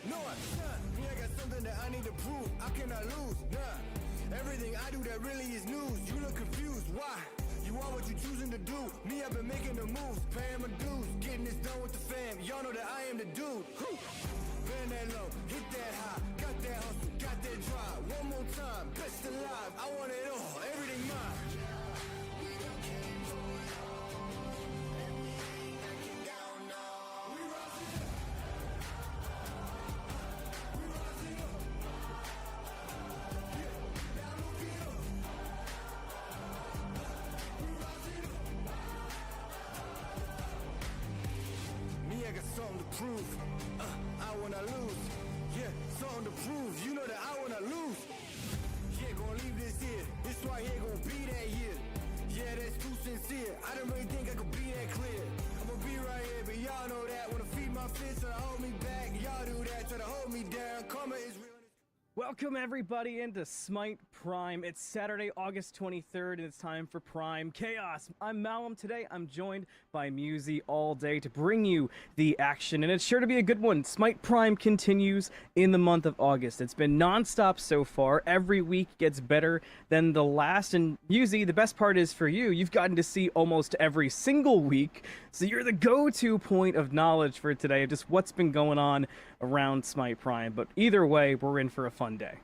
No, me, I got something that I need to prove. I cannot lose, nah. Everything I do that really is news. You look confused, why? You are what you choosing to do. Me, I've been making the moves, paying my dues, getting this done with the fam. Y'all know that I am the dude. Bend that low, hit that high, got that hustle, got that drive. One more time, best alive. I want it all, everything mine. Something to prove, I wanna lose. Yeah, something to prove. You know that I wanna lose. Yeah, gonna leave this here. This right here gonna be that year. Yeah, that's too sincere. I don't really think I could be that clear. I'm gonna be right here, but y'all know that. Wanna feed my fist, try to hold me back. Y'all do that, try to hold me down. Karma is real. Welcome everybody into Smite Prime. It's Saturday, August 23rd, and it's time for Prime Chaos. I'm Malum. Today I'm joined by Musy all day to bring you the action, and it's sure to be a good one. Smite Prime continues in the month of August. It's been non-stop so far. Every week gets better than the last, and Musy, the best part is for you, you've gotten to see almost every single week, so you're the go-to point of knowledge for today of just what's been going on around Smite Prime. But either way, we're in for a fun day.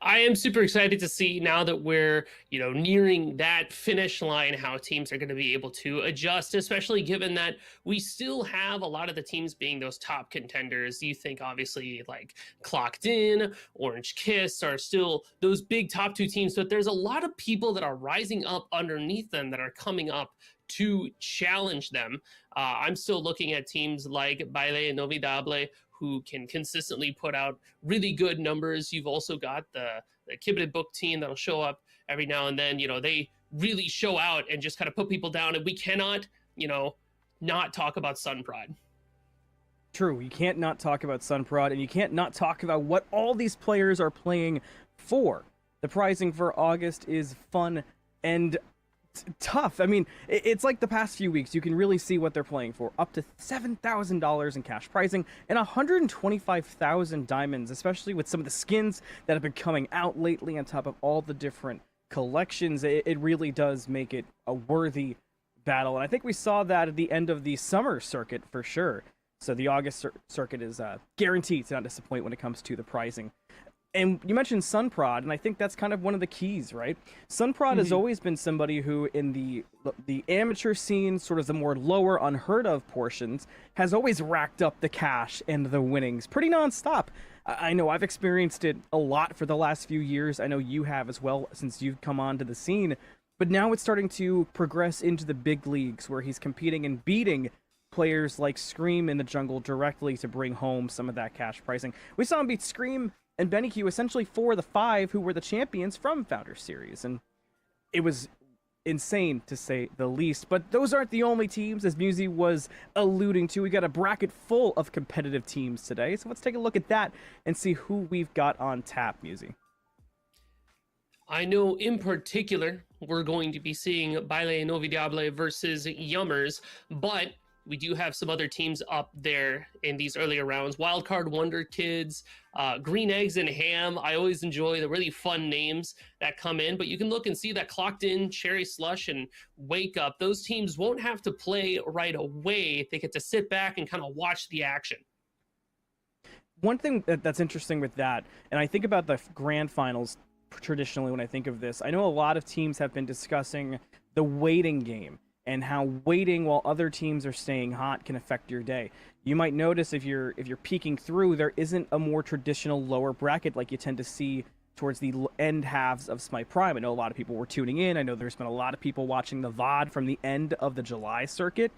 I am super excited to see now that we're, nearing that finish line, how teams are going to be able to adjust, especially given that we still have a lot of the teams being those top contenders. You think obviously like Clocked In, Orange Kiss are still those big top two teams, but there's a lot of people that are rising up underneath them that are coming up to challenge them. I'm still looking at teams like Baile Inolvidable, who can consistently put out really good numbers. You've also got the Kibbeted Book team that'll show up every now and then. They really show out and just kind of put people down. And we cannot, not talk about Sun Pride. True, you can't not talk about Sun Pride, and you can't not talk about what all these players are playing for. The pricing for August is fun and tough. I mean, it's like the past few weeks, you can really see what they're playing for. Up to $7,000 in cash pricing and 125,000 diamonds, especially with some of the skins that have been coming out lately on top of all the different collections. It really does make it a worthy battle. And I think we saw that at the end of the summer circuit for sure. So the August circuit is guaranteed to not disappoint when it comes to the pricing. And you mentioned Sunprod, and I think that's kind of one of the keys, right? Sunprod has always been somebody who, in the amateur scene, sort of the more lower, unheard of portions, has always racked up the cash and the winnings pretty nonstop. I know I've experienced it a lot for the last few years. I know you have as well since you've come onto the scene. But now it's starting to progress into the big leagues where he's competing and beating players like Scream in the jungle directly to bring home some of that cash pricing. We saw him beat Scream and Benny Q essentially for the 5 who were the champions from Founders Series, and it was insane to say the least. But those aren't the only teams, as Musy was alluding to. We got a bracket full of competitive teams today, so let's take a look at that and see who we've got on tap, Musy. I know in particular we're going to be seeing Baile Inolvidable versus Yummers, but we do have some other teams up there in these earlier rounds. Wildcard Wonder Kids, Green Eggs and Ham. I always enjoy the really fun names that come in, but you can look and see that Clocked In, Cherry Slush, and Wake Up, those teams won't have to play right away. They get to sit back and kind of watch the action. One thing that's interesting with that, and I think about the grand finals traditionally when I think of this, I know a lot of teams have been discussing the waiting game and how waiting while other teams are staying hot can affect your day. You might notice if you're peeking through, there isn't a more traditional lower bracket like you tend to see towards the end halves of Smite Prime. I know a lot of people were tuning in. I know there's been a lot of people watching the VOD from the end of the July circuit.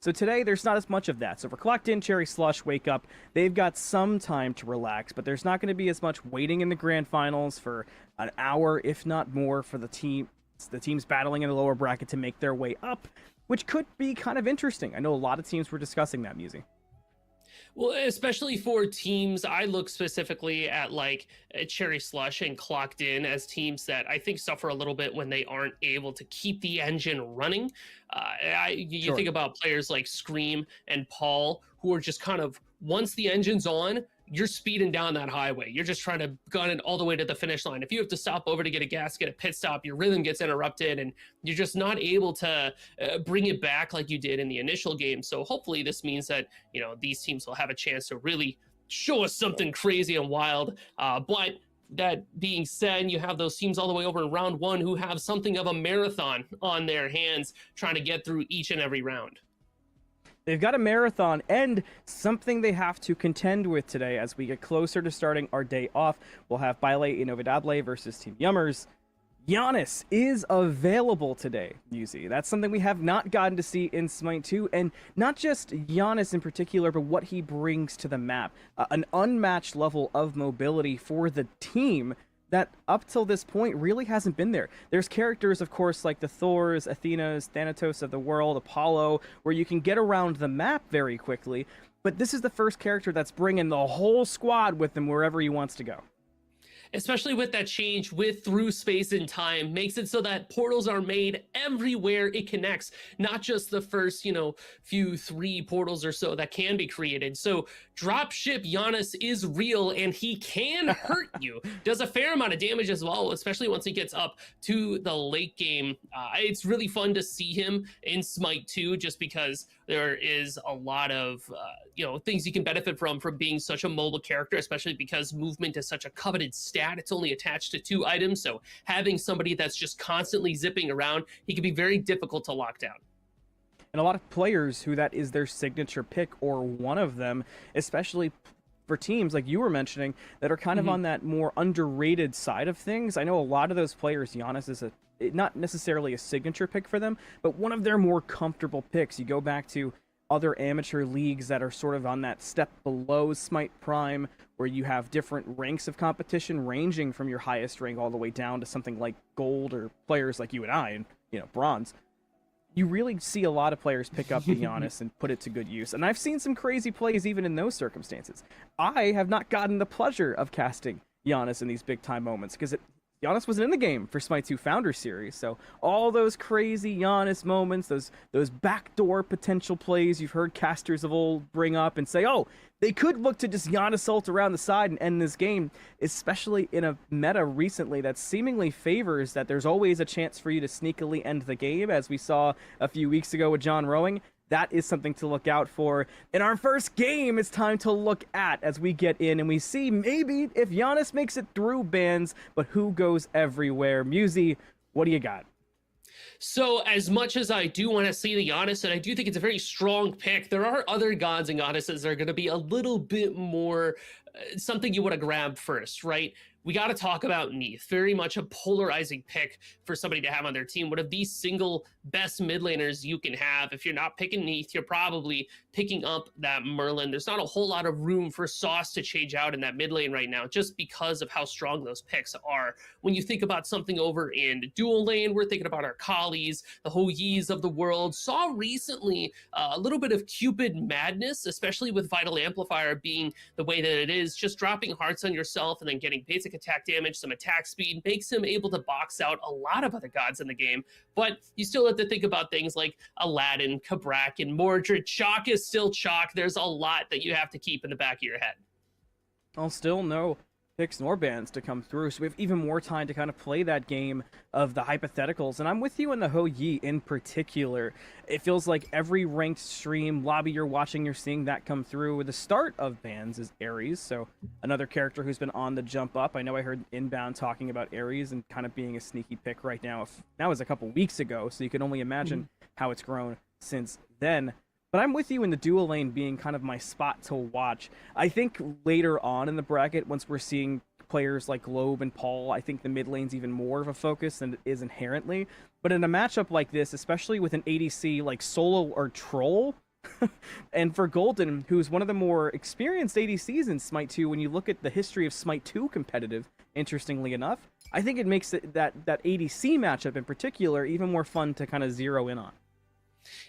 So today, there's not as much of that. So for Clocked In, Cherry Slush, Wake Up, they've got some time to relax, but there's not going to be as much waiting in the grand finals for an hour, if not more, for the teams battling in the lower bracket to make their way up, which could be kind of interesting. I know a lot of teams were discussing that, Musy. Well, especially for teams, I look specifically at like Cherry Slush and Clocked In as teams that I think suffer a little bit when they aren't able to keep the engine running. You Sure. think about players like Scream and Paul, who are just kind of once the engine's on, you're speeding down that highway. You're just trying to gun it all the way to the finish line. If you have to stop over to get a gas, get a pit stop, your rhythm gets interrupted and you're just not able to bring it back like you did in the initial game. So hopefully this means that, you know, these teams will have a chance to really show us something crazy and wild. But that being said, you have those teams all the way over in round one who have something of a marathon on their hands trying to get through each and every round. They've got a marathon and something they have to contend with today as we get closer to starting our day off. We'll have Baile Innovidable versus Team Yummers. Giannis is available today, Yuzi. That's something we have not gotten to see in Smite 2, and not just Giannis in particular, but what he brings to the map. An unmatched level of mobility for the team that up till this point really hasn't been there. There's characters, of course, like the Thors, Athenas, Thanatos of the world, Apollo, where you can get around the map very quickly, but this is the first character that's bringing the whole squad with him wherever he wants to go. Especially with that change with through space and time, makes it so that portals are made everywhere it connects, not just the first, you know, few 3 portals or so that can be created. So dropship Giannis is real and he can hurt you. Does a fair amount of damage as well, especially once he gets up to the late game. It's really fun to see him in Smite 2 just because there is a lot of you know, things you can benefit from being such a mobile character, especially because movement is such a coveted stat. It's only attached to 2 items, so having somebody that's just constantly zipping around, he can be very difficult to lock down. And a lot of players who that is their signature pick or one of them, especially for teams like you were mentioning that are kind of on that more underrated side of things. I know a lot of those players, Giannis is not necessarily a signature pick for them, but one of their more comfortable picks. You go back to other amateur leagues that are sort of on that step below Smite Prime, where you have different ranks of competition ranging from your highest rank all the way down to something like gold, or players like you and I and, you know, bronze. You really see a lot of players pick up the Giannis and put it to good use. And I've seen some crazy plays even in those circumstances. I have not gotten the pleasure of casting Giannis in these big time moments because Giannis wasn't in the game for Smite 2 Founder Series, so all those crazy Giannis moments, those backdoor potential plays you've heard casters of old bring up and say, oh, they could look to just Giannis ult around the side and end this game, especially in a meta recently that seemingly favors that there's always a chance for you to sneakily end the game, as we saw a few weeks ago with John Rowing. That is something to look out for. In our first game, it's time to look at as we get in and we see maybe if Giannis makes it through bans, but who goes everywhere? Musi, what do you got? So as much as I do want to see the Giannis, and I do think it's a very strong pick, there are other gods and goddesses that are going to be a little bit more something you want to grab first, right? We got to talk about Neith. Very much a polarizing pick for somebody to have on their team. One of the single best mid laners you can have. If you're not picking Neith, you're probably picking up that Merlin. There's not a whole lot of room for Sauce to change out in that mid lane right now, just because of how strong those picks are. When you think about something over in dual lane, we're thinking about our Kali's, the Hoyis of the world. Saw recently a little bit of Cupid madness, especially with Vital Amplifier being the way that it is, just dropping hearts on yourself and then getting basic attack damage, some attack speed, makes him able to box out a lot of other gods in the game. But you still have to think about things like Aladdin, Kabrak, and Mordred. Chalk is still chalk. There's a lot that you have to keep in the back of your head. I'll still no picks nor bans to come through, so we have even more time to kind of play that game of the hypotheticals. And I'm with you in the Ho Yi in particular. It feels like every ranked stream lobby you're watching, you're seeing that come through. The start of bans is Ares, so another character who's been on the jump up. I know I heard Inbound talking about Ares and kind of being a sneaky pick right now. That was a couple weeks ago, so you can only imagine how it's grown since then. But I'm with you in the dual lane being kind of my spot to watch. I think later on in the bracket, once we're seeing players like Globe and Paul, I think the mid lane's even more of a focus than it is inherently. But in a matchup like this, especially with an ADC like Solo or Troll, and for Golden, who's one of the more experienced ADCs in Smite 2, when you look at the history of Smite 2 competitive, interestingly enough, I think it makes that ADC matchup in particular even more fun to kind of zero in on.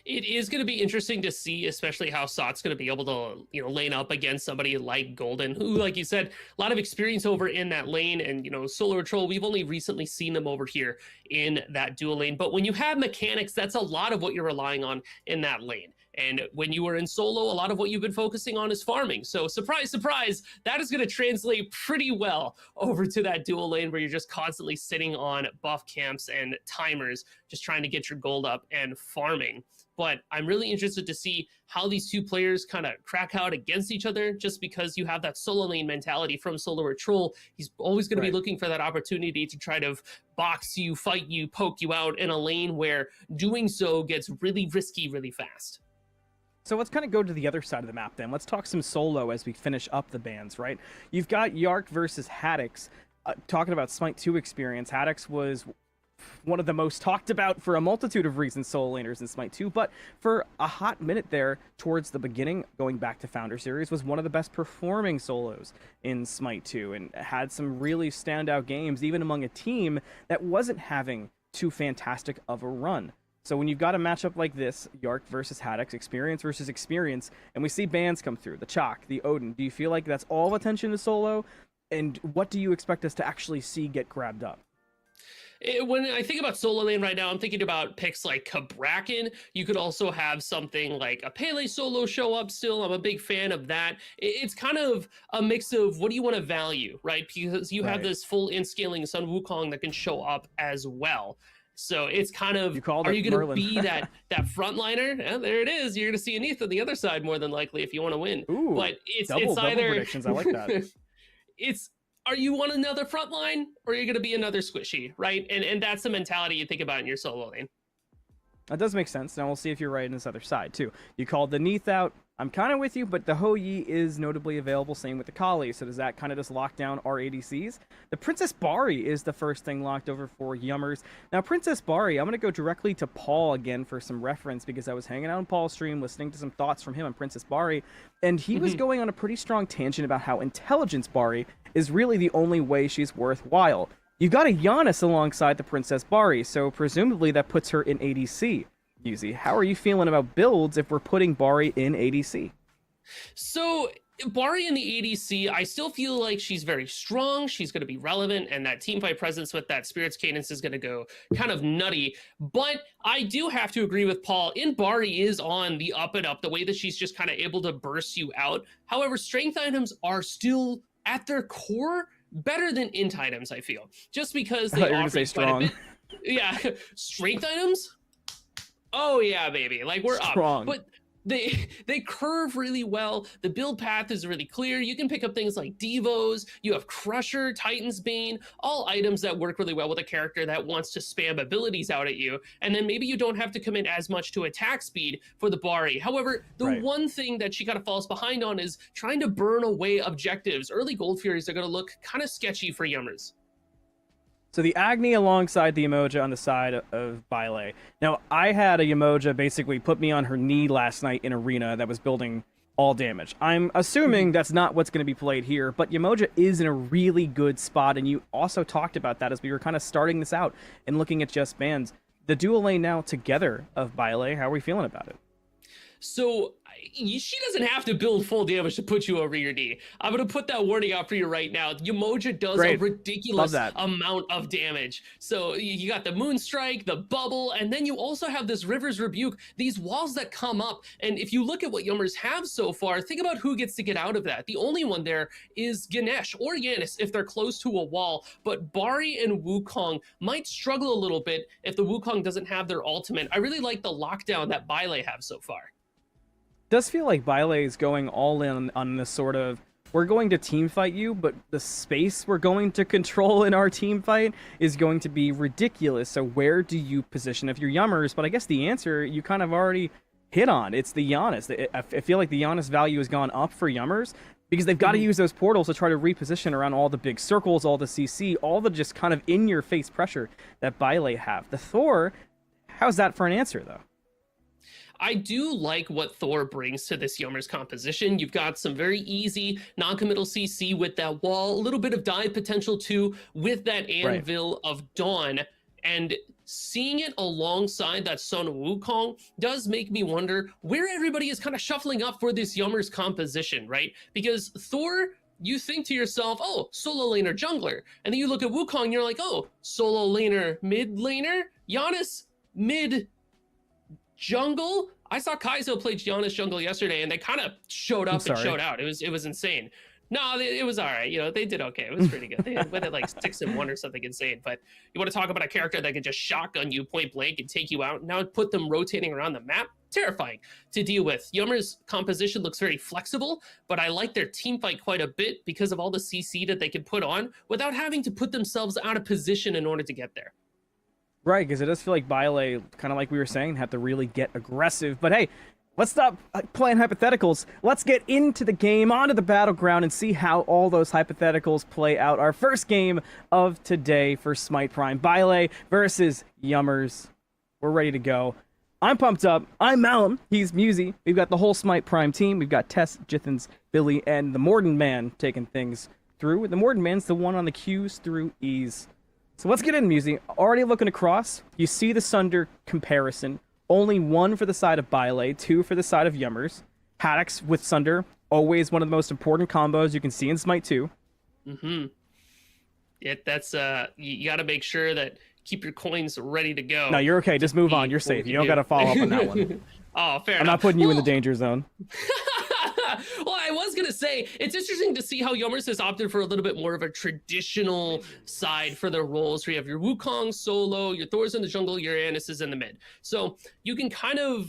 It is going to be interesting to see, especially how Sot's going to be able to, you know, lane up against somebody like Golden, who, like you said, a lot of experience over in that lane. And, you know, Solar Troll, we've only recently seen them over here in that dual lane. But when you have mechanics, that's a lot of what you're relying on in that lane. And when you are in solo, a lot of what you've been focusing on is farming. So surprise, surprise, that is going to translate pretty well over to that dual lane where you're just constantly sitting on buff camps and timers, just trying to get your gold up and farming. But I'm really interested to see how these two players kind of crack out against each other, just because you have that solo lane mentality from Solo Troll. He's always going to be looking for that opportunity to try to box you, fight you, poke you out in a lane where doing so gets really risky really fast. So let's kind of go to the other side of the map then. Let's talk some solo as we finish up the bans, right? You've got Yark versus Haddix. Talking about Smite 2 experience, Haddix was one of the most talked about for a multitude of reasons solo laners in Smite 2, but for a hot minute there towards the beginning, going back to Founder Series, was one of the best performing solos in Smite 2 and had some really standout games, even among a team that wasn't having too fantastic of a run. So when you've got a matchup like this, Yark versus Haddix, experience versus experience, and we see bans come through, the Chalk, the Odin, do you feel like that's all attention to solo? And what do you expect us to actually see get grabbed up? When I think about solo lane right now, I'm thinking about picks like Kabrakan. You could also have something like a Pele solo show up still. I'm a big fan of that. It's kind of a mix of what do you want to value, right? Because you have this full in-scaling Sun Wukong that can show up as well. So it's kind of, are you going to be that frontliner? Yeah, there it is. You're going to see Anith on the other side more than likely if you want to win. Ooh, but it's double either predictions. I like that. Are you on another front line, or are you going to be another squishy, right? And that's the mentality you think about in your solo lane. That does make sense. Now we'll see if you're right on this other side, too. You called the Neath out. I'm kind of with you, but the Ho Yi is notably available, same with the Kali. So does that kind of just lock down our ADCs? The Princess Bari is the first thing locked over for Yummers. Now, Princess Bari, I'm going to go directly to Paul again for some reference, because I was hanging out on Paul's stream, listening to some thoughts from him on Princess Bari, and he was going on a pretty strong tangent about how Intelligence Bari is really the only way she's worthwhile. You've got a Giannis alongside the Princess Bari, so presumably that puts her in ADC. Yuzi, how are you feeling about builds if we're putting Bari in ADC? So Bari in the ADC, I still feel like she's very strong. She's going to be relevant, and that teamfight presence with that Spirit's Cadence is going to go kind of nutty. But I do have to agree with Paul. Bari is on the up and up, the way that she's just kind of able to burst you out. However, strength items are still at their core better than int items, I feel. Just because they offer strong. Yeah, strength items? Oh yeah, baby. Like we're strong. Up. But they curve really well. The build path is really clear. You can pick up things like Devos, you have Crusher, Titan's Bane, all items that work really well with a character that wants to spam abilities out at you. And then maybe you don't have to commit as much to attack speed for the Bari. However, the one thing that she kind of falls behind on is trying to burn away objectives. Early Gold Furies are going to look kind of sketchy for Yummers. So the Agni alongside the Yemoja on the side of Bile. Now, I had a Yemoja basically put me on her knee last night in Arena that was building all damage. I'm assuming that's not what's going to be played here, but Yemoja is in a really good spot, and you also talked about that as we were kind of starting this out and looking at just bans. The dual lane now together of Bile, how are we feeling about it? So she doesn't have to build full damage to put you over your knee. I'm going to put that warning out for you right now. Yemoja does a ridiculous amount of damage. So you got the Moonstrike, the Bubble, and then you also have this River's Rebuke, these walls that come up. And if you look at what Yummers have so far, think about who gets to get out of that. The only one there is Ganesh or Yanis if they're close to a wall. But Bari and Wukong might struggle a little bit if the Wukong doesn't have their ultimate. I really like the lockdown that Bile have so far. Does feel like Bile is going all in on this sort of, we're going to team fight you, but the space we're going to control in our team fight is going to be ridiculous. So where do you position if you're Yummers? But I guess the answer you kind of already hit on. It's the Giannis. I feel like the Giannis value has gone up for Yummers because they've got to use those portals to try to reposition around all the big circles, all the CC, all the just kind of in-your-face pressure that Bile have. The Thor, how's that for an answer, though? I do like what Thor brings to this Yummers composition. You've got some very easy non-committal CC with that wall, a little bit of dive potential too with that Anvil of Dawn, and seeing it alongside that Sun Wukong does make me wonder where everybody is kind of shuffling up for this Yummers composition, right? Because Thor, you think to yourself, oh, solo laner jungler, and then you look at Wukong, you're like, oh, solo laner mid laner, Giannis mid jungle, I saw Kaizo play Giannis jungle yesterday, and they kind of showed up and showed out. It was insane. No, it was all right. You know, they did okay. It was pretty good. They went at like 6-1 or something insane. But you want to talk about a character that can just shotgun you point blank and take you out. Now put them rotating around the map. Terrifying to deal with. Yummer's composition looks very flexible, but I like their team fight quite a bit because of all the CC that they can put on without having to put themselves out of position in order to get there. Right, because it does feel like Bile, kind of like we were saying, have to really get aggressive. But hey, let's stop playing hypotheticals. Let's get into the game, onto the battleground, and see how all those hypotheticals play out. Our first game of today for Smite Prime. Bile versus Yummers. We're ready to go. I'm pumped up. I'm Malum. He's Musy. We've got the whole Smite Prime team. We've got Tess, Jithens, Billy, and the Morden Man taking things through. The Morden Man's the one on the Q's through E's. So let's get in, Musy. Already looking across, you see the Sunder comparison. Only one for the side of Bile, two for the side of Yummers. Haddocks with Sunder, always one of the most important combos you can see in Smite 2. Mm-hmm. That's you got to make sure that keep your coins ready to go. No, you're okay. Just move on. You're safe. You don't got to follow up on that one. Oh, fair enough. I'm not putting you in the danger zone. Well, I was going to say, it's interesting to see how Yummers has opted for a little bit more of a traditional side for their roles, where you have your Wukong solo, your Thor's in the jungle, your Annis is in the mid. So you can kind of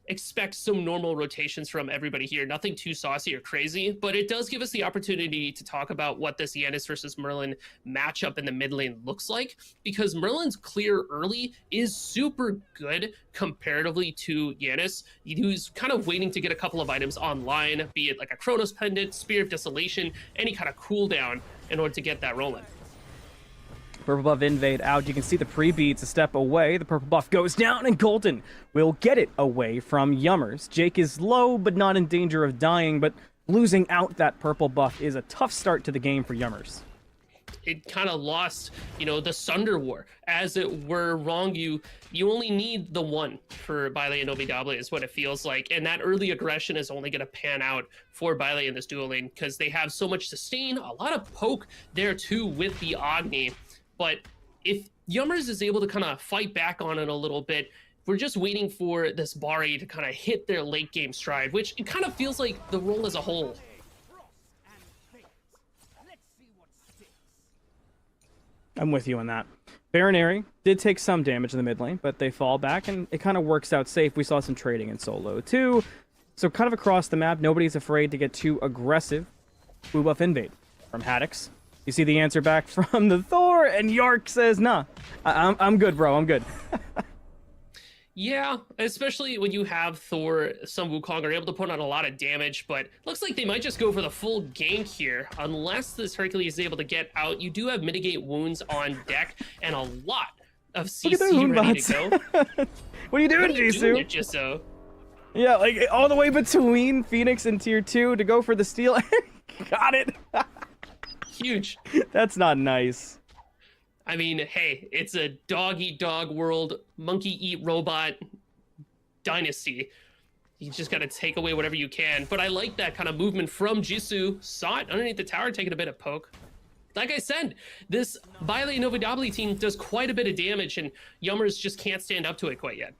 expect some normal rotations from everybody here. Nothing too saucy or crazy, but it does give us the opportunity to talk about what this Yanis versus Merlin matchup in the mid lane looks like, because Merlin's clear early is super good comparatively to Yanis, who's kind of waiting to get a couple of items online, be it like a Chronos Pendant, Spear of Desolation, any kind of cooldown in order to get that rolling. Purple buff invade out. You can see the pre-beats a step away. The purple buff goes down, and Golden will get it away from Yummers. Jake is low, but not in danger of dying, but losing out that purple buff is a tough start to the game for Yummers. It kind of lost, you know, the Sunder War, as it were. Wrong, you only need the one for Bile and OBW is what it feels like, and that early aggression is only going to pan out for Bile in this dual lane because they have so much sustain, a lot of poke there too with the Agni. But if Yummers is able to kind of fight back on it a little bit, we're just waiting for this Bari to kind of hit their late game stride, which it kind of feels like the role as a whole. I'm with you on that. Baronary did take some damage in the mid lane, but they fall back, and it kind of works out safe. We saw some trading in solo too. So kind of across the map, nobody's afraid to get too aggressive. Blue buff invade from Haddocks. You see the answer back from the Thor, and Yark says, nah, I'm good, bro, I'm good. Yeah, especially when you have Thor, some Wukong are able to put on a lot of damage, but looks like they might just go for the full gank here. Unless this Hercules is able to get out, you do have mitigate wounds on deck, and a lot of CC ready to go. What are you doing, Jisoo? Jisoo? Yeah, like all the way between Phoenix and tier 2 to go for the steal. Got it. Huge. That's not nice. I mean, hey, it's a dog-eat-dog world, monkey-eat-robot dynasty. You just got to take away whatever you can. But I like that kind of movement from Jisoo. Saw it underneath the tower, taking a bit of poke. Like I said, this Bile and OVW team does quite a bit of damage, and Yummers just can't stand up to it quite yet.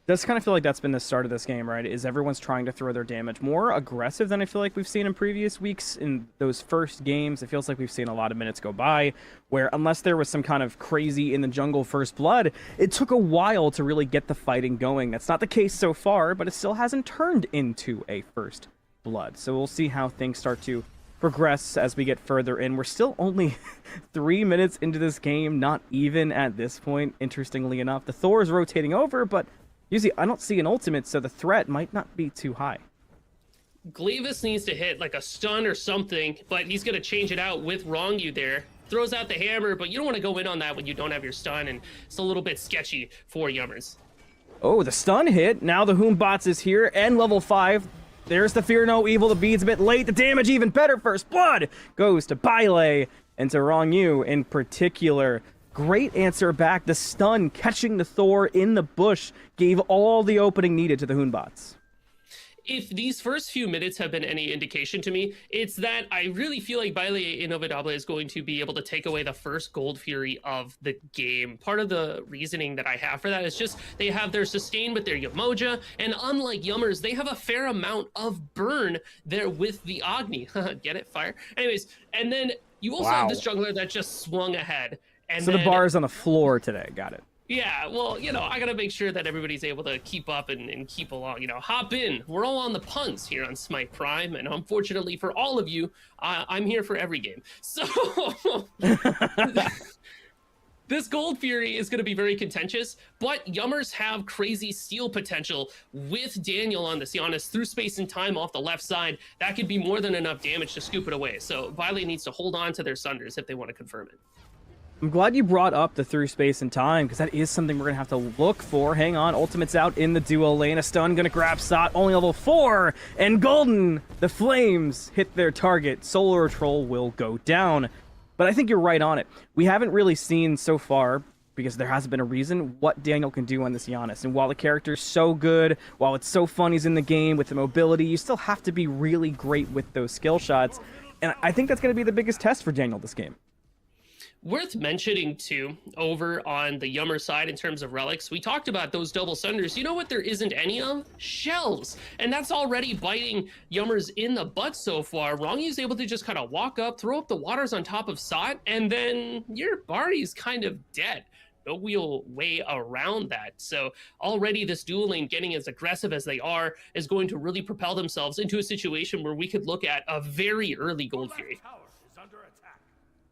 Does kind of feel like that's been the start of this game, right? Is everyone's trying to throw their damage more aggressive than I feel like we've seen in previous weeks in those first games. It feels like we've seen a lot of minutes go by where unless there was some kind of crazy in the jungle first blood, it took a while to really get the fighting going. That's not the case so far, but it still hasn't turned into a first blood. So we'll see how things start to progress as we get further in. We're still only 3 minutes into this game, not even at this point, interestingly enough. The Thor is rotating over, but usually, I don't see an ultimate, so the threat might not be too high. Glavis needs to hit like a stun or something, but he's going to change it out with Wrong You there. Throws out the hammer, but you don't want to go in on that when you don't have your stun, and it's a little bit sketchy for Yummers. Oh, the stun hit. Now the Hoombots is here, and level 5. There's the Fear No Evil. The bead's a bit late. The damage even better. First blood goes to Bile and to Wrong You in particular. Great answer back. The stun catching the Thor in the bush gave all the opening needed to the Hoonbots. if these first few minutes have been any indication to me, it's that I really feel like Baile Inolvidable is going to be able to take away the first Gold Fury of the game. Part of the reasoning that I have for that is just they have their sustain with their Yamoja, and unlike Yummers, they have a fair amount of burn there with the Agni. Get it? Fire? Anyways, and then you also have this jungler that just swung ahead. And so then, the bar is on the floor today. Got it. Yeah, well, you know, I gotta make sure that everybody's able to keep up and keep along. You know, hop in. We're all on the punts here on Smite Prime, and unfortunately for all of you, I'm here for every game. So this Gold Fury is going to be very contentious, but Yummers have crazy steal potential with Daniel on the Giannis through space and time off the left side. That could be more than enough damage to scoop it away. So Baile needs to hold on to their Sunders if they want to confirm it. I'm glad you brought up the through space and time, because that is something we're going to have to look for. Hang on, ultimate's out in the duo lane. A stun going to grab Sot, only level 4. And Golden, the flames hit their target. Solar Troll will go down. But I think you're right on it. We haven't really seen so far, because there hasn't been a reason, what Daniel can do on this Giannis. And while the character's so good, while it's so fun he's in the game with the mobility, you still have to be really great with those skill shots. And I think that's going to be the biggest test for Daniel this game. Worth mentioning, too, over on the Yummer side in terms of relics, we talked about those double Sunders. You know what there isn't any of? Shells. And that's already biting Yummers in the butt so far. Rongyu's able to just kind of walk up, throw up the waters on top of Sot, and then your Bari's kind of dead. No real way around that. So already this dual lane getting as aggressive as they are is going to really propel themselves into a situation where we could look at a very early Gold Fury.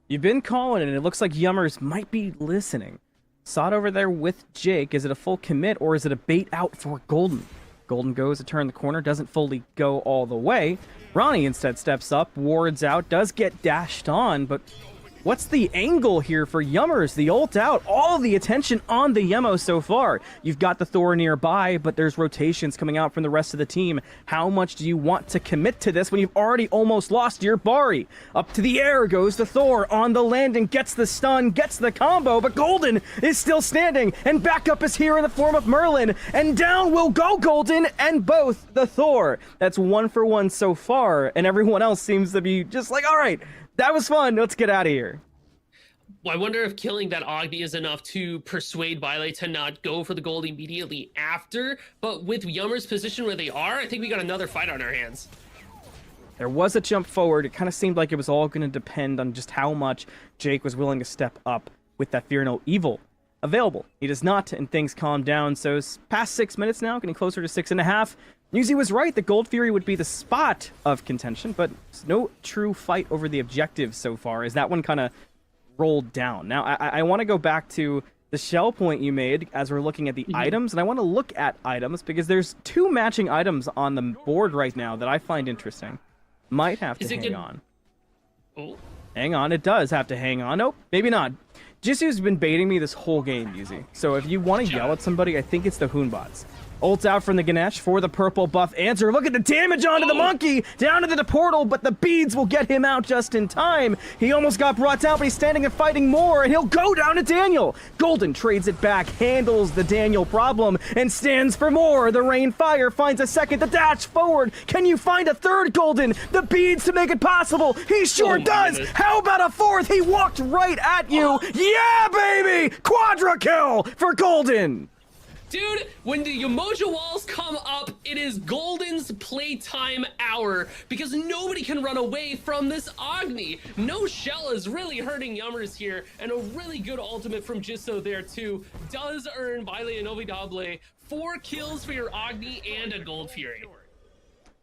You've been calling it, and it looks like Yummers might be listening. Sot over there with Jake. Is it a full commit, or is it a bait out for Golden? Golden goes to turn the corner, doesn't fully go all the way. Ronnie instead steps up, wards out, does get dashed on, but what's the angle here for Yummers? The ult out, all the attention on the Yemo so far. You've got the Thor nearby, but there's rotations coming out from the rest of the team. How much do you want to commit to this when you've already almost lost your Bari? Up to the air goes the Thor on the landing, gets the stun, gets the combo, but Golden is still standing, and backup is here in the form of Merlin, and down will go Golden and both the Thor. That's 1 for 1 so far, and everyone else seems to be just like, all right, that was fun. Let's get out of here. Well, I wonder if killing that Agni is enough to persuade Baile to not go for the gold immediately after. But with Yummer's position where they are, I think we got another fight on our hands. There was a jump forward. It kind of seemed like it was all going to depend on just how much Jake was willing to step up with that Fear No Evil available. He does not, and things calm down. So it's past 6 minutes now, getting closer to 6.5. Newsy was right. The Gold Fury would be the spot of contention, but no true fight over the objectives so far, as that one kind of rolled down. Now, I want to go back to the shell point you made as we're looking at the items, and I want to look at items because there's 2 matching items on the board right now that I find interesting. Might have to hang on. Oh. Hang on, it does have to hang on. Nope, maybe not. Jisu's been baiting me this whole game, Easy. So if you want to yell at somebody, I think it's the Hoonbots. Ult out from the Ganesh for the purple buff answer. Look at the damage onto the monkey! Down into the portal, but the beads will get him out just in time. He almost got brought down, but he's standing and fighting more, and he'll go down to Daniel. Golden trades it back, handles the Daniel problem, and stands for more. The Rain Fire finds a second to dash forward. Can you find a third Golden? The beads to make it possible. He sure does! Goodness. How about a fourth? He walked right at you. Yeah, baby! Quadra kill for Golden! Dude, when the Umoja walls come up, it is Golden's playtime hour because nobody can run away from this Agni. No shell is really hurting Yummers here, and a really good ultimate from Jiso there too does earn Baile Inolvidable 4 kills for your Agni and a Gold Fury.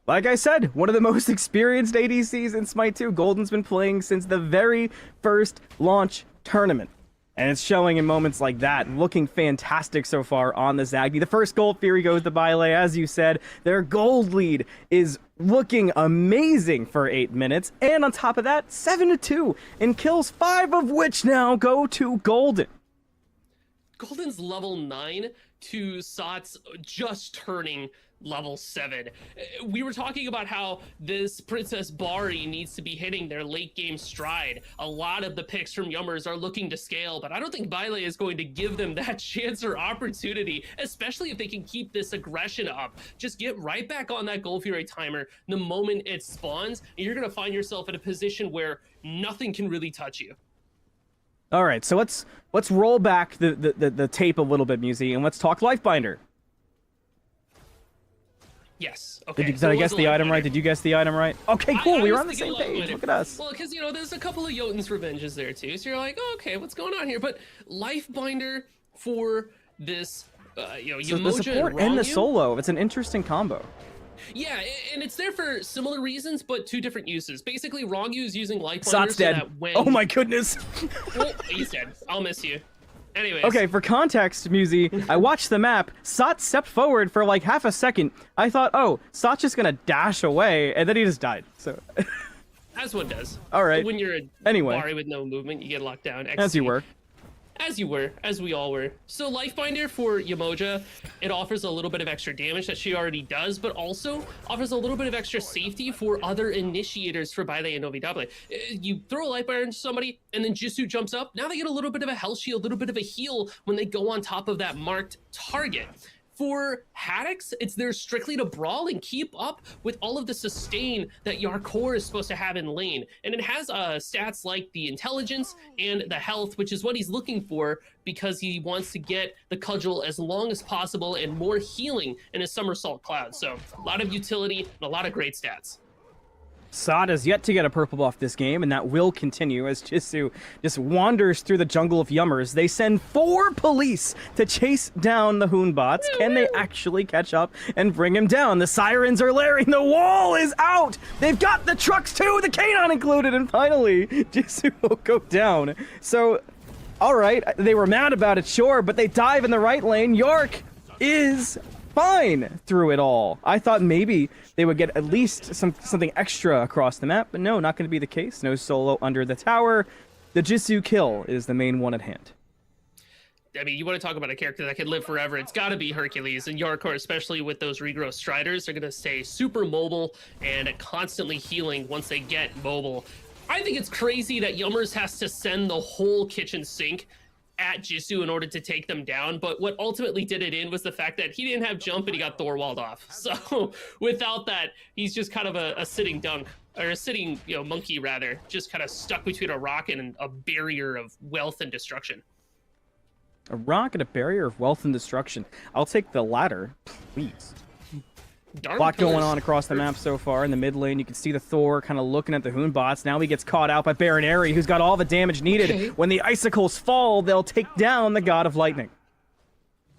Like I said, one of the most experienced ADCs in Smite 2. Golden's been playing since the very first launch tournament. And it's showing in moments like that, looking fantastic so far on the Agni. The first Gold Fury goes to Baile, as you said. Their gold lead is looking amazing for 8 minutes. And on top of that, 7-2 in kills, 5 of which now go to Golden. Golden's level 9 to Sot's just turning level 7. We were talking about how this Princess Bari needs to be hitting their late game stride. A lot of the picks from Yummers are looking to scale, but I don't think Bile is going to give them that chance or opportunity, especially if they can keep this aggression up. Just get right back on that Gold Fury timer the moment it spawns, and you're going to find yourself in a position where nothing can really touch you. All right, so let's roll back the tape a little bit, Musi, and let's talk Lifebinder. Yes. Okay. Did I guess the item right? Did you guess the item right? Okay, cool. We were on the same page. Look at us. Well, because, you know, there's a couple of Jotun's Revenges there, too. So you're like, oh, okay, what's going on here? But Lifebinder for this, you know, so Yemoja the support and the Rongyu? solo. It's an interesting combo. Yeah, and it's there for similar reasons, but 2 different uses. Basically, Rongyu is using Lifebinder Sot's so dead. that when... Oh my goodness. Well, he's dead. I'll miss you. Anyways. Okay, for context, Musi, I watched the map. Sot stepped forward for like half a second. I thought, oh, Sot's just gonna dash away, and then he just died. So, As one does. all right. When you're a Anyway. Bari with no movement, you get locked down. As you were. As we all were. So Lifebinder for Yemoja, it offers a little bit of extra damage that she already does, but also offers a little bit of extra safety for other initiators for Bile and Novidable. You throw a Lifebinder into somebody, and then Jisoo jumps up. Now they get a little bit of a health shield, a little bit of a heal when they go on top of that marked target. For Haddix, it's there strictly to brawl and keep up with all of the sustain that Yarkor is supposed to have in lane. And it has stats like the intelligence and the health, which is what he's looking for because he wants to get the cudgel as long as possible and more healing in his Somersault Cloud. So a lot of utility and a lot of great stats. Sot has yet to get a purple buff this game, and that will continue as Jisoo just wanders through the jungle of Yummers. They send 4 police to chase down the Hoonbots. Can they actually catch up and bring him down? The sirens are blaring. The wall is out. They've got the trucks too, the canine included, and finally, Jisoo will go down. So, all right, they were mad about it, sure, but they dive in the right lane. York is fine through it all. I thought maybe they would get at least something extra across the map, but no, not going to be the case. No solo under the tower. The Jisoo kill is the main one at hand. I mean, you want to talk about a character that could live forever, it's got to be Hercules. And Yarkor, especially with those regrowth striders, are going to stay super mobile and constantly healing once they get mobile. I think it's crazy that Yummers has to send the whole kitchen sink at Jisoo in order to take them down, but what ultimately did it in was the fact that he didn't have jump and he got Thor walled off. So without that, he's just kind of a sitting dunk, or a sitting, you know, monkey rather, just kind of stuck between a rock and a barrier of wealth and destruction. A rock and a barrier of wealth and destruction. I'll take the latter, please. A lot going on across the map so far. In the mid lane, you can see the Thor kind of looking at the Hoonbots. Now he gets caught out by Baron Aerie, who's got all the damage needed. Okay. When the icicles fall, they'll take down the God of Lightning.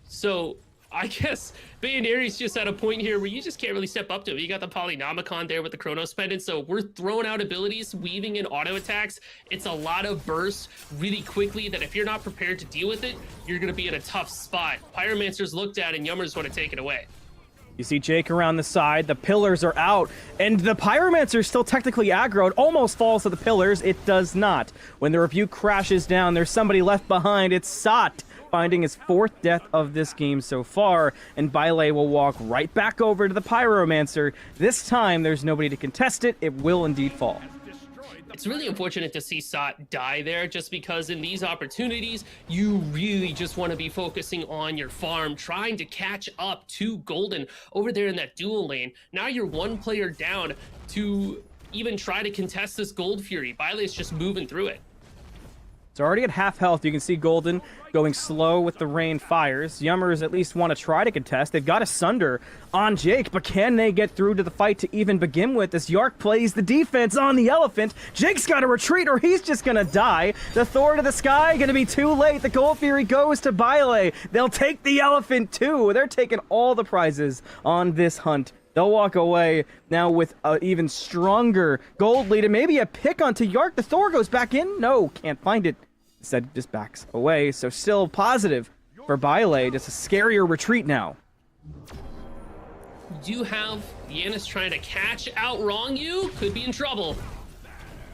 So I guess Baron Aerie's just at a point here where you just can't really step up to him. You got the Polynomicon there with the Chronos Pendant, so we're throwing out abilities, weaving in auto attacks. It's a lot of bursts really quickly that if you're not prepared to deal with it, you're going to be in a tough spot. Pyromancer's looked at and Yummers want to take it away. You see Jake around the side, the pillars are out, and the Pyromancer is still technically aggroed, almost falls to the pillars. It does not. When the Rebuke crashes down, there's somebody left behind. It's Sot, finding his 4th death of this game so far, and Bile will walk right back over to the Pyromancer. This time, there's nobody to contest it. It will indeed fall. It's really unfortunate to see Sot die there, just because in these opportunities, you really just want to be focusing on your farm, trying to catch up to Golden over there in that dual lane. Now you're 1 player down to even try to contest this Gold Fury. Bile is just moving through it. It's already at half health. You can see Golden going slow with the rain fires. Yummers at least want to try to contest. They've got a Sunder on Jake, but can they get through to the fight to even begin with as Yark plays the defense on the elephant? Jake's got to retreat or he's just going to die. The Thor to the sky, going to be too late. The Gold Fury goes to Bile. They'll take the elephant too. They're taking all the prizes on this hunt. They'll walk away now with an even stronger gold lead and maybe a pick onto Yark. The Thor goes back in. No, can't find it. Instead, just backs away. So still positive for Bile. Just a scarier retreat now. You do have Yanis trying to catch out Rongyu. Could be in trouble.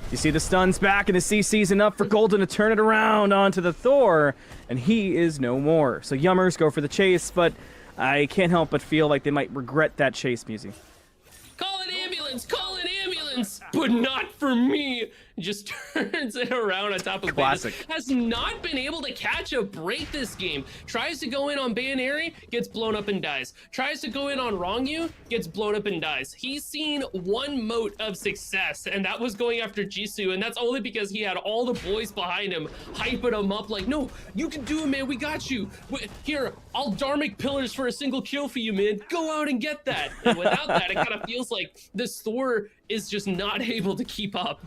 You see the stuns back and the CC's enough for Golden to turn it around onto the Thor. And he is no more. So Yummers go for the chase, but I can't help but feel like they might regret that chase, Musi. Call an ambulance! Call an ambulance! But not for me! Just turns it around on top of Classic. Medusa. Has not been able to catch a break this game. Tries to go in on Baneri, gets blown up and dies. Tries to go in on Rongyu, gets blown up and dies. He's seen one mote of success, and that was going after Jisoo, and that's only because he had all the boys behind him, hyping him up like, no, you can do it, man, we got you. Here, I'll Dharmic pillars for a single kill for you, man. Go out and get that. And without that, it kind of feels like this Thor is just not able to keep up.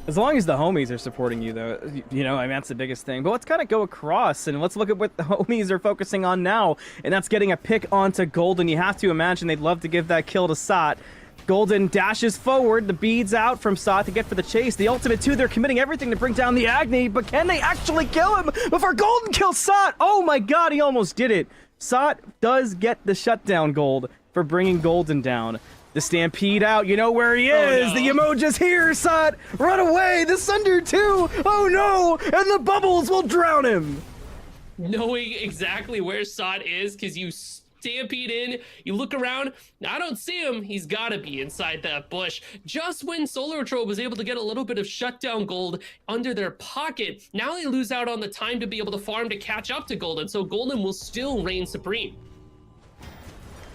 As long as the homies are supporting you, though, you know, I mean, that's the biggest thing. But let's kind of go across, and let's look at what the homies are focusing on now, and that's getting a pick onto Golden. You have to imagine they'd love to give that kill to Sot. Golden dashes forward, the beads out from Sot to get for the chase. The ultimate, too, they're committing everything to bring down the Agni, but can they actually kill him before Golden kills Sot? Oh my god, he almost did it. Sot does get the shutdown gold for bringing Golden down. The Stampede out, you know where he is. Oh, no. The emoji's here, Sot. Run away, the Sunder too. Oh no, and the bubbles will drown him. Knowing exactly where Sot is, because you stampede in, you look around, I don't see him, he's gotta be inside that bush. Just when Solar Troll was able to get a little bit of shutdown gold under their pocket, now they lose out on the time to be able to farm to catch up to Golden, so Golden will still reign supreme.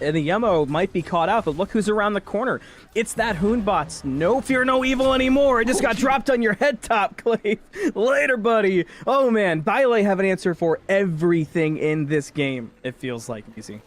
And the Yemo might be caught out, but look who's around the corner. It's that Hoonbots. No fear, no evil anymore. It just got dropped on your head top, Clay. Later, buddy. Oh, man. Bile have an answer for everything in this game, it feels like, easy.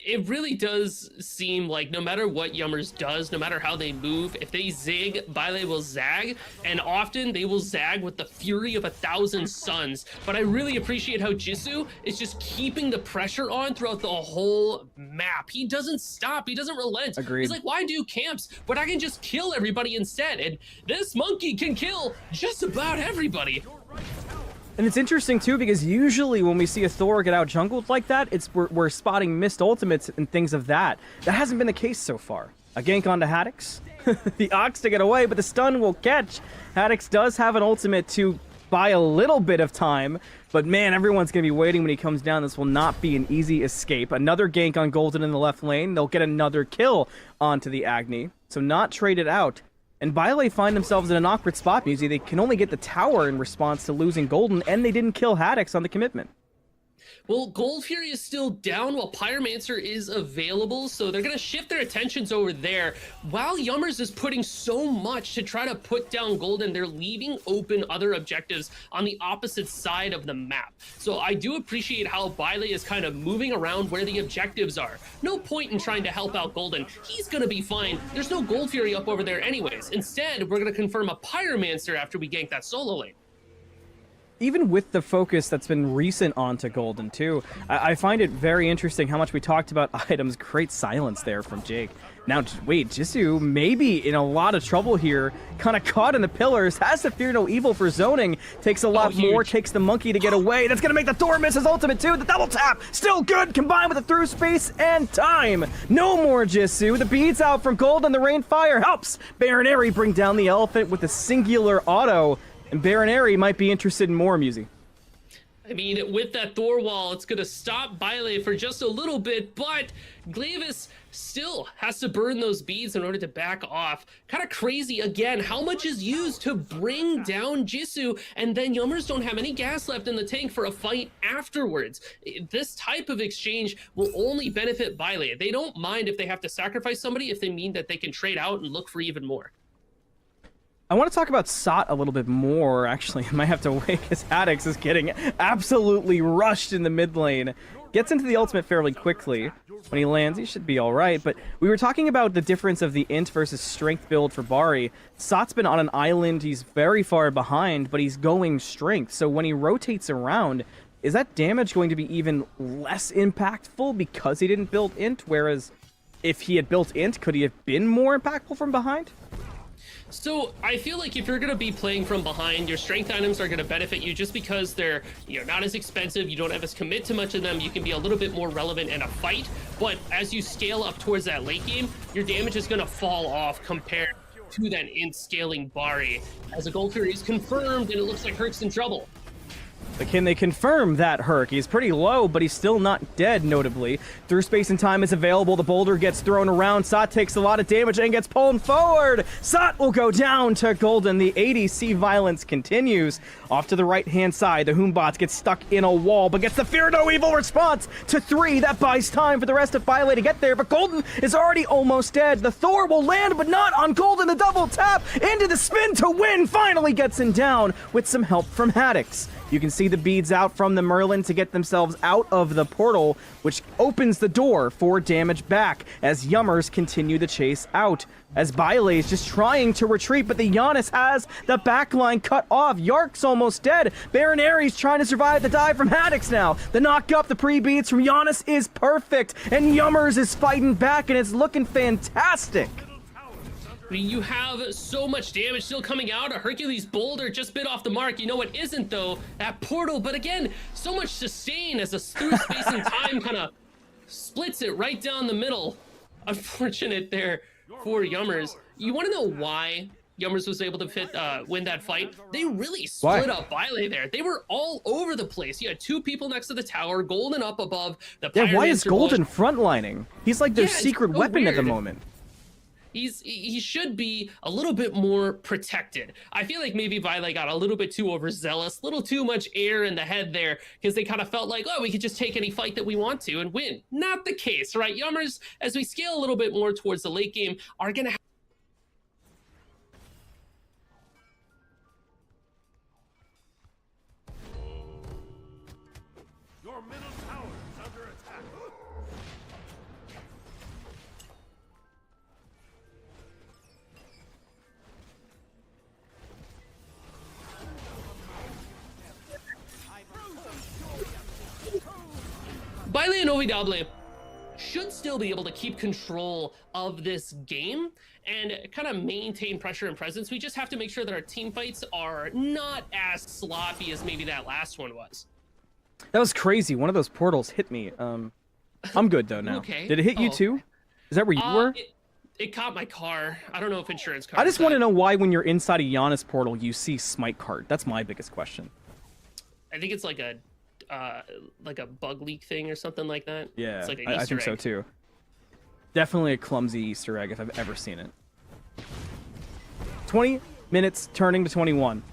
It really does seem like no matter what Yummers does, no matter how they move, if they zig, Bile will zag, and often they will zag with the fury of 1,000 suns. But I really appreciate how Jisoo is just keeping the pressure on throughout the whole map. He doesn't stop, he doesn't relent. Agreed. He's like, why do camps? But I can just kill everybody instead, and this monkey can kill just about everybody. And it's interesting, too, because usually when we see a Thor get out jungled like that, we're spotting missed ultimates and things of that. That hasn't been the case so far. A gank onto Haddix. The Ox to get away, but the stun will catch. Haddix does have an ultimate to buy a little bit of time, but man, everyone's going to be waiting when he comes down. This will not be an easy escape. Another gank on Golden in the left lane. They'll get another kill onto the Agni, so not traded out. And Bile find themselves in an awkward spot, Musi. They can only get the tower in response to losing Golden, and they didn't kill Haddix on the commitment. Well, Gold Fury is still down while Pyromancer is available, so they're going to shift their attentions over there. While Yummers is putting so much to try to put down Golden, they're leaving open other objectives on the opposite side of the map. So I do appreciate how Bile is kind of moving around where the objectives are. No point in trying to help out Golden. He's going to be fine. There's no Gold Fury up over there anyways. Instead, we're going to confirm a Pyromancer after we gank that solo lane. Even with the focus that's been recent onto Golden, too, I find it very interesting how much we talked about items. Great silence there from Jake. Now, wait, Jisoo maybe in a lot of trouble here, kind of caught in the pillars, has the fear no evil for zoning, takes a lot more, takes the monkey to get away. That's going to make the Thor miss his ultimate, too. The double tap, still good, combined with the through space and time. No more Jisoo. The beads out from Golden, the rainfire helps Baronary bring down the elephant with a singular auto. And Baronary might be interested in more, Musi. I mean, with that Thor wall, it's going to stop Bile for just a little bit, but Glavis still has to burn those beads in order to back off. Kind of crazy, again, how much is used to bring down Jisoo, and then Yummers don't have any gas left in the tank for a fight afterwards. This type of exchange will only benefit Bile. They don't mind if they have to sacrifice somebody if they mean that they can trade out and look for even more. I want to talk about Sot a little bit more, actually. I might have to wait because Haddix is getting absolutely rushed in the mid lane. Gets into the ultimate fairly quickly. When he lands, he should be alright, but we were talking about the difference of the int versus strength build for Bari. Sot's been on an island, he's very far behind, but he's going strength, so when he rotates around, is that damage going to be even less impactful because he didn't build int, whereas if he had built int, could he have been more impactful from behind? So I feel like if you're going to be playing from behind, your strength items are going to benefit you just because they're not as expensive. You don't have to commit to much of them. You can be a little bit more relevant in a fight. But as you scale up towards that late game, your damage is going to fall off compared to that int scaling Bari. As a Gold Fury is confirmed, and it looks like Herc's in trouble. But can they confirm that Herc? He's pretty low, but he's still not dead, notably. Through space and time is available. The boulder gets thrown around. Sot takes a lot of damage and gets pulled forward. Sot will go down to Golden. The ADC violence continues. Off to the right-hand side, the Hoombots gets stuck in a wall, but gets the Fear No Evil response to 3. That buys time for the rest of Bile to get there, but Golden is already almost dead. The Thor will land, but not on Golden. The double tap into the spin to win finally gets him down with some help from Haddix. You can see the beads out from the Merlin to get themselves out of the portal, which opens the door for damage back as Yummers continue the chase out. As Bile is just trying to retreat, but the Giannis has the backline cut off. Yark's almost dead. Baron Ares trying to survive the dive from Haddix now. The knock up, the pre-beats from Giannis is perfect, and Yummers is fighting back, and it's looking fantastic. I mean, you have so much damage still coming out. A Hercules boulder just bit off the mark. You know what isn't, though? That portal. But again, so much sustain as a through space and time kind of splits it right down the middle. Unfortunate there for Yummers. You want to know why Yummers was able to win that fight? They really split up Bile there. They were all over the place. You had 2 people next to the tower, Golden up above. The yeah, why is Golden frontlining? He's like their secret weapon at the moment. He should be a little bit more protected. I feel like maybe Violet got a little bit too overzealous, a little too much air in the head there, because they kind of felt like, oh, we could just take any fight that we want to and win. Not the case, right? Yummers, as we scale a little bit more towards the late game, are going to have Your middle tower is under attack. Bile and Ovidable should still be able to keep control of this game and kind of maintain pressure and presence. We just have to make sure that our team fights are not as sloppy as maybe that last one was. That was crazy. One of those portals hit me. I'm good though now. Okay. Did it hit you too? Is that where you were? It caught my car. I don't know if insurance covers I just want to know why when you're inside a Giannis portal you see Smite card. That's my biggest question. I think it's like a bug leak thing or something like that. Yeah, it's like an I Easter think so egg. too. Definitely a clumsy Easter egg if I've ever seen it. 20 minutes turning to 21.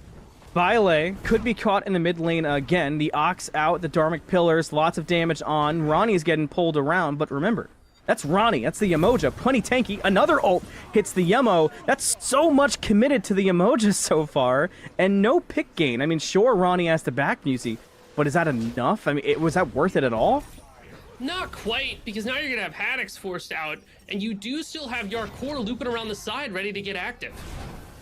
Bile could be caught in the mid lane again. The Ox out, the Dharmic Pillars, lots of damage on. Ronnie's getting pulled around, but remember, that's Ronnie. That's the Yemoja. Plenty tanky. Another ult hits the Yemo. That's so much committed to the Yemoja so far, and no pick gain. I mean, sure, Ronnie has to back Musi, but is that enough? I mean, was that worth it at all? Not quite, because now you're going to have Haddix forced out, and you do still have Yarkor looping around the side ready to get active.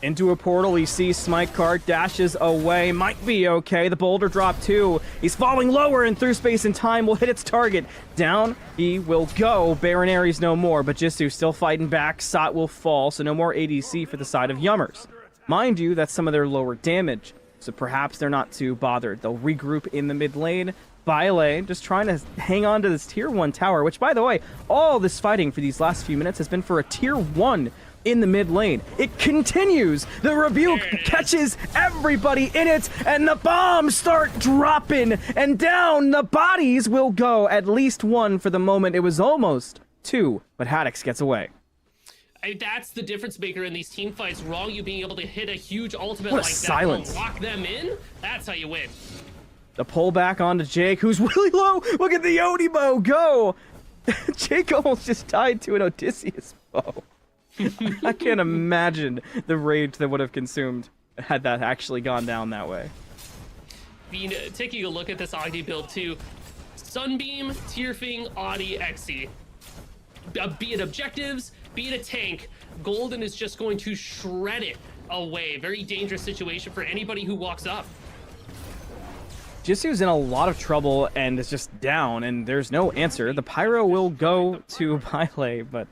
Into a portal, he sees Smite card, dashes away, might be okay. The boulder drop too. He's falling lower, and through space and time will hit its target. Down he will go. Baron Ares no more, but Jisoo still fighting back. Sot will fall, so no more ADC for the side of Yummers. Mind you, that's some of their lower damage, so perhaps they're not too bothered. They'll regroup in the mid lane. Bile just trying to hang on to this tier 1 tower, which, by the way, all this fighting for these last few minutes has been for a tier 1 in the mid lane. It continues. The rebuke catches everybody in it, and the bombs start dropping, and down the bodies will go. At least 1 for the moment. It was almost 2, but Haddix gets away. That's the difference maker in these team fights. Wrong, you being able to hit a huge ultimate What a like silence. that and lock them in. That's how you win. The pullback onto Jake, who's really low. Look at the Odibo go. Jake almost just died to an Odysseus bow. I can't imagine the rage that would have consumed had that actually gone down that way. Taking a look at this Ogdi build too. Sunbeam, Tierfing, Audi, Xe. Be it objectives, be it a tank, Golden is just going to shred it away. Very dangerous situation for anybody who walks up. Jisoo's in a lot of trouble and is just down, and there's no answer. The Pyro will go to Bile, but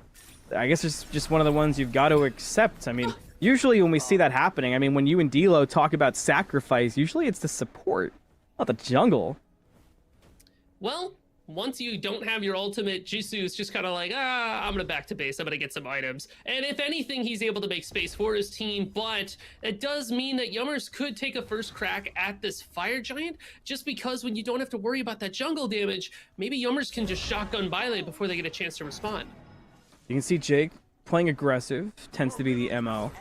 I guess it's just one of the ones you've got to accept. I mean, usually when we see that happening, I mean, when you and D'Lo talk about sacrifice, usually it's the support, not the jungle. Well, once you don't have your ultimate, Jisoo is just kind of like, I'm gonna back to base, I'm gonna get some items. And if anything, he's able to make space for his team, but it does mean that Yummers could take a first crack at this Fire Giant, just because when you don't have to worry about that jungle damage, maybe Yummers can just shotgun Bile before they get a chance to respond. You can see Jake playing aggressive, tends to be the MO.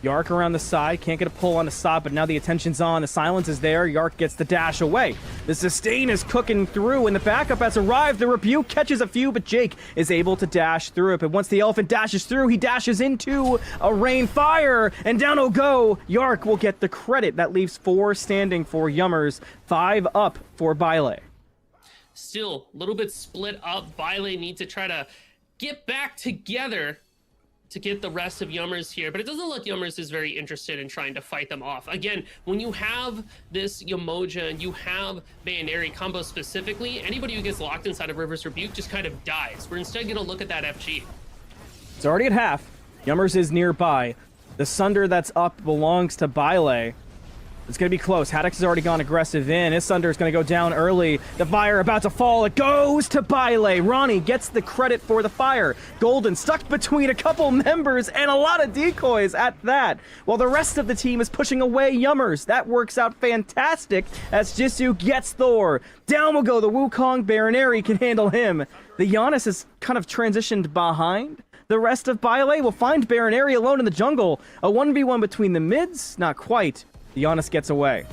Yark around the side, can't get a pull on the side, but now the attention's on, the silence is there, Yark gets the dash away. The sustain is cooking through, and the backup has arrived. The rebuke catches a few, but Jake is able to dash through it. But once the elephant dashes through, he dashes into a rain fire, and down he'll go. Yark will get the credit. That leaves 4 standing for Yummers, 5 up for Bile. Still, a little bit split up. Bile needs to try to get back together to get the rest of Yummers here, but it doesn't look Yummers is very interested in trying to fight them off. Again, when you have this Yamoja and you have Bayonary combo specifically, anybody who gets locked inside of River's Rebuke just kind of dies. We're instead going to look at that FG. It's already at half. Yummers is nearby. The Sunder that's up belongs to Bile. It's going to be close. Haddox has already gone aggressive in. His Sunder is going to go down early. The fire about to fall. It goes to Bile. Ronnie gets the credit for the fire. Golden stuck between a couple members and a lot of decoys at that. While the rest of the team is pushing away Yummers. That works out fantastic as Jisoo gets Thor. Down will go the Wukong. Baronary can handle him. The Giannis is kind of transitioned behind. The rest of Bile will find Baronary alone in the jungle. A 1v1 between the mids? Not quite. Giannis gets away.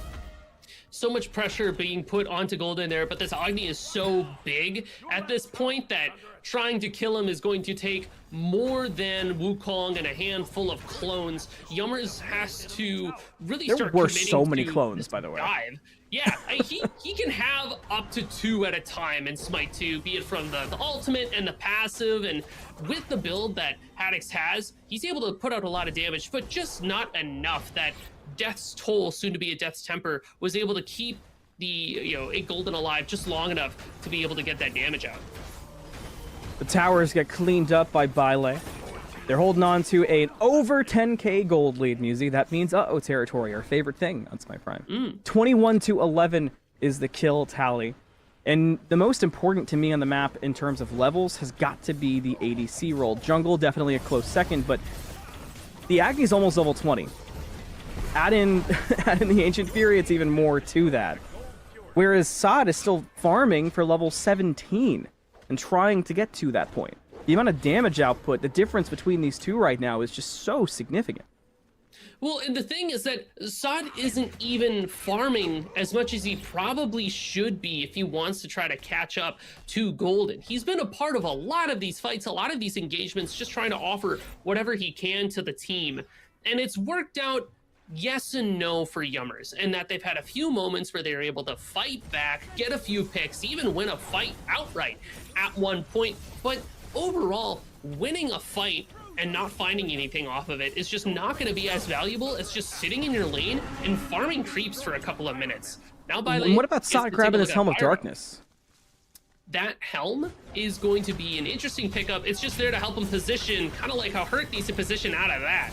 So much pressure being put onto Golden there, but this Agni is so big at this point that trying to kill him is going to take more than Wukong and a handful of clones. Yummers has to really start were committing so many to clones, this by the way. dive. Yeah, he can have up to 2 at a time in Smite 2, be it from the ultimate and the passive, and with the build that Haddox has, he's able to put out a lot of damage, but just not enough that Death's Toll, soon to be a Death's Temper, was able to keep the a Golden alive just long enough to be able to get that damage out. The towers get cleaned up by Bile. They're holding on to an over 10k gold lead, Musi. That means uh-oh territory, our favorite thing on Smite Prime. 21-11 is the kill tally. And the most important to me on the map in terms of levels has got to be the ADC role. Jungle, definitely a close second, but the Agni's almost level 20. Add in the Ancient Fury, it's even more to that. Whereas Sod is still farming for level 17 and trying to get to that point. The amount of damage output, the difference between these two right now is just so significant. Well, and the thing is that Sod isn't even farming as much as he probably should be if he wants to try to catch up to Golden. He's been a part of a lot of these fights, a lot of these engagements, just trying to offer whatever he can to the team. And it's worked out yes and no for Yummers, and that they've had a few moments where they're able to fight back, get a few picks, even win a fight outright at one point. But overall, winning a fight and not finding anything off of it is just not going to be as valuable as just sitting in your lane and farming creeps for a couple of minutes. Now, what about Sod grabbing his Helm of Darkness? That helm is going to be an interesting pickup. It's just there to help him position, kind of like how Hurt needs to position out of that.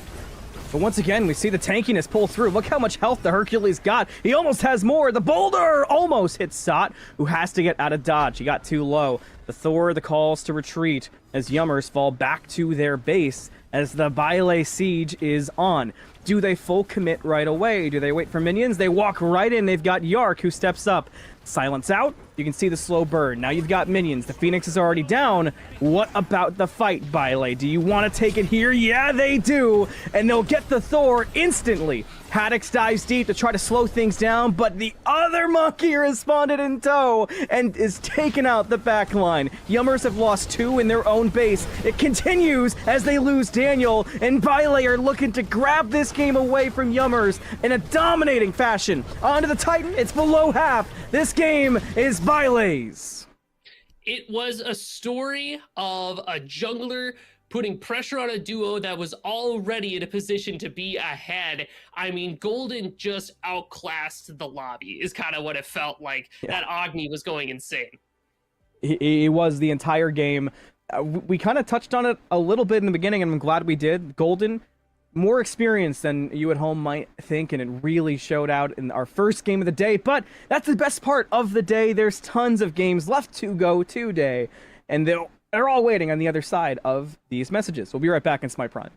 But once again, we see the tankiness pull through. Look how much health the Hercules got. He almost has more. The boulder almost hits Sot, who has to get out of dodge. He got too low. The Thor, the calls to retreat as Yummers fall back to their base as the Bile siege is on. Do they full commit right away? Do they wait for minions? They walk right in. They've got Yark, who steps up. Silence out. You can see the slow burn. Now you've got minions. The Phoenix is already down. What about the fight, Bile? Do you want to take it here? Yeah, they do. And they'll get the Thor instantly. Haddox dives deep to try to slow things down, but the other monkey responded in tow and is taking out the back line. Yummers have lost 2 in their own base. It continues as they lose Daniel, and Bile are looking to grab this game away from Yummers in a dominating fashion. Onto the Titan, it's below half. This game is Bile's. It was a story of a jungler putting pressure on a duo that was already in a position to be ahead. I mean, Golden just outclassed the lobby is kind of what it felt like. Yeah. That Agni was going insane. It was the entire game. We kind of touched on it a little bit in the beginning, and I'm glad we did. Golden more experience than you at home might think, and it really showed out in our first game of the day. But that's the best part of the day. There's tons of games left to go today, and they're all waiting on the other side of these messages. We'll be right back in Smite Prime.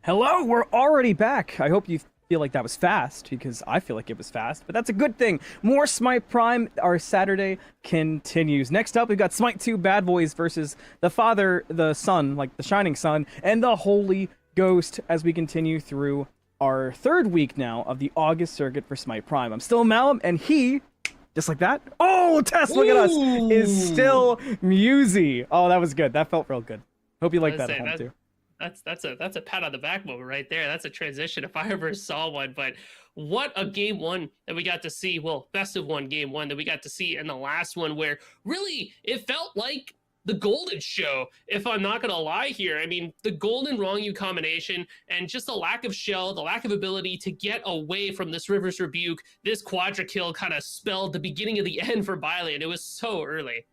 Hello, we're already back. I hope you feel like that was fast, because I feel like it was fast, but that's a good thing. More Smite Prime, our Saturday continues. Next up, we've got Smite 2 Bad Boys versus the Father, the Son, like the Shining Sun, and the Holy Ghost as we continue through our third week now of the August circuit for Smite Prime. I'm still Malum, and he, just like that, oh, Tess, look at us, is still Musy. Oh, that was good. That felt real good. Hope you like that at home, too. That's a pat on the back moment right there. That's a transition if I ever saw one. But what a game one that we got to see. Well, best of one game one that we got to see in the last one, where really it felt like the Golden Show, if I'm not gonna lie here. I mean, the Golden Wrong You combination and just the lack of shell, the lack of ability to get away from this River's Rebuke, this Quadra kill kind of spelled the beginning of the end for Bile, and it was so early.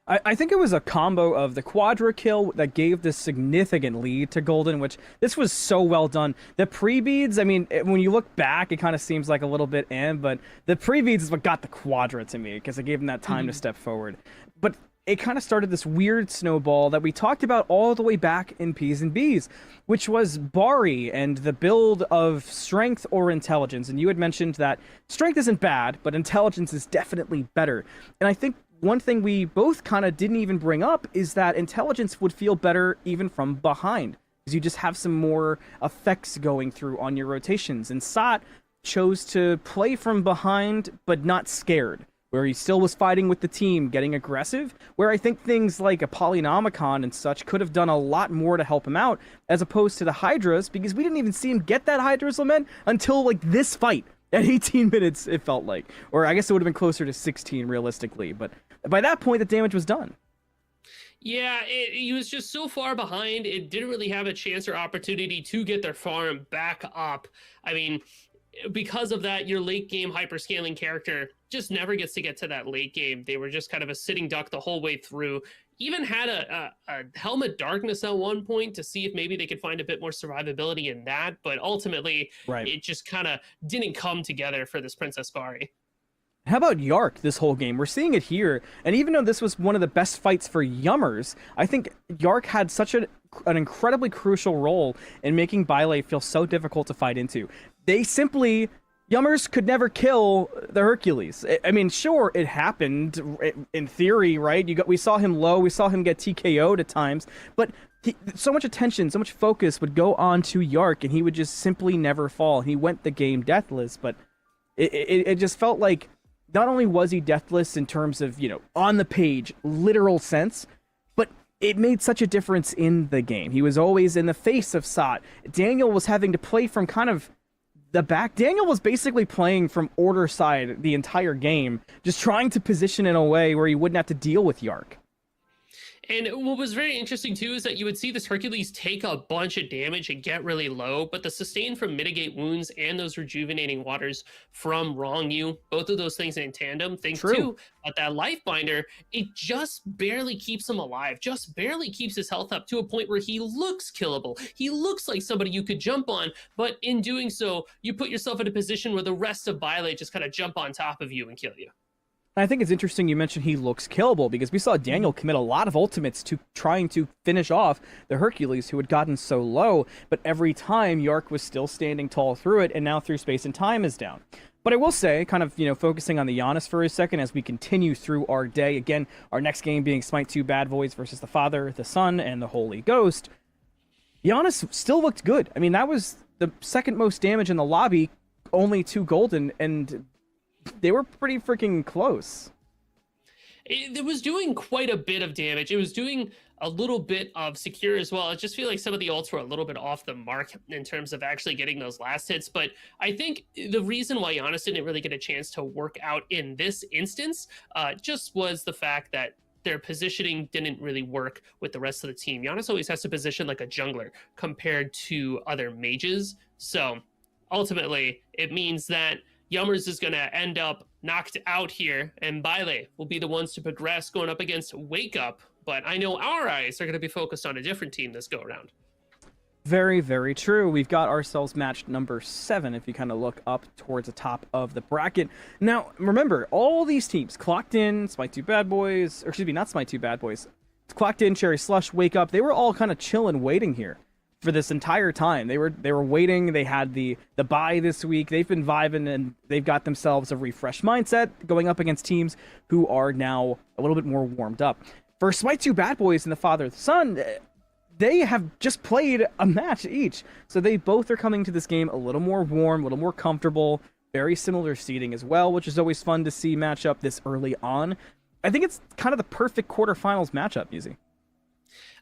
I think it was a combo of the Quadra kill that gave this significant lead to Golden, which this was so well done. The pre-beads, I mean, when you look back, it kind of seems like a little bit but the pre-beads is what got the Quadra to me, because it gave them that time to step forward. But it kind of started this weird snowball that we talked about all the way back in P's and B's, which was Bari and the build of strength or intelligence. And you had mentioned that strength isn't bad, but intelligence is definitely better. And I think one thing we both kind of didn't even bring up is that intelligence would feel better even from behind, because you just have some more effects going through on your rotations. And Sot chose to play from behind, but not scared, where he still was fighting with the team, getting aggressive, where I think things like a Polynomicon and such could have done a lot more to help him out, as opposed to the Hydras, because we didn't even see him get that Hydra's Lament until, like, this fight. At 18 minutes, it felt like. Or I guess it would have been closer to 16, realistically. But by that point, the damage was done. Yeah, he was just so far behind. It didn't really have a chance or opportunity to get their farm back up. I mean, because of that, your late game hyperscaling character just never gets to get to that late game. They were just kind of a sitting duck the whole way through. Even had a helmet darkness at one point to see if maybe they could find a bit more survivability in that, but ultimately it just kind of didn't come together for this Princess Bari. How about Yark this whole game? We're seeing it here, and even though this was one of the best fights for Yummers, I think Yark had such an incredibly crucial role in making Bile feel so difficult to fight into. They simply... Yummers could never kill the Hercules. I mean, sure, it happened in theory, right? We saw him low, we saw him get TKO'd at times, but so much attention, so much focus would go on to Yark, and he would just simply never fall. He went the game deathless, but it just felt like not only was he deathless in terms of, you know, on the page, literal sense, but it made such a difference in the game. He was always in the face of Sot. Daniel was having to play from kind of the back. Daniel was basically playing from order side the entire game, just trying to position in a way where he wouldn't have to deal with Yark. And what was very interesting too is that you would see this Hercules take a bunch of damage and get really low, but the sustain from mitigate wounds and those rejuvenating waters from Wrong You, both of those things in tandem, think too, but that life binder, it just barely keeps him alive, just barely keeps his health up to a point where he looks killable. He looks like somebody you could jump on, but in doing so, you put yourself in a position where the rest of Bile just kind of jump on top of you and kill you. I think it's interesting you mentioned he looks killable, because we saw Daniel commit a lot of ultimates to trying to finish off the Hercules who had gotten so low, but every time Yark was still standing tall through it, and now through space and time is down. But I will say, kind of, you know, focusing on the Giannis for a second as we continue through our day, again, our next game being Smite 2 Bad Boys versus the Father, the Son, and the Holy Ghost, Giannis still looked good. I mean, that was the second most damage in the lobby, only to Golden, and they were pretty freaking close. It was doing quite a bit of damage. It was doing a little bit of secure as well. I just feel like some of the ults were a little bit off the mark in terms of actually getting those last hits. But I think the reason why Giannis didn't really get a chance to work out in this instance just was the fact that their positioning didn't really work with the rest of the team. Giannis always has to position like a jungler compared to other mages. So ultimately, it means that Yummers is going to end up knocked out here, and Bile will be the ones to progress going up against Wake Up. But I know our eyes are going to be focused on a different team this go around. Very, very true. We've got ourselves match number 7 if you kind of look up towards the top of the bracket. Now, remember, all these teams clocked in, Smite 2 Bad Boys, or excuse me, not Smite 2 Bad Boys, clocked in, Cherry Slush, Wake Up, they were all kind of chilling, waiting here. for this entire time. They were waiting. They had the bye this week. They've been vibing, and they've got themselves a refreshed mindset going up against teams who are now a little bit more warmed up. For Smite 2 Bad Boys and the Father Son, they have just played a match each. So they both are coming to this game a little more warm, a little more comfortable, very similar seating as well, which is always fun to see match up this early on. I think it's kind of the perfect quarterfinals matchup, Yuzi.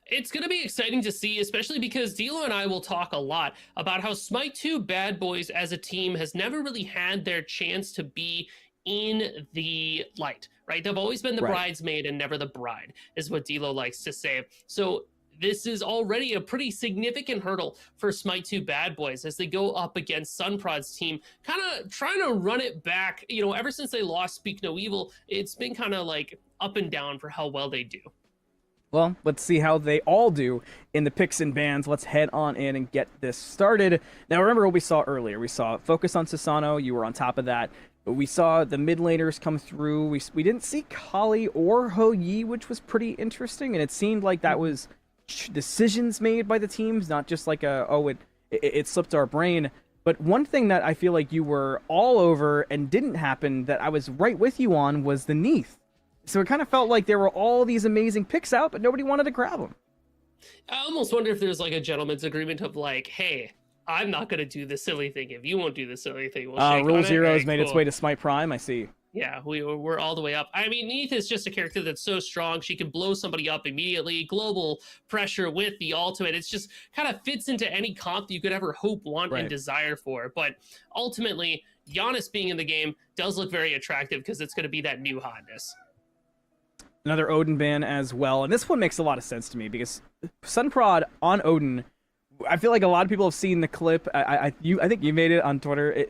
It's going to be exciting to see, especially because Dilo and I will talk a lot about how Smite 2 Bad Boys as a team has never really had their chance to be in the light, right? They've always been the bridesmaid and never the bride, is what Dilo likes to say. So this is already a pretty significant hurdle for Smite 2 Bad Boys as they go up against Sunprod's team, kind of trying to run it back. You know, ever since they lost Speak No Evil, it's been kind of like up and down for how well they do. Well, let's see how they all do in the picks and bans. Let's head on in and get this started. Now, remember what we saw earlier. We saw focus on Susano. You were on top of that. We saw the mid laners come through. We didn't see Kali or Ho Yi, which was pretty interesting. And it seemed like that was decisions made by the teams, not just like it slipped our brain. But one thing that I feel like you were all over and didn't happen that I was right with you on was the Neath. So it kind of felt like there were all these amazing picks out, but nobody wanted to grab them. I almost wonder if there's like a gentleman's agreement of like, hey, I'm not going to do the silly thing if you won't do the silly thing. We'll Rule Zero has made its way to Smite Prime, I see. Yeah, we're all the way up. I mean, Neath is just a character that's so strong. She can blow somebody up immediately. Global pressure with the ultimate. It's just kind of fits into any comp that you could ever hope, want, and desire for. But ultimately, Giannis being in the game does look very attractive because it's going to be that new hotness. Another Odin ban as well. And this one makes a lot of sense to me because Sunprod on Odin, I feel like a lot of people have seen the clip. I think you made it on Twitter.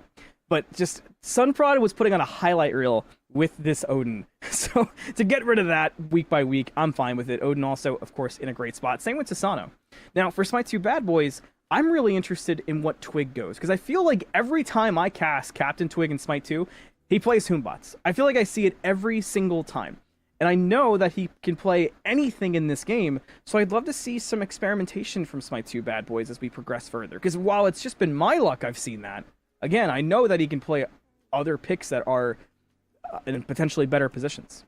But just Sunprod was putting on a highlight reel with this Odin. So to get rid of that week by week, I'm fine with it. Odin also, of course, in a great spot. Same with Susano. Now, for Smite 2 Bad Boys, I'm really interested in what Twig goes because I feel like every time I cast Captain Twig in Smite 2, he plays Hoombots. I feel like I see it every single time. And I know that he can play anything in this game, so I'd love to see some experimentation from Smite 2 Bad Boys as we progress further. Because while it's just been my luck I've seen that, again, I know that he can play other picks that are in potentially better positions.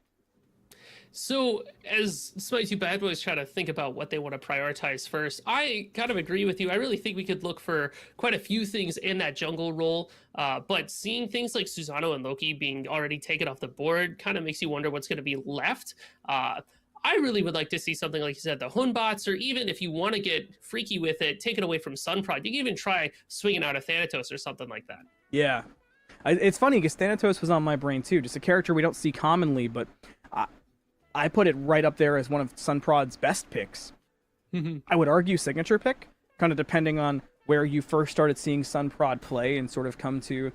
So as Smite 2 Bad Boys try to think about what they want to prioritize first, I kind of agree with you. I really think we could look for quite a few things in that jungle role, but seeing things like Susano and Loki being already taken off the board kind of makes you wonder what's going to be left. I really would like to see something like you said, the Hunbots, or even if you want to get freaky with it, take it away from Sunprod. You can even try swinging out a Thanatos or something like that. Yeah. It's funny because Thanatos was on my brain too, just a character we don't see commonly, but I put it right up there as one of Sunprod's best picks. I would argue signature pick, kind of depending on where you first started seeing Sunprod play and sort of come to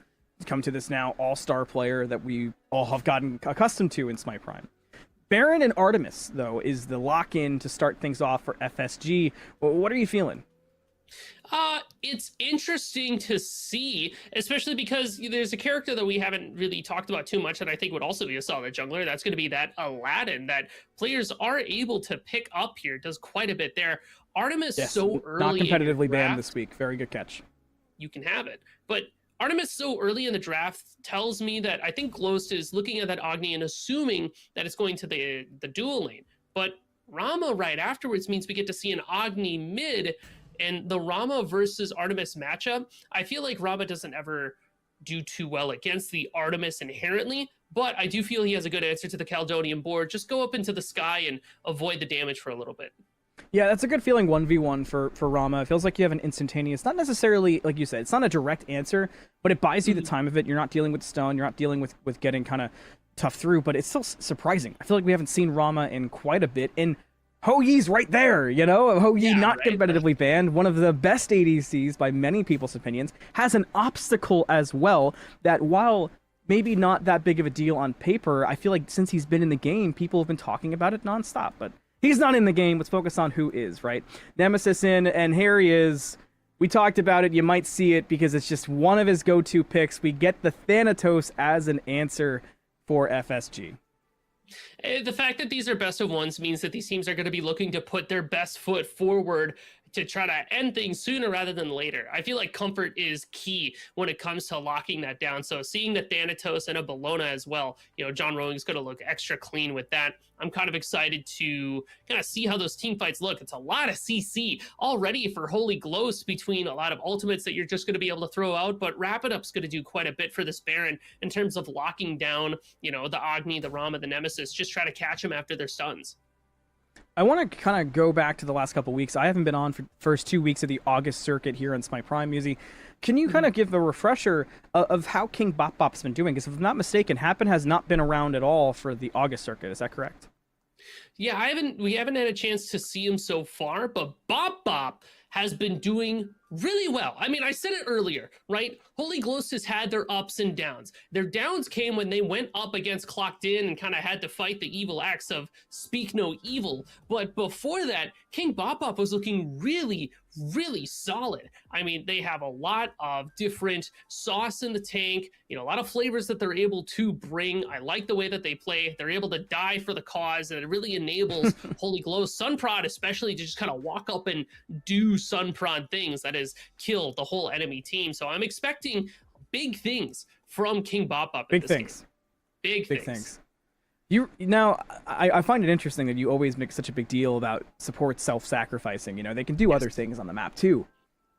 this now all-star player that we all have gotten accustomed to in Smite Prime. Baron and Artemis, though, is the lock-in to start things off for FSG. What are you feeling? It's interesting to see, especially because there's a character that we haven't really talked about too much that I think would also be a solid jungler. That's going to be that Aladdin that players are able to pick up here. Does quite a bit there. Artemis so early, not competitively in banned this week. Very good catch. You can have it, but Artemis so early in the draft tells me that I think Glost is looking at that Agni and assuming that it's going to the dual lane, but Rama right afterwards means we get to see an Agni mid. And the Rama versus Artemis matchup, I feel like Rama doesn't ever do too well against the Artemis inherently, but I do feel he has a good answer to the Caledonian board. Just go up into the sky and avoid the damage for a little bit. Yeah, that's a good feeling 1v1 for Rama. It feels like you have an instantaneous, not necessarily, like you said, it's not a direct answer, but it buys you the time of it. You're not dealing with stun, you're not dealing with getting kind of tough through, but it's still surprising. I feel like we haven't seen Rama in quite a bit, and Ho Yi's right there, you know? Ho Yi, not competitively banned, one of the best ADCs by many people's opinions, has an obstacle as well that while maybe not that big of a deal on paper, I feel like since he's been in the game, people have been talking about it nonstop. But he's not in the game. Let's focus on who is, right? Nemesis in, and here he is. We talked about it. You might see it because it's just one of his go-to picks. We get the Thanatos as an answer for FSG. The fact that these are best of ones means that these teams are going to be looking to put their best foot forward to try to end things sooner rather than later. I feel like comfort is key when it comes to locking that down. So seeing the Thanatos and a Bellona as well, you know, John Rowling's going to look extra clean with that. I'm kind of excited to kind of see how those team fights look. It's a lot of CC already for Holy Glows between a lot of ultimates that you're just going to be able to throw out, but Rapid Up's going to do quite a bit for this Baron in terms of locking down, you know, the Agni, the Rama, the Nemesis, just try to catch them after their stuns. I want to kind of go back to the last couple weeks. I haven't been on for the first 2 weeks of the August circuit here on Smite Prime Musi. Can you kind of give a refresher of how King Bop Bop's been doing? Because if I'm not mistaken, Happen has not been around at all for the August circuit. Is that correct? Yeah, we haven't had a chance to see him so far, but Bop Bop has been doing really well. I mean, I said it earlier, right? Holy Ghost has had their ups and downs. Their downs came when they went up against Clocked In and kind of had to fight the evil acts of Speak No Evil. But before that, King Bop Bop was looking really, really solid. I mean, they have a lot of different sauce in the tank, you know, a lot of flavors that they're able to bring. I like the way that they play. They're able to die for the cause, and it really enables Holy Glow, Sunprod especially, to just kind of walk up and do Sunprod things that is kill the whole enemy team. So I'm expecting big things from King Bop Bop. Big things. Big things. I find it interesting that you always make such a big deal about support self-sacrificing. You know, they can do other things on the map too.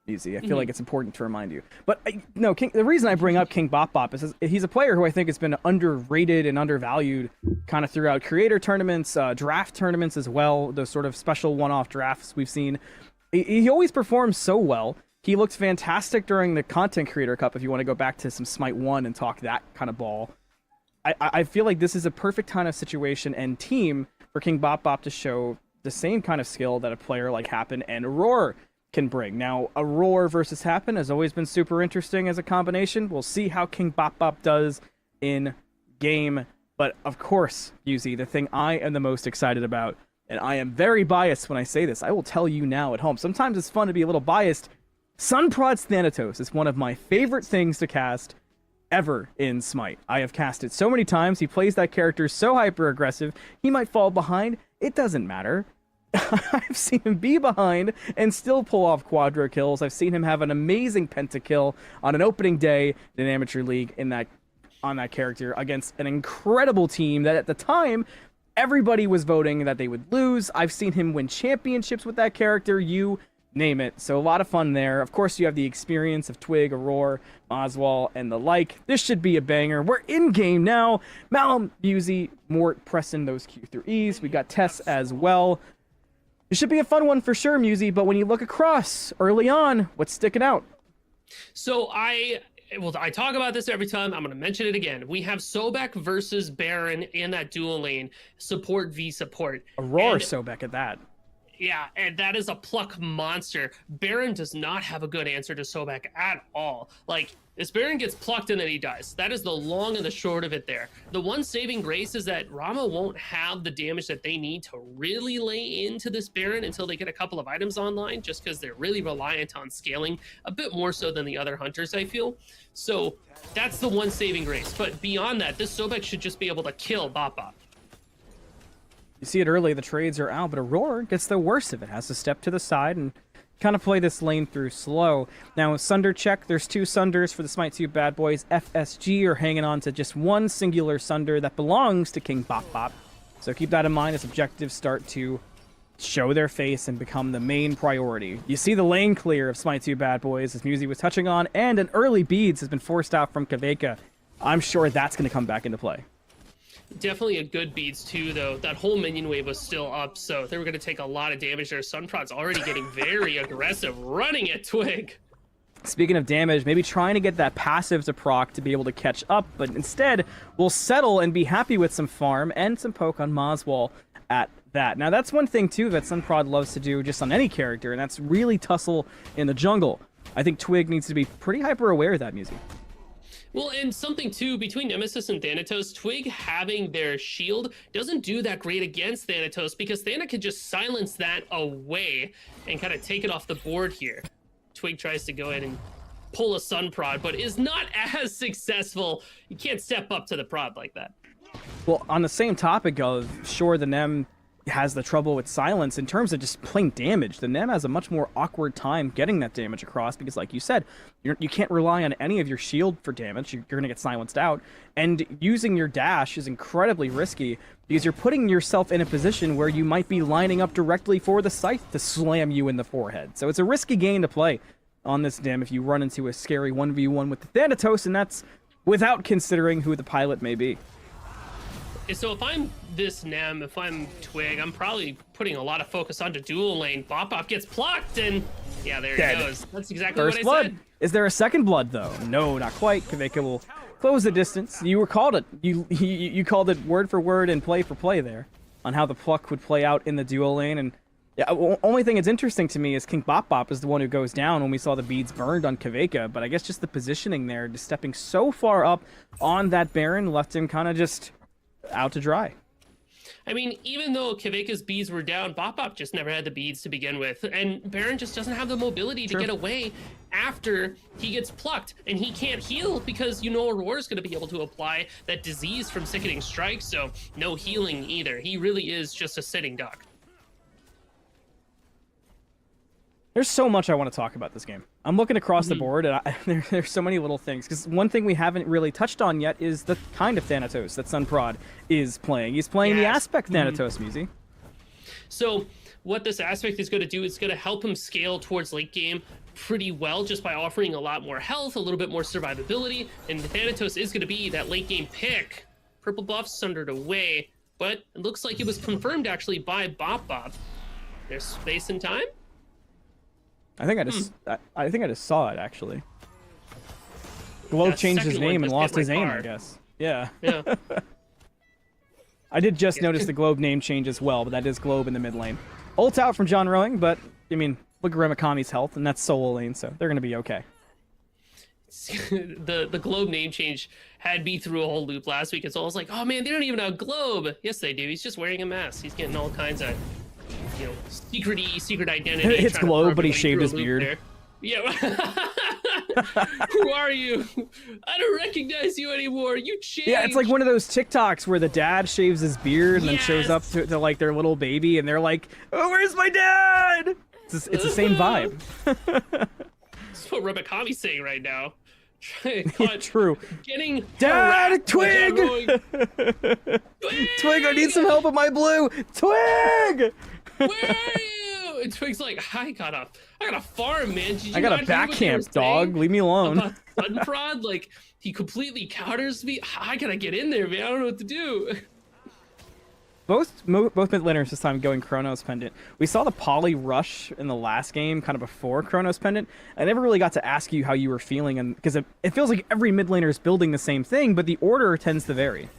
Easy. I feel like it's important to remind you. But the reason I bring up King Bop Bop is he's a player who I think has been underrated and undervalued kind of throughout creator tournaments, draft tournaments as well, those sort of special one-off drafts we've seen. He always performs so well. He looked fantastic during the Content Creator Cup, if you want to go back to some Smite 1 and talk that kind of ball. I feel like this is a perfect kind of situation and team for King Bop Bop to show the same kind of skill that a player like Happen and Roar can bring. Now, a Roar versus Happen has always been super interesting as a combination. We'll see how King Bop Bop does in game. But of course, Yuzi, the thing I am the most excited about, and I am very biased when I say this, I will tell you now at home. Sometimes it's fun to be a little biased. Sunprod's Thanatos is one of my favorite things to cast ever in Smite. I have cast it so many times. He plays that character so hyper aggressive. He might fall behind. It doesn't matter. I've seen him be behind and still pull off quadra kills. I've seen him have an amazing pentakill on an opening day in an amateur league on that character against an incredible team that at the time everybody was voting that they would lose. I've seen him win championships with that character. You name it. So a lot of fun there. Of course, you have the experience of Twig, Aurora, Oswald, and the like. This should be a banger. We're in game now. Malum, Musi, Mort pressing those Q3Es. We got Tess as well. It should be a fun one for sure, Musi, but when you look across early on, what's sticking out? So I talk about this every time. I'm going to mention it again. We have Sobek versus Baron in that dual lane. Support v support. Aurora Sobek at that. Yeah, and that is a pluck monster. Baron does not have a good answer to Sobek at all. Like, this Baron gets plucked and then he dies. That is the long and the short of it there. The one saving grace is that Rama won't have the damage that they need to really lay into this Baron until they get a couple of items online, just because they're really reliant on scaling, a bit more so than the other hunters, I feel. So that's the one saving grace. But beyond that, this Sobek should just be able to kill Bop Bop. You see it early, the trades are out, but Aurora gets the worst of it. Has to step to the side and kind of play this lane through slow. Now, Sunder check. There's two Sunders for the Smite 2 bad boys. FSG are hanging on to just one singular Sunder that belongs to King Bop Bop. So keep that in mind as objectives start to show their face and become the main priority. You see the lane clear of Smite 2 bad boys, as Musi was touching on, and an early Beads has been forced out from Kaveka. I'm sure that's going to come back into play. Definitely a good beats too, though. That whole minion wave was still up, so they were going to take a lot of damage there. Sunprod's already getting very aggressive, running at Twig. Speaking of damage, maybe trying to get that passive to proc to be able to catch up, but instead we'll settle and be happy with some farm and some poke on Moswall at that. Now that's one thing too that Sunprod loves to do just on any character, and that's really tussle in the jungle. I think Twig needs to be pretty hyper aware of that, Musi. Well, and something too, between Nemesis and Thanatos, Twig having their shield doesn't do that great against Thanatos, because Thana can just silence that away and kind of take it off the board here. Twig tries to go in and pull a Sun Prod, but is not as successful. You can't step up to the prod like that. Well, on the same topic of, sure, the Nem has the trouble with silence in terms of just plain damage. The Nem has a much more awkward time getting that damage across because, like you said, you can't rely on any of your shield for damage. You're going to get silenced out. And using your dash is incredibly risky because you're putting yourself in a position where you might be lining up directly for the scythe to slam you in the forehead. So it's a risky game to play on this Nem if you run into a scary 1v1 with the Thanatos, and that's without considering who the pilot may be. So if I'm this Nem, if I'm Twig, I'm probably putting a lot of focus onto dual lane. Bop Bop gets plucked, and yeah, there Dead. he goes. That's exactly First what I blood. said. Is there a second blood though? No, not quite. Kaveka will close the distance. You were called it. You called it word for word and play for play there on how the pluck would play out in the dual lane. And yeah, only thing that's interesting to me is King Bop Bop is the one who goes down when we saw the beads burned on Kaveka. But I guess just the positioning there, just stepping so far up on that Baron, left him kind of just out to dry. I mean, even though Kaveka's beads were down, Bop Bop just never had the beads to begin with. And Baron just doesn't have the mobility to get away after he gets plucked. And he can't heal because Aurora is going to be able to apply that disease from Sickening Strike. So no healing either. He really is just a sitting duck. There's so much I want to talk about this game. I'm looking across the board, and there's so many little things. Because one thing we haven't really touched on yet is the kind of Thanatos that Sunprod is playing. He's playing the Aspect Thanatos, Musi. So what this Aspect is going to do is going to help him scale towards late game pretty well just by offering a lot more health, a little bit more survivability, and the Thanatos is going to be that late game pick. Purple buff sundered away, but it looks like it was confirmed actually by Bop Bop. There's space and time. I think I just saw it actually. Globe changed his name and lost his aim, I guess. Yeah. Yeah. I did just notice the Globe name change as well, but that is Globe in the mid lane. Ult out from John Rowing, but I mean, look at Remakami's health, and that's solo lane, so they're gonna be okay. the Globe name change had me through a whole loop last week, and so I was like, oh man, they don't even have Globe. Yes, they do. He's just wearing a mask. He's getting all kinds of, secret identity. It's Globe, but he shaved his beard. There. Yeah. Who are you? I don't recognize you anymore. You changed. Yeah, it's like one of those TikToks where the dad shaves his beard and then shows up to like their little baby, and they're like, "Oh, where's my dad?" It's the same vibe. That's what Remakami's saying right now. True. Getting Dad, Twig! Twig, I need some help with my blue. Twig! Where are you? And Twig's like, I got a farm, man. Did you I got not a hear back what they were camp, dog. saying Leave me alone. about Sunprod? Like, he completely counters me. I gotta get in there, man. I don't know what to do. Both mid laners this time going Chronos Pendant. We saw the Poly rush in the last game, kind of before Chronos Pendant. I never really got to ask you how you were feeling, and because it feels like every mid laner is building the same thing, but the order tends to vary.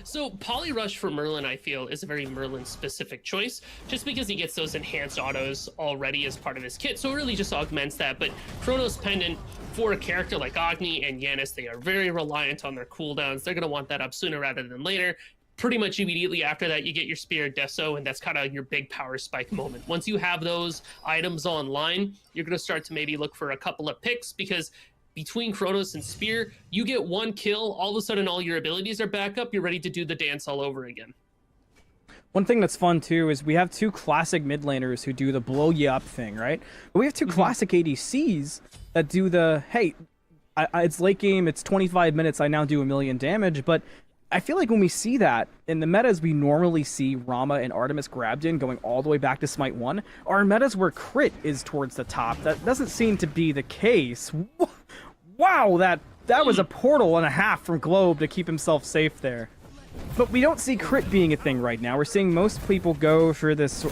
So Poly Rush for Merlin, I feel, is a very Merlin-specific choice, just because he gets those enhanced autos already as part of his kit, so it really just augments that. But Chronos Pendant, for a character like Agni and Yanis, they are very reliant on their cooldowns. They're going to want that up sooner rather than later. Pretty much immediately after that, you get your Spear Deso, and that's kind of your big power spike moment. Once you have those items online, you're going to start to maybe look for a couple of picks, because between Chronos and Spear, you get one kill, all of a sudden all your abilities are back up, you're ready to do the dance all over again. One thing that's fun too is we have two classic mid laners who do the blow you up thing, right? But we have two classic ADCs that do the, hey, it's late game, it's 25 minutes, I now do 1,000,000 damage, but I feel like when we see that, in the metas we normally see Rama and Artemis grabbed in going all the way back to Smite 1, our metas where crit is towards the top. That doesn't seem to be the case. Wow, that was a portal and a half from Globe to keep himself safe there. But we don't see crit being a thing right now. We're seeing most people go for this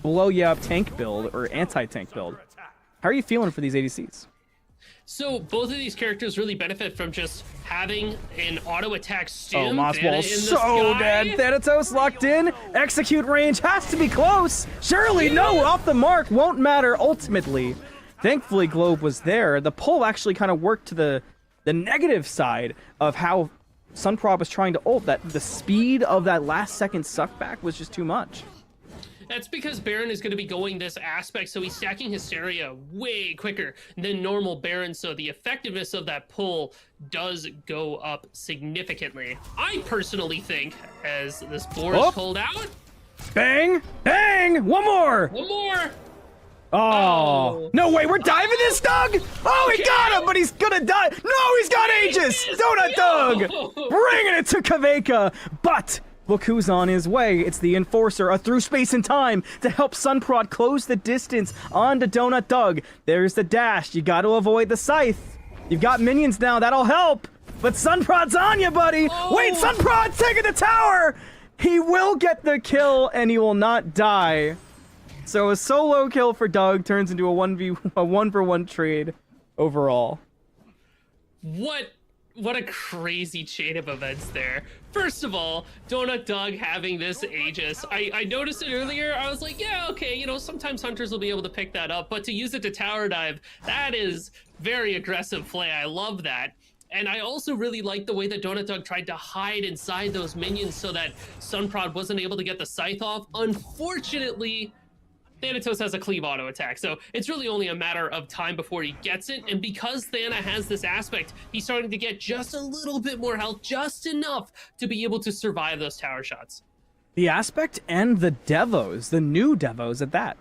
blow you up tank build or anti-tank build. How are you feeling for these ADCs? So both of these characters really benefit from just having an auto attack stim. Oh, Mosswall's so dead. Thanatos locked in. Execute range has to be close. Surely no, off the mark won't matter ultimately. Thankfully, Globe was there. The pull actually kind of worked to the negative side of how Sunprod was trying to ult. That the speed of that last second suckback was just too much. That's because Baron is going to be going this aspect, so he's stacking Hysteria way quicker than normal Baron, so the effectiveness of that pull does go up significantly. I personally think, as this board is pulled out, Bang! Bang! One more! One more. Oh. No way, we're diving this, Doug? Oh, he got him, but he's gonna die. No, he's got Aegis! Donut Doug! Bringing it to Kaveka. But look who's on his way. It's the Enforcer, a through space and time to help Sunprod close the distance onto Donut Doug. There's the dash. You got to avoid the scythe. You've got minions now. That'll help. But Sunprod's on you, buddy. Oh. Wait, Sunprod's taking the tower. He will get the kill, and he will not die. So a solo kill for Doug turns into a 1v1 trade overall. What a crazy chain of events there. First of all, Donut Doug having this Aegis. I noticed it earlier. I was like, yeah, okay, you know, sometimes hunters will be able to pick that up, but to use it to tower dive, that is very aggressive play. I love that. And I also really like the way that Donut Doug tried to hide inside those minions so that Sunprod wasn't able to get the scythe off. Unfortunately, Thanatos has a cleave auto attack, so it's really only a matter of time before he gets it. And because Thana has this aspect, he's starting to get just a little bit more health, just enough to be able to survive those tower shots. The aspect and the Devos, the new Devos at that.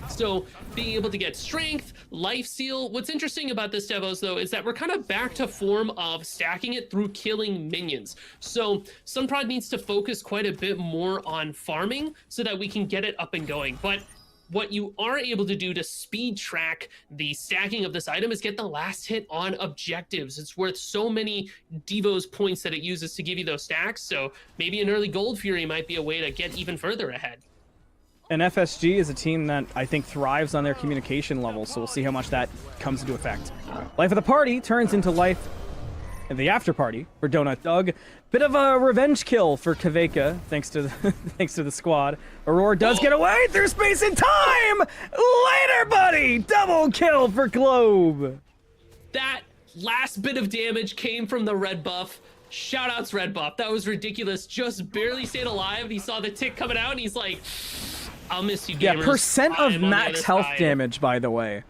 So being able to get strength, life steal. What's interesting about this Devos though is that we're kind of back to form of stacking it through killing minions. So Sunprod needs to focus quite a bit more on farming so that we can get it up and going. But what you are able to do to speed track the stacking of this item is get the last hit on objectives. It's worth so many Devos points that it uses to give you those stacks. So maybe an early Gold Fury might be a way to get even further ahead. And FSG is a team that I think thrives on their communication level, so we'll see how much that comes into effect. Life of the party turns into life of the after party for Donut Doug. Bit of a revenge kill for Kaveka, thanks to the squad. Aurora does get away through space and time! Later, buddy! Double kill for Globe! That last bit of damage came from the red buff. Shoutouts red buff. That was ridiculous. Just barely stayed alive. He saw the tick coming out and he's like, I'll miss you, gamers. Yeah, percent of I'm on the max other health side. damage, by the way.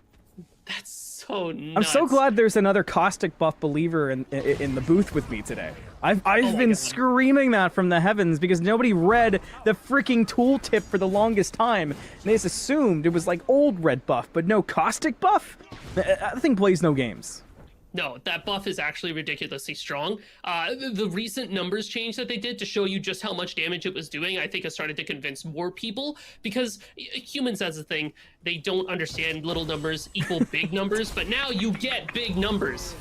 That's so nuts. I'm so glad there's another caustic buff believer in the booth with me today. I've been screaming that from the heavens because nobody read the freaking tooltip for the longest time. And they just assumed it was like old red buff, but no, caustic buff? That thing plays no games. No, that buff is actually ridiculously strong. The recent numbers change that they did to show you just how much damage it was doing, I think has started to convince more people, because humans, as a thing, they don't understand little numbers equal big numbers, but now you get big numbers.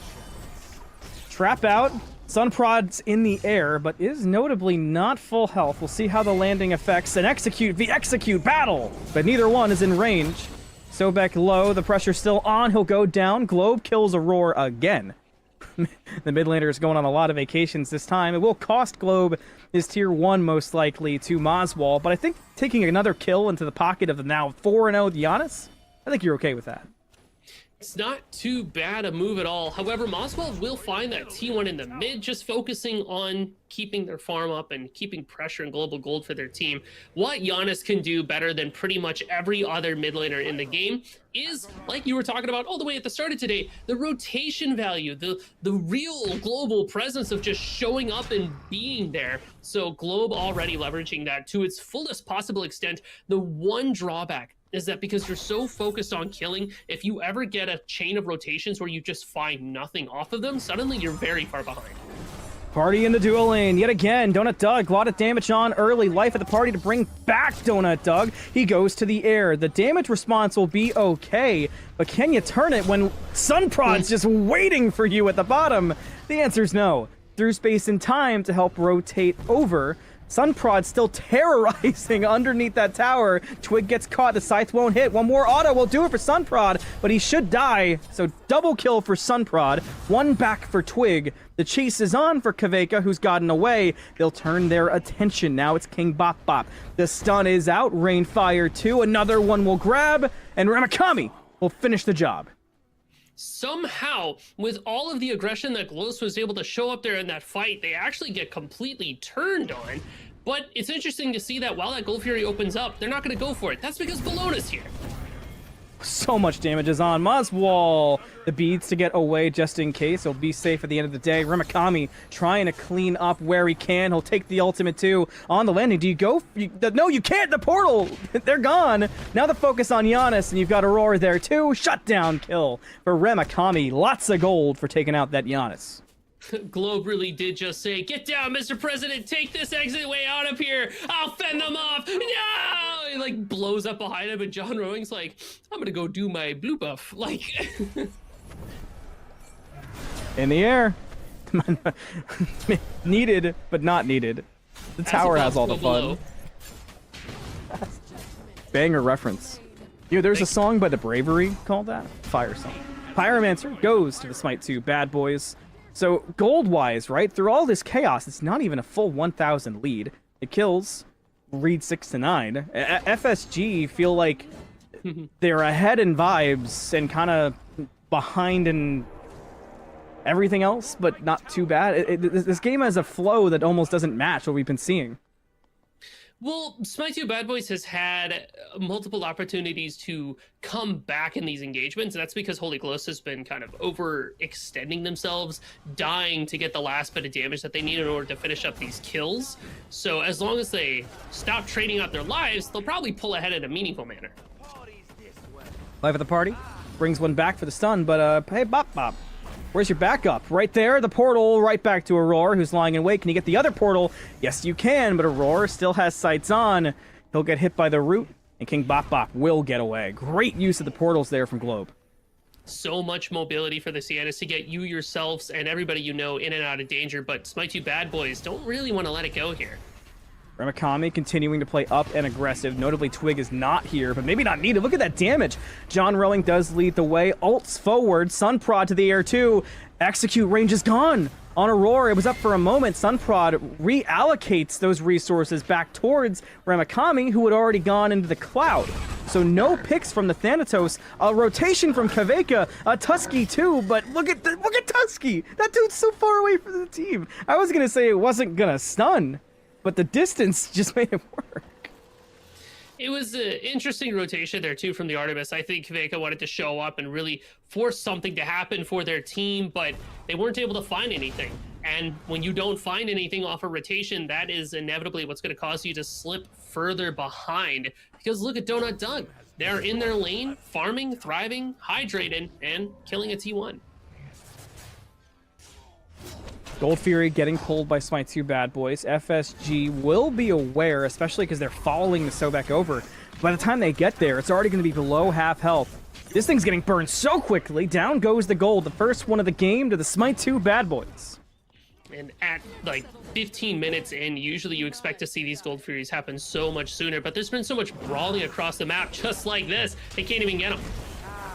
Trap out. Sunprod's in the air, but is notably not full health. We'll see how the landing affects and execute the execute battle, but neither one is in range. Sobek low, the pressure's still on, he'll go down. Globe kills Aurora again. The mid laner is going on a lot of vacations this time. It will cost Globe his tier 1 most likely to Moswall, but I think taking another kill into the pocket of the now 4-0 Giannis, I think you're okay with that. It's not too bad a move at all. However, Moswell will find that T1 in the mid, just focusing on keeping their farm up and keeping pressure and global gold for their team. What Giannis can do better than pretty much every other mid laner in the game is, like you were talking about all the way at the start of today, the rotation value, the real global presence of just showing up and being there. So Globe already leveraging that to its fullest possible extent. The one drawback is that because you're so focused on killing, if you ever get a chain of rotations where you just find nothing off of them, suddenly you're very far behind. Party in the duel lane yet again. Donut Doug, a lot of damage on early. Life of the party to bring back Donut Doug. He goes to the air. The damage response will be okay, but can you turn it when Sunprod's just waiting for you at the bottom? The answer's no. Through space and time to help rotate over. Sunprod still terrorizing underneath that tower. Twig gets caught. The scythe won't hit. One more auto will do it for Sunprod, but he should die. So double kill for Sunprod. One back for Twig. The chase is on for Kaveka, who's gotten away. They'll turn their attention. Now it's King Bop Bop. The stun is out. Rainfire 2. Another one will grab, and Ramakami will finish the job. Somehow, with all of the aggression that Glos was able to show up there in that fight, they actually get completely turned on. But it's interesting to see that while that Gold Fury opens up, they're not going to go for it. That's because Bellona's here. So much damage is on Mozwall. The beads to get away just in case. He'll be safe at the end of the day. Remakami trying to clean up where he can. He'll take the ultimate too. On the landing, do you go? No, you can't. The portal. They're gone. Now the focus on Giannis, and you've got Aurora there too. Shutdown kill for Remakami. Lots of gold for taking out that Giannis. Globe really did just say, "Get down, Mr. President, take this exit way out of here. I'll fend them off." No! He like blows up behind him, and John Rowing's like, "I'm gonna go do my blue buff." Like, in the air. Needed, but not needed. The tower has all the fun. Banger reference. You know, there's a song by The Bravery called that. Fire song. Pyromancer goes to the Smite 2 bad boys. So gold-wise, right, through all this chaos, it's not even a full 1,000 lead. It kills Reed 6 to 9. FSG feel like they're ahead in vibes and kind of behind in everything else, but not too bad. This game has a flow that almost doesn't match what we've been seeing. Well, Smite 2 Bad Boys has had multiple opportunities to come back in these engagements, and that's because Holy Ghost has been kind of overextending themselves, dying to get the last bit of damage that they need in order to finish up these kills. So as long as they stop trading out their lives, they'll probably pull ahead in a meaningful manner. Life of the party brings one back for the stun, but hey, Bop Bop. Where's your backup? Right there, the portal, right back to Aurora, who's lying in wait. Can you get the other portal? Yes, you can, but Aurora still has sights on. He'll get hit by the root, and King Bop Bop will get away. Great use of the portals there from Globe. So much mobility for the Siennas to get you yourselves and everybody you know in and out of danger, but Smite 2 Bad Boys don't really want to let it go here. Remakami continuing to play up and aggressive. Notably, Twig is not here, but maybe not needed. Look at that damage. John Rowing does lead the way. Ults forward. Sunprod to the air, too. Execute range is gone on Aurora. It was up for a moment. Sunprod reallocates those resources back towards Remakami, who had already gone into the cloud. So no picks from the Thanatos. A rotation from Kaveka. A Tusky, too, but look at Tusky. That dude's so far away from the team. I was going to say it wasn't going to stun, but the distance just made it work. It was an interesting rotation there, too, from the Artemis. I think Kveka wanted to show up and really force something to happen for their team, but they weren't able to find anything. And when you don't find anything off a rotation, that is inevitably what's going to cause you to slip further behind. Because look at Donut Doug. They're in their lane, farming, thriving, hydrating, and killing a T1. Gold Fury getting pulled by Smite 2 Bad Boys. FSG will be aware, especially because they're following the Sobek over. By the time they get there, it's already going to be below half health. This thing's getting burned so quickly. Down goes the gold, the first one of the game to the Smite 2 Bad Boys. And at like 15 minutes in, usually you expect to see these Gold Furies happen so much sooner, but there's been so much brawling across the map just like this, they can't even get them.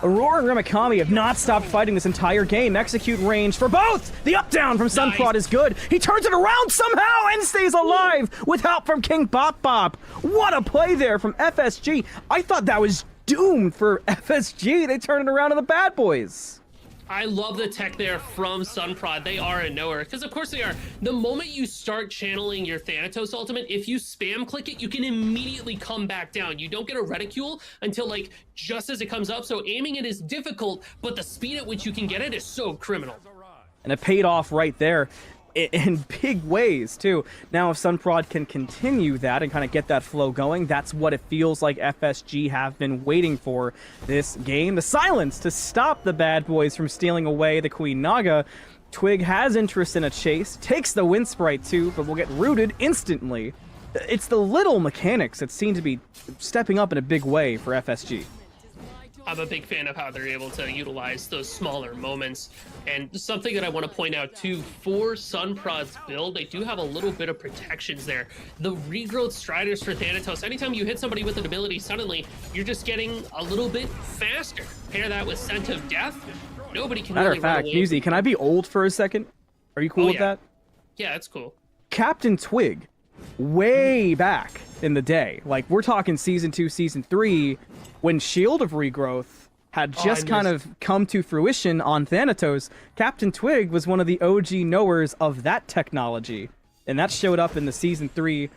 Aurora and Remakami have not stopped fighting this entire game. Execute range for both! The up-down from Sunprod is good. He turns it around somehow and stays alive with help from King Bop Bop. What a play there from FSG. I thought that was doomed for FSG. They turn it around to the Bad Boys. I love the tech there from Sunprod. They are a knower, because of course they are. The moment you start channeling your Thanatos ultimate, if you spam click it, you can immediately come back down. You don't get a reticule until like just as it comes up, so aiming it is difficult, but the speed at which you can get it is so criminal. And it paid off right there in big ways, too. Now, if Sunprod can continue that and kind of get that flow going, that's what it feels like FSG have been waiting for this game. The silence to stop the Bad Boys from stealing away the Queen Naga. Twig has interest in a chase, takes the Wind Sprite, too, but will get rooted instantly. It's the little mechanics that seem to be stepping up in a big way for FSG. I'm a big fan of how they're able to utilize those smaller moments. And something that I want to point out too, for Sunprod's build, they do have a little bit of protections there. The regrowth striders for Thanatos, anytime you hit somebody with an ability, suddenly you're just getting a little bit faster. Pair that with Scent of Death, nobody can Matter really of fact, run away. Musi, can I be old for a second? Are you cool with that? Yeah, that's cool. Captain Twig, way back in the day, like we're talking season 2, season 3, when Shield of Regrowth had just kind of come to fruition on Thanatos, Captain Twig was one of the OG knowers of that technology, and that showed up in the season 3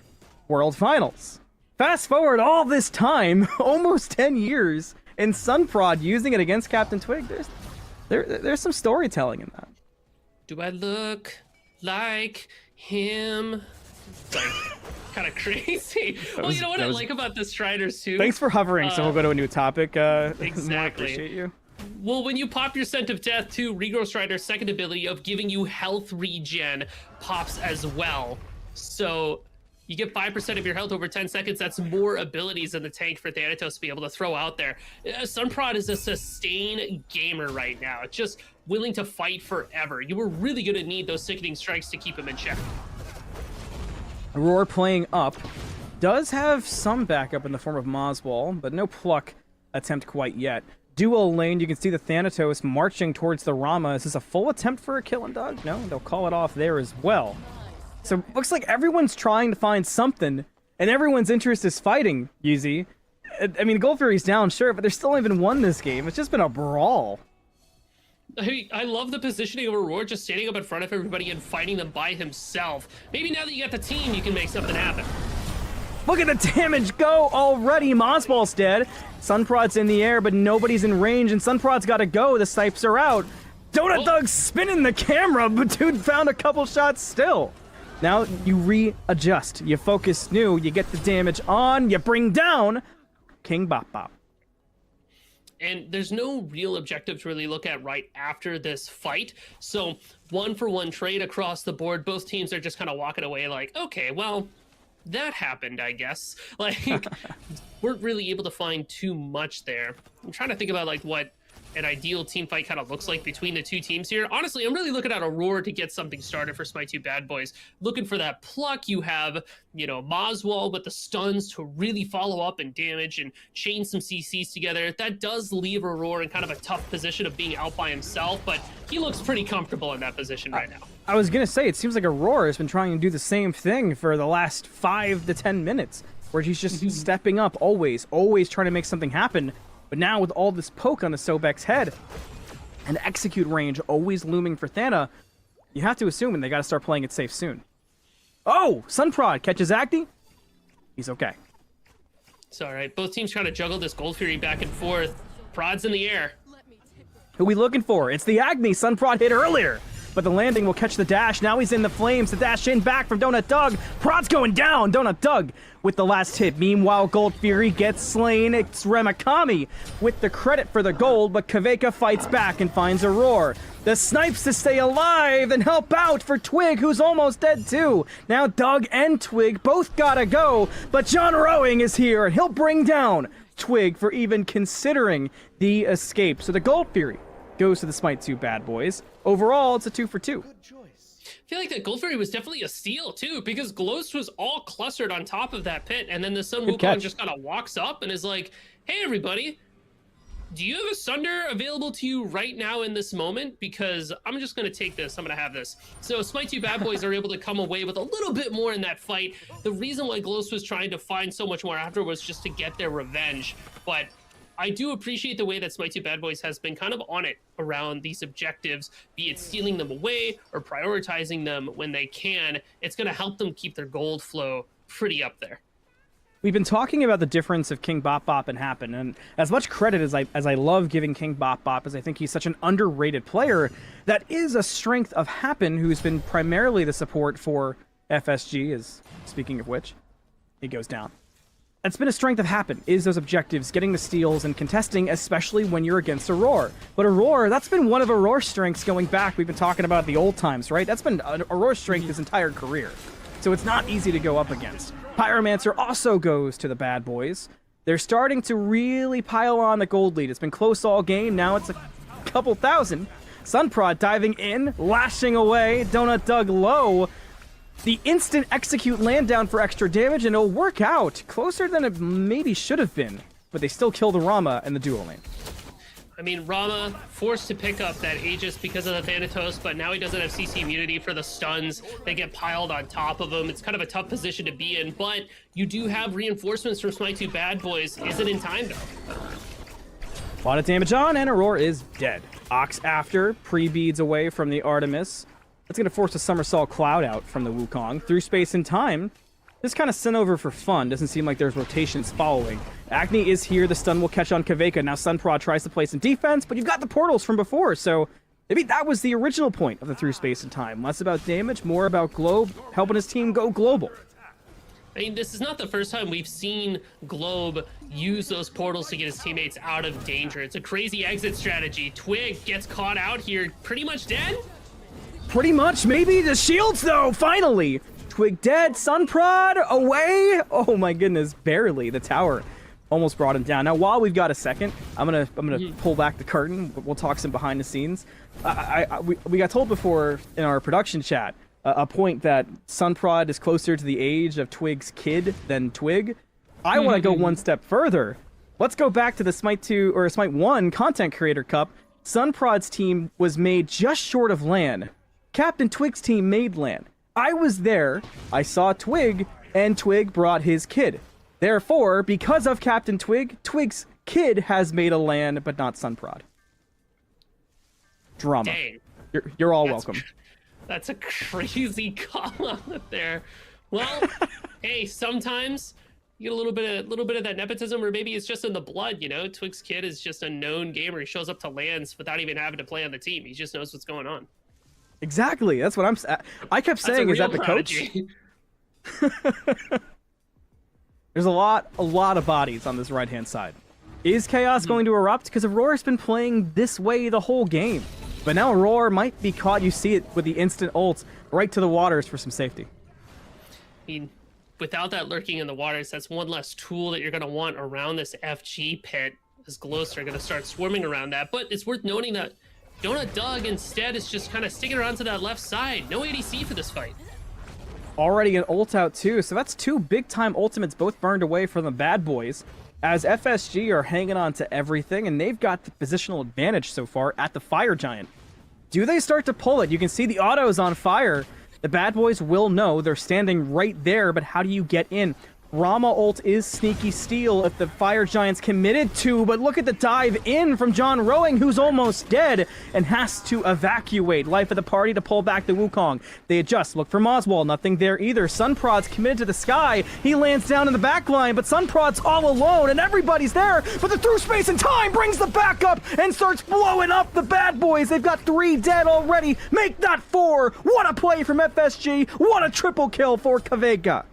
World Finals. Fast forward all this time, almost 10 years, And Sunprod using it against Captain Twig, there's some storytelling in that. Do I look like him? It's like kind of crazy. Well, you know what I like about the Striders too? Thanks for hovering, so we'll go to a new topic. Exactly. I appreciate you. Well, when you pop your Scent of Death too, Regrow Strider's second ability of giving you health regen pops as well. So you get 5% of your health over 10 seconds. That's more abilities in the tank for Thanatos to be able to throw out there. Sunprod is a sustain gamer right now. It's just willing to fight forever. You were really going to need those sickening strikes to keep him in check. Roar playing up. Does have some backup in the form of Moswall, but no pluck attempt quite yet. Dual lane, you can see the Thanatos marching towards the Rama. Is this a full attempt for a kill and dog? No, they'll call it off there as well. So looks like everyone's trying to find something, and everyone's interest is fighting, Yeezy. I mean, Gold Fury's down, sure, but they're still not even won this game. It's just been a brawl. I love the positioning of Aurora just standing up in front of everybody and fighting them by himself. Maybe now that you got the team, you can make something happen. Look at the damage go already. Mosball's dead. Sunprod's in the air, but nobody's in range, and Sunprod's got to go. The snipes are out. Donut Dog's spinning the camera, but dude found a couple shots still. Now you readjust. You focus new. You get the damage on. You bring down King Bop Bop. And there's no real objective to really look at right after this fight. So 1-for-1 trade across the board. Both teams are just kind of walking away like, okay, well, that happened, I guess. Like, weren't really able to find too much there. I'm trying to think about like what an ideal team fight kind of looks like between the two teams here. Honestly, I'm really looking at Aurora to get something started for Smite 2 Bad Boys. Looking for that pluck. You have, you know, Moswall with the stuns to really follow up and damage and chain some CCs together. That does leave Aurora in kind of a tough position of being out by himself, but he looks pretty comfortable in that position right now. I was going to say, it seems like Aurora has been trying to do the same thing for the last 5 to 10 minutes, where he's just stepping up always trying to make something happen. But now with all this poke on the Sobek's head and execute range always looming for Thana, you have to assume they got to start playing it safe soon. Oh, Sunprod catches Acti. He's okay. It's all right. Both teams trying to juggle this Gold Fury back and forth. Prod's in the air. Who we looking for? It's the Agni Sunprod hit earlier. But the landing will catch the dash. Now he's in the flames. The dash in back from Donut Doug. Prod's going down. Donut Doug with the last hit. Meanwhile, Gold Fury gets slain. It's Remakami with the credit for the gold, but Kaveka fights back and finds a roar. The snipes to stay alive and help out for Twig, who's almost dead too. Now Doug and Twig both gotta go, but John Rowing is here and he'll bring down Twig for even considering the escape. So the Gold Fury goes to the Smite 2 Bad Boys. Overall, it's a 2 for 2. I feel like that Gold Fury was definitely a steal too, because Ghost was all clustered on top of that pit, and then the Sun Wukong just kind of walks up and is like, hey everybody, do you have a Sunder available to you right now in this moment? Because I'm just going to take this. I'm going to have this. So Smite 2 Bad Boys are able to come away with a little bit more in that fight. The reason why Ghost was trying to find so much more after was just to get their revenge. But I do appreciate the way that Smite 2 Bad Boys has been kind of on it around these objectives, be it stealing them away or prioritizing them when they can. It's going to help them keep their gold flow pretty up there. We've been talking about the difference of King Bop Bop and Happen, and as much credit as I love giving King Bop Bop, as I think he's such an underrated player, that is a strength of Happen, who's been primarily the support for FSG, is speaking of which, he goes down. That's been a strength of Happen, is those objectives, getting the steals and contesting, especially when you're against Aurora. But Aurora, that's been one of Aurora's strengths going back. We've been talking about the old times, right? That's been Aurora's strength his entire career. So it's not easy to go up against. Pyromancer also goes to the Bad Boys. They're starting to really pile on the gold lead. It's been close all game. Now it's a couple thousand. Sunprod diving in, lashing away. Donut Doug low. The instant execute land down for extra damage, and it'll work out. Closer than it maybe should have been. But they still kill the Rama and the dual lane. I mean, Rama forced to pick up that Aegis because of the Thanatos, but now he doesn't have CC immunity for the stuns. They get piled on top of him. It's kind of a tough position to be in, but you do have reinforcements from Smite 2 Bad Boys. Is it in time, though? A lot of damage on, and Aurora is dead. Ox after, pre-beads away from the Artemis. That's going to force a Somersault Cloud out from the Wukong. Through space and time, just kind of sent over for fun. Doesn't seem like there's rotations following. Agni is here. The stun will catch on Kaveka. Now Sunprod tries to play some defense, but you've got the portals from before, so maybe that was the original point of the through space and time. Less about damage, more about Globe helping his team go global. I mean, this is not the first time we've seen Globe use those portals to get his teammates out of danger. It's a crazy exit strategy. Twig gets caught out here, pretty much dead? Pretty much, maybe the shields though, finally! Twig dead, Sunprod away! Oh my goodness, barely. The tower almost brought him down. Now, while we've got a second, I'm gonna pull back the curtain. We'll talk some behind the scenes. We got told before in our production chat a point that Sunprod is closer to the age of Twig's kid than Twig. I want to go one step further. Let's go back to the Smite 2 or Smite 1 Content Creator Cup. Sunprod's team was made just short of LAN. Captain Twig's team made LAN. I was there. I saw Twig, and Twig brought his kid. Therefore, because of Captain Twig, Twig's kid has made a LAN, but not Sunprod. Drama. Dang. You're all welcome. That's a crazy call out there. Well, hey, sometimes you get a little bit of that nepotism, or maybe it's just in the blood, you know? Twig's kid is just a known gamer. He shows up to LANs without even having to play on the team. He just knows what's going on. Exactly. That's what I kept saying. Is that the prodigy. coach? There's a lot of bodies on this right-hand side. Is Chaos going to erupt? Because Aurora's been playing this way the whole game. But now Aurora might be caught. You see it with the instant ults right to the waters for some safety. I mean, without that lurking in the waters, that's one less tool that you're going to want around this FG pit, as Ghosts are going to start swarming around that. But it's worth noting that Donut Dog instead is just kind of sticking around to that left side. No ADC for this fight. Already an ult out too, so that's two big-time ultimates both burned away from the bad boys, as FSG are hanging on to everything, and they've got the positional advantage so far at the Fire Giant. Do they start to pull it? You can see the autos on fire. The bad boys will know. They're standing right there, but how do you get in? Rama ult is sneaky steal if the Fire Giant's committed to, but look at the dive in from John Rowing, who's almost dead and has to evacuate. Life of the party to pull back the Wukong. They adjust, look for Moswell, nothing there either. Sunprod's committed to the sky. He lands down in the back line, but Sunprod's all alone and everybody's there, but the through space and time brings the backup and starts blowing up the bad boys. They've got 3 dead already. Make that 4. What a play from FSG. What a triple kill for Kavega.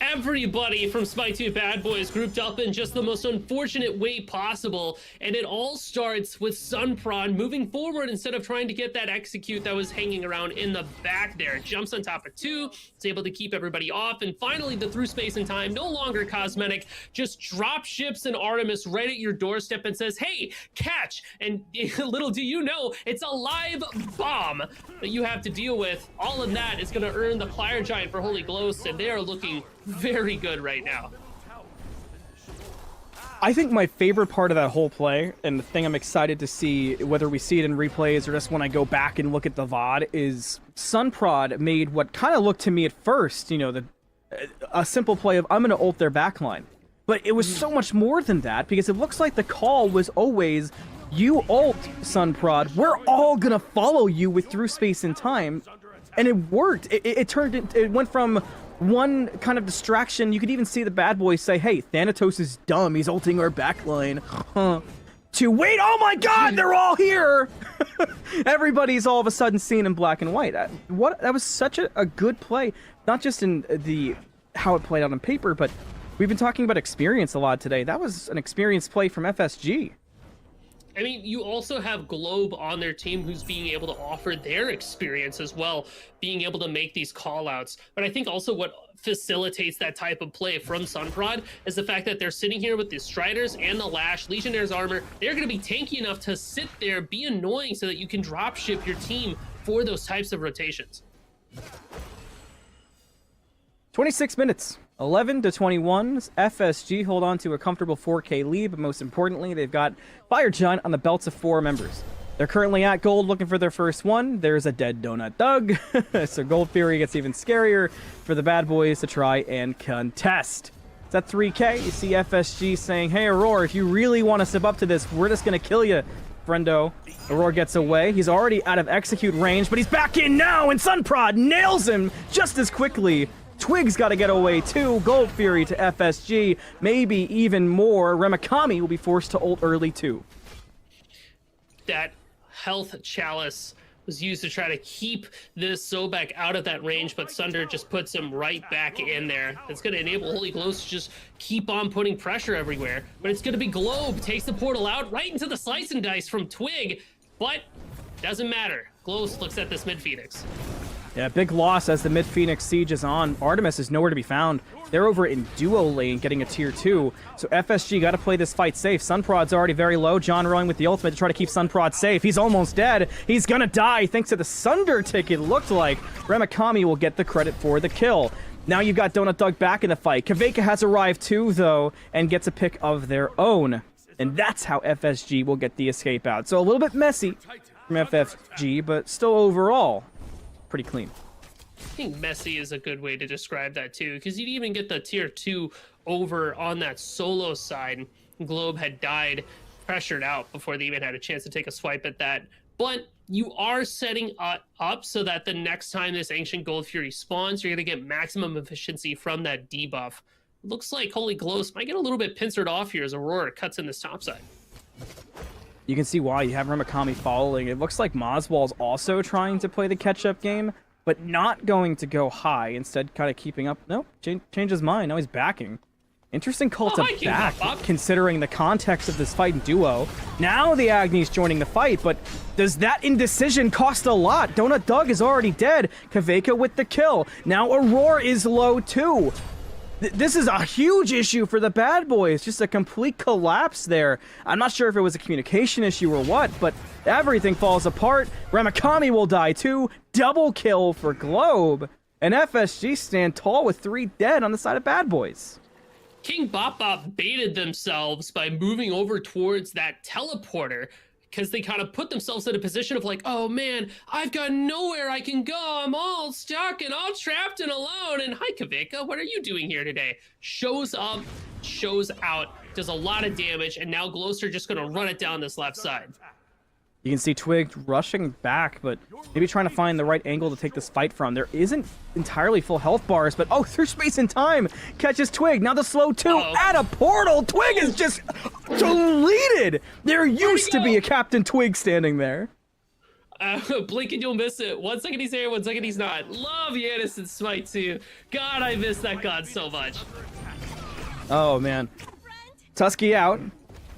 Everybody from Smite 2 Bad Boys grouped up in just the most unfortunate way possible, and it all starts with Sunprod moving forward instead of trying to get that execute that was hanging around in the back there. Jumps on top of 2, is able to keep everybody off, and finally the through space and time, no longer cosmetic, just drop ships an Artemis right at your doorstep and says, hey, catch! And little do you know, it's a live bomb that you have to deal with. All of that is going to earn the Fire Giant for Holy Ghosts, and they are looking very good right now. I think my favorite part of that whole play, and the thing I'm excited to see, whether we see it in replays or just when I go back and look at the VOD, is Sunprod made what kind of looked to me at first, you know, a simple play of, I'm going to ult their backline. But it was so much more than that, because it looks like the call was always, you ult, Sunprod, we're all going to follow you with through space and time. And it worked. It went from one kind of distraction. You could even see the bad boys say, hey, Thanatos is dumb, he's ulting our backline, to wait, oh my god, they're all here. Everybody's all of a sudden seen in black and white. That was such a good play, not just in the how it played out on paper, but we've been talking about experience a lot today. That was an experienced play from FSG. I mean, you also have Globe on their team who's being able to offer their experience as well, being able to make these call-outs. But I think also what facilitates that type of play from Sunprod is the fact that they're sitting here with the Striders and the Lash, Legionnaire's armor. They're going to be tanky enough to sit there, be annoying, so that you can drop ship your team for those types of rotations. 26 minutes. 11-21, FSG hold on to a comfortable 4K lead, but most importantly, they've got Fire Giant on the belts of 4 members. They're currently at gold looking for their first one. There's a dead Donut Doug, so Gold Fury gets even scarier for the bad boys to try and contest. It's at 3K. You see FSG saying, hey, Aurora, if you really want to step up to this, we're just going to kill you, friendo. Aurora gets away. He's already out of execute range, but he's back in now, and Sunprod nails him just as quickly. Twig's got to get away too. Gold Fury to FSG, maybe even more. Remakami will be forced to ult early too. That health chalice was used to try to keep this Sobek out of that range, but Sunder just puts him right back in there. It's going to enable Holy Glows to just keep on putting pressure everywhere, but it's going to be Globe takes the portal out right into the slice and dice from Twig, but doesn't matter. Glows looks at this mid Phoenix. Yeah, big loss as the mid Phoenix siege is on. Artemis is nowhere to be found. They're over in duo lane getting a tier 2. So FSG got to play this fight safe. Sunprod's already very low. John rolling with the ultimate to try to keep Sunprod safe. He's almost dead. He's going to die thanks to the Sunder tick, it looked like. Remakami will get the credit for the kill. Now you've got Donut Dog back in the fight. Kaveka has arrived too, though, and gets a pick of their own. And that's how FSG will get the escape out. So a little bit messy from FSG, but still overall pretty clean. I think messy is a good way to describe that too, because you'd even get the tier 2 over on that solo side. Globe had died, pressured out before they even had a chance to take a swipe at that. But you are setting up so that the next time this Ancient Gold Fury spawns, you're going to get maximum efficiency from that debuff. Looks like Holy Glows might get a little bit pincered off here as Aurora cuts in this top side. You can see why you have Remakami following. It looks like Moswall's also trying to play the catch-up game, but not going to go high. Instead, kind of keeping up. Nope, change his mind. Now he's backing. Interesting call to back, considering the context of this fight in duo. Now the Agni's joining the fight, but does that indecision cost a lot? Donut Doug is already dead. Kaveka with the kill. Now Aurora is low too. This is a huge issue for the bad boys. Just a complete collapse there. I'm not sure if it was a communication issue or what, but everything falls apart. Remakami will die too. Double kill for Globe. And FSG stand tall with 3 dead on the side of bad boys. King Bop Bop baited themselves by moving over towards that teleporter, because they kind of put themselves in a position of like, oh man, I've got nowhere I can go. I'm all stuck and all trapped and alone. And hi, Kaveka, what are you doing here today? Shows up, shows out, does a lot of damage, and now Gloster just going to run it down this left side. You can see Twig rushing back, but maybe trying to find the right angle to take this fight from. There isn't entirely full health bars, but oh, through space and time, catches Twig. Now the slow 2 at a portal. Twig is just deleted. There used to be a Captain Twig standing there. Blink and you'll miss it. 1 second he's here, 1 second he's not. Love Yanis and Smite too. God, I miss that god so much. Oh, man. Tusky out.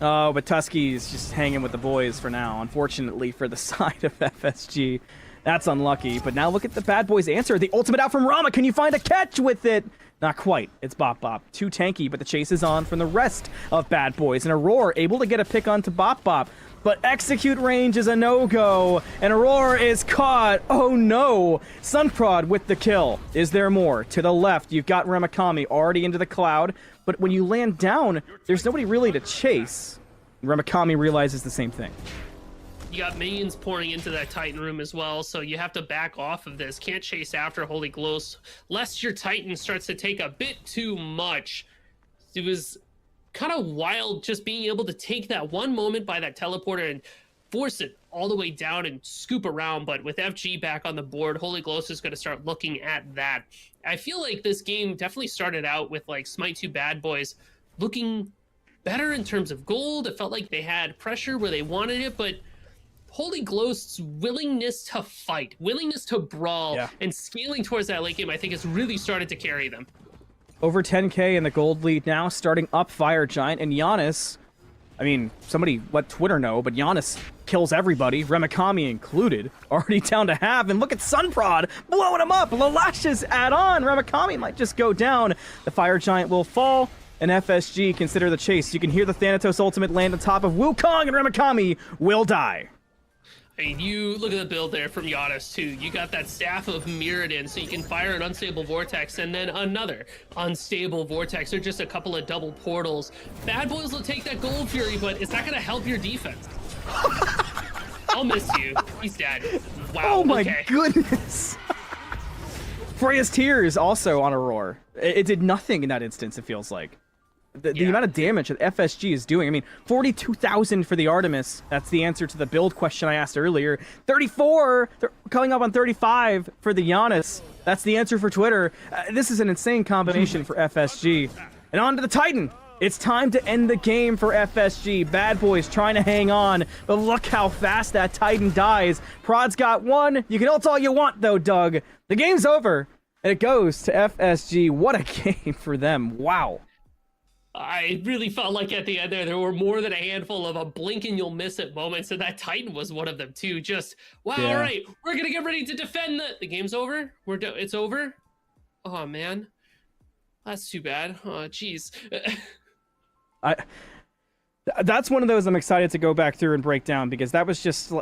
Oh, but Tusky's just hanging with the boys for now, unfortunately for the side of FSG. That's unlucky, but now look at the bad boys' answer. The ultimate out from Rama. Can you find a catch with it? Not quite. It's Bop Bop. Too tanky, but the chase is on from the rest of bad boys. And Aurora able to get a pick onto Bop Bop, but execute range is a no-go, and Aurora is caught. Oh no! Sunprod with the kill. Is there more? To the left, you've got Remakami already into the cloud, but when you land down, there's nobody really to chase. Remakami realizes the same thing. You got minions pouring into that Titan room as well, so you have to back off of this. Can't chase after Holy Glows, lest your Titan starts to take a bit too much. It was kind of wild just being able to take that one moment by that teleporter and force it all the way down and scoop around, but with FG back on the board, Holy Glows is going to start looking at that. I feel like this game definitely started out with like Smite 2 bad boys looking better in terms of gold. It felt like they had pressure where they wanted it, but Holy Glow's willingness to fight, willingness to brawl, and scaling towards that late game, I think has really started to carry them. Over 10k in the gold lead now, starting up Fire Giant, and Giannis, I mean, somebody let Twitter know, but Giannis kills everybody, Remakami included, already down to half, and look at Sunprod blowing him up. Lalash's add-on. Remakami might just go down. The Fire Giant will fall, and FSG consider the chase. You can hear the Thanatos ultimate land on top of Wukong, and Remakami will die. I mean, you look at the build there from Giannis too. You got that Staff of Mirrodin, so you can fire an unstable vortex and then another unstable vortex, or just a couple of double portals. Bad boys will take that Gold Fury, but it's not going to help your defense. I'll miss you. He's dead. Wow. Oh my goodness. Freya's Tears also on Aurora. It did nothing in that instance, it feels like. the amount of damage that FSG is doing. I mean, 42,000 for the Artemis. That's the answer to the build question I asked earlier. 34, they're coming up on 35 for the Giannis. That's the answer for Twitter. This is an insane combination for FSG. And on to the Titan. It's time to end the game for FSG. Bad Boys trying to hang on, but look how fast that Titan dies. Prod's got one. You can ult all you want, though, Doug. The game's over, and it goes to FSG. What a game for them. Wow. I really felt like at the end there were more than a handful of a blink and you'll miss it moments, and that Titan was one of them too. Just, wow, Yeah. all right, we're going to get ready to defend the game's over. It's over. Oh, man. That's too bad. Oh, jeez. That's one of those I'm excited to go back through and break down, because that was just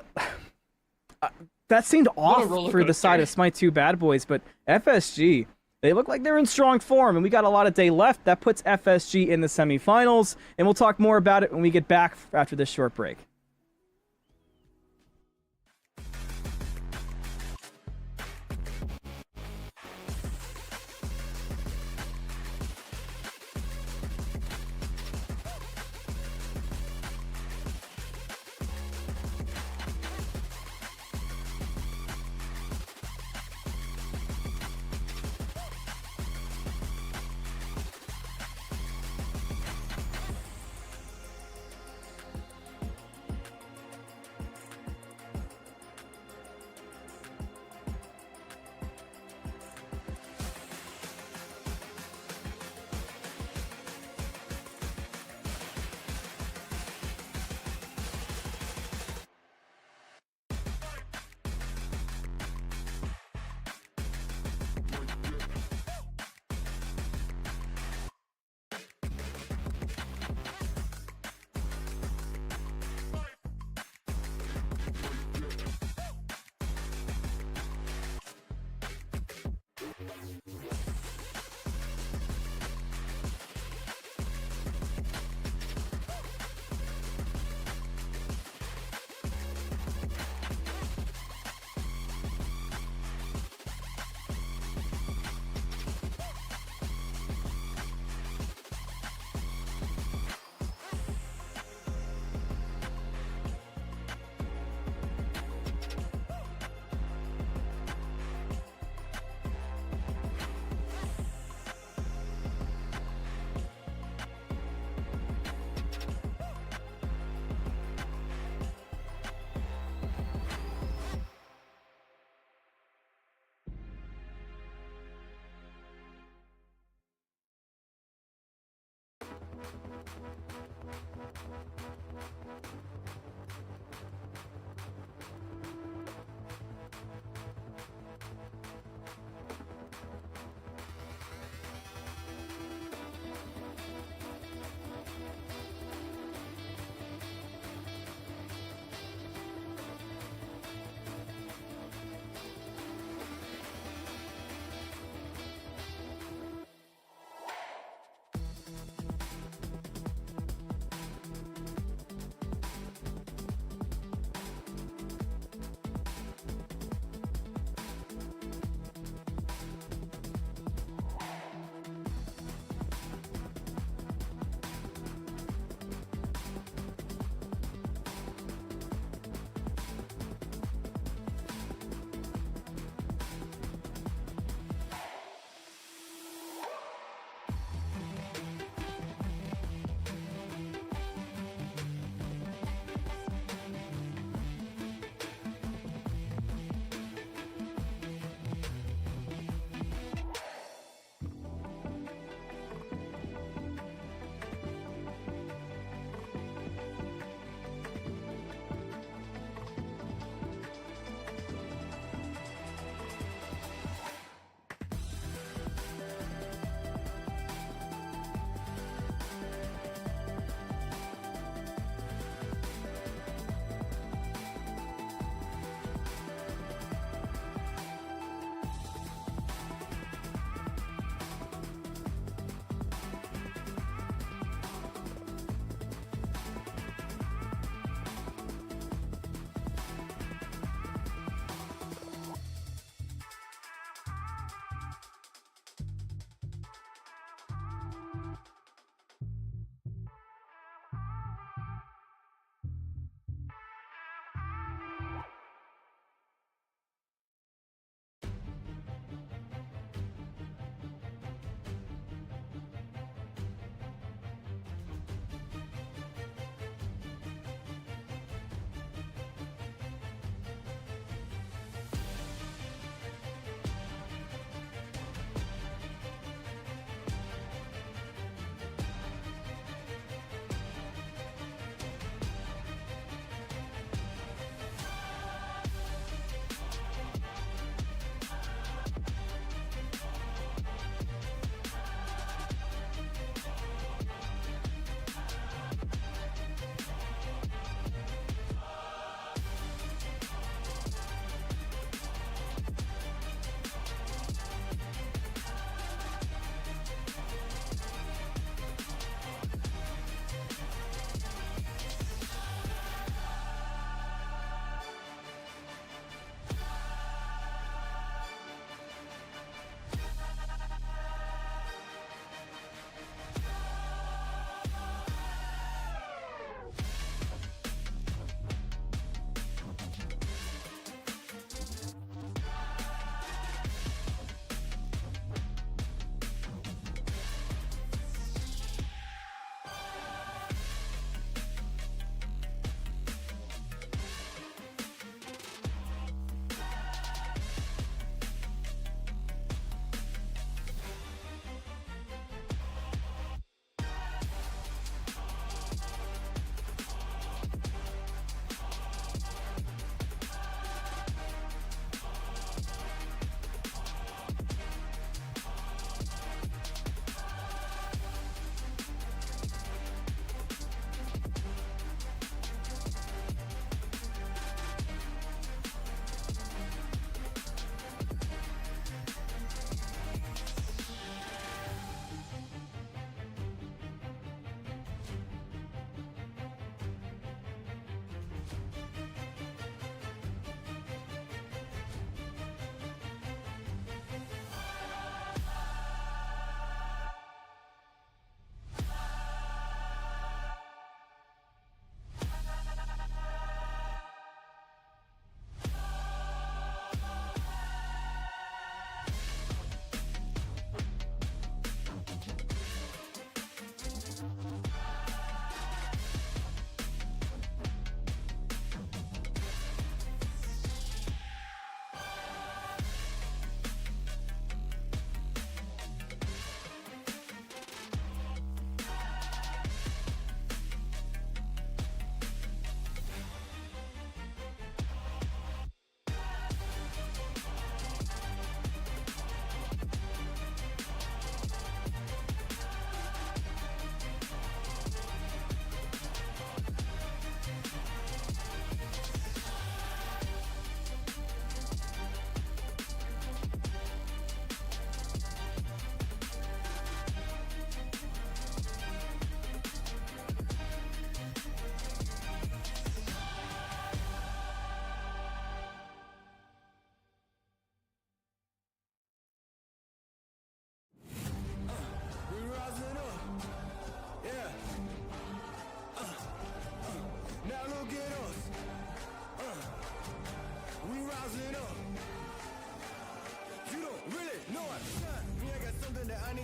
that seemed off for the side of Smite 2 Bad Boys, but FSG, they look like they're in strong form, and we got a lot of day left. That puts FSG in the semifinals, and we'll talk more about it when we get back after this short break.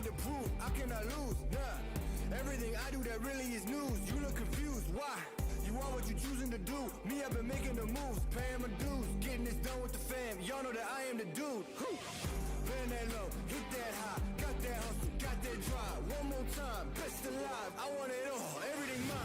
need to prove. I cannot lose, nah. Everything I do that really is news. You look confused, why? You are what you choosing to do. Me, I've been making the moves, paying my dues, getting this done with the fam. Y'all know that I am the dude. Bend that low, hit that high, got that hustle, got that drive. One more time, best alive. I want it all, everything mine.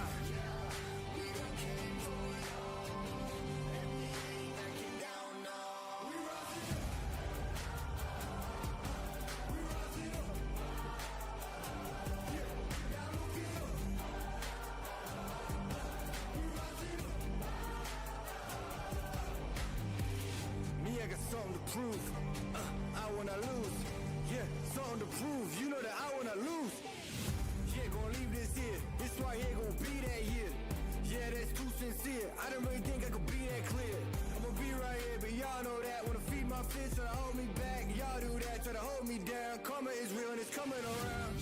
Me, I got something to prove. I wanna lose. Yeah, something to prove. You know that I wanna lose. Yeah, gonna leave this here. This right here gonna be that year. Yeah, that's too sincere. I don't really think I could be that clear. I'm gonna be right here, but y'all know that. Wanna feed my fish, try to hold me back. Y'all do that, try to hold me down. Karma is real and it's coming around.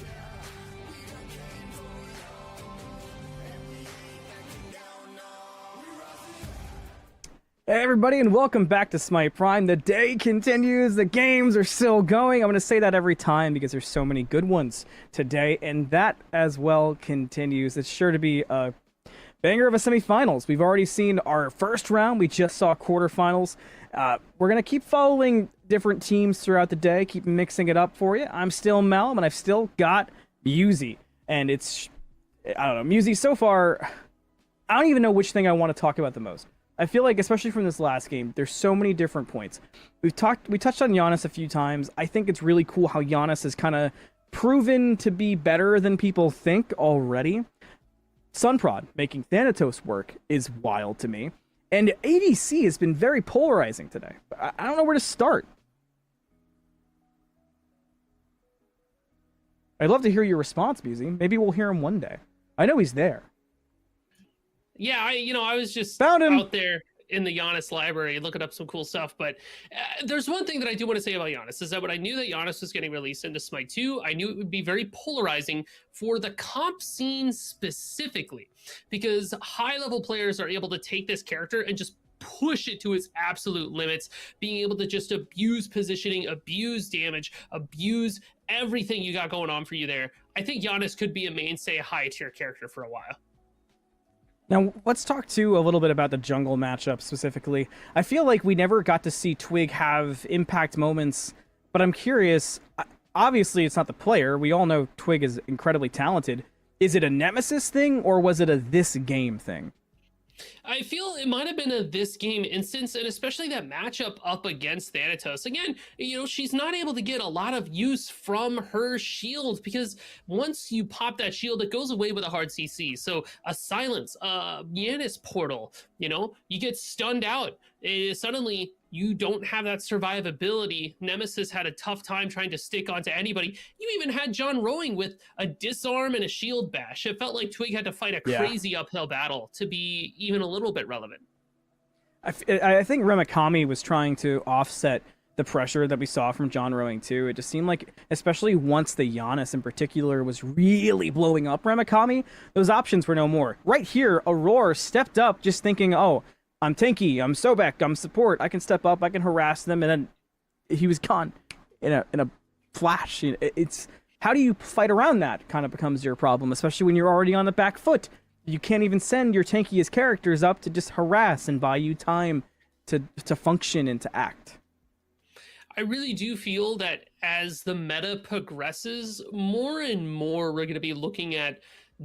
Hey everybody, and welcome back to Smite Prime. The day continues, the games are still going. I'm going to say that every time because there's so many good ones today, and that as well continues. It's sure to be a banger of a semifinals. We've already seen our first round. We just saw quarterfinals. We're going to keep following different teams throughout the day, keep mixing it up for you. I'm still Mel, and I've still got Musi. And it's, I don't know, Musi so far, I don't even know which thing I want to talk about the most. I feel like, especially from this last game, there's so many different points. We touched on Giannis a few times. I think it's really cool how Giannis has kind of proven to be better than people think already. Sunprod making Thanatos work is wild to me. And ADC has been very polarizing today. I don't know where to start. I'd love to hear your response, Musi. Maybe we'll hear him one day. I know he's there. Yeah, I was just Found him out there in the Giannis library looking up some cool stuff. But there's one thing that I do want to say about Giannis is that when I knew that Giannis was getting released into Smite 2, I knew it would be very polarizing for the comp scene specifically, because high-level players are able to take this character and just push it to its absolute limits, being able to just abuse positioning, abuse damage, abuse everything you got going on for you there. I think Giannis could be a mainstay high-tier character for a while. Now, let's talk too a little bit about the jungle matchup specifically. I feel like we never got to see Twig have impact moments, but I'm curious. Obviously, it's not the player. We all know Twig is incredibly talented. Is it a Nemesis thing, or was it a this game thing? I feel it might have been a this game instance, and especially that matchup up against Thanatos. Again, she's not able to get a lot of use from her shield, because once you pop that shield, it goes away with a hard CC. So a silence, a Yanis portal, you get stunned out. Suddenly, you don't have that survivability. Nemesis had a tough time trying to stick onto anybody. You even had John rowing with a disarm and a shield bash. It felt like Twig had to fight a crazy uphill battle to be even a little bit relevant. I think Remakami was trying to offset the pressure that we saw from John rowing too. It just seemed like, especially once the Giannis in particular was really blowing up Remakami, those options were no more. Right here, Aurora stepped up just thinking, oh, I'm tanky, I'm Sobek, I'm support, I can step up, I can harass them, and then he was gone in a flash. It's how do you fight around that kind of becomes your problem, especially when you're already on the back foot. You can't even send your tankiest characters up to just harass and buy you time to function and to act. I really do feel that as the meta progresses, more and more we're going to be looking at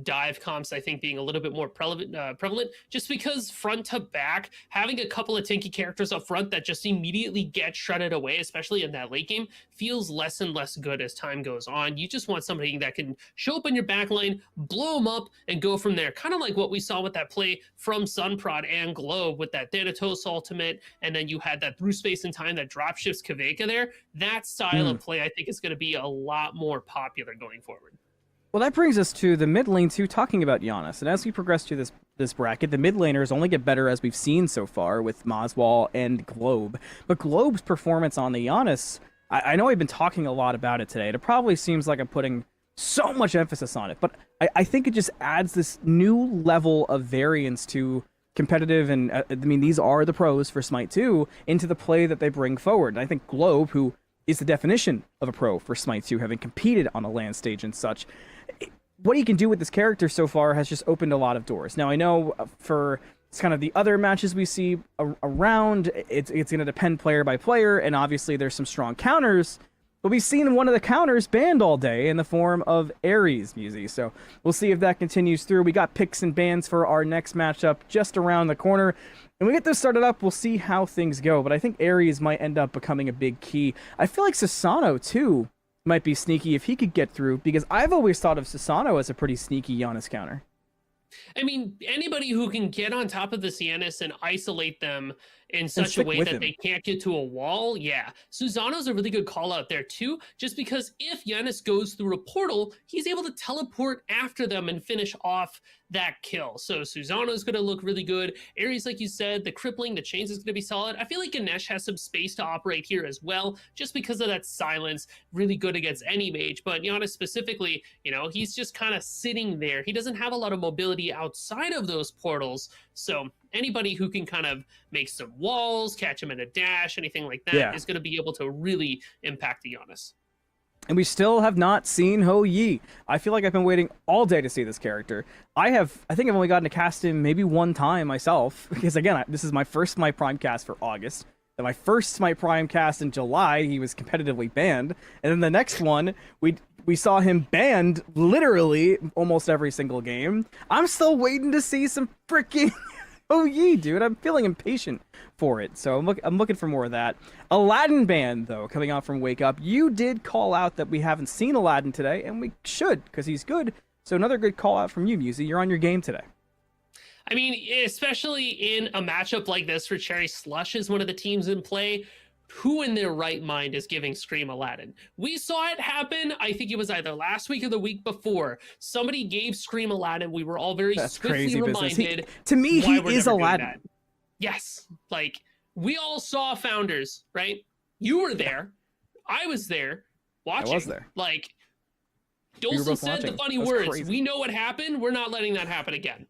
dive comps, I think, being a little bit more prevalent, just because front to back, having a couple of tanky characters up front that just immediately get shredded away, especially in that late game, feels less and less good as time goes on. You just want somebody that can show up in your backline, blow them up, and go from there. Kind of like what we saw with that play from Sunprod and Globe with that Thanatos ultimate, and then you had that through space and time that drop shifts Kaveka there. That style of play, I think, is going to be a lot more popular going forward. Well, that brings us to the mid lane too, talking about Giannis. And as we progress through this bracket, the mid laners only get better as we've seen so far with Mazwal and Globe. But Globe's performance on the Giannis, I know I've been talking a lot about it today. It probably seems like I'm putting so much emphasis on it, but I think it just adds this new level of variance to competitive, and I mean, these are the pros for Smite 2, into the play that they bring forward. And I think Globe, who is the definition of a pro for Smite 2, having competed on a LAN stage and such. What he can do with this character so far has just opened a lot of doors. Now, I know for kind of the other matches we see around, it's going to depend player by player, and obviously there's some strong counters, but we've seen one of the counters banned all day in the form of Ares Musi. So we'll see if that continues through. We got picks and bans for our next matchup just around the corner. And we get this started up, we'll see how things go. But I think Ares might end up becoming a big key. I feel like Susano, too, might be sneaky if he could get through, because I've always thought of Susano as a pretty sneaky Giannis counter. I mean, anybody who can get on top of the Giannis and isolate them in such a way that they can't get to a wall, yeah. Susano's a really good call out there too, just because if Giannis goes through a portal, he's able to teleport after them and finish off that kill. So Susano's going to look really good. Ares, like you said, the crippling, the chains is going to be solid. I feel like Ganesh has some space to operate here as well, just because of that silence, really good against any mage. But Giannis specifically, you know, he's just kind of sitting there. He doesn't have a lot of mobility outside of those portals. So anybody who can kind of make some walls, catch him in a dash, anything like that is going to be able to really impact the Giannis. And we still have not seen Ho Yi. I feel like I've been waiting all day to see this character. I think I've only gotten to cast him maybe one time myself, because again, this is my first Smite Prime cast for August. Then my first Smite Prime cast in July, he was competitively banned. And then the next one, we saw him banned literally almost every single game. I'm still waiting to see some freaking Ho Yi, dude. I'm feeling impatient for it. So I'm looking for more of that. Aladdin ban, though, coming out from Wake Up. You did call out that we haven't seen Aladdin today, and we should, because he's good. So another good call out from you, Musi. You're on your game today. I mean, especially in a matchup like this where Cherry Slush is one of the teams in play, who in their right mind is giving Scream Aladdin? We saw it happen. I think it was either last week or the week before. Somebody gave Scream Aladdin. We were all very swiftly reminded. To me, he is Aladdin. Yes. Like, we all saw Founders, right? You were there. I was there watching. I was there. Like, Dolson said the funny words. Crazy. We know what happened. We're not letting that happen again.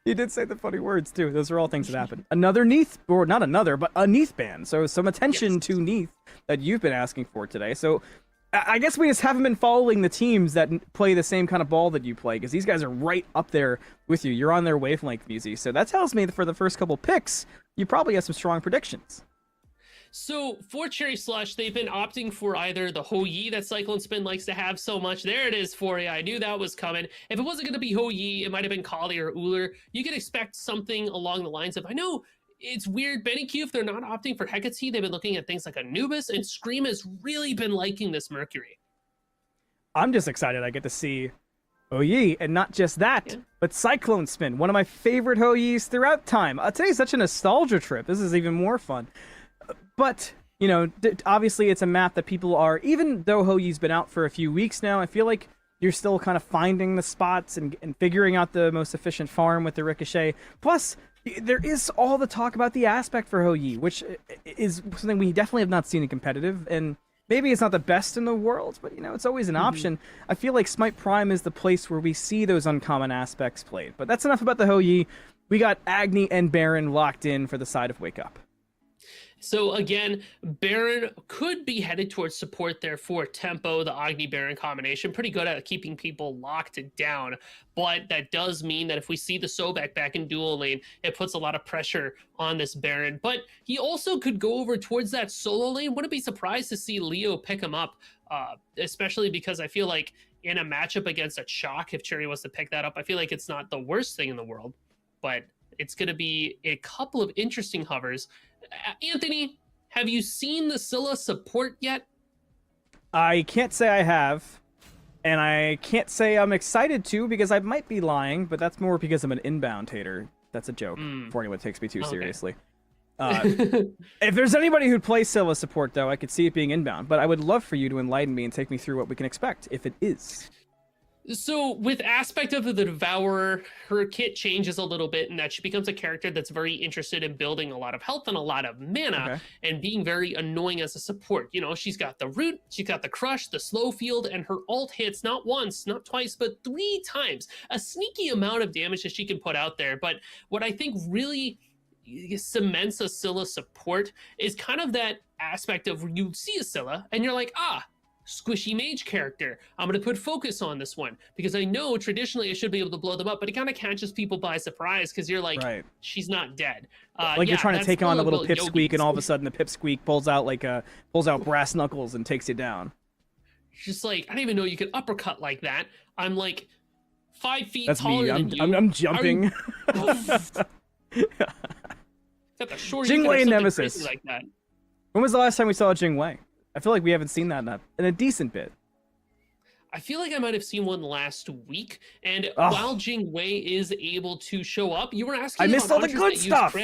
He did say the funny words, too. Those are all things that happen. Another Neath, or not another, but a Neath ban. So some attention to Neath that you've been asking for today. So I guess we just haven't been following the teams that play the same kind of ball that you play, because these guys are right up there with you. You're on their wavelength, Musi. So that tells me that for the first couple picks, you probably have some strong predictions. So for Cherry Slush, they've been opting for either the Ho Yi that Cyclone Spin likes to have so much. There it is for you. I knew that was coming. If it wasn't going to be Ho Yi, it might have been Kali or Uller. You could expect something along the lines of, I know it's weird, Benny Q, if they're not opting for Hecate, they've been looking at things like Anubis, and Scream has really been liking this Mercury. I'm just excited I get to see Ho Yi, and not just that, but Cyclone Spin, one of my favorite Ho Yis throughout time. Today's such a nostalgia trip. This is even more fun. But, you know, obviously it's a map that people are, even though Ho Yi's been out for a few weeks now, I feel like you're still kind of finding the spots and figuring out the most efficient farm with the Ricochet. Plus, there is all the talk about the aspect for Ho Yi, which is something we definitely have not seen in competitive, and maybe it's not the best in the world, but, you know, it's always an option. I feel like Smite Prime is the place where we see those uncommon aspects played. But that's enough about the Ho Yi. We got Agni and Baron locked in for the side of Wake Up. So again, Baron could be headed towards support there for Tempo, the Agni Baron combination. Pretty good at keeping people locked down. But that does mean that if we see the Sobek back in dual lane, it puts a lot of pressure on this Baron. But he also could go over towards that solo lane. Wouldn't be surprised to see Leo pick him up, especially because I feel like in a matchup against a Chalk, if Cherry was to pick that up, I feel like it's not the worst thing in the world. But it's going to be a couple of interesting hovers. Anthony, have you seen the Scylla support yet? I can't say I have, and I can't say I'm excited to, because I might be lying, but that's more because I'm an inbound hater. That's a joke for anyone who takes me too seriously. If there's anybody who'd play Scylla support, though, I could see it being inbound, but I would love for you to enlighten me and take me through what we can expect, if it is. So with aspect of the Devourer, her kit changes a little bit in that she becomes a character that's very interested in building a lot of health and a lot of mana and being very annoying as a support. You know, she's got the root, she's got the crush, the slow field, and her ult hits not once, not twice, but 3 times. A sneaky amount of damage that she can put out there. But what I think really cements a Scylla support is kind of that aspect of you see a Scylla and you're like, squishy mage character. I'm going to put focus on this one because I know traditionally I should be able to blow them up, but it kind of catches people by surprise because you're like, she's not dead. Like you're trying to take on a little pipsqueak, and all of a sudden the pipsqueak pulls out brass knuckles and takes you down. Just like, I didn't even know you could uppercut like that. I'm like 5 feet That's taller me. than you. I'm jumping. Got the short Jingwei and Nemesis. crazy like that. When was the last time we saw Jingwei? I feel like we haven't seen that in a decent bit. I feel like I might have seen one last week, and while Jingwei is able to show up, you were asking. I missed all the good stuff.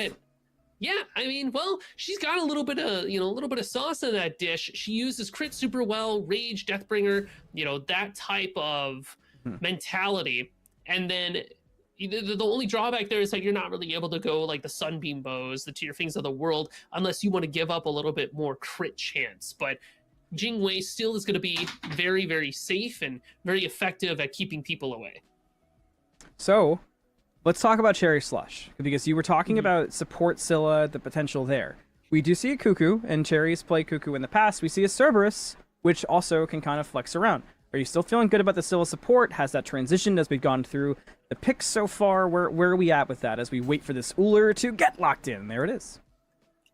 Yeah, I mean, well, she's got a little bit of sauce in that dish. She uses crit super well, rage, Deathbringer, that type of mentality, and then. The only drawback there is that you're not really able to go like the Sunbeam bows, the Tear Things of the World, unless you want to give up a little bit more crit chance. But Jingwei still is going to be very, very safe and very effective at keeping people away. So, let's talk about Cherry Slush, because you were talking about support Scylla, the potential there. We do see a Cuckoo, and Cherry's played Cuckoo in the past. We see a Cerberus, which also can kind of flex around. Are you still feeling good about the Scylla support? Has that transitioned as we've gone through the picks so far? Where are we at with that as we wait for this Uller to get locked in? There it is.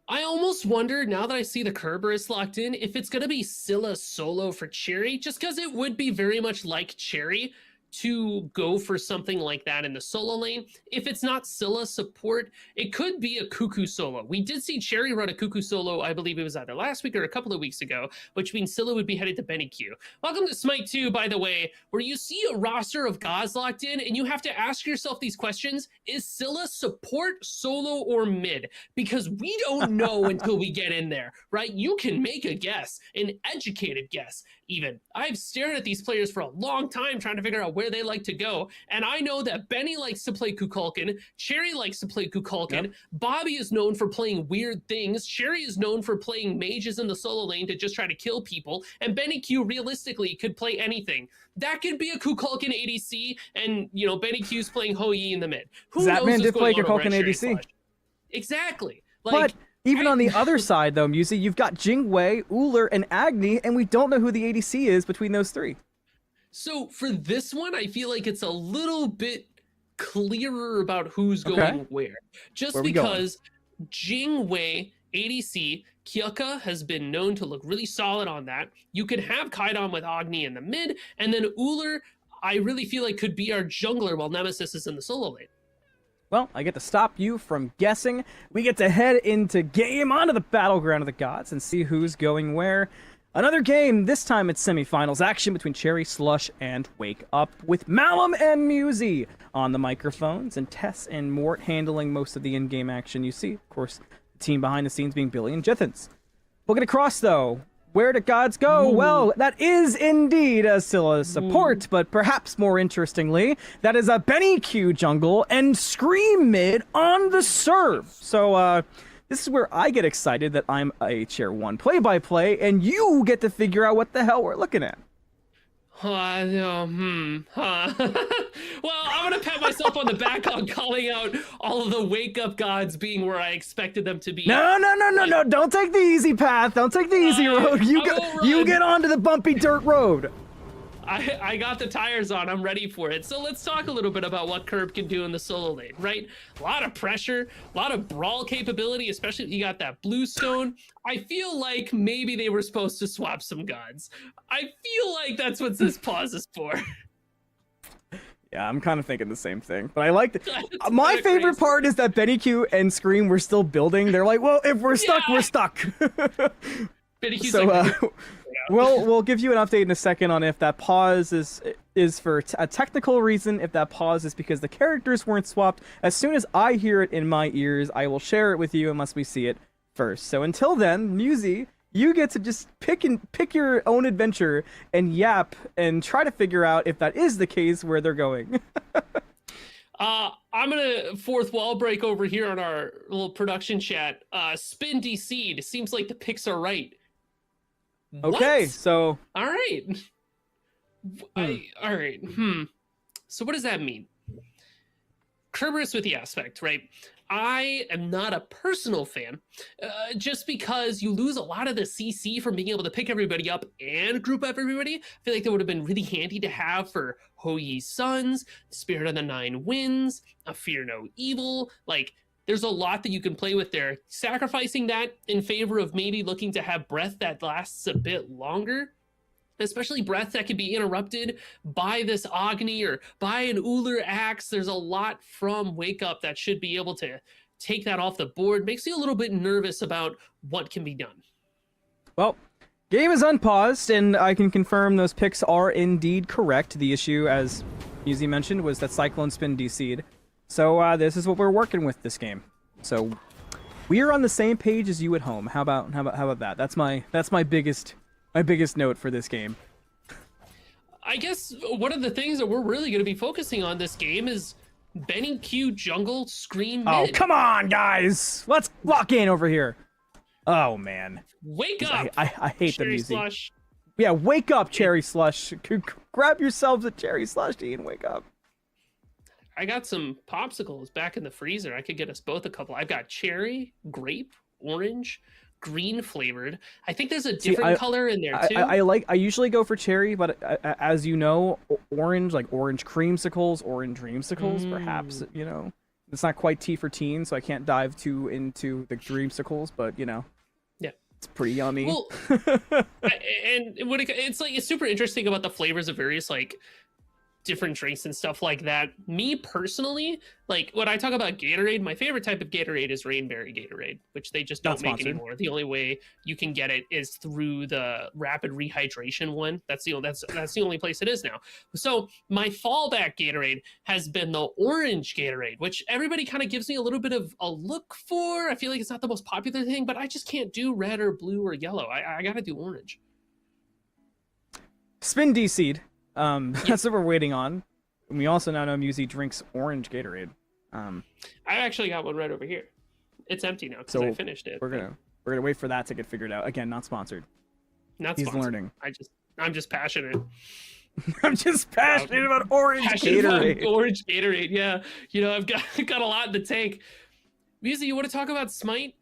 I almost wonder, now that I see the Cerberus locked in, if it's going to be Scylla solo for Cherry, just because it would be very much like Cherry to go for something like that in the solo lane. If it's not Scylla support, it could be a Cuckoo solo. We did see Cherry run a Cuckoo solo, I believe it was either last week or a couple of weeks ago, which means Scylla would be headed to Benny Q. Welcome to Smite 2, by the way, where you see a roster of gods locked in, and you have to ask yourself these questions. Is Scylla support, solo, or mid? Because we don't know until we get in there, right? You can make a guess, an educated guess, even. I've stared at these players for a long time trying to figure out where they like to go, and I know that Benny likes to play Kukulkan, Cherry likes to play Kukulkan, Bobby is known for playing weird things, Cherry is known for playing mages in the solo lane to just try to kill people, and Benny Q realistically could play anything. That could be a Kukulkan ADC, and Benny Q's playing Hou Yi in the mid. Who Zapman knows did play Kukulkan ADC. Exactly. But even on the other side, though, Musi, you've got Jingwei, Uller, and Agni, and we don't know who the ADC is between those three. So for this one, I feel like it's a little bit clearer about who's going where. Just because Jingwei, ADC, Kyoka has been known to look really solid on that. You could have Kaidan with Agni in the mid, and then Uller, I really feel like could be our jungler while Nemesis is in the solo lane. Well, I get to stop you from guessing. We get to head into game, onto the battleground of the gods, and see who's going where. Another game, this time it's semifinals action between Cherry Slush and Wake Up, with Malum and Musi on the microphones, and Tess and Mort handling most of the in-game action you see. Of course, the team behind the scenes being Billy and Jithens. Looking across, though, where do gods go? Ooh. Well, that is indeed a Scylla support, but perhaps more interestingly, that is a Benny Q jungle and Scream mid on the serve. So, this is where I get excited that I'm a Chair 1 play-by-play, and you get to figure out what the hell we're looking at. Well, I'm gonna pat myself on the back on calling out all of the wake-up gods being where I expected them to be. No, don't take the easy path. Don't take the easy road. You get onto the bumpy dirt road. I got the tires on. I'm ready for it. So let's talk a little bit about what Curb can do in the solo lane, right? A lot of pressure, a lot of brawl capability, especially if you got that blue stone. I feel like maybe they were supposed to swap some gods. I feel like that's what this pause is for. Yeah, I'm kind of thinking the same thing, but I like it. My favorite part is that Benny Q and Scream were still building. They're like, well, if we're stuck, we're stuck. Benny Q's we'll give you an update in a second on if that pause is for a technical reason, if that pause is because the characters weren't swapped. As soon as I hear it in my ears, I will share it with you unless we see it first. So until then, Musi, you get to just pick your own adventure and yap and try to figure out if that is the case where they're going. I'm gonna fourth wall break over here on our little production chat. Spin DC'd. Seems like the picks are right. Okay, what? so all right. All right. So what does that mean? Kerberos with the aspect, right? I am not a personal fan, just because you lose a lot of the CC from being able to pick everybody up and group up everybody. I feel like that would have been really handy to have for Hoyi's Sons, Spirit of the Nine Winds, A Fear No Evil. Like, there's a lot that you can play with there. Sacrificing that in favor of maybe looking to have breath that lasts a bit longer, especially breath that can be interrupted by this Agni or by an Uller Axe. There's a lot from Wake Up that should be able to take that off the board. Makes you a little bit nervous about what can be done. Well, game is unpaused, and I can confirm those picks are indeed correct. The issue, as Muzi mentioned, was that Cyclone Spin DC'd. So this is what we're working with this game. So we are on the same page as you at home. How about that? That's my biggest note for this game. I guess one of the things that we're really going to be focusing on this game is Benny Q jungle scream mid. Oh, come on, guys! Let's lock in over here. Oh man, Wake up! I hate Cherry the music. Slush. Yeah, wake up, Cherry Slush. Grab yourselves a Cherry Slushie and wake up. I got some popsicles back in the freezer. I could get us both a couple. I've got cherry, grape, orange, green flavored. I think there's a different color in there too. I usually go for cherry, but as you know, orange, like orange creamsicles, orange dreamsicles, perhaps, you know. It's not quite tea for teen, so I can't dive too into the dreamsicles, but you know. Yeah. It's pretty yummy. Well, and when it's like, it's super interesting about the flavors of various like different drinks and stuff like that. Me personally, like when I talk about Gatorade, my favorite type of Gatorade is Rainberry Gatorade, which they just don't make anymore. The only way you can get it is through the rapid rehydration one. That's the only place it is now. So my fallback Gatorade has been the orange Gatorade, which everybody kind of gives me a little bit of a look for. I feel like it's not the most popular thing, but I just can't do red or blue or yellow. I gotta do orange. Spin DC'd. That's what we're waiting on. And we also now know Muzi drinks orange Gatorade. I actually got one right over here. It's empty now because I finished it. We're gonna wait for that to get figured out. Again, not sponsored. Not He's sponsored. learning. I'm just passionate. I'm just passionate about orange Gatorade. Orange Gatorade, yeah. You know, I've got a lot in the tank. Muzi, you want to talk about Smite?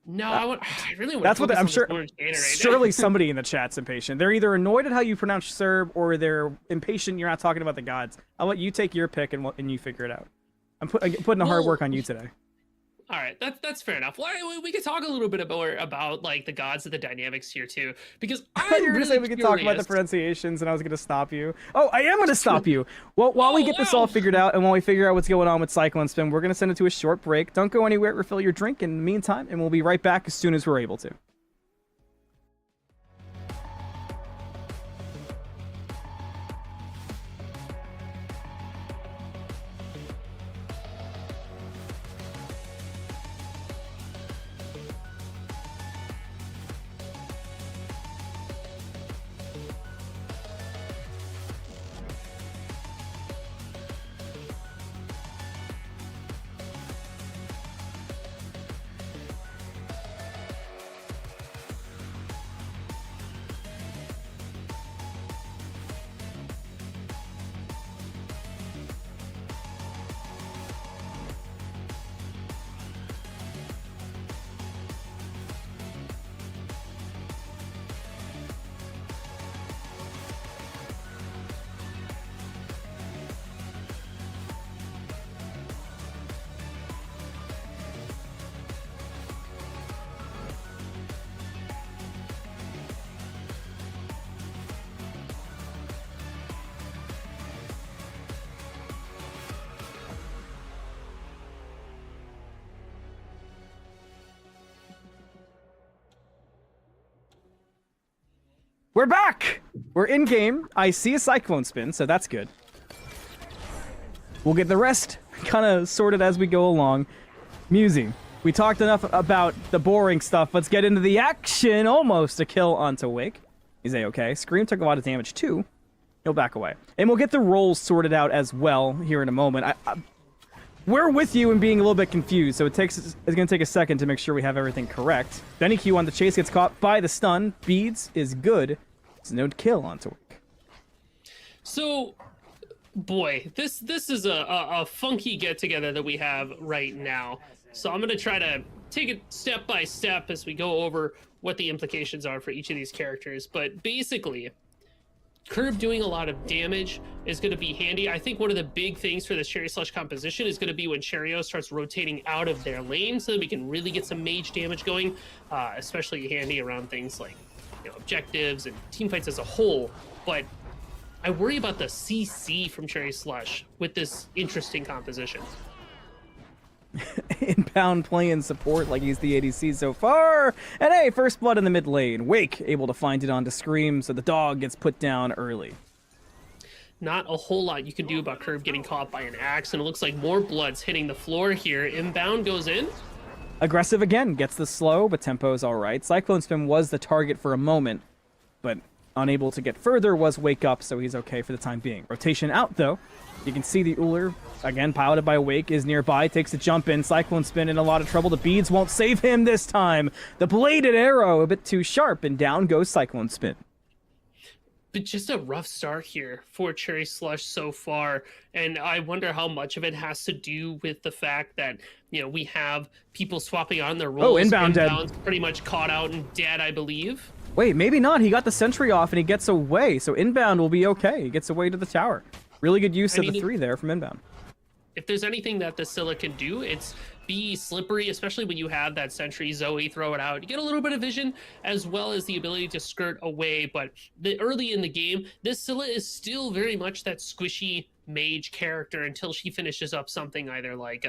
No, I really want that's to what I'm sure. Orange Gatorade. Surely somebody in the chat's impatient. They're either annoyed at how you pronounce Serb, or they're impatient you're not talking about the gods. I'll let you take your pick and you figure it out. I'm putting the hard work on you today. All right, that's fair enough. Well, we could talk a little bit about like the gods and the dynamics here too, because I you were gonna say we could talk about the pronunciations, and I was gonna stop you. Oh, I am gonna stop you. Well, while we get this all figured out, and while we figure out what's going on with Cyclone Spin, we're gonna send it to a short break. Don't go anywhere. Refill your drink in the meantime, and we'll be right back as soon as we're able to. We're back! We're in-game. I see a Cyclone Spin, so that's good. We'll get the rest kind of sorted as we go along. Muzi, we talked enough about the boring stuff. Let's get into the action. Almost a kill onto Wake. He's A-okay. Scream took a lot of damage, too. He'll back away. And we'll get the roles sorted out as well here in a moment. We're with you in being a little bit confused, so it's going to take a second to make sure we have everything correct. Benny Q on the chase gets caught by the stun. Beads is good. It's no kill onto Wake. So, Boy, this is a funky get together that we have right now. So I'm gonna try to take it step by step as we go over what the implications are for each of these characters. But basically, Curb doing a lot of damage is going to be handy. I think one of the big things for this Cherry Slush composition is going to be when Cherio starts rotating out of their lane, so that we can really get some mage damage going, especially handy around things like, you know, objectives and team fights as a whole. But I worry about the CC from Cherry Slush with this interesting composition. Inbound playing support like he's the ADC so far. And hey, first blood in the mid lane. Wake able to find it onto Scream, so the dog gets put down early. Not a whole lot you can do about Curb getting caught by an axe, and it looks like more blood's hitting the floor here. Inbound goes in. Aggressive again, gets the slow, but tempo's alright. Cyclone Spin was the target for a moment, but unable to get further was Wake Up, so he's okay for the time being. Rotation out, though. You can see the Uller, again piloted by Wake, is nearby, takes a jump in. Cyclone Spin in a lot of trouble. The beads won't save him this time. The bladed arrow a bit too sharp, and down goes Cyclone Spin. But just a rough start here for Cherry Slush so far, and I wonder how much of it has to do with the fact that, you know, we have people swapping on their roles. Oh, inbound dead. Inbound's pretty much caught out and dead, I believe. Wait, maybe not. He got the sentry off and he gets away, so Inbound will be okay. He gets away to the tower. Really good use of the 3 there from Inbound. If there's anything that the Scylla can do, it's be slippery, especially when you have that sentry Zoe throw it out. You get a little bit of vision as well as the ability to skirt away, but early in the game, this Scylla is still very much that squishy mage character until she finishes up something either like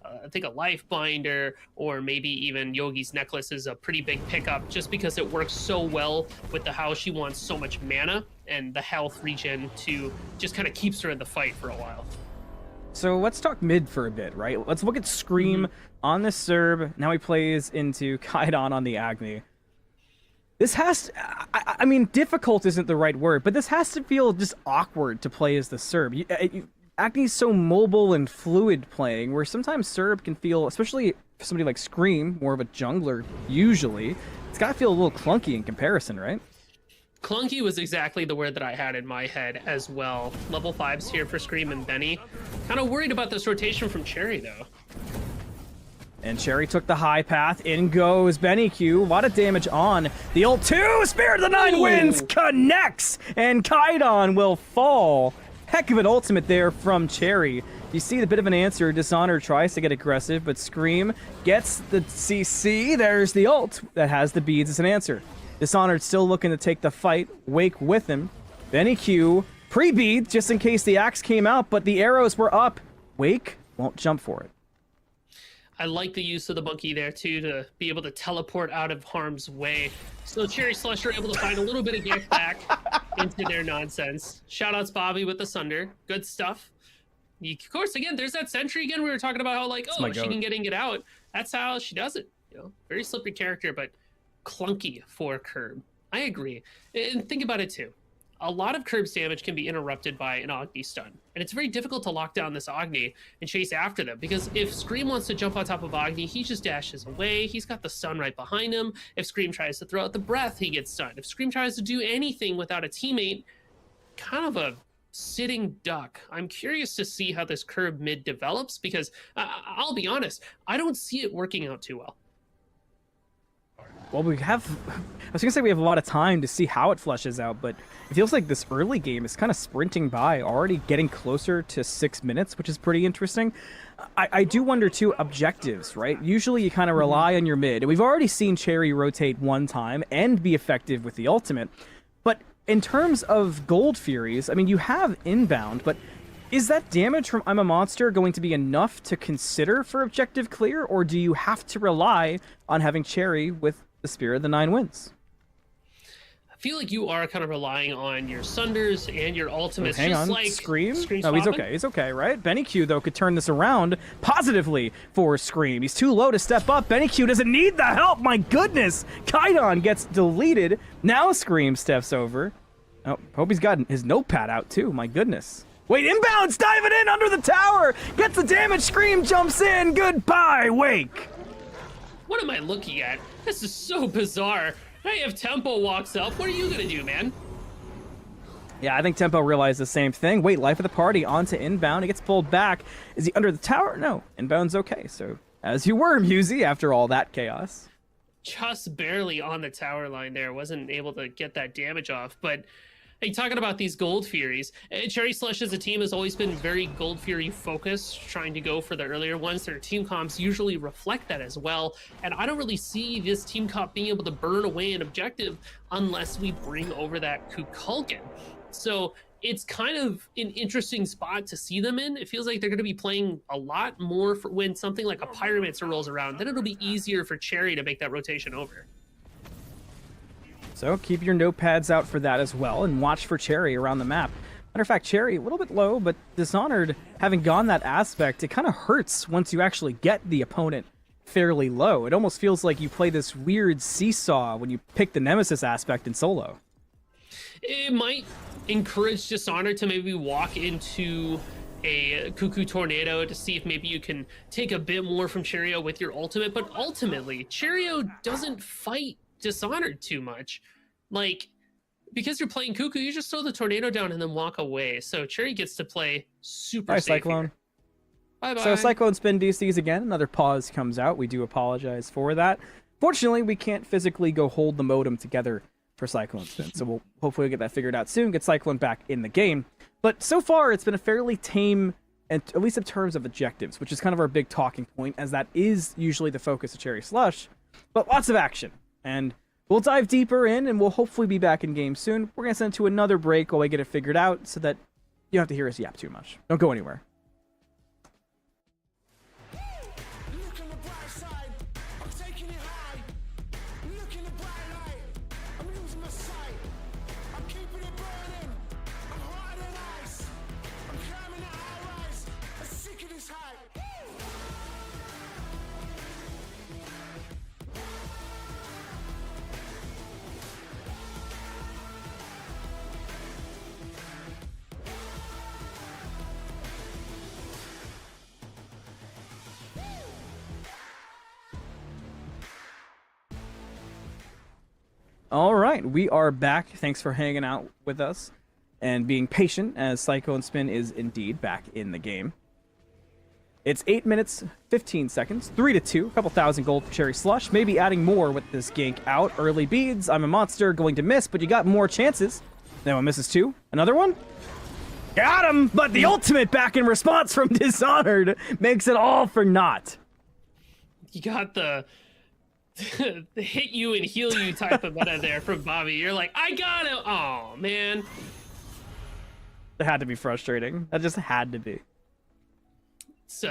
I think a life binder, or maybe even Yogi's necklace is a pretty big pickup, just because it works so well with the how she wants so much mana and the health regen to just kind of keeps her in the fight for a while. So let's talk mid for a bit, right? Let's look at Scream on the Serb. Now he plays into Kaidon on the Agni. This has to, I mean, difficult isn't the right word, but this has to feel just awkward to play as the Serb. Agni's so mobile and fluid playing, where sometimes Serb can feel, especially for somebody like Scream, more of a jungler usually, it's got to feel a little clunky in comparison, right? Clunky was exactly the word that I had in my head as well. Level 5s here for Scream and Benny. Kind of worried about this rotation from Cherry, though. And Cherry took the high path. In goes Benny Q. A lot of damage on the ult 2. Spirit of the Nine Winds connects, and Kaidon will fall. Heck of an ultimate there from Cherry. You see the bit of an answer. Dishonored tries to get aggressive, but Scream gets the CC. There's the ult that has the beads as an answer. Dishonored still looking to take the fight. Wake with him. Benny Q pre-bead just in case the axe came out, but the arrows were up. Wake won't jump for it. I like the use of the monkey there too, to be able to teleport out of harm's way. So Cherry Slush are able to find a little bit of get back into their nonsense. Shoutouts Bobby with the Sunder. Good stuff. Of course, again, there's that sentry again. We were talking about how like, oh, she can get in, get out. That's how she does it. You know, very slippery character, but clunky for Curb. I agree. And think about it too. A lot of Curb's damage can be interrupted by an Agni stun. And it's very difficult to lock down this Agni and chase after them, because if Scream wants to jump on top of Agni, he just dashes away. He's got the stun right behind him. If Scream tries to throw out the breath, he gets stunned. If Scream tries to do anything without a teammate, kind of a sitting duck. I'm curious to see how this Curb mid develops, because I'll be honest, I don't see it working out too well. Well, I was gonna say we have a lot of time to see how it fleshes out, but it feels like this early game is kind of sprinting by, already getting closer to 6 minutes, which is pretty interesting. I do wonder too, objectives, right? Usually you kind of rely on your mid, and we've already seen Cherry rotate one time and be effective with the ultimate. But in terms of Gold Furies, I mean, you have Inbound, but is that damage from I'm a Monster going to be enough to consider for objective clear, or do you have to rely on having Cherry with the Spirit of the Nine Winds? I feel like you are kind of relying on your Sunders and your ultimates. Hang just on, like Scream? Scream's No, he's popping. okay, he's okay, right? Benny Q, though, could turn this around positively for Scream. He's too low to step up. Benny Q doesn't need the help, my goodness! Kaidon gets deleted. Now Scream steps over. Oh, hope he's got his notepad out, too, my goodness. Wait, Inbound's diving in under the tower! Gets the damage, Scream jumps in! Goodbye, Wake! What am I looking at? This is so bizarre. Hey, if Tempo walks up, what are you gonna do, man? Yeah, I think Tempo realized the same thing. Wait, life of the party onto inbound. He gets pulled back. Is he under the tower? No, inbound's okay. So as you were, Musey, after all that chaos. Just barely on the tower line there. Wasn't able to get that damage off. But hey, talking about these Gold Furies, Cherry Slush as a team has always been very Gold Fury focused, trying to go for the earlier ones. Their team comps usually reflect that as well. And I don't really see this team comp being able to burn away an objective unless we bring over that Kukulkan. So it's kind of an interesting spot to see them in. It feels like they're going to be playing a lot more for when something like a Pyromancer rolls around. Then it'll be easier for Cherry to make that rotation over. So keep your notepads out for that as well, and watch for Cherry around the map. Matter of fact, Cherry, a little bit low, but Dishonored, having gone that aspect, it kind of hurts once you actually get the opponent fairly low. It almost feels like you play this weird seesaw when you pick the Nemesis aspect in solo. It might encourage Dishonored to maybe walk into a Cuckoo Tornado to see if maybe you can take a bit more from Cheerio with your ultimate, but ultimately, Cheerio doesn't fight Dishonored too much. Like, because you're playing Cuckoo, you just throw the Tornado down and then walk away. So Cherry gets to play super safe. Cyclone. Bye-bye. So Cyclone spin DCs again. Another pause comes out. We do apologize for that. Fortunately, we can't physically go hold the modem together for Cyclone spin. So we'll hopefully get that figured out soon, get Cyclone back in the game. But so far, it's been a fairly tame, and at least in terms of objectives, which is kind of our big talking point, as that is usually the focus of Cherry Slush. But lots of action. And we'll dive deeper in, and we'll hopefully be back in game soon. We're going to send it to another break while we get it figured out so that you don't have to hear us yap too much. Don't go anywhere. Look on the bright side, I'm taking it high. Look in the bright light, I'm losing my sight. I'm keeping it burning, I'm harder than ice. I'm climbing the Hi-Rez, I'm sick of this hype. All right, we are back. Thanks for hanging out with us and being patient, as Cyclone Spin is indeed back in the game. It's 8 minutes, 15 seconds, 3-2, a couple thousand gold for Cherry Slush, maybe adding more with this gank out. Early beads, I'm a monster, going to miss, but you got more chances. That one misses too. Another one? Got him! But the ultimate back in response from Dishonored makes it all for naught. You got the hit you and heal you type of meta there from Bobby. You're like, I got him. Oh, man. That had to be frustrating. That just had to be. It's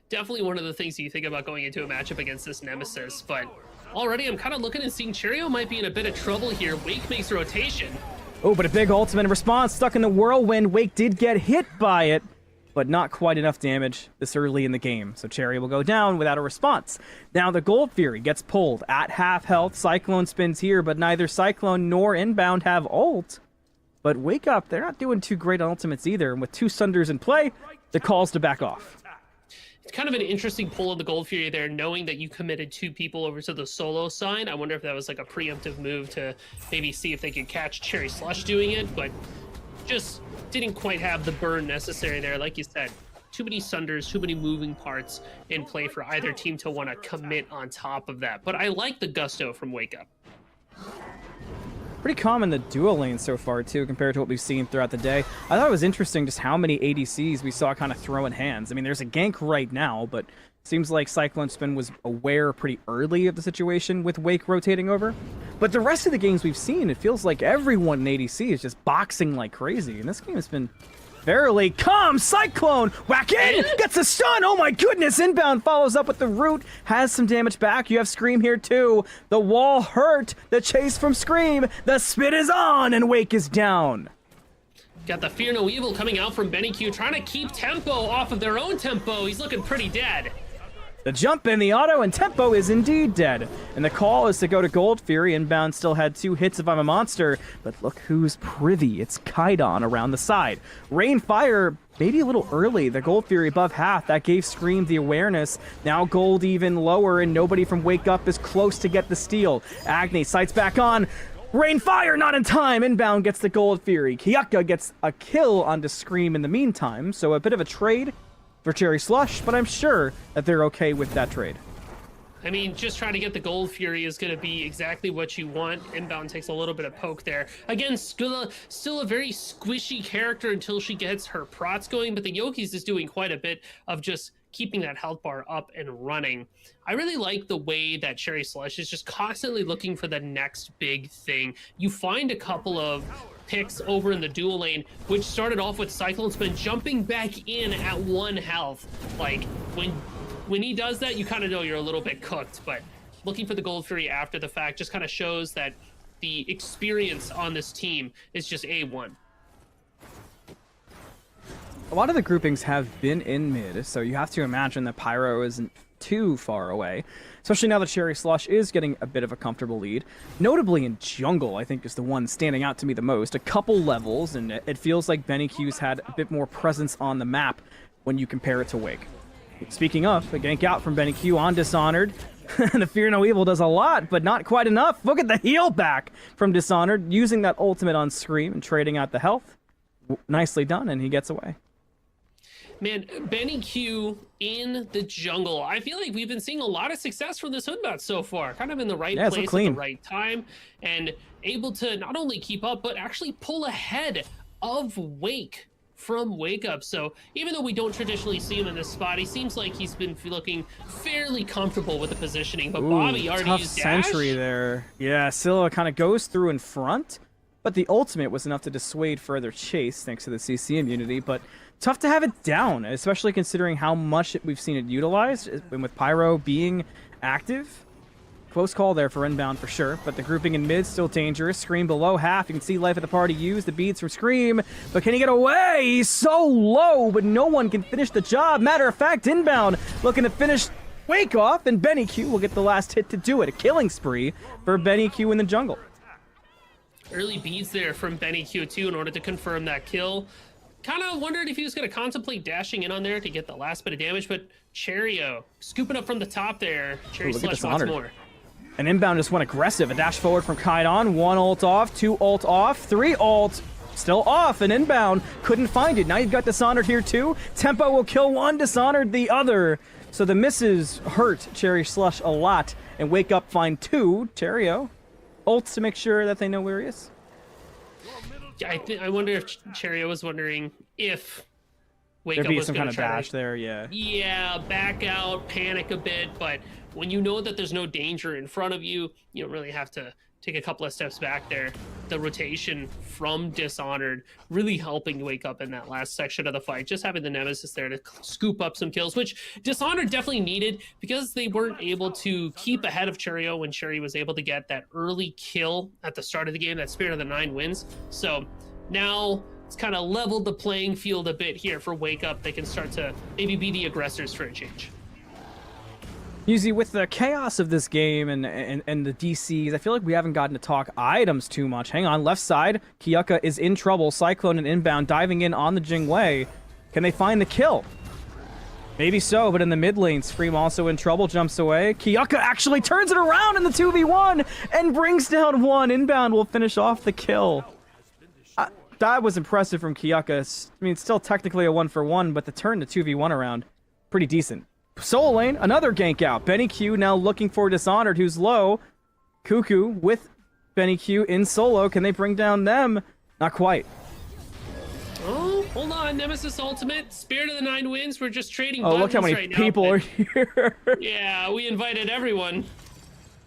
definitely one of the things you think about going into a matchup against this Nemesis, but already I'm kind of looking and seeing Cheerio might be in a bit of trouble here. Wake makes rotation. Oh, but a big ultimate response stuck in the whirlwind. Wake did get hit by it, but not quite enough damage this early in the game. So Cherry will go down without a response. Now the Gold Fury gets pulled at half health. Cyclone spins here, but neither Cyclone nor Inbound have ult. But Wake Up, they're not doing too great on ultimates either. And with two Sunders in play, the calls to back off. It's kind of an interesting pull of the Gold Fury there, knowing that you committed two people over to the solo side. I wonder if that was like a preemptive move to maybe see if they could catch Cherry Slush doing it, but just didn't quite have the burn necessary there. Like you said, too many Sunders, too many moving parts in play for either team to want to commit on top of that. But I like the gusto from Wake Up. Pretty calm in the dual lane so far, too, compared to what we've seen throughout the day. I thought it was interesting just how many ADCs we saw kind of throwing hands. I mean, there's a gank right now, but it seems like Cyclone Spin was aware pretty early of the situation with Wake rotating over. But the rest of the games we've seen, it feels like everyone in ADC is just boxing like crazy. And this game has been fairly calm. Cyclone, whack in, gets a stun. Oh my goodness, Inbound follows up with the root, has some damage back. You have Scream here too. The wall hurt, the chase from Scream, the spit is on, and Wake is down. Got the Fear No Evil coming out from Benny Q, trying to keep tempo off of their own tempo. He's looking pretty dead. The jump in the auto, and tempo is indeed dead. And the call is to go to Gold Fury. Inbound still had 2 hits of I'm a Monster, but look who's privy. It's Kaidon around the side. Rain Fire, maybe a little early. The Gold Fury above half, that gave Scream the awareness. Now Gold even lower, and nobody from Wake Up is close to get the steal. Agni sights back on. Rain fire, not in time. Inbound gets the Gold Fury. Kiyaka gets a kill onto Scream in the meantime, so a bit of a trade for Cherry Slush, but I'm sure that they're okay with that trade. I mean, just trying to get the Gold Fury is going to be exactly what you want. Inbound takes a little bit of poke there. Again, still a very squishy character until she gets her prots going, but the Yoki's is doing quite a bit of just keeping that health bar up and running. I really like the way that Cherry Slush is just constantly looking for the next big thing. You find a couple of picks over in the dual lane, which started off with Cyclone Spin jumping back in at 1 health. Like, when he does that, you kind of know you're a little bit cooked, but looking for the Gold Fury after the fact just kind of shows that the experience on this team is just A1. A lot of the groupings have been in mid, so you have to imagine that Pyro isn't too far away, especially now that Cherry Slush is getting a bit of a comfortable lead. Notably in jungle, I think, is the one standing out to me the most. A couple levels, and it feels like Benny Q's had a bit more presence on the map when you compare it to Wake. Speaking of, a gank out from Benny Q on Dishonored. The Fear No Evil does a lot, but not quite enough. Look at the heal back from Dishonored, using that ultimate on Scream and trading out the health. Nicely done, and he gets away. Man, Benny Q in the jungle. I feel like we've been seeing a lot of success from this Hoodbat so far. Kind of in the right place at the right time, and able to not only keep up, but actually pull ahead of Wake from Wake Up. So even though we don't traditionally see him in this spot, he seems like he's been looking fairly comfortable with the positioning. But Bobby already tough used dash. sentry there. Yeah, Scylla kind of goes through in front, but the ultimate was enough to dissuade further chase thanks to the CC immunity. But tough to have it down, especially considering how much we've seen it utilized, and with Pyro being active. Close call there for Inbound for sure, but the grouping in mid still dangerous. Scream below half. You can see Life of the Party use the beads from Scream, but can he get away? He's so low, but no one can finish the job. Matter of fact, Inbound looking to finish Wake off, and Benny Q will get the last hit to do it. A killing spree for Benny Q in the jungle. Early beads there from Benny Q too in order to confirm that kill. Kind of wondered if he was going to contemplate dashing in on there to get the last bit of damage, but Cherio scooping up from the top there. Cherry Slush wants more. And Inbound just went aggressive. A dash forward from Kaidon. 1 ult off, 2 ult off, 3 ult still off, and Inbound couldn't find it. Now you've got Dishonored here too. Tempo will kill one, Dishonored the other. So the misses hurt Cherry Slush a lot, and Wake Up find 2. Cherio ults to make sure that they know where he is. I wonder if Cherio was wondering if Wake There'd Up be was some going kind to of try dash there, yeah. Yeah, back out, panic a bit, but when you know that there's no danger in front of you, you don't really have to take a couple of steps back there. The rotation from Dishonored really helping Wake Up in that last section of the fight. Just having the Nemesis there to scoop up some kills, which Dishonored definitely needed because they weren't able to keep ahead of Cherio when Cherry was able to get that early kill at the start of the game, that Spirit of the Nine wins. So now it's kind of leveled the playing field a bit here for Wake Up. They can start to maybe be the aggressors for a change. Usually with the chaos of this game and the DCs, I feel like we haven't gotten to talk items too much. Hang on, left side, Kiyaka is in trouble. Cyclone and Inbound diving in on the Jingwei. Can they find the kill? Maybe so, but in the mid lane, Scream also in trouble, jumps away. Kiyaka actually turns it around in the 2v1 and brings down 1. Inbound will finish off the kill. That was impressive from Kiyaka. I mean, it's still technically a 1-for-1, but the turn to 2v1 around, pretty decent. Solo lane, another gank out. Benny Q now looking for Dishonored, who's low. Cuckoo with Benny Q in solo. Can they bring down them? Not quite. Oh, hold on. Nemesis ultimate. Spirit of the Nine wins. We're just trading buttons. Oh, look how many right people are here. Yeah, we invited everyone.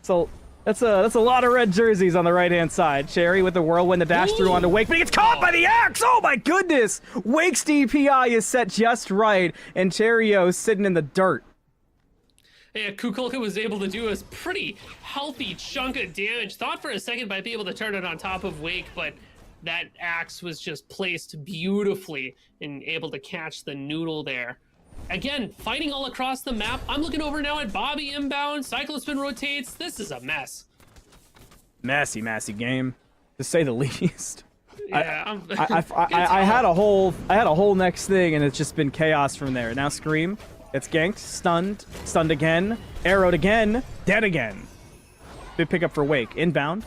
So that's a lot of red jerseys on the right-hand side. Cherry with the whirlwind, the dash through onto Wake, but he gets caught by the axe! Oh my goodness! Wake's DPI is set just right, and Cherrio's sitting in the dirt. Yeah, Kukulka was able to do a pretty healthy chunk of damage. Thought for a second might be able to turn it on top of Wake, but that axe was just placed beautifully and able to catch the noodle there. Again, fighting all across the map. I'm looking over now at Bobby Inbound. Cyclospin rotates. This is a mess. Messy game, to say the least. Yeah, I had a whole next thing, and it's just been chaos from there. Now Scream, it's ganked, stunned again, arrowed again, dead again. Big pickup for Wake. Inbound.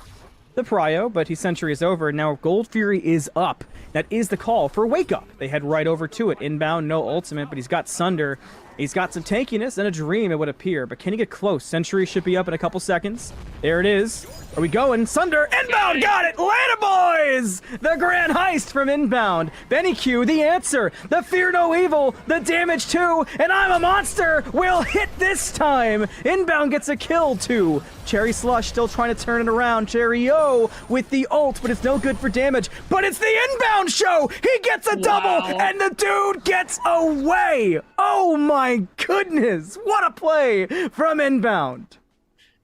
the prio, but his Sentry is over. Now Gold Fury is up. That is the call for Wake Up. They head right over to it. Inbound, no ultimate, but he's got Sunder. He's got some tankiness and a dream, it would appear, but can he get close? Sentry should be up in a couple seconds. There it is. Are we going? Sunder, inbound, got it! Atlanta boys! The grand heist from Inbound. Benny Q, the answer. The fear no evil, the damage too, and I'm a monster will hit this time. Inbound gets a kill too. Cherry Slush still trying to turn it around. Cherry-O with the ult, but it's no good for damage. But it's the Inbound show! He gets a double, and the dude gets away! Oh my goodness! What a play from Inbound!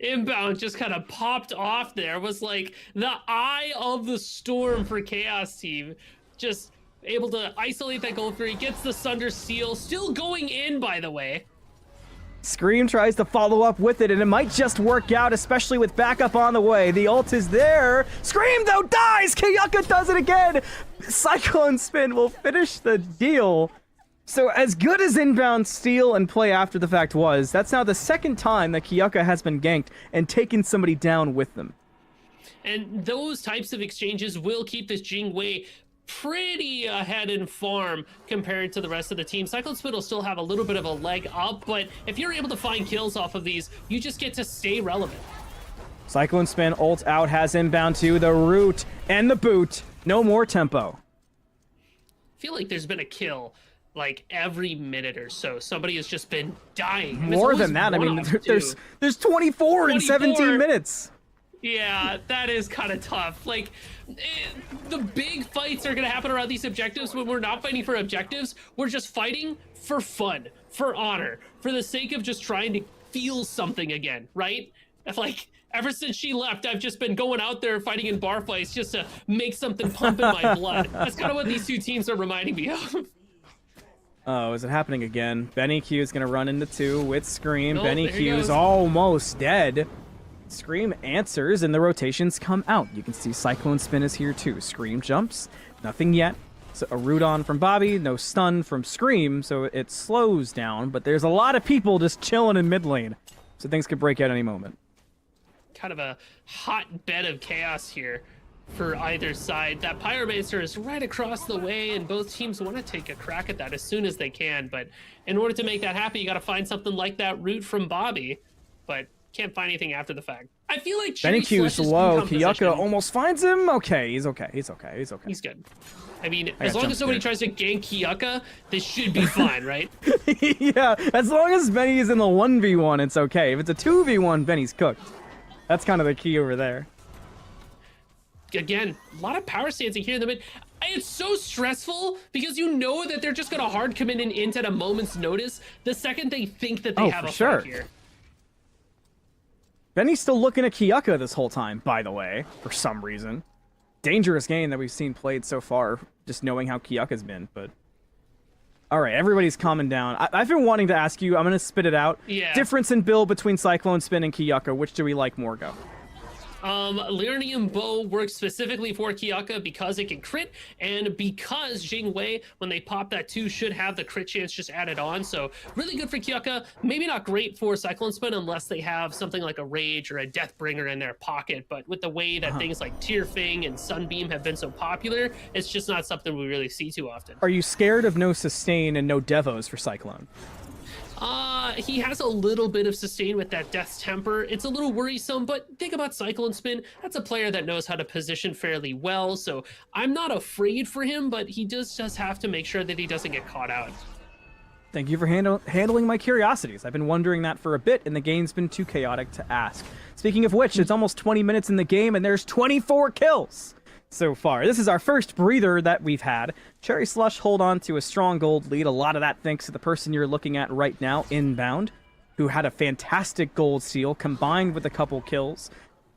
Inbound just kind of popped off there. Was like the eye of the storm for Chaos Team. Just able to isolate that Gold Fury, gets the Sunder Seal, still going in, by the way. Scream tries to follow up with it, and it might just work out, especially with backup on the way. The ult is there. Scream, though, dies! Kiyuka does it again! Cyclone Spin will finish the deal. So as good as Inbound steal and play after the fact was, that's now the second time that Kiyuka has been ganked and taken somebody down with them. And those types of exchanges will keep this Jingwei pretty ahead in farm compared to the rest of the team. Cyclone Spin will still have a little bit of a leg up, but if you're able to find kills off of these, you just get to stay relevant. Cyclone Spin ult out, has Inbound to the root and the boot. No more tempo. I feel like there's been a kill like every minute or so. Somebody has just been dying. More than that. I mean, there's 24 in 17 minutes. Yeah, that is kind of tough. Like, the big fights are going to happen around these objectives when we're not fighting for objectives. We're just fighting for fun, for honor, for the sake of just trying to feel something again, right? Like, ever since she left, I've just been going out there fighting in bar fights just to make something pump in my blood. That's kind of what these two teams are reminding me of. Oh, is it happening again? Benny Q is going to run into two with Scream. Nope, Benny Q is almost dead. Scream answers, and the rotations come out. You can see Cyclone Spin is here too. Scream jumps. Nothing yet. So a root on from Bobby. No stun from Scream, so it slows down. But there's a lot of people just chilling in mid lane. So things could break out any moment. Kind of a hotbed of chaos here for either side. That Pyromancer is right across the way, and both teams want to take a crack at that as soon as they can. But in order to make that happen, you got to find something like that root from Bobby. But can't find anything after the fact. I feel like Benny Q's low. Kiyuka almost finds him. Okay, he's okay. He's okay. He's okay. He's good. I mean, as long as nobody tries to gank Kiyuka, this should be fine, right? Yeah, as long as Benny is in the 1v1, it's okay. If it's a 2v1, Benny's cooked. That's kind of the key over there. Again, a lot of power stancing here in the mid. It's so stressful because you know that they're just going to hard commit an int at a moment's notice the second they think that they have a fight here. Benny's still looking at Kiyuka this whole time, by the way, for some reason. Dangerous game that we've seen played so far, just knowing how Kiyuka's been, but... Alright, everybody's calming down. I've been wanting to ask you, I'm going to spit it out. Yeah. Difference in build between Cyclone Spin and Kiyuka, which do we like more, go? Lyrium Bow works specifically for Kiyuka because it can crit, and because Jingwei, when they pop that 2, should have the crit chance just added on. So really good for Kiyuka. Maybe not great for Cyclone Spin unless they have something like a Rage or a Deathbringer in their pocket. But with the way that things like Tearfang and Sunbeam have been so popular, it's just not something we really see too often. Are you scared of no sustain and no Devos for Cyclone? He has a little bit of sustain with that Death's Temper. It's a little worrisome, but think about Cyclone Spin. That's a player that knows how to position fairly well, so I'm not afraid for him, but he does just have to make sure that he doesn't get caught out. Thank you for handling my curiosities. I've been wondering that for a bit, and the game's been too chaotic to ask. Speaking of which, it's almost 20 minutes in the game, and there's 24 kills so far. This is our first breather that we've had. Cherry Slush hold on to a strong gold lead. A lot of that thanks to the person you're looking at right now, Inbound, who had a fantastic gold seal combined with a couple kills.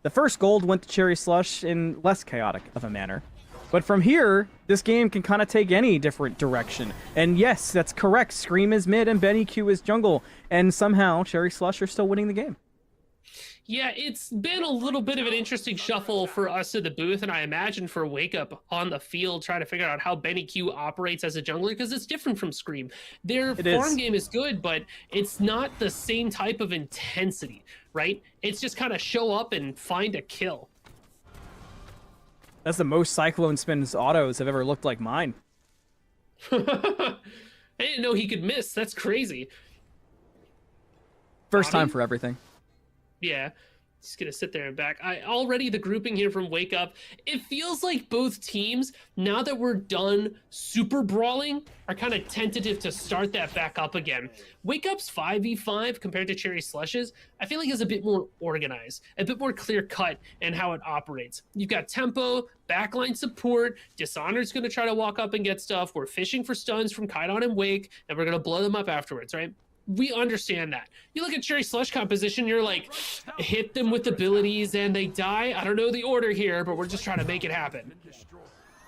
The first gold went to Cherry Slush in less chaotic of a manner. But from here, this game can kind of take any different direction. And yes, that's correct. Scream is mid and Benny Q is jungle. And somehow, Cherry Slush are still winning the game. Yeah, it's been a little bit of an interesting shuffle for us in the booth, and I imagine for Wake Up on the field, trying to figure out how Benny Q operates as a jungler, because it's different from Scream. Their farm game is good, but it's not the same type of intensity, right? It's just kind of show up and find a kill. That's the most Cyclone Spin's autos have ever looked like mine. I didn't know he could miss. That's crazy. First Bobby? time for everything. Yeah. Just gonna sit there and back. Already the grouping here from Wake Up. It feels like both teams, now that we're done super brawling, are kind of tentative to start that back up again. Wake Up's 5v5 compared to Cherry Slush's, I feel like is a bit more organized, a bit more clear cut in how it operates. You've got tempo, backline support, Dishonored's gonna try to walk up and get stuff. We're fishing for stuns from Kaidan and Wake, and we're gonna blow them up afterwards, right? We understand that. You look at Cherry Slush composition, you're like, hit them with abilities and they die. I don't know the order here, but we're just trying to make it happen.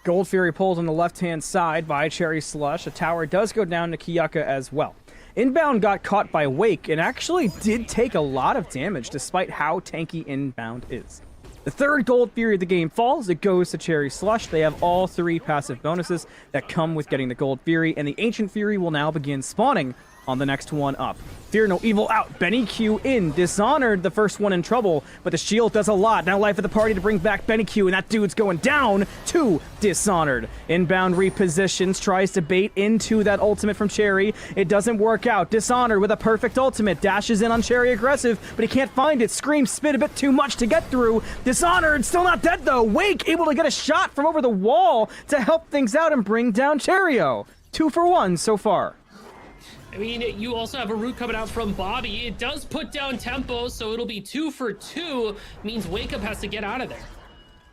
Gold Fury pulled on the left-hand side by Cherry Slush. A tower does go down to Kiyaka as well. Inbound got caught by Wake and actually did take a lot of damage despite how tanky Inbound is. The third Gold Fury of the game falls. It goes to Cherry Slush. They have all 3 passive bonuses that come with getting the Gold Fury, and the Ancient Fury will now begin spawning on the next one up. Fear no evil out. Benny Q in. Dishonored, the first one in trouble, but the shield does a lot. Now life of the party to bring back Benny Q, and that dude's going down to Dishonored. Inbound repositions, tries to bait into that ultimate from Cherry. It doesn't work out. Dishonored with a perfect ultimate. Dashes in on Cherry aggressive, but he can't find it. Scream spit a bit too much to get through. Dishonored still not dead though. Wake able to get a shot from over the wall to help things out and bring down Cherry-O. 2 for 1 so far. I mean, you also have a root coming out from Bobby. It does put down tempo, so it'll be 2 for 2. Means Wake Up has to get out of there.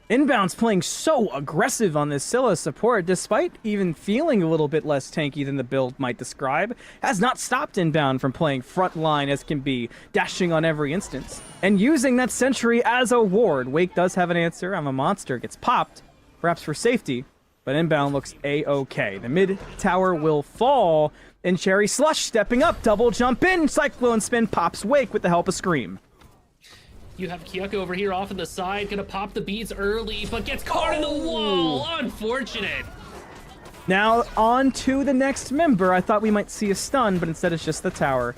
Inbound's playing so aggressive on this Scylla support, despite even feeling a little bit less tanky than the build might describe, has not stopped Inbound from playing frontline as can be, dashing on every instance, and using that sentry as a ward. Wake does have an answer. I'm a monster. Gets popped, perhaps for safety, but Inbound looks A-okay. The mid tower will fall, and Cherry Slush stepping up, double jump in, Cyclone Spin pops Wake with the help of Scream. You have Kiyaka over here off on the side, gonna pop the beads early, but gets caught in the wall. Unfortunate. Now on to the next member. I thought we might see a stun, but instead it's just the tower.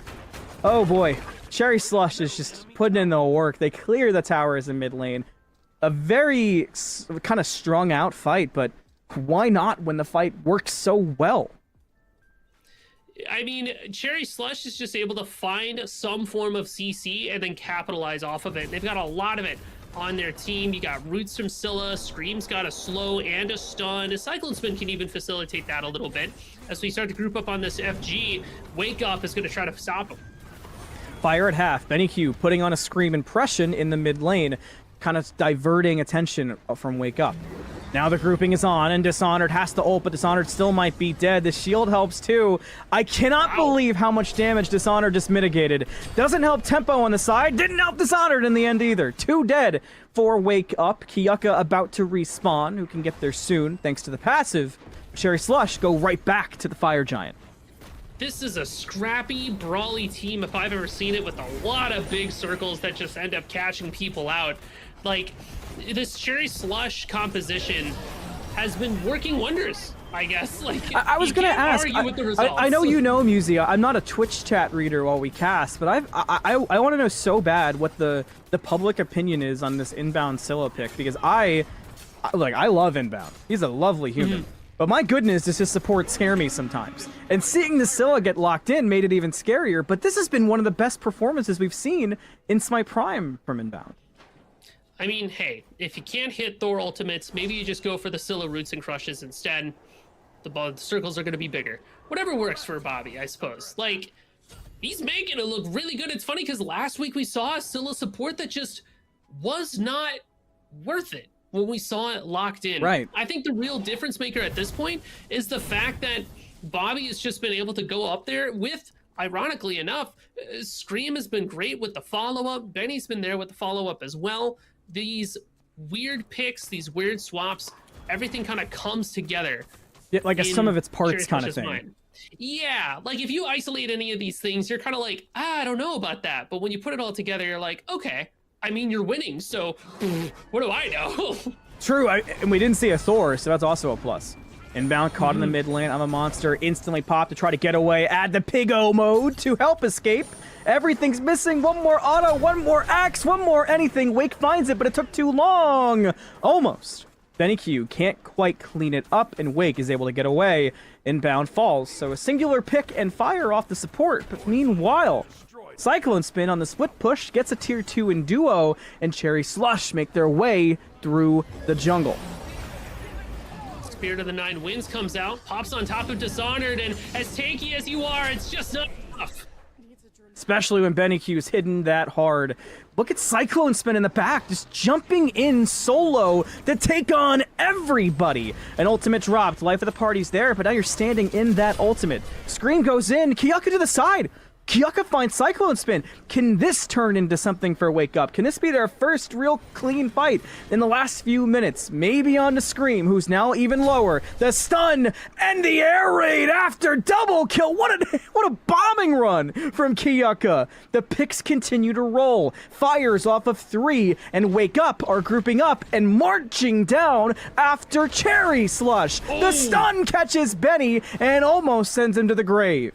Oh boy, Cherry Slush is just putting in the work. They clear the towers in mid lane. A very kind of strung out fight, but why not when the fight works so well? I mean, Cherry Slush is just able to find some form of CC and then capitalize off of it. They've got a lot of it on their team. You got Roots from Scylla, Scream's got a slow and a stun. A Cyclone Spin can even facilitate that a little bit. As we start to group up on this FG, Wake Up is going to try to stop him. Fire at half. Benny Q putting on a Scream impression in the mid lane, kind of diverting attention from Wake Up. Now the grouping is on, and Dishonored has to ult, but Dishonored still might be dead. The shield helps too. I cannot believe how much damage Dishonored just mitigated. Doesn't help tempo on the side. Didn't help Dishonored in the end either. 2 dead for Wake Up. Kiyaka about to respawn, who can get there soon thanks to the passive. Cherry Slush go right back to the Fire Giant. This is a scrappy, brawly team if I've ever seen it, with a lot of big circles that just end up catching people out. Like, this Cherry Slush composition has been working wonders, I guess. Like, I was going to ask, with the results. I know you know, Musia. I'm not a Twitch chat reader while we cast, but I want to know so bad what the public opinion is on this Inbound Scylla pick, because I love Inbound. He's a lovely human. But my goodness, does his support scare me sometimes. And seeing the Scylla get locked in made it even scarier, but this has been one of the best performances we've seen in Smite Prime from Inbound. I mean, hey, if you can't hit Thor ultimates, maybe you just go for the Scylla roots and crushes instead. The circles are going to be bigger. Whatever works for Bobby, I suppose. Like, he's making it look really good. It's funny because last week we saw a Scylla support that just was not worth it when we saw it locked in. Right. I think the real difference maker at this point is the fact that Bobby has just been able to go up there with, ironically enough, Scream has been great with the follow-up. Benny's been there with the follow-up as well. These weird picks, these weird swaps, everything kind of comes together. Yeah, like a sum of its parts kind of thing. Mind. Yeah, like if you isolate any of these things, you're kind of like, I don't know about that. But when you put it all together, you're like, okay, I mean, you're winning, so what do I know? True, and we didn't see a Thor, so that's also a plus. Inbound caught in the mid lane. I'm a monster. Instantly pop to try to get away. Add the Pig-O mode to help escape. Everything's missing. One more auto, one more axe, one more anything. Wake finds it, but it took too long. Almost. Benny Q can't quite clean it up, and Wake is able to get away. Inbound falls, so a singular pick and fire off the support. But meanwhile, Cyclone Spin on the split push gets a tier 2 in duo, and Cherry Slush make their way through the jungle. Spirit of the Nine Winds comes out, pops on top of Dishonored, and as tanky as you are, it's just not enough. Especially when Benny Q's hidden that hard. Look at Cyclone Spin in the back, just jumping in solo to take on everybody. An ultimate dropped, life of the party's there, but now you're standing in that ultimate. Scream goes in, Kyuka to the side. Kyuka finds Cyclone Spin. Can this turn into something for Wake Up? Can this be their first real clean fight in the last few minutes? Maybe on to Scream, who's now even lower. The stun and the air raid after double kill. What a bombing run from Kyuka. The picks continue to roll. Fires off of 3, and Wake Up are grouping up and marching down after Cherry Slush. Oh. The stun catches Benny and almost sends him to the grave.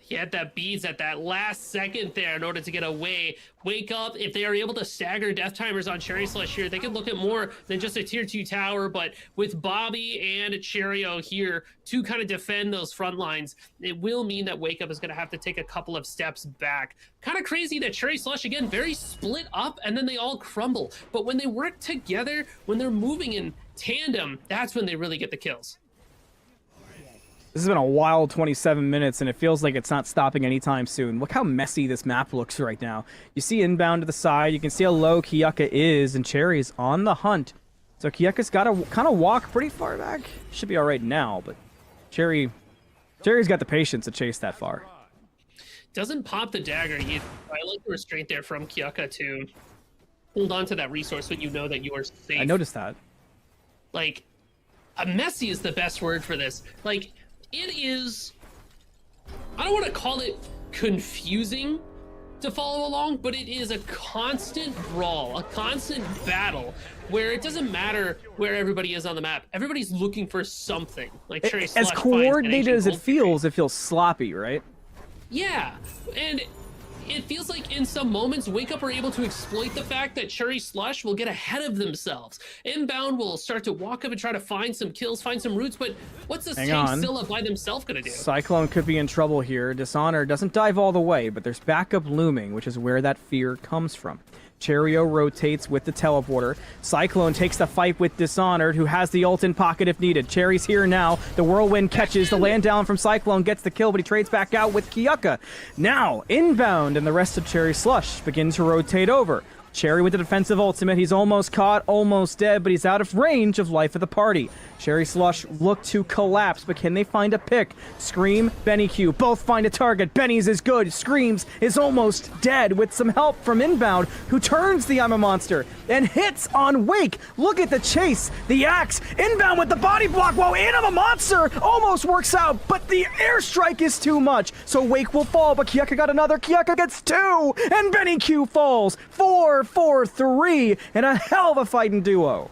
He had that beads at that last second there in order to get away. Wake Up, if they are able to stagger death timers on Cherry Slush here, they could look at more than just a tier 2 tower, but with Bobby and Cherio here to kind of defend those front lines, it will mean that Wake Up is going to have to take a couple of steps back. Kind of crazy that Cherry Slush, again, very split up, and then they all crumble. But when they work together, when they're moving in tandem, that's when they really get the kills. This has been a wild 27 minutes, and it feels like it's not stopping anytime soon. Look how messy this map looks right now. You see Inbound to the side. You can see how low Kyuka is, and Cherry's on the hunt. So Kyuka's got to kind of walk pretty far back. Should be all right now, but Cherry's got the patience to chase that far. Doesn't pop the dagger either. I like the restraint there from Kyuka to hold on to that resource when you know that you are safe. I noticed that. Like, messy is the best word for this. Like, it is, I don't want to call it confusing to follow along, but it is a constant brawl, a constant battle where it doesn't matter where everybody is on the map. Everybody's looking for something. Like Cherry Slush as coordinated as it feels sloppy, right? Yeah, and it feels like in some moments, Wake Up are able to exploit the fact that Cherry Slush will get ahead of themselves. Inbound will start to walk up and try to find some kills, find some roots, but what's this tank Scylla by themselves gonna do? Cyclone could be in trouble here. Dishonor doesn't dive all the way, but there's backup looming, which is where that fear comes from. Cherio rotates with the teleporter. Cyclone takes the fight with Dishonored, who has the ult in pocket if needed. Cherry's here now. The whirlwind catches the land down from Cyclone, gets the kill, but he trades back out with Kyuka. Now, Inbound and the rest of Cherry Slush begin to rotate over. Cherry with the defensive ultimate. He's almost caught, almost dead, but he's out of range of life of the party. Cherry Slush look to collapse, but can they find a pick? Scream, Benny Q, both find a target. Benny's is good. Screams is almost dead with some help from Inbound, who turns the I'm a Monster and hits on Wake. Look at the chase. The axe. Inbound with the body block. Whoa, I'm a Monster almost works out, but the airstrike is too much. So Wake will fall, but Kyuka got another. Kyuka gets 2, and Benny Q falls. 4-4-3, and a hell of a fighting duo.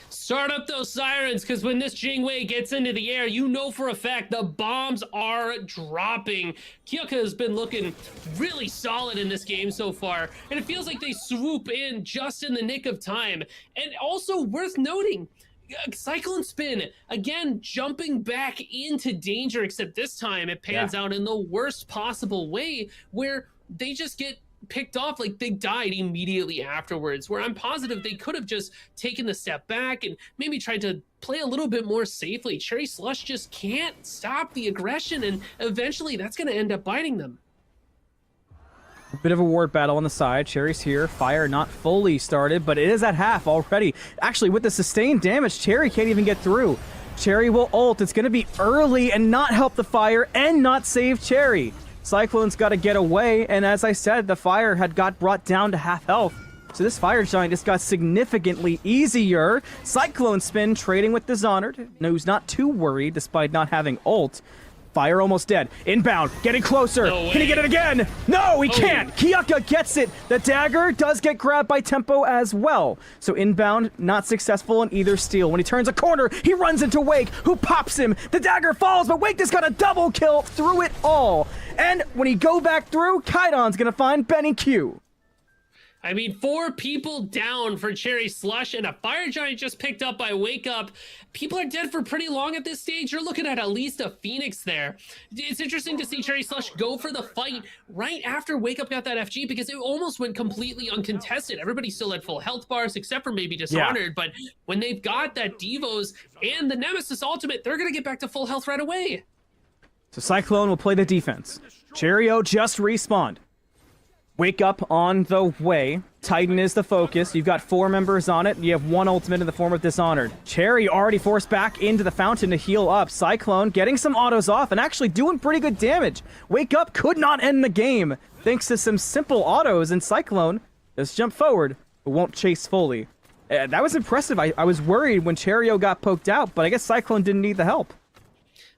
Start up those sirens, because when this Jingwei gets into the air, you know for a fact the bombs are dropping. Kyuka has been looking really solid in this game so far, and it feels like they swoop in just in the nick of time. And also worth noting, Cyclone Spin, again, jumping back into danger, except this time it pans out in the worst possible way, where they just get picked off. Like, they died immediately afterwards, where I'm positive they could have just taken the step back and maybe tried to play a little bit more safely. Cherry Slush just can't stop the aggression, and eventually that's going to end up biting them. A bit of a ward battle on the side. Cherry's here. Fire not fully started, but it is at half already. Actually, with the sustained damage, Cherry can't even get through. Cherry will ult. It's going to be early and not help the fire and not save Cherry. Cyclone's got to get away, and as I said, the fire had got brought down to half health. So this fire giant just got significantly easier. Cyclone Spin trading with Dishonored, who's not too worried despite not having ult. Fire almost dead. Inbound, getting closer. No way. Can he get it again? No, he can't. Kyuka gets it. The dagger does get grabbed by Tempo as well. So Inbound, not successful in either steal. When he turns a corner, he runs into Wake, who pops him. The dagger falls, but Wake just got a double kill through it all. And when he go back through, Kaidon's gonna find Benny Q. I mean, 4 people down for Cherry Slush, and a Fire Giant just picked up by Wake Up. People are dead for pretty long at this stage. You're looking at least a Phoenix there. It's interesting to see Cherry Slush go for the fight right after Wake Up got that FG, because it almost went completely uncontested. Everybody still had full health bars, except for maybe Dishonored, but when they've got that Devos and the Nemesis ultimate, they're going to get back to full health right away. So Cyclone will play the defense. Cherio just respawned. Wake Up on the way. Titan is the focus. You've got 4 members on it. You have 1 ultimate in the form of Dishonored. Cherry already forced back into the fountain to heal up. Cyclone getting some autos off and actually doing pretty good damage. Wake Up could not end the game thanks to some simple autos, and Cyclone just jump forward but won't chase fully. That was impressive. I was worried when Cherio got poked out, but I guess Cyclone didn't need the help.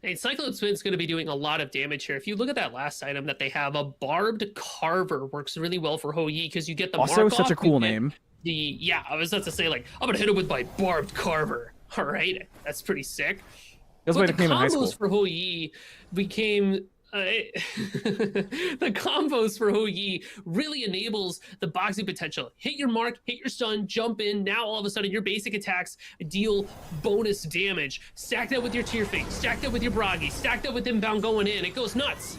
And Cyclone Spin's going to be doing a lot of damage here. If you look at that last item that they have, a Barbed Carver works really well for Hou Yi, because you get the also mark such off, a cool name. Yeah, I was about to say, like, I'm going to hit him with my Barbed Carver. All right, that's pretty sick. That's but the combos for Hou Yi became... the combos for Hou Yi really enables the boxing potential. Hit your mark, hit your stun, jump in. Now all of a sudden your basic attacks deal bonus damage. Stack that with your Tear Fate, stack that with your Bragi, stack that with inbound going in. It goes nuts.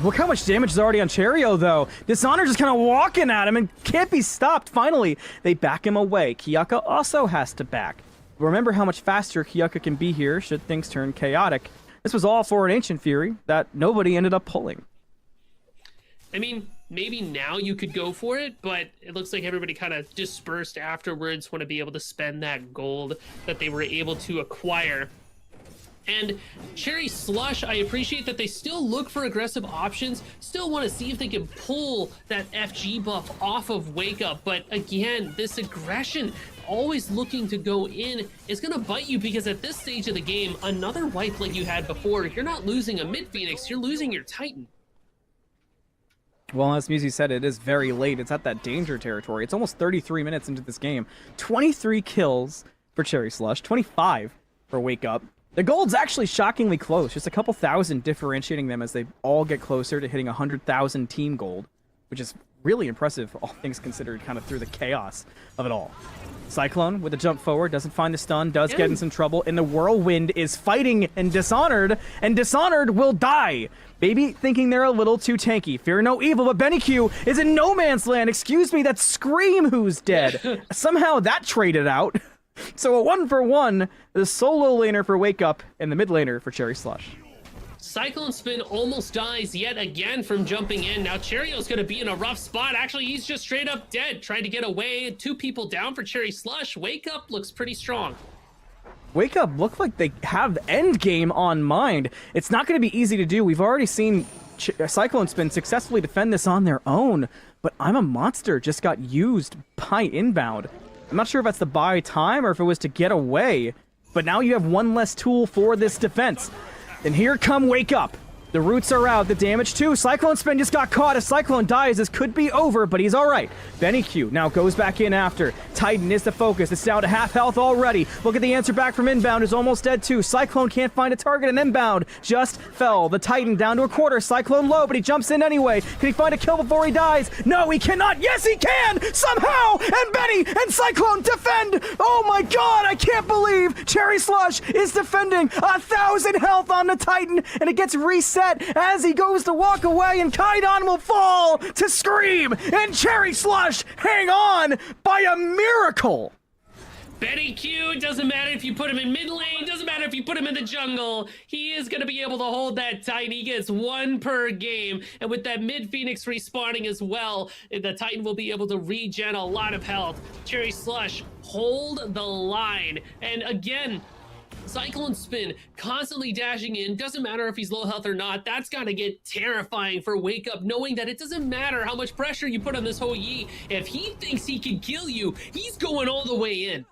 Look how much damage is already on Cherio, though. Dishonor just kind of walking at him and can't be stopped. Finally, they back him away. Kiyaka also has to back. Remember how much faster Kiyaka can be here should things turn chaotic. This was all for an Ancient Fury that nobody ended up pulling. I mean, maybe now you could go for it, but it looks like everybody kind of dispersed afterwards, want to be able to spend that gold that they were able to acquire. And Cherry Slush, I appreciate that they still look for aggressive options, still want to see if they can pull that FG buff off of Wake Up, but again, this aggression, always looking to go in, is going to bite you, because at this stage of the game, another wipe like you had before, you're not losing a mid-Phoenix, you're losing your Titan. Well, as Musi said, it is very late. It's at that danger territory. It's almost 33 minutes into this game. 23 kills for Cherry Slush, 25 for Wake Up. The gold's actually shockingly close, just a couple thousand differentiating them as they all get closer to hitting 100,000 team gold, which is really impressive, all things considered, kind of through the chaos of it all. Cyclone with a jump forward, doesn't find the stun, does get in some trouble, and the Whirlwind is fighting and Dishonored will die. Maybe thinking they're a little too tanky. Fear no evil, but Benny Q is in no man's land. Excuse me, that's Scream who's dead. Somehow that traded out. So a 1-for-1, the solo laner for Wake Up and the mid laner for Cherry Slush. Cyclone Spin almost dies yet again from jumping in. Now Cherio's going to be in a rough spot. Actually, he's just straight up dead, trying to get away. 2 people down for Cherry Slush. Wake Up looks pretty strong. Wake Up look like they have end game on mind. It's not going to be easy to do. We've already seen Cyclone Spin successfully defend this on their own, but I'm a Monster just got used by inbound. I'm not sure if that's to buy time or if it was to get away, but now you have one less tool for this defense. And here come Wake Up. The roots are out, the damage too. Cyclone Spin just got caught. As Cyclone dies, this could be over, but he's all right. Benny Q now goes back in after. Titan is the focus. It's down to half health already. Look at the answer back from inbound, is almost dead too. Cyclone can't find a target, and inbound just fell. The Titan down to a quarter. Cyclone low, but he jumps in anyway. Can he find a kill before he dies? No, he cannot. Yes, he can! Somehow! And Benny and Cyclone defend! Oh my god, I can't believe Cherry Slush is defending 1,000 health on the Titan, and it gets reset as he goes to walk away, and Kaidan will fall to Scream, and Cherry Slush hang on by a miracle. Benny Q, doesn't matter if you put him in mid lane, doesn't matter if you put him in the jungle, he is going to be able to hold that Titan. He gets 1 per game, and with that mid Phoenix respawning as well, the Titan will be able to regen a lot of health. Cherry Slush hold the line, and again, Cyclone Spin constantly dashing in, doesn't matter if he's low health or not. That's got to get terrifying for Wake Up, knowing that it doesn't matter how much pressure you put on this Hou Yi. If he thinks he can kill you, he's going all the way in.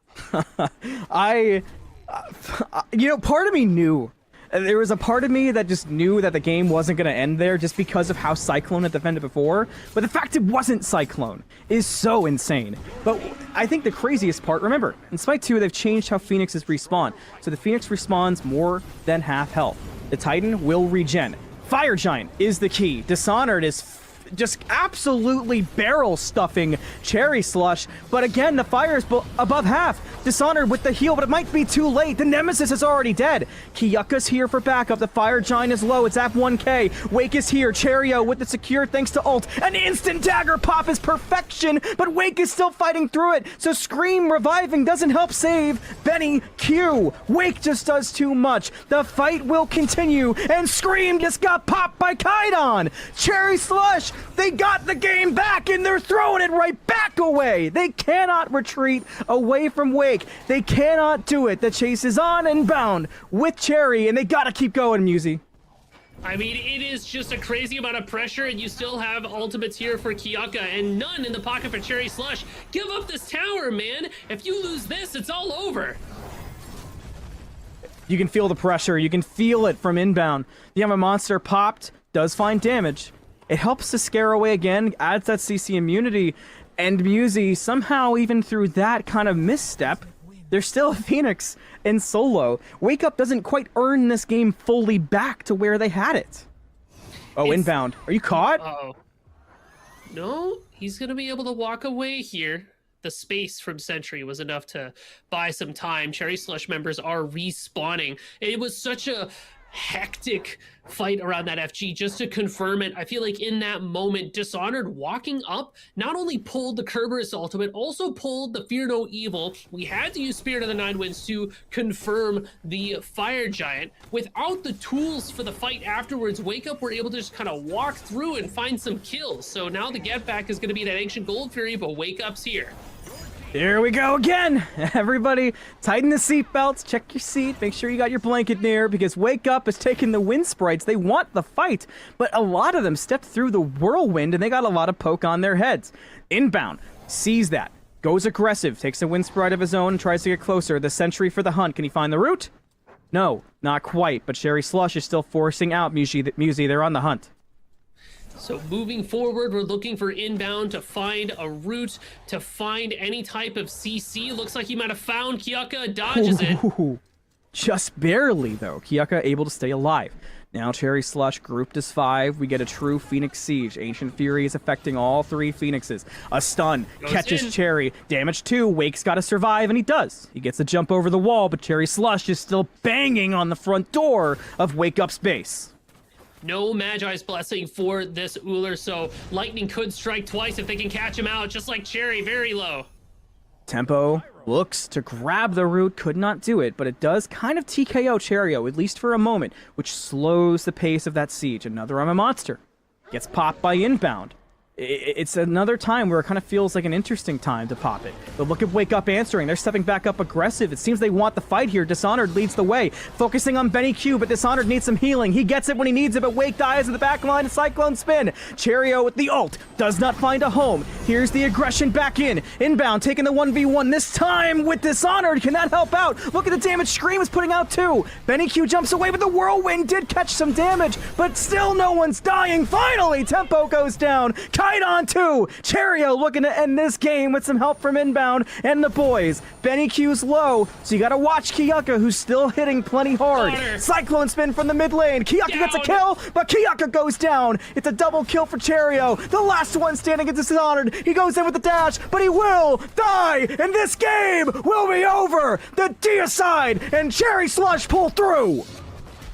Part of me knew. There was a part of me that just knew that the game wasn't going to end there just because of how Cyclone had defended before. But the fact it wasn't Cyclone is so insane. But I think the craziest part, remember, in Smite 2, they've changed how Phoenixes respawn. So the Phoenix respawns more than half health. The Titan will regen. Fire Giant is the key. Dishonored is just absolutely barrel stuffing Cherry Slush. But again, the fire is above half. Dishonored with the heal, but it might be too late. The Nemesis is already dead. Kiyuka's here for backup. The Fire Giant is low. It's at 1k. Wake is here. Cherio with the secure thanks to ult. An instant dagger pop is perfection, but Wake is still fighting through it. So Scream reviving doesn't help save Benny Q. Wake just does too much. The fight will continue, and Scream just got popped by Kaidon. Cherry Slush, they got the game back, and they're throwing it right back away. They cannot retreat away from Wake. They cannot do it. The chase is on and bound with Cherry, and they gotta keep going, Musy. I mean, it is just a crazy amount of pressure, and you still have ultimates here for Kiyuka, and none in the pocket for Cherry Slush. Give up this tower, man. If you lose this, it's all over. You can feel the pressure. You can feel it from inbound. The Yama Monster popped, does find damage. It helps to scare away again, adds that CC immunity, and Musy, somehow, even through that kind of misstep, there's still a Phoenix in solo. Wake Up doesn't quite earn this game fully back to where they had it. Oh, inbound. Are you caught? Uh-oh. No, he's going to be able to walk away here. The space from Sentry was enough to buy some time. Cherry Slush members are respawning. It was such a hectic fight around that FG. Just to confirm it, I feel like in that moment, Dishonored walking up not only pulled the Kerberos ultimate, also pulled the Fear No Evil. We had to use Spirit of the Nine Winds to confirm the Fire Giant. Without the tools for the fight afterwards, Wake Up were able to just kind of walk through and find some kills. So now the get back is going to be that Ancient Gold Fury, but Wake Up's here. Here we go again. Everybody, tighten the seatbelts, check your seat, make sure you got your blanket near, because Wake Up is taking the wind sprites. They want the fight, but a lot of them stepped through the whirlwind, and they got a lot of poke on their heads. Inbound, sees that, goes aggressive, takes a wind sprite of his own, and tries to get closer. The Sentry for the hunt. Can he find the root? No, not quite, but Cherry Slush is still forcing out Musy. They're on the hunt. So moving forward, we're looking for inbound to find a route, to find any type of CC. Looks like he might have found Kiyuka, dodges it. Just barely, though. Kiyuka able to stay alive. Now Cherry Slush grouped as 5. We get a true Phoenix Siege. Ancient Fury is affecting all 3 Phoenixes. A stun. Catches in. Cherry. Damage 2. Wake's got to survive, and he does. He gets a jump over the wall, but Cherry Slush is still banging on the front door of Wake Up's base. No Magi's Blessing for this Uller, so Lightning could strike twice if they can catch him out, just like Cherry, very low. Tempo looks to grab the root, could not do it, but it does kind of TKO Cherio, at least for a moment, which slows the pace of that siege. Another I'm a Monster. Gets popped by inbound. It's another time where it kind of feels like an interesting time to pop it. But look at Wake Up answering. They're stepping back up aggressive. It seems they want the fight here. Dishonored leads the way, focusing on Benny Q, but Dishonored needs some healing. He gets it when he needs it, but Wake dies in the back line. A Cyclone Spin. Cherio with the ult does not find a home. Here's the aggression back in. Inbound, taking the 1v1, this time with Dishonored. Can that help out? Look at the damage Scream is putting out too. Benny Q jumps away, but the Whirlwind did catch some damage, but still no one's dying. Finally, Tempo goes down. Kaidon too. Cherio looking to end this game with some help from inbound and the boys. Benny Q's low, so you gotta watch Kiyuka, who's still hitting plenty hard. Cyclone Spin from the mid lane. Kiyuka gets a kill, but Kiyuka goes down. It's a double kill for Cherio. The last one standing is Dishonored. He goes in with the dash, but he will die, and this game will be over. The deicide and Cherry Slush pull through.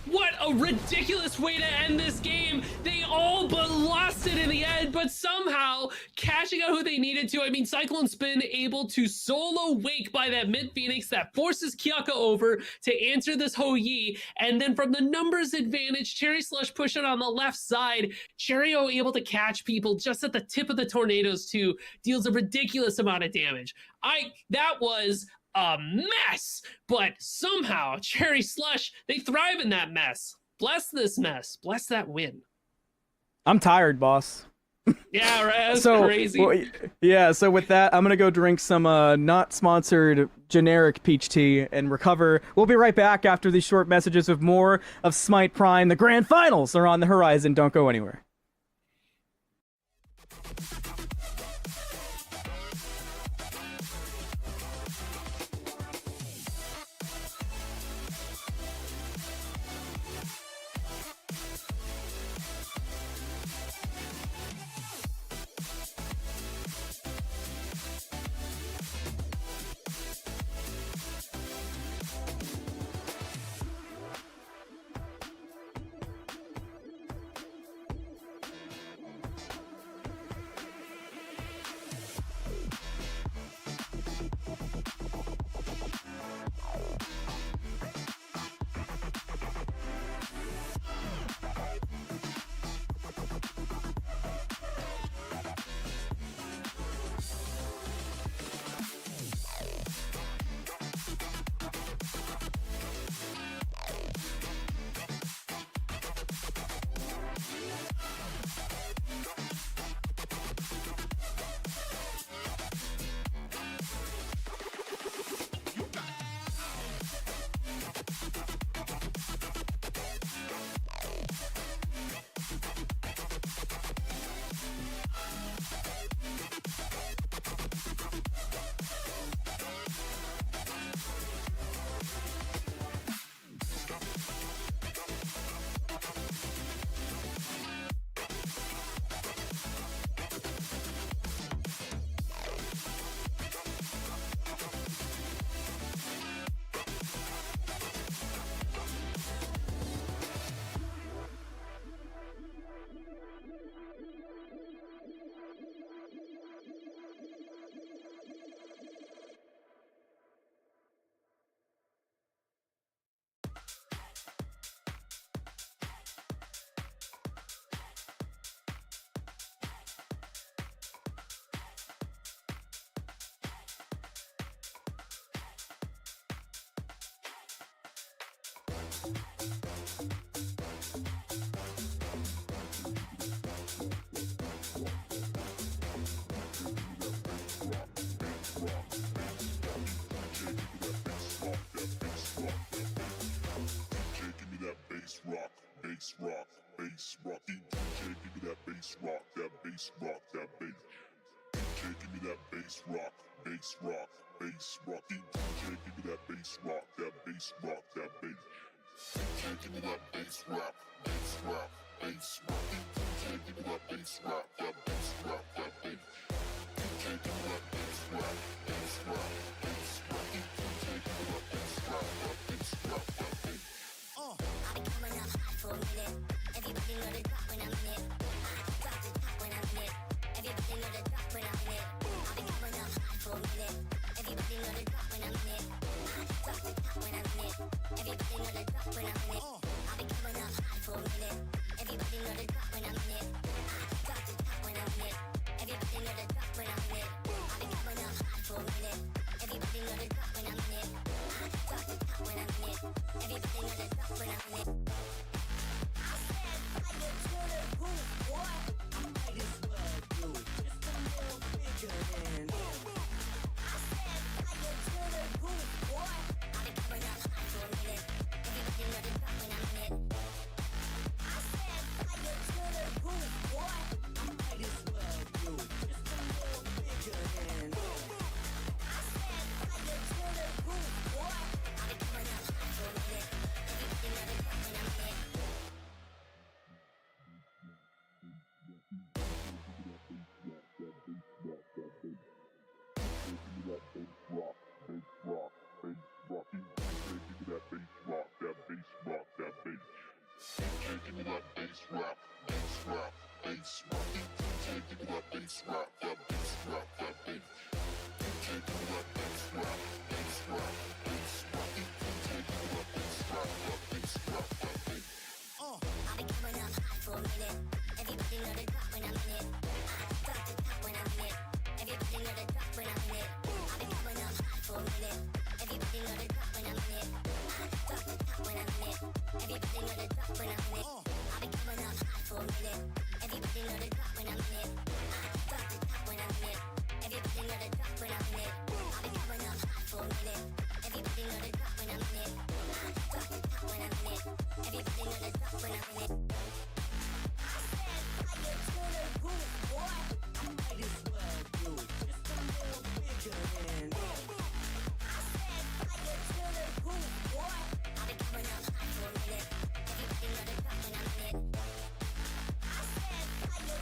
What a ridiculous way to end this game. They all but lost it in the end, but somehow cashing out who they needed to. I mean, Cyclone Spin able to solo Wake by that mid Phoenix that forces Kiyuka over to answer this Ho Yi. And then from the numbers advantage, Cherry Slush pushing on the left side. Cherio able to catch people just at the tip of the tornadoes too. Deals a ridiculous amount of damage. That was a mess, but somehow Cherry Slush, they thrive in that mess. Bless this mess. Bless that win. I'm tired, boss. Yeah, right. That's crazy. Well, yeah, so with that, I'm going to go drink some not sponsored generic peach tea and recover. We'll be right back after these short messages with more of Smite Prime. The grand finals are on the horizon. Don't go anywhere. rock, bass rock, bass rock. DJ, give me that bass rock, that bass rock, that bass. DJ, give me that bass rock, bass rock, bass rock. DJ, give me that bass rock, that bass rock, that bass. DJ, give me that bass rock, bass rock, bass rock. DJ, give me that bass rock, that bass rock, that bass. DJ, give me that bass rock, bass rock, bass rock. DJ, give me that bass rock, that bass rock, that bass. I've been coming up hot for a minute. Everybody know the drop when I'm in it. I drop the top when I'm in it. Everybody know the drop when I'm in it. I've been coming up hot for a minute. Everybody know the drop when I'm in it. I drop the top when I'm in it. Everybody know the drop when I'm in it. I've been coming up hot for a minute. Everybody know the drop when I'm in it. I drop the top when I'm in it. Everybody know the drop when I'm in it. I've been coming up hot for a minute. Everybody know the drop when I'm in it. I drop the top when I'm in it. Everybody know the drop when I'm in it. I said fire to the roof, boy. I might as well do it just a little bigger than. I said fire to the roof, boy. I've been coming up hot for a minute. Everybody know the drop when I'm in it. I said fire to the roof, boy. I might as well do it just a little bigger than. I said fire to the roof, boy. I've been coming up hot for a minute. Everybody know the drop when I'm in it. Rock, bass rock, bass rock. DJ, give me that bass rock, that bass rock, that bass. DJ, give me that bass rock, bass rock, bass rock. DJ, give me that bass rock, that bass rock, that bass. DJ, give me that bass rock, bass rock, bass rock. DJ, give me that bass rock, that bass rock, that bass. I've been coming up hot for a minute. Everybody know the drop when I'm in it. I drop the top when I'm in it. Everybody know the drop when I'm in it. I've been coming up hot for a minute. Everybody know the drop when I'm in it. I drop the top when I'm in it. Everybody know the drop when I'm in it. I've been coming up hot for a minute. Everybody know the drop when I'm in it. I drop the top when I'm in it. Everybody know the drop when I'm in it. I've been coming up hot for a minute. Everybody know the drop when I'm in it. I drop the top when I'm in it. Everybody know the drop when I'm in it. I said fire to the roof, boy. I might as well do it just a little bigger than. I said fire to the roof, boy. I've been coming up hot for a minute. Everybody know the drop when I'm in it. I said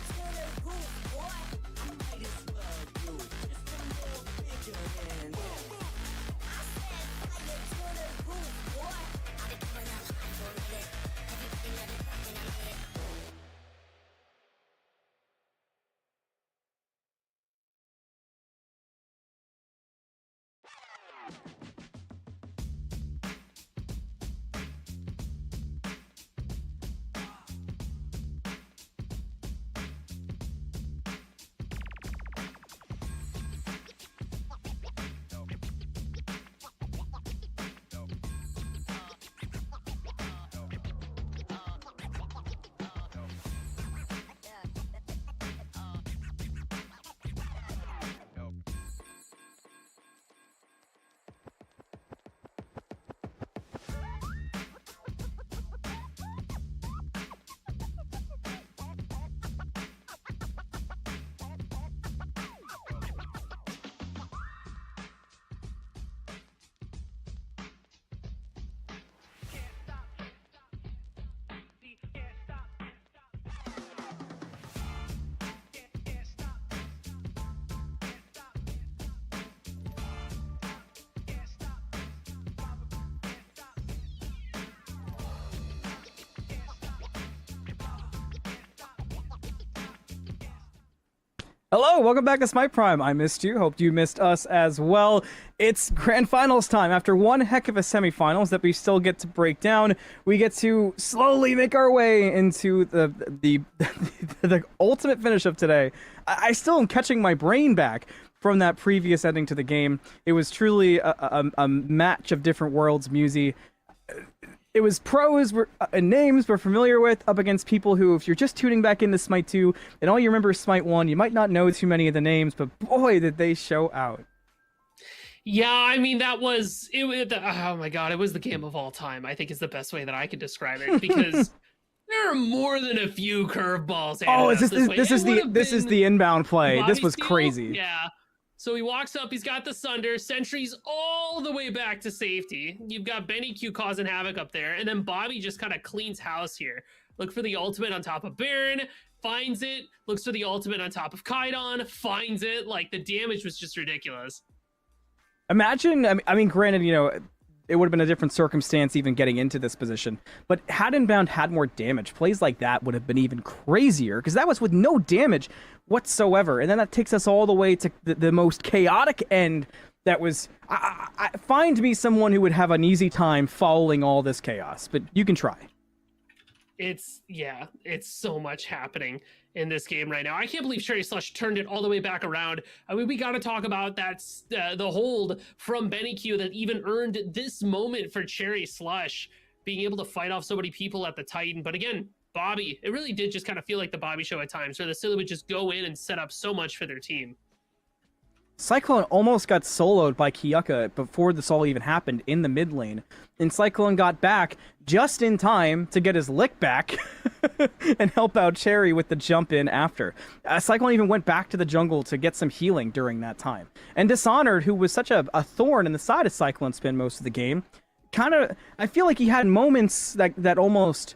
fire to the roof, boy. I might as well do it just a little bigger than. I said fire to the roof, boy. I've been coming up hot for a minute. Everybody know the drop when I'm in it. Hello, welcome back to Smite Prime. I missed you. Hope you missed us as well. It's grand finals time. After one heck of a semifinals that we still get to break down, we get to slowly make our way into the the ultimate finish of today. I still am catching my brain back from that previous ending to the game. It was truly a match of different worlds, Musi. It was pros and names we're familiar with up against people who, if you're just tuning back into Smite 2 and all you remember is Smite 1, you might not know too many of the names, but boy, did they show out. Yeah, I mean that was oh my god, it was the game of all time. I think is the best way that I could describe it because there are more than a few curveballs Oh, handed is us this way. this is the this is the inbound play. This Bobby was Steele? crazy. Yeah. So he walks up, he's got the Sunder, sentries all the way back to safety. You've got Benny Q causing havoc up there, and then Bobby just kind of cleans house here. Look for the ultimate on top of Baron, finds it, looks for the ultimate on top of Kaidon, finds it. Like, the damage was just ridiculous. Imagine, I mean, granted, it would have been a different circumstance even getting into this position, but had Inbound had more damage, plays like that would have been even crazier, because that was with no damage whatsoever, and then that takes us all the way to the most chaotic end that was... find me someone who would have an easy time following all this chaos, but you can try. It's so much happening in this game right now. I can't believe Cherry Slush turned it all the way back around. I mean, we got to talk about that the hold from Benny Q that even earned this moment for Cherry Slush being able to fight off so many people at the Titan. But again, Bobby, it really did just kind of feel like the Bobby show at times, where the Silly would just go in and set up so much for their team. Cyclone almost got soloed by Kyuka before this all even happened in the mid lane, and Cyclone got back just in time to get his lick back and help out Cherry with the jump in after. Cyclone even went back to the jungle to get some healing during that time. And Dishonored, who was such a thorn in the side of Cyclone Spin most of the game, I feel like he had moments that almost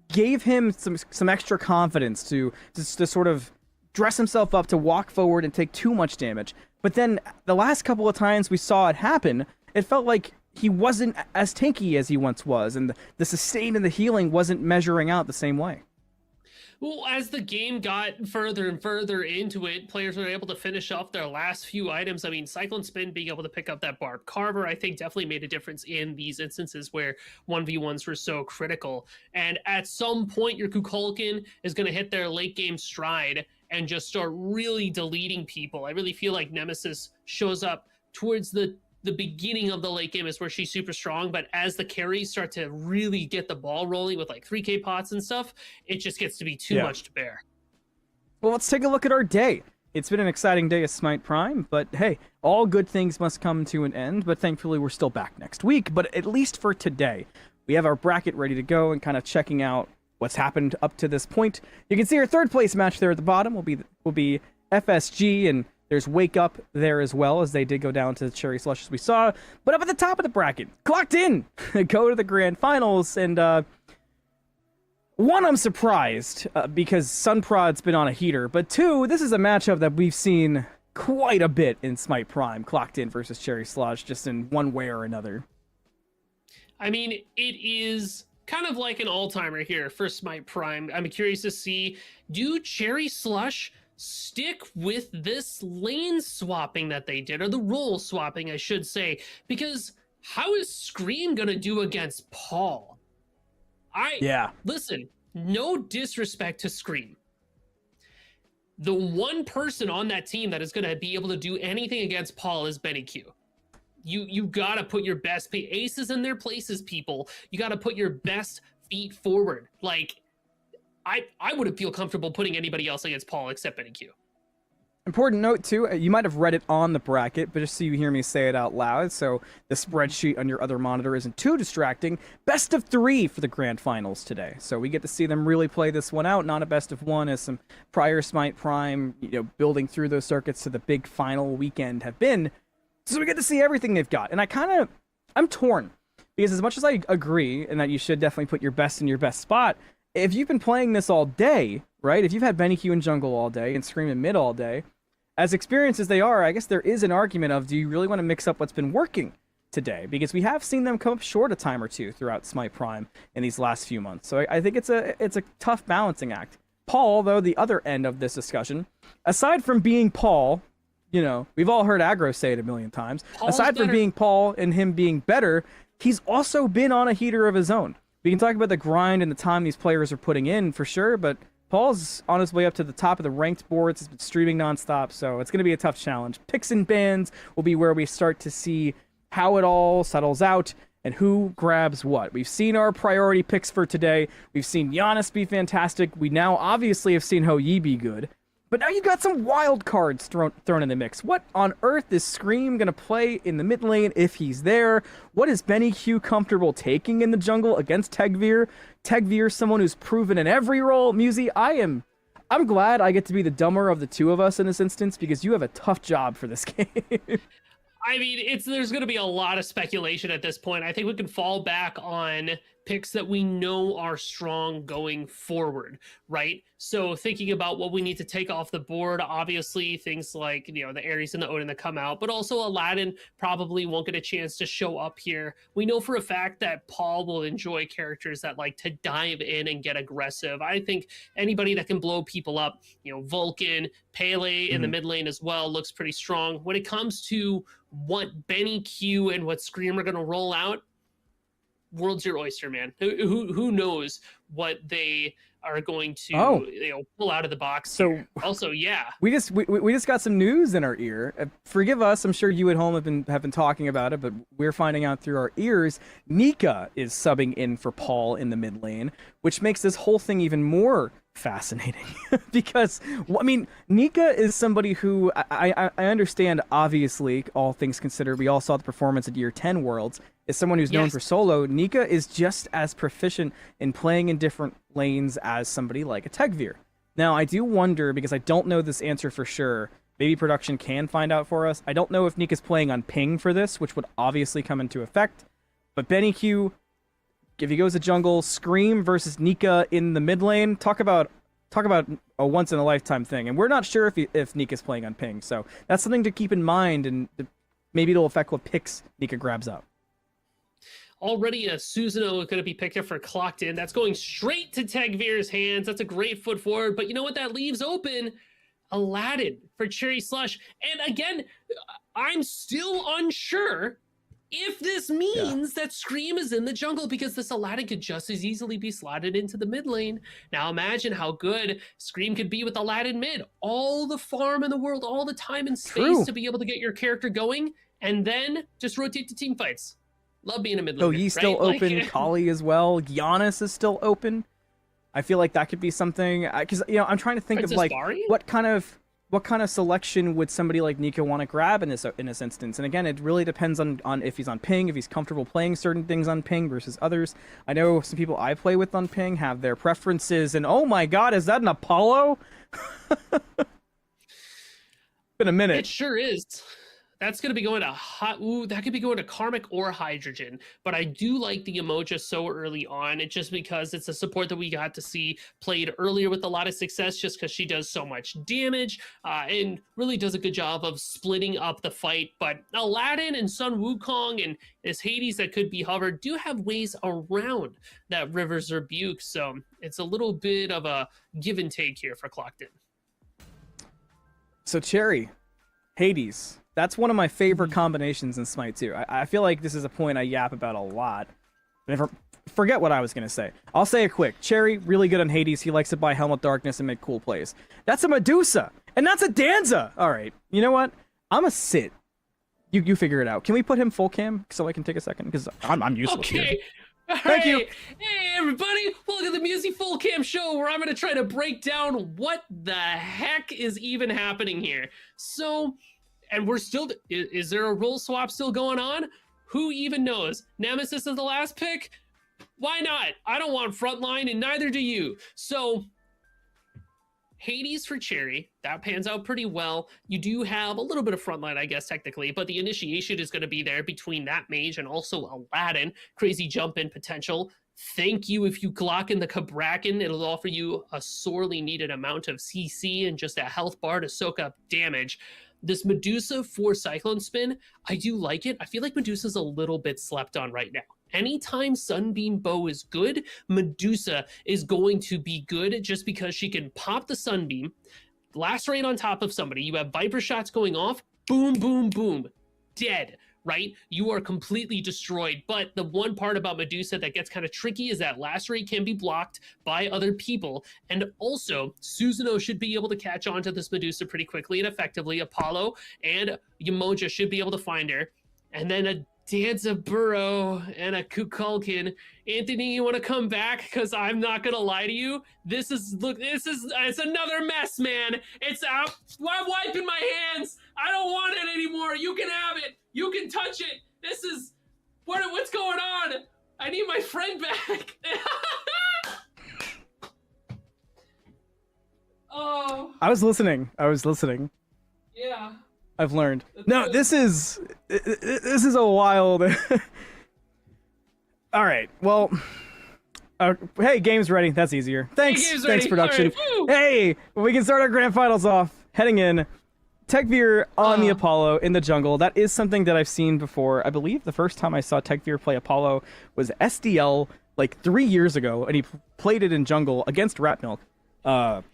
gave him some extra confidence to sort of dress himself up to walk forward and take too much damage. But then the last couple of times we saw it happen, it felt like he wasn't as tanky as he once was, and the sustain and the healing wasn't measuring out the same way. Well, as the game got further and further into it, players were able to finish off their last few items. I mean, Cyclone Spin being able to pick up that Barb Carver, I think definitely made a difference in these instances where 1v1s were so critical. And at some point, your Kukulkan is going to hit their late game stride and just start really deleting people. I really feel like Nemesis shows up towards the beginning of the late game is where she's super strong, but as the carries start to really get the ball rolling with like 3k pots and stuff, it just gets to be too much to bear. Well, let's take a look at our day. It's been an exciting day of Smite Prime, but hey, all good things must come to an end, but thankfully we're still back next week. But at least for today, we have our bracket ready to go and kind of checking out what's happened up to this point. You can see our third place match there at the bottom will be FSG, and there's Wake Up there as well, as they did go down to Cherry Slush as we saw. But up at the top of the bracket, clocked in, go to the grand finals. And one, I'm surprised because Sunprod's been on a heater. But two, this is a matchup that we've seen quite a bit in Smite Prime, clocked in versus Cherry Slush, just in one way or another. I mean, it is kind of like an all-timer here for Smite Prime. I'm curious to see, do Cherry Slush stick with this lane swapping that they did, or the role swapping, I should say, because how is Scream gonna do against Paul? Listen, no disrespect to Scream. The one person on that team that is gonna be able to do anything against Paul is Benny Q. You gotta put your best aces in their places, people. You gotta put your best feet forward. Like, I wouldn't feel comfortable putting anybody else against Paul except Benny Q. Important note, too, you might have read it on the bracket, but just so you hear me say it out loud, so the spreadsheet on your other monitor isn't too distracting. Best of 3 for the grand finals today. So we get to see them really play this one out, not a best of 1, as some prior Smite Prime, building through those circuits to the big final weekend have been. So we get to see everything they've got. And I'm torn, because as much as I agree, and that you should definitely put your best in your best spot, if you've been playing this all day, right? If you've had Benny Q in jungle all day and Scream in mid all day, as experienced as they are, I guess there is an argument of, do you really want to mix up what's been working today? Because we have seen them come up short a time or two throughout Smite Prime in these last few months. So I think it's a tough balancing act. Paul, though, the other end of this discussion, aside from being Paul, we've all heard Aggro say it a million times. Aside from being Paul and him being better, he's also been on a heater of his own. We can talk about the grind and the time these players are putting in for sure, but Paul's on his way up to the top of the ranked boards. He's been streaming nonstop, so it's going to be a tough challenge. Picks and bans will be where we start to see how it all settles out and who grabs what. We've seen our priority picks for today. We've seen Giannis be fantastic. We now obviously have seen Hou Yi be good. But now you got some wild cards thrown in the mix. What on earth is Scream going to play in the mid lane if he's there? What is Benny Q comfortable taking in the jungle against Tegvir? Tegvir, someone who's proven in every role. Musi, I'm glad I get to be the dumber of the two of us in this instance because you have a tough job for this game. I mean, there's going to be a lot of speculation at this point. I think we can fall back on picks that we know are strong going forward, right? So thinking about what we need to take off the board, obviously things like, the Ares and the Odin that come out, but also Aladdin probably won't get a chance to show up here. We know for a fact that Paul will enjoy characters that like to dive in and get aggressive. I think anybody that can blow people up, Vulcan, Pele in the mid lane as well looks pretty strong. When it comes to what Benny Q and what Scream are going to roll out, world's your oyster, man. Who knows what they are going to pull out of the box. So here. Also, yeah, we just got some news in our ear. Forgive us, I'm sure you at home have been talking about it, but we're finding out through our ears. Nika is subbing in for Paul in the mid lane, which makes this whole thing even more fascinating because Nika is somebody who I understand, obviously, all things considered. We all saw the performance at Year 10 Worlds. Is someone who's known for solo. Nika is just as proficient in playing in different lanes as somebody like a Tegvir. Now, I do wonder, because I don't know this answer for sure, maybe production can find out for us. I don't know if Nika's playing on ping for this, which would obviously come into effect. But Benny Q, if he goes to jungle, Scream versus Nika in the mid lane, talk about a once in a lifetime thing. And we're not sure if Nika's playing on ping, so that's something to keep in mind, and maybe it'll affect what picks Nika grabs up. Already a Susanoo is going to be picked up for Clocked In. That's going straight to Tegvir's hands. That's a great foot forward. But you know what that leaves open? Aladdin for Cherry Slush. And again, I'm still unsure if this means that Scream is in the jungle, because this Aladdin could just as easily be slotted into the mid lane. Now imagine how good Scream could be with Aladdin mid. All the farm in the world, all the time and space to be able to get your character going, and then just rotate to team fights. Love being a mid laner. So he's still open. Kali as well. Giannis is still open. I feel like that could be something, because I'm trying to think of like what kind of selection would somebody like Nika want to grab in this instance. And again, it really depends on if he's on ping, if he's comfortable playing certain things on ping versus others. I know some people I play with on ping have their preferences, and oh my god, is that an Apollo? Been a minute. It sure is. That's going to be going to that could be going to Karmic or Hydrogen, but I do like the Emoja so early on. It's just because it's a support that we got to see played earlier with a lot of success, just because she does so much damage and really does a good job of splitting up the fight. But Aladdin and Sun Wukong and this Hades that could be hovered do have ways around that River's Rebuke, so it's a little bit of a give and take here for Clocked In. So Cherry, Hades. That's one of my favorite combinations in Smite 2. I feel like this is a point I yap about a lot. Forget what I was going to say. I'll say it quick. Cherry, really good on Hades. He likes to buy Helmet Darkness and make cool plays. That's a Medusa, and that's a Danza. All right, you know what? I'm a sit. You figure it out. Can we put him full cam so I can take a second? Because I'm useless here. Okay. Thank you. Hey, everybody. Welcome to the Music Full Cam Show, where I'm going to try to break down what the heck is even happening here. So... and we're still, is there a role swap still going on? Who even knows? Nemesis is the last pick? Why not? I don't want frontline, and neither do you. So, Hades for Cherry, that pans out pretty well. You do have a little bit of frontline, I guess, technically, but the initiation is going to be there between that mage and also Aladdin. Crazy jump in potential. Thank you if you Glock in the Cabrakan. It'll offer you a sorely needed amount of CC and just a health bar to soak up damage. This Medusa for Cyclone Spin, I do like it. I feel like Medusa's a little bit slept on right now. Anytime Sunbeam Bow is good, Medusa is going to be good just because she can pop the Sunbeam, lacerate on top of somebody. You have Viper shots going off, boom, boom, boom, dead, right? You are completely destroyed. But the one part about Medusa that gets kind of tricky is that lacerate can be blocked by other people. And also, Susanoo should be able to catch on to this Medusa pretty quickly and effectively. Apollo and Yamoja should be able to find her. And then a Danza Burrow and a Kukulkan. Anthony, you want to come back? Because I'm not gonna lie to you. It's another mess, man. I'm wiping my hands. I don't want it anymore. You can have it. You can touch it. What's going on? I need my friend back. Oh. I was listening. Yeah. I've learned. No, this is a wild. All right. Well, hey, game's ready. That's easier. Thanks, ready. production. Right, hey, we can start our grand finals off. Heading in, Techveer on the Apollo in the jungle. That is something that I've seen before. I believe the first time I saw Techveer play Apollo was SDL like 3 years ago, and he played it in jungle against Ratmilk.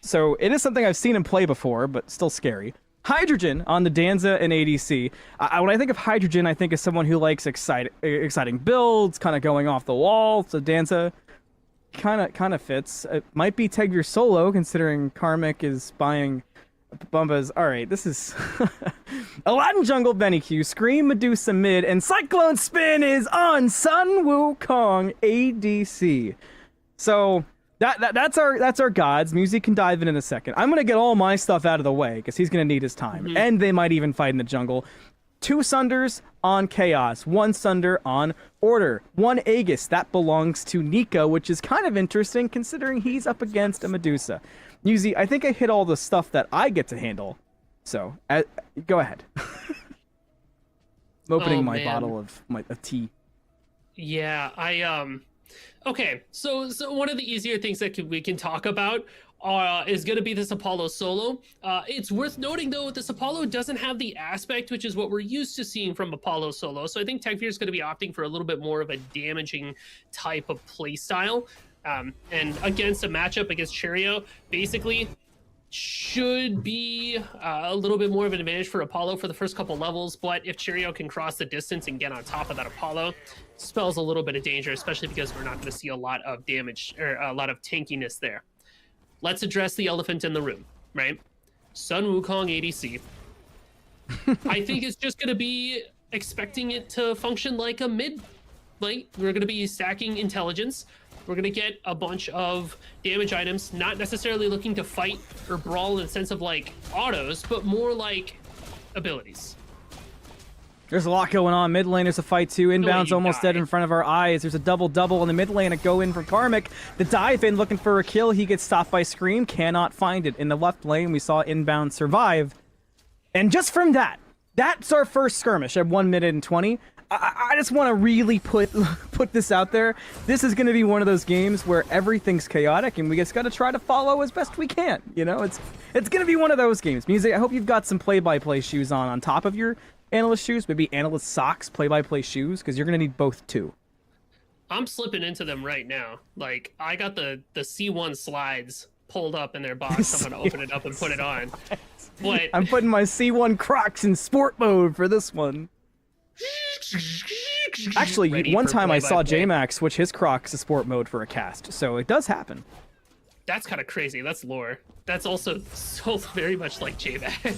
So it is something I've seen him play before, but still scary. Hydrogen on the Danza and ADC. When I think of Hydrogen, I think of someone who likes exciting builds, kind of going off the wall. So Danza kind of fits. It might be Techveer solo, considering Karmic is buying Bumbas. All right, this is Aladdin jungle, Benny Q, Scream, Medusa mid, and Cyclone Spin is on Sun Wukong ADC. So that's our gods. Music can dive in a second. I'm gonna get all my stuff out of the way because he's gonna need his time, and they might even fight in the jungle. 2 Sunders on Chaos, 1 Sunder on Order, 1 Aegis that belongs to Nico, which is kind of interesting considering he's up against a Medusa. Yuzi, I think I hit all the stuff that I get to handle, so go ahead. I'm opening my bottle of tea. Yeah, okay, so one of the easier things that we can talk about is going to be this Apollo solo. It's worth noting, though, this Apollo doesn't have the aspect, which is what we're used to seeing from Apollo solo. So I think Techveer is going to be opting for a little bit more of a damaging type of play style. And against a matchup against Cherio, basically should be a little bit more of an advantage for Apollo for the first couple levels. But if Cherio can cross the distance and get on top of that Apollo, spells a little bit of danger, especially because we're not going to see a lot of damage or a lot of tankiness there. Let's address the elephant in the room, right? Sun Wukong ADC. I think it's just going to be expecting it to function like a mid lane. We're going to be stacking intelligence. We're going to get a bunch of damage items, not necessarily looking to fight or brawl in the sense of like autos, but more like abilities. There's a lot going on. Mid lane, there's a fight too. Inbound's almost dead in front of our eyes. There's a double-double in the mid lane. A go in from Karmic. The dive in looking for a kill. He gets stopped by Scream. Cannot find it. In the left lane, we saw Inbound survive. And just from that's our first skirmish at 1 minute and 20. I just want to really put this out there. This is going to be one of those games where everything's chaotic, and we just got to try to follow as best we can. You know, it's going to be one of those games. Music, I hope you've got some play-by-play shoes on top of your analyst shoes, maybe analyst socks, play-by-play shoes, because you're going to need both too. I'm slipping into them right now. Like, I got the C1 slides pulled up in their box. I'm going to open it up and put it on. But I'm putting my C1 Crocs in sport mode for this one. Actually, one time I saw J-Max switch his Crocs to sport mode for a cast, so it does happen. That's kind of crazy. That's lore. That's also so very much like J-Mac.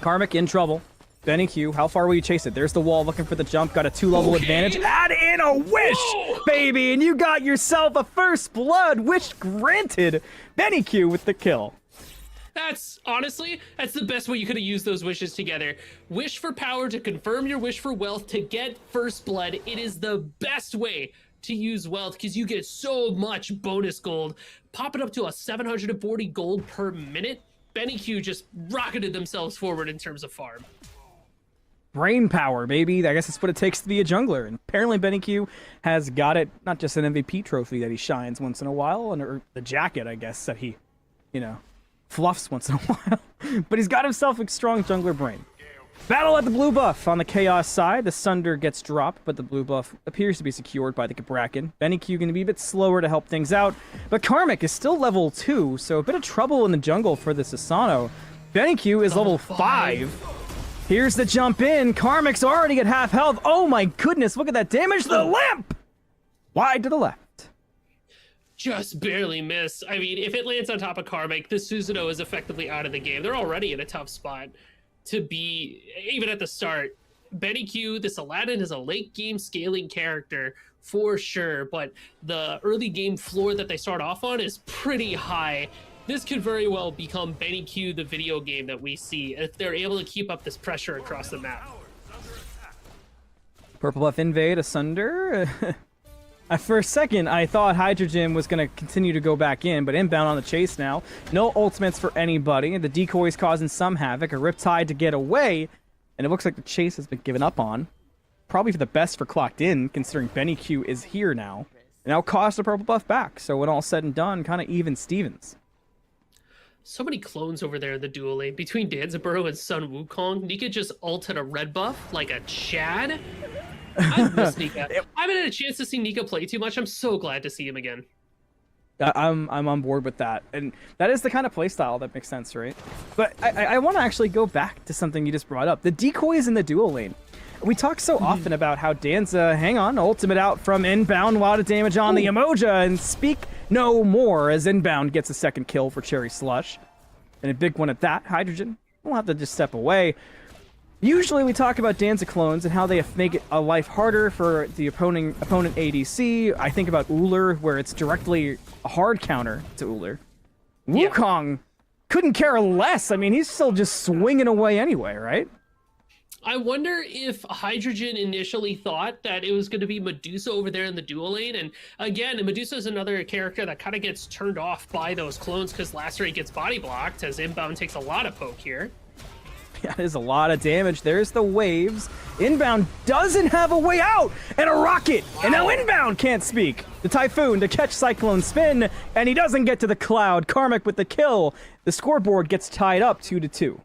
Karmic in trouble. Benny Q, how far will you chase it? There's the wall looking for the jump. Got a 2-level advantage. Add in a wish, baby, and you got yourself a first blood. Wish granted. Benny Q with the kill. That's honestly, that's the best way you could have used those wishes together. Wish for power to confirm your wish for wealth to get first blood. It is the best way to use wealth because you get so much bonus gold. Pop it up to a 740 gold per minute. Benny Q just rocketed themselves forward in terms of farm. Brain power, baby. I guess that's what it takes to be a jungler. And apparently Benny Q has got it, not just an MVP trophy that he shines once in a while, or the jacket, I guess, that he, fluffs once in a while. But he's got himself a strong jungler brain. Battle at the blue buff on the Chaos side. The Sunder gets dropped, but the blue buff appears to be secured by the Cabrakan. Benny Q going to be a bit slower to help things out, but Karmic is still level 2, so a bit of trouble in the jungle for this Asano. Benny Q is level 5. Here's the jump in. Karmic's already at half health. Oh my goodness, look at that damage to the lamp! Wide to the left. Just barely missed. I mean, if it lands on top of Karmic, the Susanoo is effectively out of the game. They're already in a tough spot to be, even at the start. Benny Q, this Aladdin is a late game scaling character for sure, but the early game floor that they start off on is pretty high. This could very well become Benny Q, the video game that we see, if they're able to keep up this pressure across the map. Purple buff invade asunder. For a second, I thought Hydrogen was going to continue to go back in, but inbound on the chase now. No ultimates for anybody. The decoy's causing some havoc. A Riptide to get away, and it looks like the chase has been given up on. Probably for the best for Clocked In, considering Benny Q is here now. And now cost a purple buff back, so when all said and done, kind of even Stevens. So many clones over there in the dual lane. Between Danzaburo and Sun Wukong, Nika just ulted a red buff like a Chad. I miss Nika. I haven't had a chance to see Nika play too much. I'm so glad to see him again. I'm on board with that, and that is the kind of playstyle that makes sense, right? But I want to actually go back to something you just brought up. The decoys in the dual lane. We talk so often about how Danza, hang on, ultimate out from inbound, a lot of damage on the Emoja, and speak no more as inbound gets a second kill for Cherry Slush. And a big one at that. Hydrogen will have to just step away. Usually we talk about Danza clones and how they make it a life harder for the opponent ADC. I think about Uller, where it's directly a hard counter to Uller. Wukong couldn't care less. I mean, he's still just swinging away anyway, right? I wonder if Hydrogen initially thought that it was going to be Medusa over there in the dual lane. And again, Medusa is another character that kind of gets turned off by those clones because Lacerate gets body blocked as inbound takes a lot of poke here. Yeah, there's a lot of damage. There's the waves. Inbound doesn't have a way out, and a rocket. Wow. And now inbound can't speak. The Typhoon to catch Cyclone Spin, and he doesn't get to the cloud. Karmic with the kill. The scoreboard gets tied up 2-2.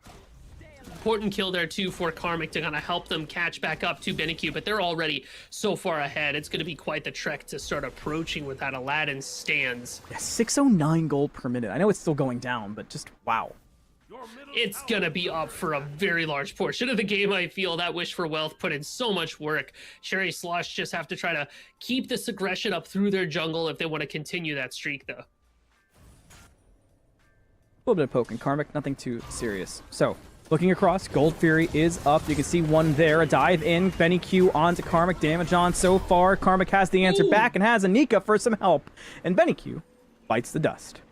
Important kill there too for Karmic to kind of help them catch back up to Benny Q, but they're already so far ahead. It's going to be quite the trek to start approaching with that Aladdin stands. Yeah, 609 gold per minute. I know it's still going down, but just wow. It's going to be up for a very large portion of the game, I feel. That Wish for Wealth put in so much work. Cherry Slush just have to try to keep this aggression up through their jungle if they want to continue that streak, though. A little bit of poke and Karmic, nothing too serious. So, looking across, Gold Fury is up. You can see one there. A dive in. Benny Q onto Karmic. Damage on so far. Karmic has the answer back and has Anika for some help. And Benny Q bites the dust.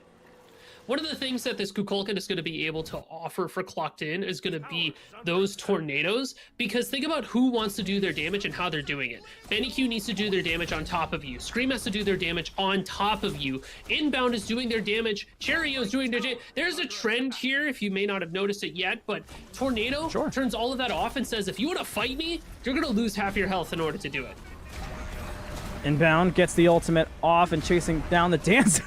One of the things that this Kukulkan is going to be able to offer for Clocked In is going to be those tornadoes, because think about who wants to do their damage and how they're doing it. Benny Q needs to do their damage on top of you. Scream has to do their damage on top of you. Inbound is doing their damage. Cheerio is doing their damage. There's a trend here, if you may not have noticed it yet, but Tornado turns all of that off and says, if you want to fight me, you're going to lose half your health in order to do it. Inbound gets the ultimate off and chasing down the dance.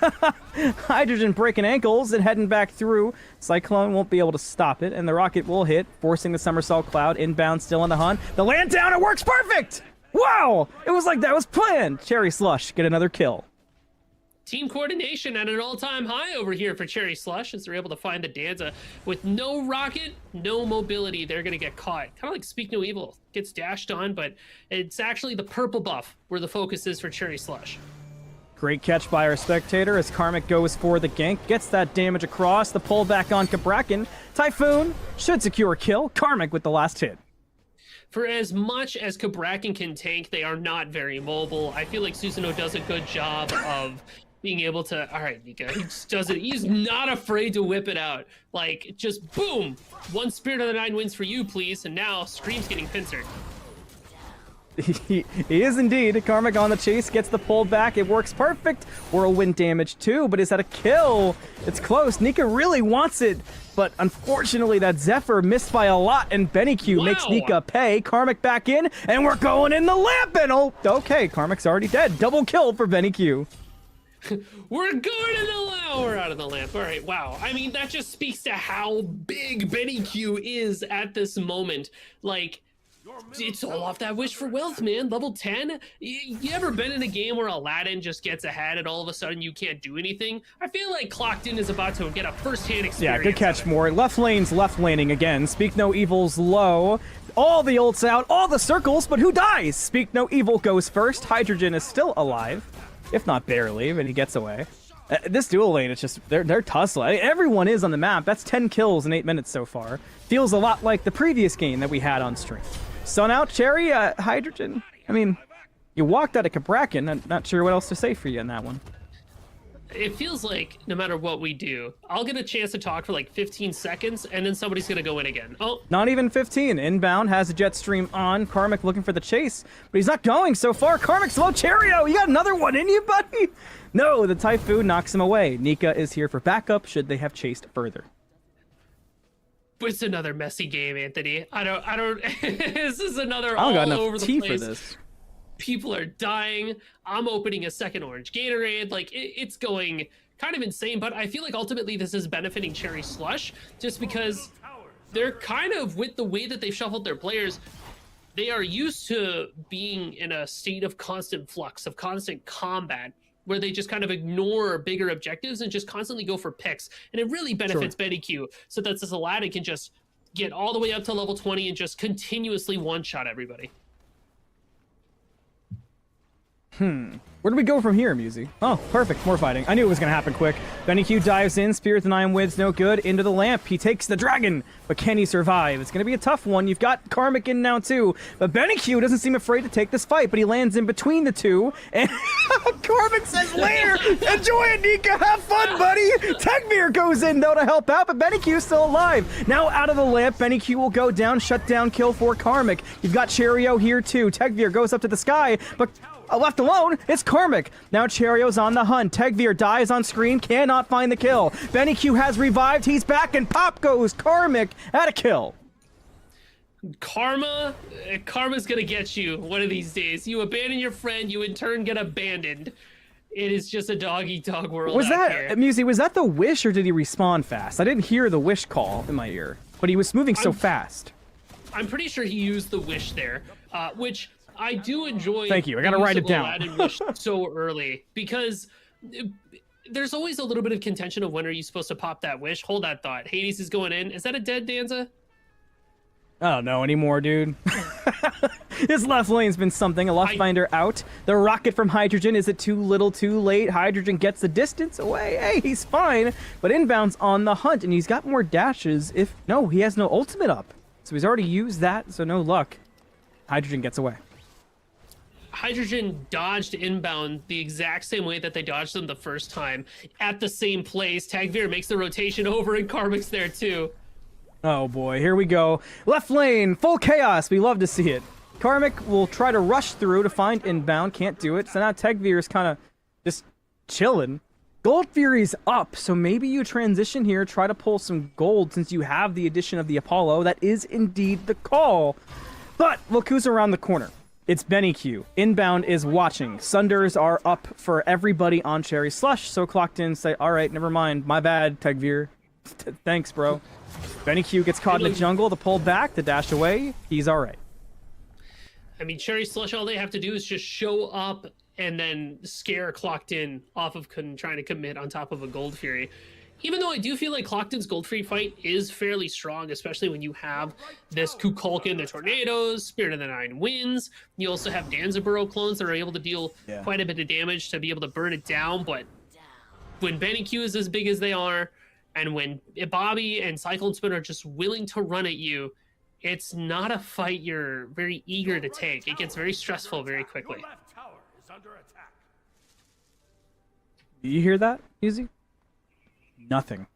Hydrogen breaking ankles and heading back through. Cyclone won't be able to stop it, and the rocket will hit, forcing the somersault cloud. Inbound still on the hunt. The land down, it works perfect! Wow! It was like that was planned. Cherry Slush get another kill. Team coordination at an all-time high over here for Cherry Slush as they're able to find the Danza. With no rocket, no mobility, they're going to get caught. Kind of like Speak No Evil. Gets dashed on, but it's actually the purple buff where the focus is for Cherry Slush. Great catch by our spectator as Karmic goes for the gank. Gets that damage across. The pullback on Kabrakan. Typhoon should secure a kill. Karmic with the last hit. For as much as Kabrakan can tank, they are not very mobile. I feel like Susanoo does a good job of being able to, all right, Nika, he just does it. He's not afraid to whip it out. Like, just boom, one Spirit of the Nine wins for you, please. And now Scream's getting pincered. He is indeed. Karmic on the chase, gets the pull back. It works perfect. Whirlwind damage too, but is that a kill? It's close. Nika really wants it, but unfortunately that Zephyr missed by a lot, and Benny Q makes Nika pay. Karmic back in, and we're going in the lamp, and oh, okay, Karmic's already dead. Double kill for Benny Q. We're going in the lamp. We're out of the lamp. All right, wow. I mean, that just speaks to how big Benny Q is at this moment. Like, it's all off that Wish for Wealth, man. Level 10. You ever been in a game where Aladdin just gets ahead and all of a sudden you can't do anything? I feel like Clocked In is about to get a first-hand experience. Yeah, good catch, Moore. Left lane's left laning again. Speak No Evil's low. All the ults out, all the circles, but who dies? Speak No Evil goes first. Hydrogen is still alive, if not barely, but he gets away. This dual lane, it's just, they're tussling. Everyone is on the map. That's 10 kills in 8 minutes so far. Feels a lot like the previous game that we had on stream. Sun out, Cherry, Hydrogen. I mean, you walked out of Cabrakan. I'm not sure what else to say for you in that one. It feels like no matter what we do, I'll get a chance to talk for like 15 seconds, and then somebody's gonna go in again. Oh, Not even 15. Inbound has the jet stream on. Karmic looking for the chase, but he's not going so far. Karmic slow Cheerio. You got another one in you, buddy? No, the Typhoon knocks him away. Nika is here for backup should they have chased further. but it's another messy game, Anthony. I don't. This is another I don't got all enough over the tea place. for this. People are dying. I'm opening a second orange Gatorade. Like it's going kind of insane, but I feel like ultimately this is benefiting Cherry Slush just because they're kind of, with the way that they've shuffled their players, they are used to being in a state of constant flux, of constant combat, where they just kind of ignore bigger objectives and just constantly go for picks. And it really benefits Betty Q, so that this Aladdin can just get all the way up to level 20 and just continuously one-shot everybody. Where do we go from here, Musi? Oh, perfect. More fighting. I knew it was going to happen quick. Benny Q dives in. Spirit of the Nine Winds, no good. Into the lamp. He takes the dragon. But can he survive? It's going to be a tough one. You've got Karmic in now, too. But Benny Q doesn't seem afraid to take this fight. But he lands in between the two. And Karmic says, later. Enjoy it, Nika. Have fun, buddy. Tegmir goes in, though, to help out. But Benny Q's still alive. Now out of the lamp. Benny Q will go down. Shut down kill for Karmic. You've got Cheerio here, too. Tegmir goes up to the sky. But left alone, it's Karmic. Now Cherio's on the hunt. Tegvir dies on screen, cannot find the kill. Benny Q has revived, he's back, and pop goes Karmic at a kill. Karma's gonna get you one of these days. You abandon your friend, you in turn get abandoned. It is just a dog-eat-dog world. Was out that, here. Musi, was that the wish or did he respawn fast? I didn't hear the wish call in my ear, but he was moving so fast. I'm pretty sure he used the wish there, which I do enjoy. Thank you. I gotta the use write of it down. Aladdin wish so early, because there's always a little bit of contention of when are you supposed to pop that wish. Hold that thought. Hades is going in. Is that a dead Danza? I don't know anymore, dude. His left lane's been something. A left finder out. The rocket from Hydrogen. Is it too little, too late? Hydrogen gets the distance away. Hey, he's fine. But Inbound's on the hunt, and he's got more dashes. No, he has no ultimate up. So he's already used that, so no luck. Hydrogen gets away. Hydrogen dodged Inbound the exact same way that they dodged them the first time, at the same place. Tagveer makes the rotation over, and Karmic's there too. Oh boy, here we go. Left lane, full chaos. We love to see it. Karmic will try to rush through to find Inbound. Can't do it. So now Tegveer is kind of just chilling. Gold Fury's up, so maybe you transition here, try to pull some gold since you have the addition of the Apollo. That is indeed the call. But look who's around the corner. It's Benny Q. Inbound is watching. Sunders are up for everybody on Cherry Slush, so clocked in, say, all right, never mind. My bad, Tegveer. Thanks, bro. Benny Q gets caught in the jungle, the pull back, the dash away. He's all right. I mean, Cherry Slush, all they have to do is just show up and then scare Clocked In off of trying to commit on top of a Gold Fury. Even though I do feel like Clocked In's Gold Fury fight is fairly strong, especially when you have this Kukulkan, the Tornadoes, Spirit of the Nine Winds. You also have Danzaburo clones that are able to deal quite a bit of damage to be able to burn it down. But when Benny Q is as big as they are, and when Bobby and Cyclone Spin are just willing to run at you, it's not a fight you're very eager to take. It gets very stressful very quickly. Your left tower is under attack. Do you hear that, Easy? Nothing.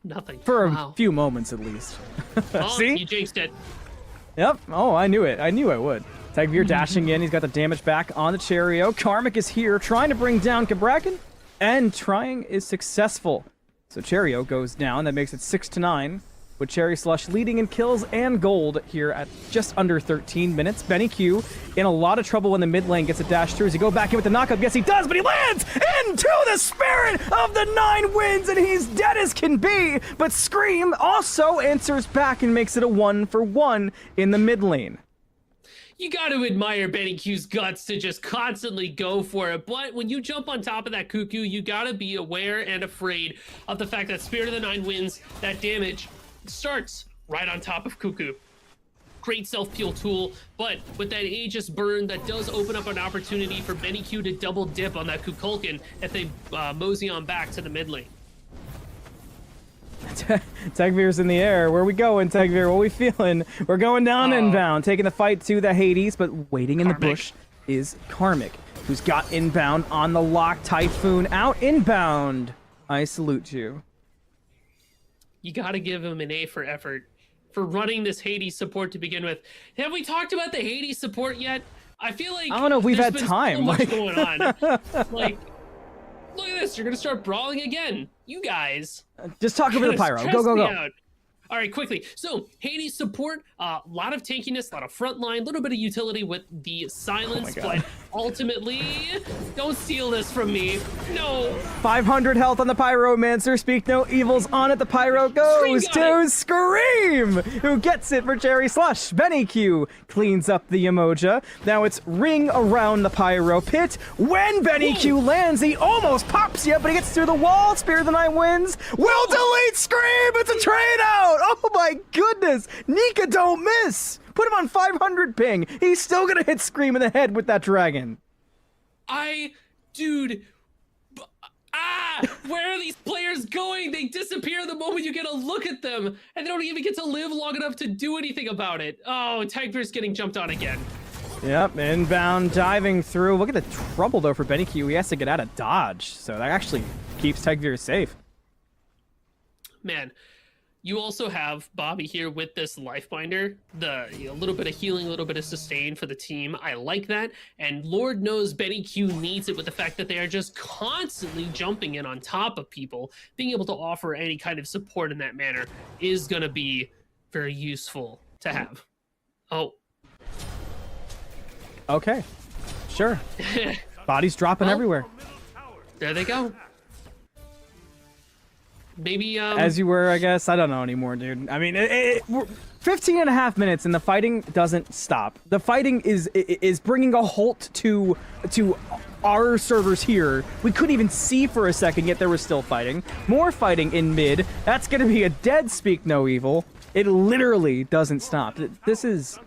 Nothing. For Wow. a few moments, at least. Oh, See? you jinxed it. Yep. Oh, I knew it. I knew I would. Tegveer dashing in. He's got the damage back on the Cheerio. Karmic is here, trying to bring down Cabrakan, and trying is successful. So Cheerio goes down. That makes it 6-9. With Cherry Slush leading in kills and gold here at just under 13 minutes. Benny Q in a lot of trouble when the mid lane gets a dash through. Does he go back in with the knockup? Yes, he does, but he lands into the Spirit of the Nine Winds, and he's dead as can be. But Scream also answers back and makes it a 1-for-1 in the mid lane. You got to admire Benny Q's guts to just constantly go for it. But when you jump on top of that Cuckoo, you got to be aware and afraid of the fact that Spirit of the Nine Winds, that damage starts right on top of Cuckoo. Great self-peel tool, but with that Aegis burn, that does open up an opportunity for Benny Q to double dip on that Kukulkan if they mosey on back to the mid lane. Tegvir's in the air. Where we going, Tegvir? What we feeling? We're going down inbound, taking the fight to the Hades, but waiting in the bush is Karmic, who's got inbound on the lock. Typhoon out inbound. I salute you. You got to give him an A for effort for running this Hades support to begin with. Have we talked about the Hades support yet? I feel like I don't know if we've had time. So much going on. Like, look at this. You're gonna start brawling again. You guys. Just talk over the pyro. Go, go, go. Out. All right, quickly. So Hades support, a lot of tankiness, a lot of front line, a little bit of utility with the silence, but ultimately, don't steal this from me. No. 500 health on the Pyromancer. Speak no evils on it. The Pyro goes to Scream, who gets it for Cherry Slush. Benny Q cleans up the Emoja. Now it's ring around the Pyro pit. When Benny Q lands, he almost pops you, but he gets through the wall. Spear of the Night wins. Will delete Scream. It's a trade out. Oh my goodness. Nika don't miss. Put him on 500 ping. He's still gonna hit Scream in the head with that dragon. Dude. Where are these players going? They disappear the moment you get a look at them, and they don't even get to live long enough to do anything about it. Oh, Tegvir's getting jumped on again. Yep, inbound diving through. Look at the trouble though for Benny Q. He has to get out of dodge, so that actually keeps Tegvir safe. Man. You also have Bobby here with this life binder, a little bit of healing, a little bit of sustain for the team. I like that. And Lord knows Benny Q needs it with the fact that they are just constantly jumping in on top of people. Being able to offer any kind of support in that manner is going to be very useful to have. Oh. Okay. Sure. Bodies dropping everywhere. There they go. Maybe as you were, I guess. I don't know anymore, dude. I mean, we're 15 and a half minutes and the fighting doesn't stop. The fighting is bringing a halt to our servers here. We couldn't even see for a second, yet there was still fighting. More fighting in mid. That's gonna be a dead Speak No Evil. It literally doesn't stop. This is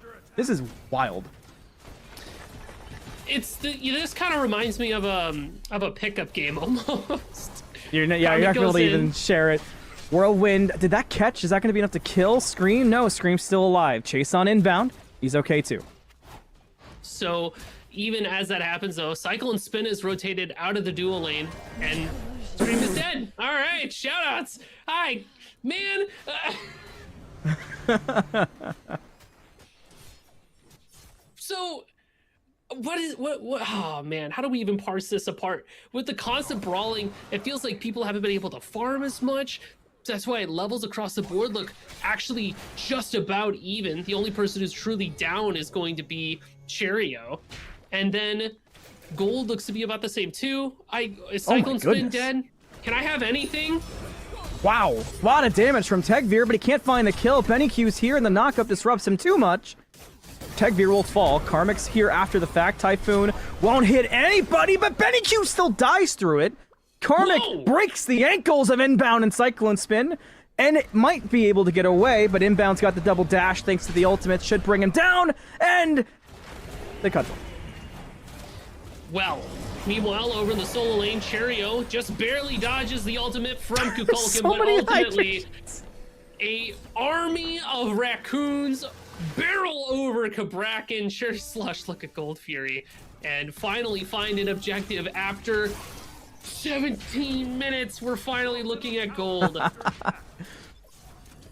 wild. This kind of reminds me of a pickup game almost. You're not gonna be able to even share it. Whirlwind, did that catch? Is that gonna be enough to kill Scream? No, Scream's still alive. Chase on inbound. He's okay too. So even as that happens though, Cycle and Spin is rotated out of the dual lane and Scream is dead. All right, shoutouts. Hi, man. So what oh man, how do we even parse this apart? With the constant brawling, it feels like people haven't been able to farm as much. That's why levels across the board look actually just about even. The only person who's truly down is going to be Cherio. And then gold looks to be about the same too. Is Cyclone Spin dead? Can I have anything? Wow, a lot of damage from Tegvir, but he can't find the kill. Benny Q's here and the knockup disrupts him too much. Tegvir will fall. Karmic's here after the fact. Typhoon won't hit anybody, but Benny Q still dies through it. Karmic breaks the ankles of Inbound and Cyclone Spin, and it might be able to get away, but Inbound's got the double dash thanks to the ultimate. Should bring him down, and they cut him. Well, meanwhile, over in the solo lane, Cherio just barely dodges the ultimate from Kukulkan, but ultimately a army of raccoons barrel over Cabrakan. Cherry Slush look at Gold Fury and finally find an objective after 17 minutes. We're finally looking at gold.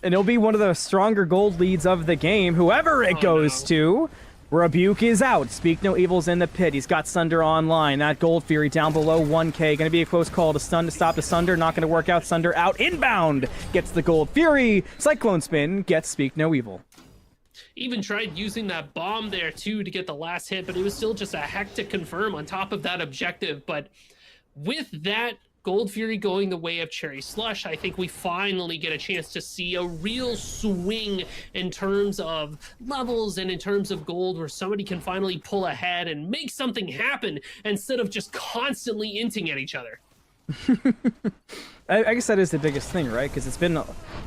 And it'll be one of the stronger gold leads of the game, whoever it goes to. Rebuke is out. Speak No Evil's in the pit. He's got Sunder online. That Gold Fury down below 1k. Gonna be a close call to stun to stop the Sunder. Not gonna work out. Sunder out. Inbound gets the Gold Fury. Cyclone Spin gets Speak No Evil. Even tried using that bomb there too to get the last hit, but it was still just a hectic confirm on top of that objective. But with that Gold Fury going the way of Cherry Slush, I think we finally get a chance to see a real swing in terms of levels and in terms of gold, where somebody can finally pull ahead and make something happen instead of just constantly inting at each other. I guess that is the biggest thing, right? Because it's been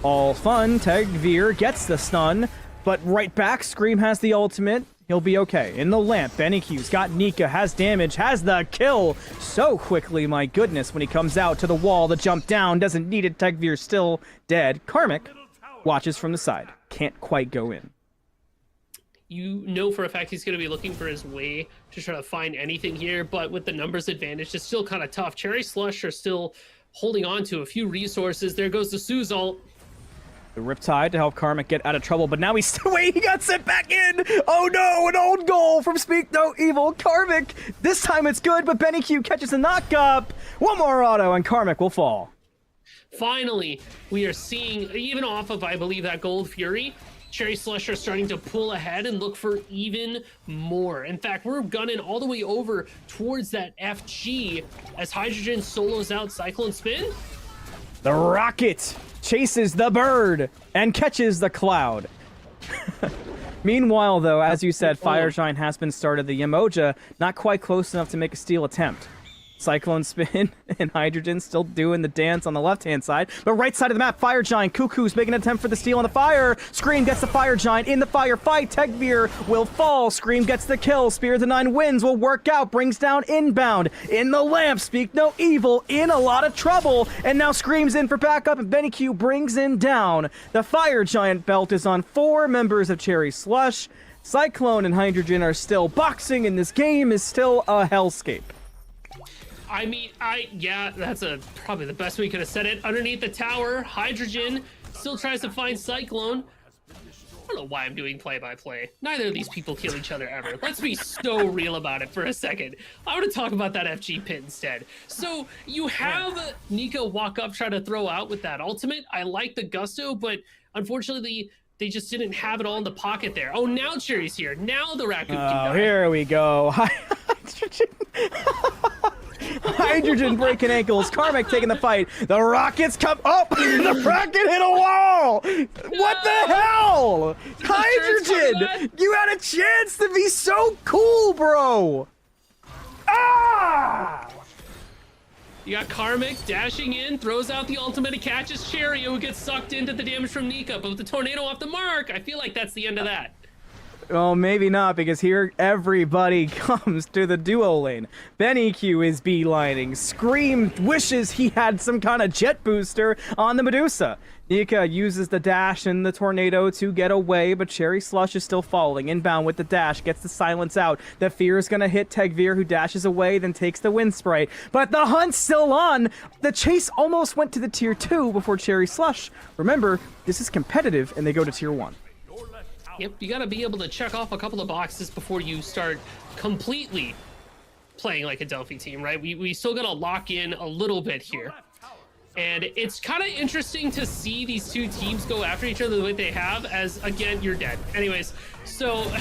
all fun. Tegvir gets the stun, but right back, Scream has the ultimate. He'll be okay. In the lamp, Benny Q's got Nika, has damage, has the kill so quickly, my goodness. When he comes out to the wall, the jump down, doesn't need it. Tegvir still dead. Karmic watches from the side. Can't quite go in. You know for a fact he's going to be looking for his way to try to find anything here, but with the numbers advantage, it's still kind of tough. Cherry Slush are still holding on to a few resources. There goes the Sue's ult. The Riptide to help Karmic get out of trouble, but now he's... Wait, he got sent back in! Oh no, an old goal from Speak No Evil. Karmic, this time it's good, but Benny Q catches a knock-up. One more auto, and Karmic will fall. Finally, we are seeing, even off of, I believe, that Gold Fury, Cherry Slush are starting to pull ahead and look for even more. In fact, we're gunning all the way over towards that FG as Hydrogen solos out Cyclone Spin. The rocket chases the bird and catches the cloud. Meanwhile, though, as you said, Fire Giant has been started. The Yemoja not quite close enough to make a steal attempt. Cyclone Spin and Hydrogen still doing the dance on the left-hand side. But right side of the map, Fire Giant, Cuckoo's making an attempt for the steal on the fire. Scream gets the Fire Giant in the fire fight. Tegvir will fall. Scream gets the kill. Spear of the Nine Winds will work out. Brings down Inbound. In the lamp, Speak No Evil in a lot of trouble. And now Scream's in for backup, and Benny Q brings him down. The Fire Giant belt is on 4 members of Cherry Slush. Cyclone and Hydrogen are still boxing, and this game is still a hellscape. I mean, yeah, that's probably the best we could have said it. Underneath the tower, Hydrogen still tries to find Cyclone. I don't know why I'm doing play-by-play. Neither of these people kill each other ever. Let's be so real about it for a second. I want to talk about that FG pit instead. So you have Nika walk up, try to throw out with that ultimate. I like the gusto, but unfortunately, they just didn't have it all in the pocket there. Oh, now Cherry's here. Now the raccoon can die. Here we go. Hydrogen breaking ankles. Karmic taking the fight. The rockets come up. The rocket hit a wall. What the hell? Hydrogen, you had a chance to be so cool, bro. Ah! You got Karmic dashing in, throws out the ultimate, he catches Cherry, who gets sucked into the damage from Nika. But with the tornado off the mark, I feel like that's the end of that. Well, maybe not, because here everybody comes to the duo lane. Benny Q is beelining. Scream wishes he had some kind of jet booster on the Medusa. Nika uses the dash and the tornado to get away, but Cherry Slush is still falling. Inbound with the dash, gets the silence out. The fear is going to hit Tegvir, who dashes away, then takes the wind spray. But the hunt's still on! The chase almost went to the tier 2 before Cherry Slush. Remember, this is competitive, and they go to tier 1. Yep, you gotta be able to check off a couple of boxes before you start completely playing like a Delphi team, right? We still gotta lock in a little bit here. And it's kind of interesting to see these two teams go after each other the way they have, as, again, you're dead. Anyways, so...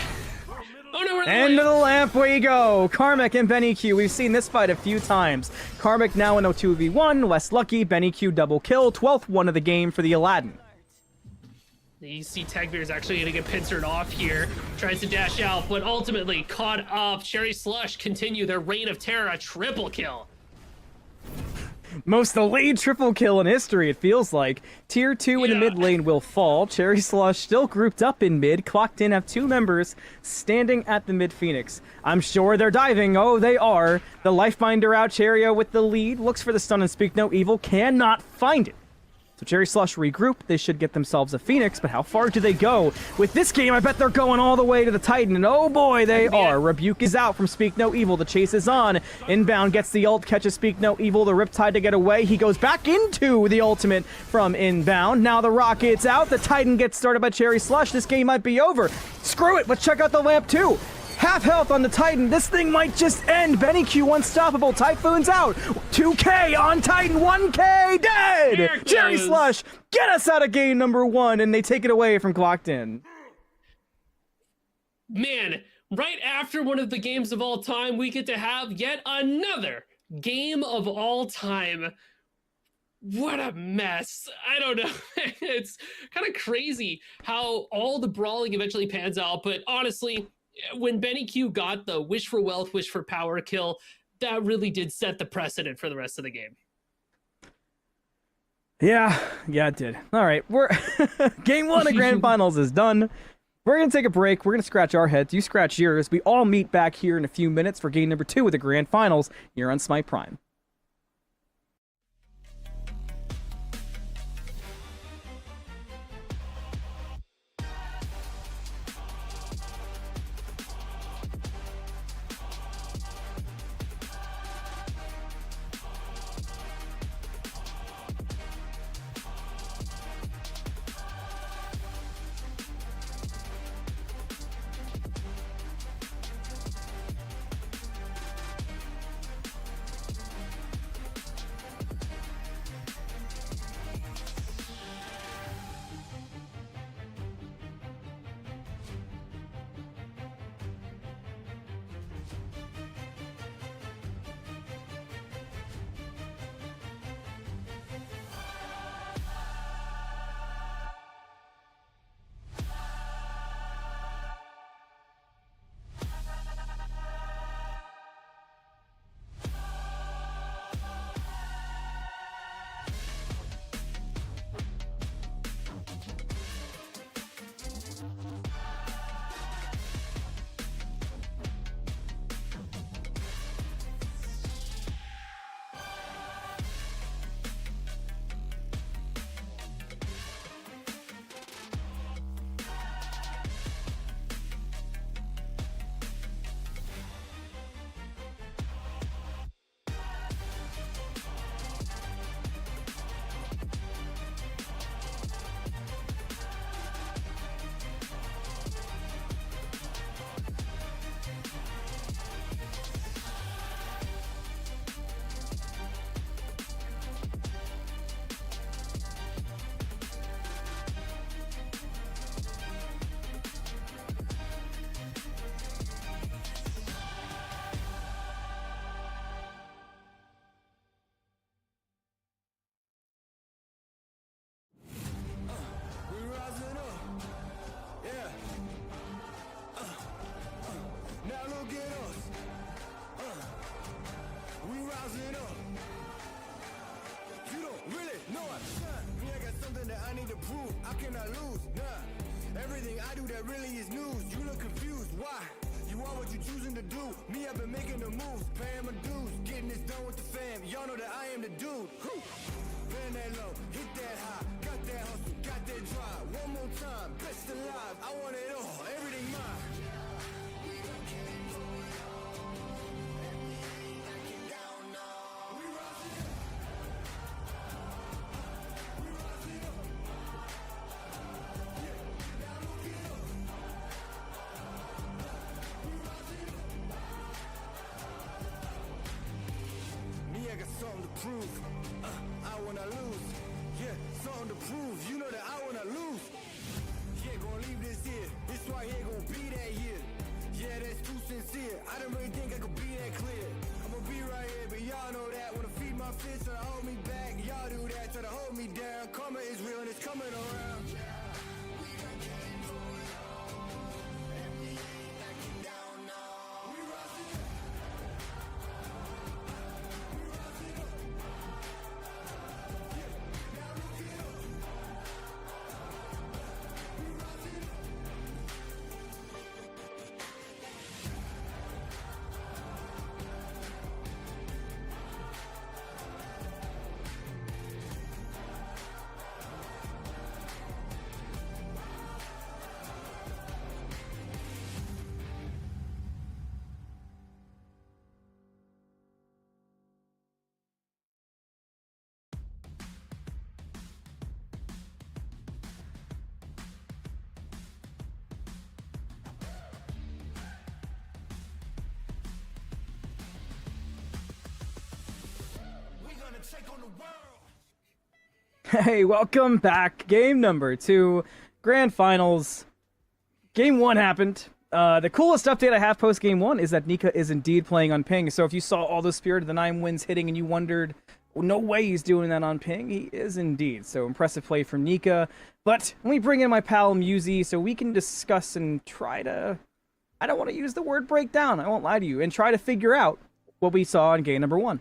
Oh no, we're End of the lamp we go. Karmic and Benny Q. We've seen this fight a few times. Karmic now in a 2v1, less lucky. Benny Q double kill, 12th one of the game for the Aladdin. You see Tegvir is actually going to get pincered off here. Tries to dash out, but ultimately caught up. Cherry Slush continue their reign of terror, a triple kill. Most delayed triple kill in history, it feels like. Tier 2 in the mid lane will fall. Cherry Slush still grouped up in mid. Clocked in, have 2 members standing at the mid Phoenix. I'm sure they're diving. Oh, they are. The Lifebinder out. Cherio with the lead. Looks for the stun and Speak No Evil. Cannot find it. So Cherry Slush regroup. They should get themselves a Phoenix, but how far do they go? With this game, I bet they're going all the way to the Titan, and oh boy, they are. Rebuke is out from Speak No Evil. The chase is on. Inbound gets the ult, catches Speak No Evil. The Riptide to get away. He goes back into the ultimate from Inbound. Now the Rocket's out. The Titan gets started by Cherry Slush. This game might be over. Screw it. Let's check out the lamp too. Half health on the Titan. This thing might just end. Benny Q unstoppable. Typhoon's out. 2K on Titan. 1K dead. Cherry Slush, get us out of game number 1. And they take it away from Clocked In. Man, right after one of the games of all time, we get to have yet another game of all time. What a mess. I don't know. It's kind of crazy how all the brawling eventually pans out. But honestly, when Benny Q got the wish for wealth, wish for power kill, that really did set the precedent for the rest of the game. Yeah, it did. All right, we're game 1 of Grand Finals is done. We're going to take a break. We're going to scratch our heads. You scratch yours. We all meet back here in a few minutes for game number 2 of the Grand Finals here on Smite Prime. We rising up. Yeah. Now look at us. We rising up. You don't really know I shine. Me, I got something that I need to prove. I cannot lose. Nah. Everything I do that really is news. You look confused. Why? You are what you choosing to do. Me, I've been making the moves, paying my dues, getting this done with the fam. Y'all know that I am the dude. Whew. Bend that low, hit that high, got that hustle, got that drive. One more time, best alive. I want it all, everything mine. I got something to prove. I wanna lose. Yeah, something to prove. You know that I wanna lose. Yeah, gonna leave this here. This right here gonna be that year. Yeah, that's too sincere. I don't really think I could be that clear. I'm gonna be right here, but y'all know that. Wanna feed my fish, try to hold me back. Y'all do that, try to hold me down. Karma is real and it's coming around. Take on the world. Hey, welcome back. Game number 2, Grand Finals. Game 1 happened. The coolest update I have post Game 1 is that Nika is indeed playing on ping. So if you saw all the Spirit of the 9 wins hitting and you wondered, well, no way he's doing that on ping, he is indeed. So impressive play from Nika. But let me bring in my pal Musi so we can discuss and try to... I don't want to use the word breakdown, I won't lie to you, and try to figure out what we saw in game number 1.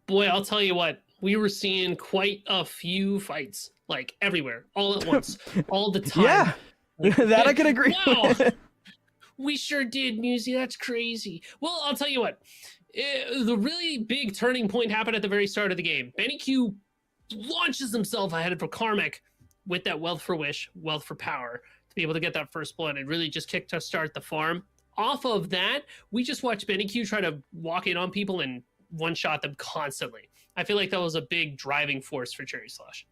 Boy, I'll tell you what, we were seeing quite a few fights, like everywhere, all at once, all the time. Yeah. That I can agree Wow. with. We sure did, Musy. That's crazy. Well, I'll tell you what. The really big turning point happened at the very start of the game. Benny Q launches himself ahead for Karmic with that Wealth for Wish, Wealth for Power, to be able to get that first blood and really just kick to start the farm. Off of that, we just watched Benny Q try to walk in on people and one-shot them constantly. I feel like that was a big driving force for Cherry Slush.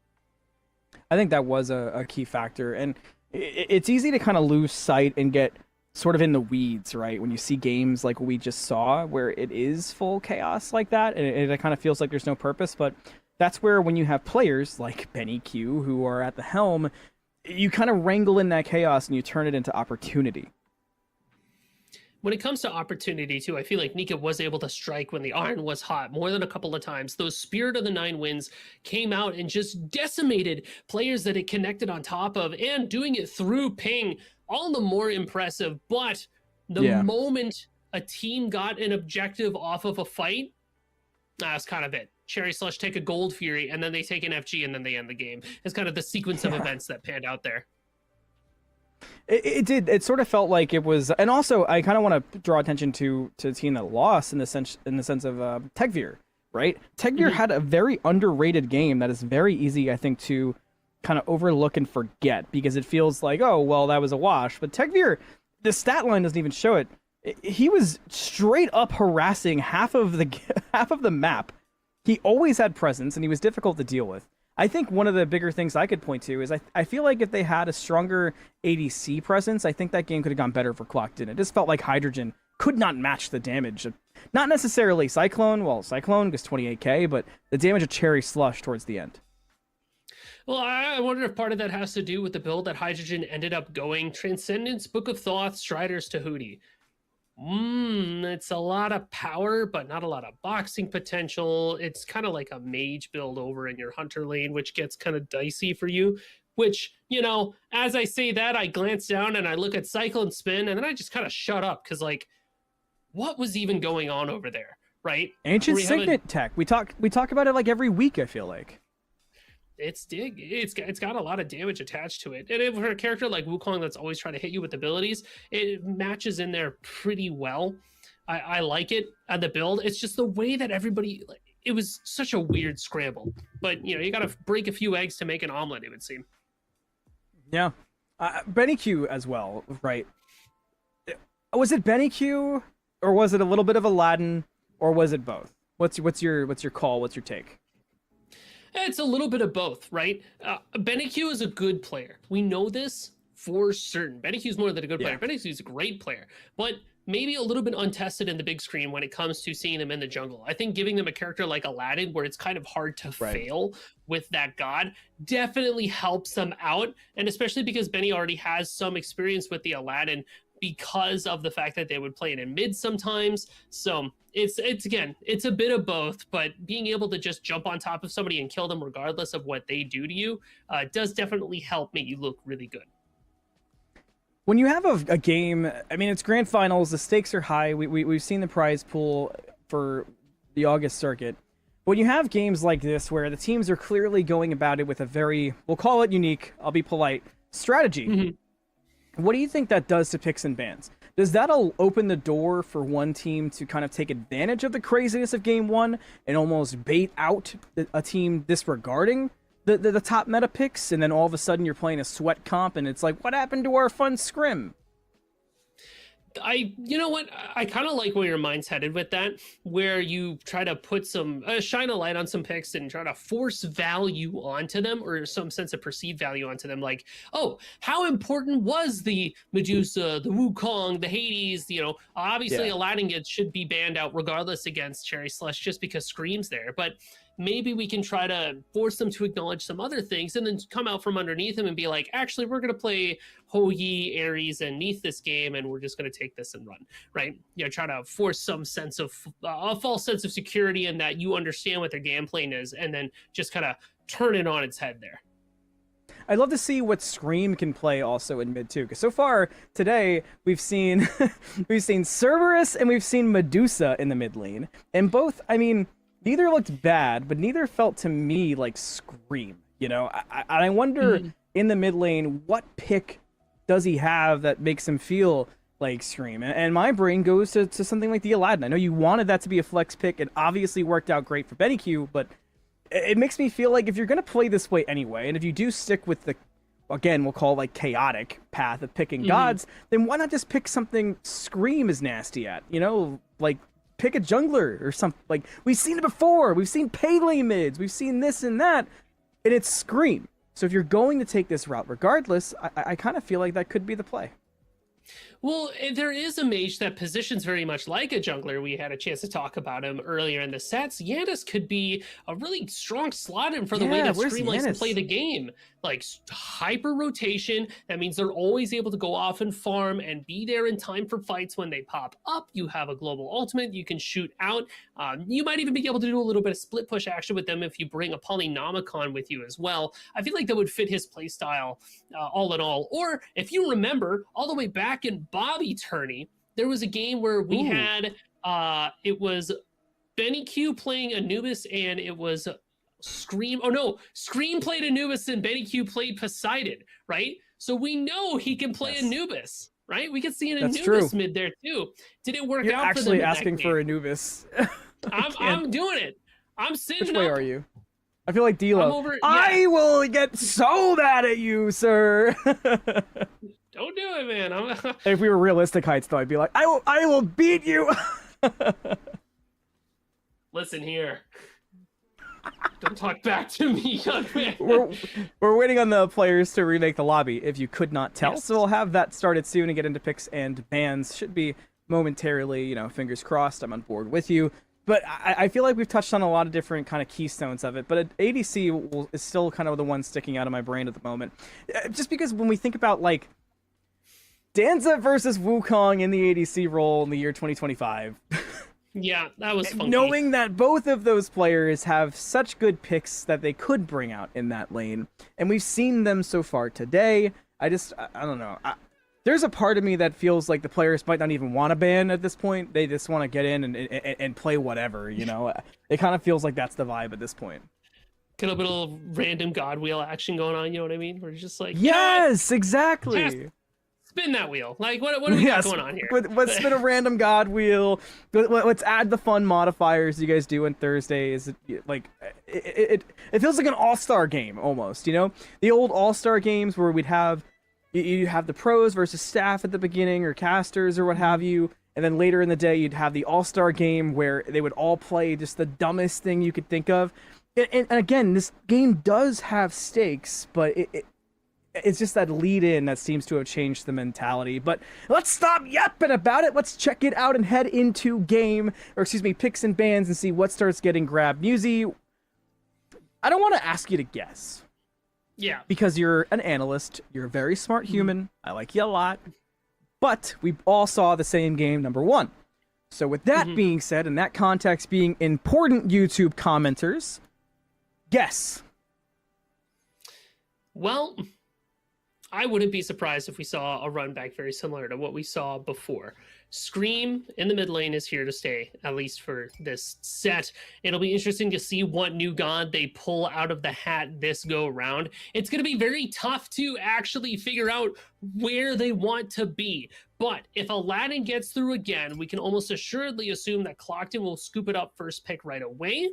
I think that was a key factor. And it's easy to kind of lose sight and get sort of in the weeds, right? When you see games like we just saw where it is full chaos like that, and it kind of feels like there's no purpose. But that's where when you have players like Benny Q who are at the helm, you kind of wrangle in that chaos and you turn it into opportunity. When it comes to opportunity, too, I feel like Nika was able to strike when the iron was hot more than a couple of times. Those Spirit of the Nine Winds came out and just decimated players that it connected on top of, and doing it through ping, all the more impressive. But the moment a team got an objective off of a fight, that's kind of it. Cherry Slush take a Gold Fury, and then they take an FG, and then they end the game. It's kind of the sequence of events that panned out there. It did. It sort of felt like it was, and also I kind of want to draw attention to the team that lost in the sense of Tegvir, right? Tegvir had a very underrated game that is very easy, I think, to kind of overlook and forget because it feels like, oh well, that was a wash. But Tegvir, the stat line doesn't even show it. He was straight up harassing half of the map. He always had presence, and he was difficult to deal with. I think one of the bigger things I could point to is I feel like if they had a stronger ADC presence, I think that game could have gone better for Clocked In. It just felt like Hydrogen could not match the damage. Not necessarily Cyclone, well, Cyclone gets 28k, but the damage of Cherry Slush towards the end. Well, I wonder if part of that has to do with the build that Hydrogen ended up going Transcendence, Book of Thoth, Striders to Hootie. It's a lot of power, but not a lot of boxing potential. It's kind of like a mage build over in your hunter lane, which gets kind of dicey for you. Which, you know, as I say that, I glance down and I look at Cyclone Spin, and then I just kind of shut up because, like, what was even going on over there, right? Ancient Signet tech. We talk about it like every week, I feel like. It's got a lot of damage attached to it, and if for a character like Wukong that's always trying to hit you with abilities, it matches in there pretty well. I like it at the build. It's just the way that everybody, like, it was such a weird scramble. But you know, you got to break a few eggs to make an omelet, it would seem. Yeah, Benny Q as well, right? Was it Benny Q, or was it a little bit of Aladdin, or was it both? What's your call? What's your take? It's a little bit of both, right? Benny Q is a good player. We know this for certain. Benny Q is more than a good player. Benny Q is a great player, but maybe a little bit untested in the big screen when it comes to seeing them in the jungle. I think giving them a character like Aladdin, where it's kind of hard to fail with that god, definitely helps them out. And especially because Benny already has some experience with the Aladdin because of the fact that they would play it in mid sometimes. So it's again, it's a bit of both, but being able to just jump on top of somebody and kill them regardless of what they do to you does definitely help make you look really good. When you have a game, I mean, it's grand finals, the stakes are high. We've seen the prize pool for the August circuit. When you have games like this where the teams are clearly going about it with a very, we'll call it unique, I'll be polite, strategy. What do you think that does to picks and bans? Does that open the door for one team to kind of take advantage of the craziness of game one and almost bait out a team disregarding the top meta picks, and then all of a sudden you're playing a sweat comp and it's like, what happened to our fun scrim? You know what? I kind of like where your mind's headed with that, where you try to put some, shine a light on some picks and try to force value onto them, or some sense of perceived value onto them. Like, oh, how important was the Medusa, the Wukong, the Hades, you know, obviously Aladdin should be banned out regardless against Cherry Slush just because Scream's there. But maybe we can try to force them to acknowledge some other things and then come out from underneath them and be like, actually, we're going to play Hou-Yi, Ares, and Neath this game, and we're just going to take this and run, right? You know, try to force some sense of, a false sense of security in that you understand what their game plan is, and then just kind of turn it on its head there. I'd love to see what Scream can play also in mid too, because so far today we've seen Cerberus and we've seen Medusa in the mid lane, and both, I mean, neither looked bad, but neither felt to me like Scream. You know, I wonder in the mid lane what pick does he have that makes him feel like Scream? And my brain goes to something like the Aladdin. I know you wanted that to be a flex pick. It obviously worked out great for BennyQ, but it makes me feel like if you're going to play this way anyway, and if you do stick with the, again, we'll call it like chaotic path of picking gods, then why not just pick something Scream is nasty at? You know, like pick a jungler or something. Like, we've seen it before. We've seen Pele mids. We've seen this and that, and it's Scream. So if you're going to take this route regardless, I kind of feel like that could be the play. Well, there is a mage that positions very much like a jungler. We had a chance to talk about him earlier in the sets. Yanis could be a really strong slot in for the way that Scream likes to play the game. Like hyper rotation. That means they're always able to go off and farm and be there in time for fights when they pop up. You have a global ultimate. You can shoot out. You might even be able to do a little bit of split push action with them if you bring a Polynomicon with you as well. I feel like that would fit his playstyle all in all. Or if you remember, all the way back in Bobby Tourney, there was a game where we had, it was BennyQ playing Anubis, and it was Scream. Oh no, Scream played Anubis and BennyQ played Poseidon, right? So we know he can play Anubis, right? We could see an Anubis mid there too. Did it work out for them? You're actually asking for Anubis. I'm doing it. I'm sitting Which way up. are you? I feel like D-Lo. I will get so mad at you, sir. Don't do it, man. If we were realistic heights, though, I'd be like, I will beat you. Listen here. Don't talk back to me, young man. We're waiting on the players to remake the lobby, if you could not tell. Yes. So we'll have that started soon and get into picks and bans. Should be momentarily, you know, fingers crossed. I'm on board with you. But I feel like we've touched on a lot of different kind of keystones of it. But ADC is still kind of the one sticking out of my brain at the moment. Just because when we think about, like, Danza versus Wukong in the ADC role in the year 2025. Yeah, that was funky. Knowing that both of those players have such good picks that they could bring out in that lane, and we've seen them so far today, I don't know. There's a part of me that feels like the players might not even want to ban at this point. They just want to get in and play whatever, you know? It kind of feels like that's the vibe at this point. Got a little random God wheel action going on, you know what I mean? We're just like, yes, exactly. Spin that wheel. Like, what do we got going on here? Let's spin a random God wheel. Let's add the fun modifiers you guys do on Thursdays. Like, it feels like an all-star game almost, you know? The old all-star games where we'd have, you have the pros versus staff at the beginning, or casters or what have you, and then later in the day you'd have the all-star game where they would all play just the dumbest thing you could think of. And again, this game does have stakes, but it's just that lead in that seems to have changed the mentality. But let's stop yapping about it. Let's check it out and head into picks and bans and see what starts getting grabbed. Musi, I don't want to ask you to guess. Yeah. Because you're an analyst. You're a very smart human. I like you a lot. But we all saw the same game, number one. So with that being said, and that context being important, YouTube commenters, guess. Well, I wouldn't be surprised if we saw a run back very similar to what we saw before. Scream in the mid lane is here to stay, at least for this set. It'll be interesting to see what new god they pull out of the hat this go around. It's going to be very tough to actually figure out where they want to be. But if Aladdin gets through again, we can almost assuredly assume that Clockton will scoop it up first pick right away.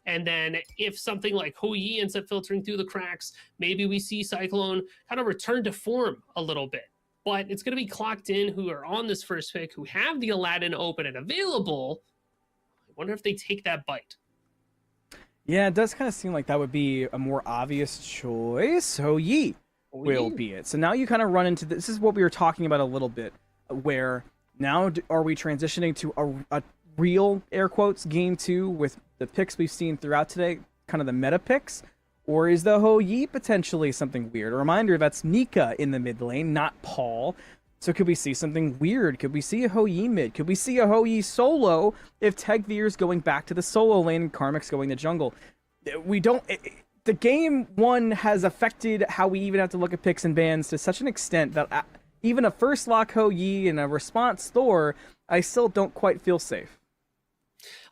And then if something like Hou Yi ends up filtering through the cracks, maybe we see Cyclone kind of return to form a little bit. But it's going to be Clocked In who are on this first pick, who have the Aladdin open and available. I wonder if they take that bite. Yeah, it does kind of seem like that would be a more obvious choice. Hou Yi will be it. So now you kind of run into this is what we were talking about a little bit, where now are we transitioning to a real, air quotes, game 2 with the picks we've seen throughout today, kind of the meta picks? Or is the Hou Yi potentially something weird? A reminder, that's Nika in the mid lane, not Paul. So could we see something weird? Could we see a Hou Yi mid? Could we see a Hou Yi solo if Tegveer's going back to the solo lane and Karmic's going to jungle? We don't... the game 1 has affected how we even have to look at picks and bans to such an extent that even a first lock Hou Yi and a response Thor, I still don't quite feel safe.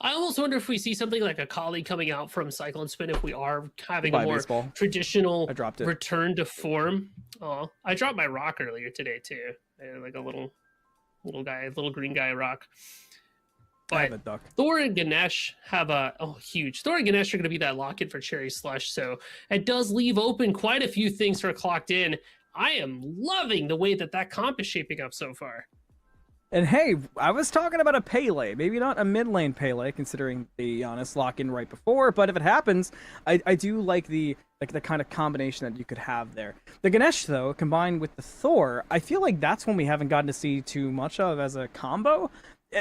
I almost wonder if we see something like a Kali coming out from Cyclone Spin if we are having Buy a more baseball. traditional I dropped it. return to form. Oh, I dropped my rock earlier today too. Like a little green guy rock. I have But a duck. Thor and Ganesh have huge. Thor and Ganesh are going to be that lock-in for Cherry Slush, so it does leave open quite a few things for Clocked In. I am loving the way that comp is shaping up so far. And hey, I was talking about a Pele, maybe not a mid lane Pele, considering the Giannis lock-in right before. But if it happens, I do like the kind of combination that you could have there. The Ganesh though, combined with the Thor, I feel like that's one we haven't gotten to see too much of as a combo.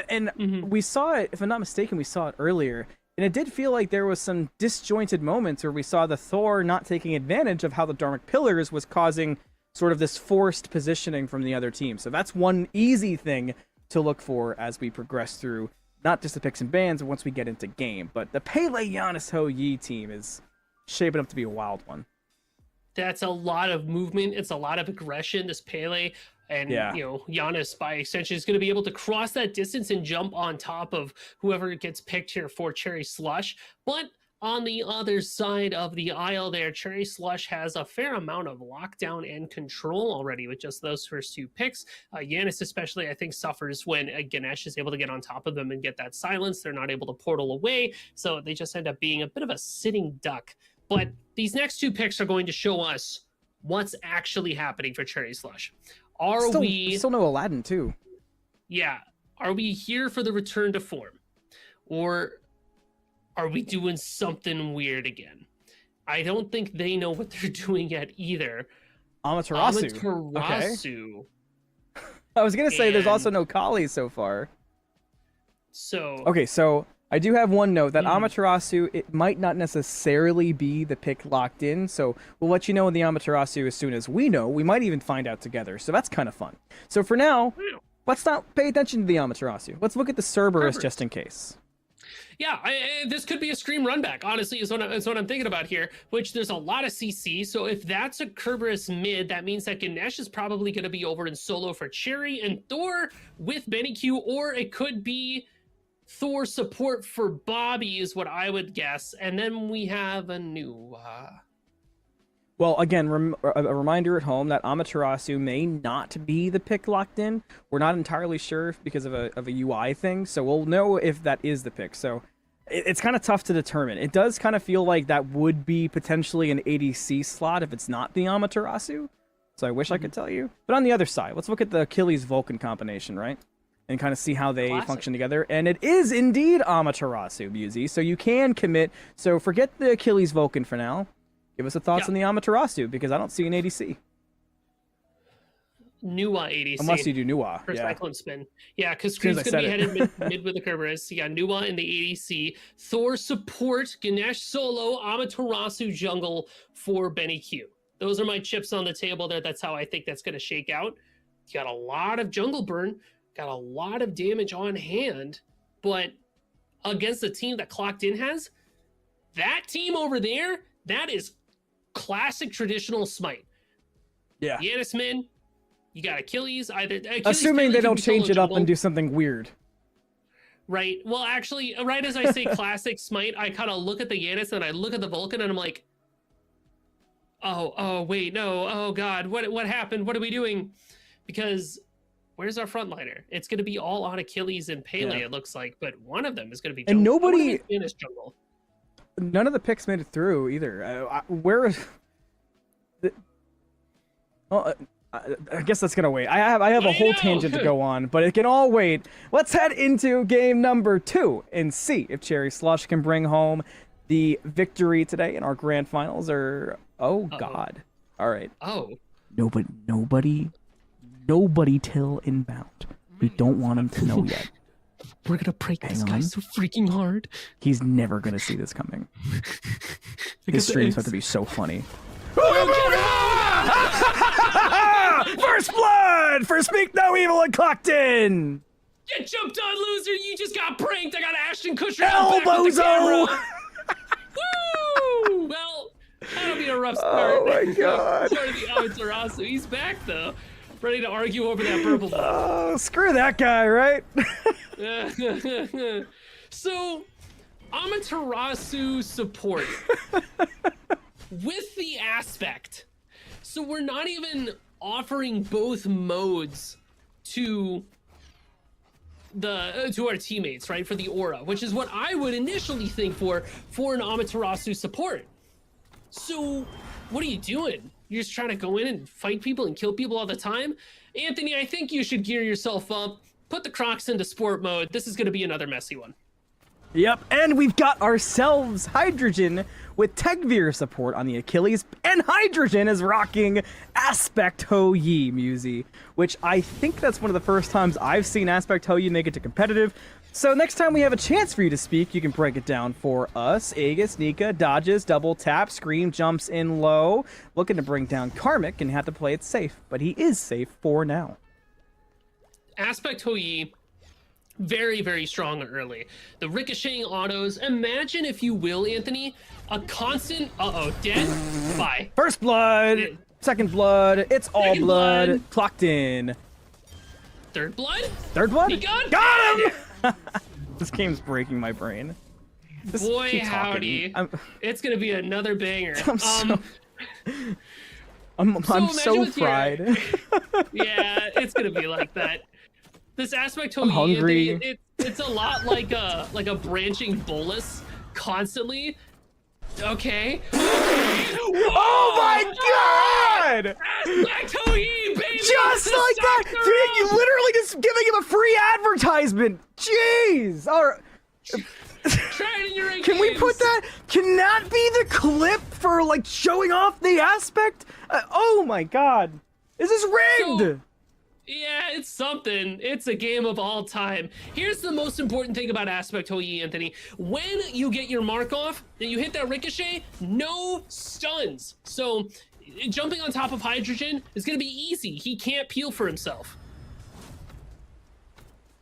And we saw it, if I'm not mistaken, we saw it earlier. And it did feel like there was some disjointed moments where we saw the Thor not taking advantage of how the Dharmic Pillars was causing sort of this forced positioning from the other team. So that's one easy thing to look for as we progress through, not just the picks and bans, but once we get into game. But the Pele Giannis Ho Yi team is shaping up to be a wild one. That's a lot of movement. It's a lot of aggression. This Pele and Giannis by extension is going to be able to cross that distance and jump on top of whoever gets picked here for Cherry Slush. But on the other side of the aisle there, Cherry Slush has a fair amount of lockdown and control already with just those first two picks. Giannis especially, I think, suffers when Ganesh is able to get on top of them and get that silence. They're not able to portal away, so they just end up being a bit of a sitting duck. But these next two picks are going to show us what's actually happening for Cherry Slush. Still no Aladdin too. Yeah. Are we here for the return to form? Or are we doing something weird again? I don't think they know what they're doing yet either. Amaterasu. Amaterasu. Okay. I was going to say there's also no Kali so far. So... Okay, so I do have one note that Amaterasu, it might not necessarily be the pick locked in, so we'll let you know in the Amaterasu as soon as we know. We might even find out together, so that's kind of fun. So for now, let's not pay attention to the Amaterasu. Let's look at the Cerberus just in case. Yeah, this could be a Scream run back, honestly, is what I'm thinking about here, which there's a lot of CC, so if that's a Cerberus mid, that means that Ganesh is probably going to be over in solo for Cherry and Thor with Benny Q, or it could be Thor support for Bobby is what I would guess, and then we have a new... Well, again, a reminder at home that Amaterasu may not be the pick locked in. We're not entirely sure because of a UI thing, so we'll know if that is the pick. So it's kind of tough to determine. It does kind of feel like that would be potentially an ADC slot if it's not the Amaterasu. So I wish I could tell you. But on the other side, let's look at the Achilles Vulcan combination, right? And kind of see how they function together. And it is indeed Amaterasu, Busey. So you can commit. So forget the Achilles Vulcan for now. Give us the thoughts on the Amaterasu, because I don't see an ADC. Nuwa ADC. Unless you do Nuwa. For Yeah. Cyclone Spin. Yeah, because Scream's going to be headed mid with the Cerberus. Yeah, Nuwa in the ADC. Thor support, Ganesh solo, Amaterasu jungle for Benny Q. Those are my chips on the table there. That's how I think that's going to shake out. You got a lot of jungle burn, got a lot of damage on hand, but against the team that Clocked In has, that team over there, that is classic traditional Smite. Yeah. Giannis min, you got Achilles. Assuming they don't change it up and do something weird. Right. Well, actually, right as I say classic Smite, I kind of look at the Giannis and I look at the Vulcan and I'm like, oh, wait, no. Oh, God. What happened? What are we doing? Because where's our frontliner? It's going to be all on Achilles and Pele, it looks like. But one of them is going to be jungle. And nobody... Giannis jungle. None of the picks made it through either. I guess that's gonna wait. I have a whole tangent to go on, but it can all wait. Let's head into game number 2 and see if Cherry Slush can bring home the victory today in our grand finals. Or God! All right. Oh. Nobody till inbound. We don't want him to know yet. We're gonna break this guy so freaking hard. He's never gonna see this coming. His stream's about to be so funny. First blood for Speak No Evil and Clocked In. Get jumped on, loser! You just got pranked. I got Ashton Kutcher. Elbozo. Woo! Well, that'll be a rough start. Oh my God! Start of the Amaterasu. He's back though, ready to argue over that purple ball. Oh, screw that guy, right? So, Amaterasu support with the aspect. So we're not even offering both modes to our teammates, right? For the aura, which is what I would initially think for an Amaterasu support. So what are you doing? You're just trying to go in and fight people and kill people all the time? Anthony, I think you should gear yourself up, put the Crocs into sport mode. This is going to be another messy one. Yep, and we've got ourselves Hydrogen with Tegvir support on the Achilles, and Hydrogen is rocking Aspect Ho Yi Musi, which I think that's one of the first times I've seen Aspect Ho Yi make it to competitive. So next time we have a chance for you to speak, you can break it down for us. Aegis, Nika, dodges, double tap, Scream jumps in low, looking to bring down Karmic and have to play it safe, but he is safe for now. Aspect Ho Yi, very, very strong early. The ricocheting autos. Imagine, if you will, Anthony, a constant, dead, bye. First blood, second blood, it's all Second blood, blood. clocked in. Third blood? Third blood? He got him! This game's breaking my brain. Just Boy, keep talking. howdy. I'm It's going to be another banger. I'm so imagine with fried. Yeah, it's going to be like that. This aspect Ho I'm Yi, hungry. Anthony, it's a lot like a branching bolus constantly. Okay. Oh my god! Aspect Ho Yi, baby! Just like that! Dude, you literally just giving him a free advertisement! Jeez! Alright. Try it in your Can we put that? Can that be the clip for, like, showing off the aspect? Oh my god. This is rigged! So, yeah, it's something. It's a game of all time. Here's the most important thing about Aspect Ho Yi, Anthony. When you get your mark off, and you hit that ricochet, no stuns. So jumping on top of Hydrogen is going to be easy. He can't peel for himself.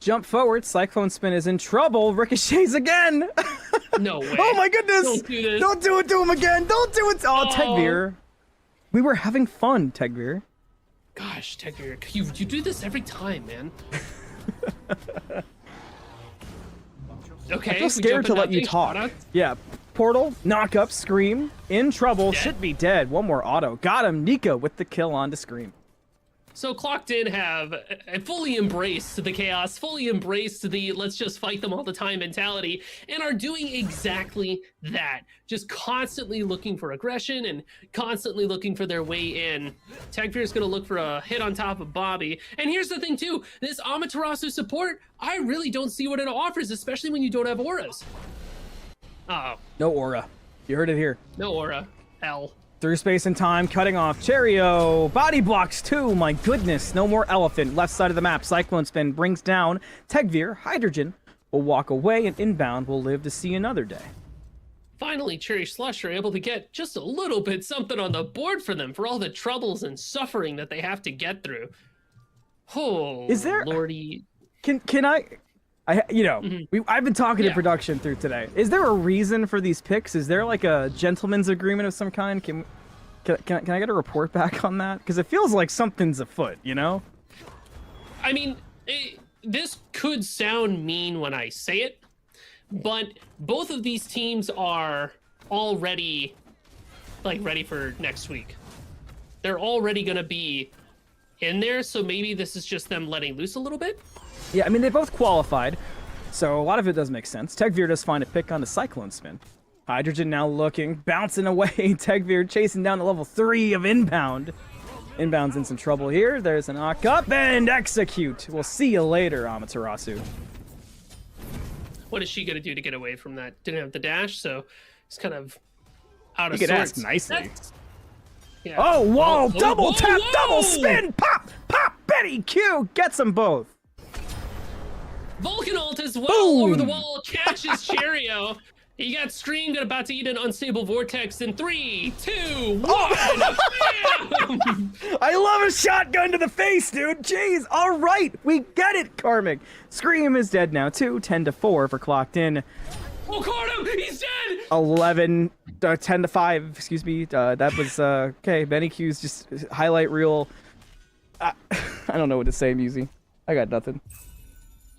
Jump forward, Cyclone Spin is in trouble, ricochets again! No way. Oh my goodness! Don't do this. Don't do it to him again! Don't do it! Oh, Tegvir. We were having fun, Tegvir. Gosh, Tegvir, you do this every time, man. Okay, I feel scared to let you talk. Product. Yeah, Portal, knock up, Scream, in trouble, Dead. should be dead. One more auto. Got him, Nico with the kill on to Scream. So Clocked In have fully embraced the chaos, fully embraced the let's just fight them all the time mentality, and are doing exactly that. Just constantly looking for aggression and constantly looking for their way in. Tegvir is going to look for a hit on top of Bobby. And here's the thing too, this Amaterasu support, I really don't see what it offers, especially when you don't have auras. Uh-oh. No aura. You heard it here. No aura. L. Through space and time, cutting off Cheerio. Body blocks too, my goodness. No more elephant. Left side of the map, Cyclone Spin brings down Tegvir. Hydrogen will walk away, and Inbound will live to see another day. Finally, Cherry Slush are able to get just a little bit something on the board for them for all the troubles and suffering that they have to get through. Oh, Is there- Lordy. Can I've been talking to production through today. Is there a reason for these picks? Is there like a gentleman's agreement of some kind? Can I get a report back on that? Because it feels like something's afoot, you know? I mean, this could sound mean when I say it, but both of these teams are already ready for next week. They're already going to be in there, so maybe this is just them letting loose a little bit. Yeah, I mean, they both qualified, so a lot of it does make sense. Tegvir does find a pick on the Cyclone Spin. Hydrogen now looking, bouncing away. Tegvir chasing down the level 3 of Inbound. Inbound's in some trouble here. There's an knock up and execute. We'll see you later, Amaterasu. What is she going to do to get away from that? Didn't have the dash, so it's kind of out of You could sorts. ask nicely. Yeah. Oh, whoa! Double tap, whoa! double spin! Pop! Pop! Betty Q gets them both! Vulcan ult as well Boom! over the wall, catches Cheerio. He got screamed and about to eat an unstable vortex in 3, 2, 1. Bam! I love a shotgun to the face, dude! Jeez! Alright! We get it, Karmic! Scream is dead now, too. 10-4 for Clocked In. Oh, caught him! He's dead! 10-5, excuse me. That was, okay. Benny Q's just highlight reel. I don't know what to say, Musi. I got nothing.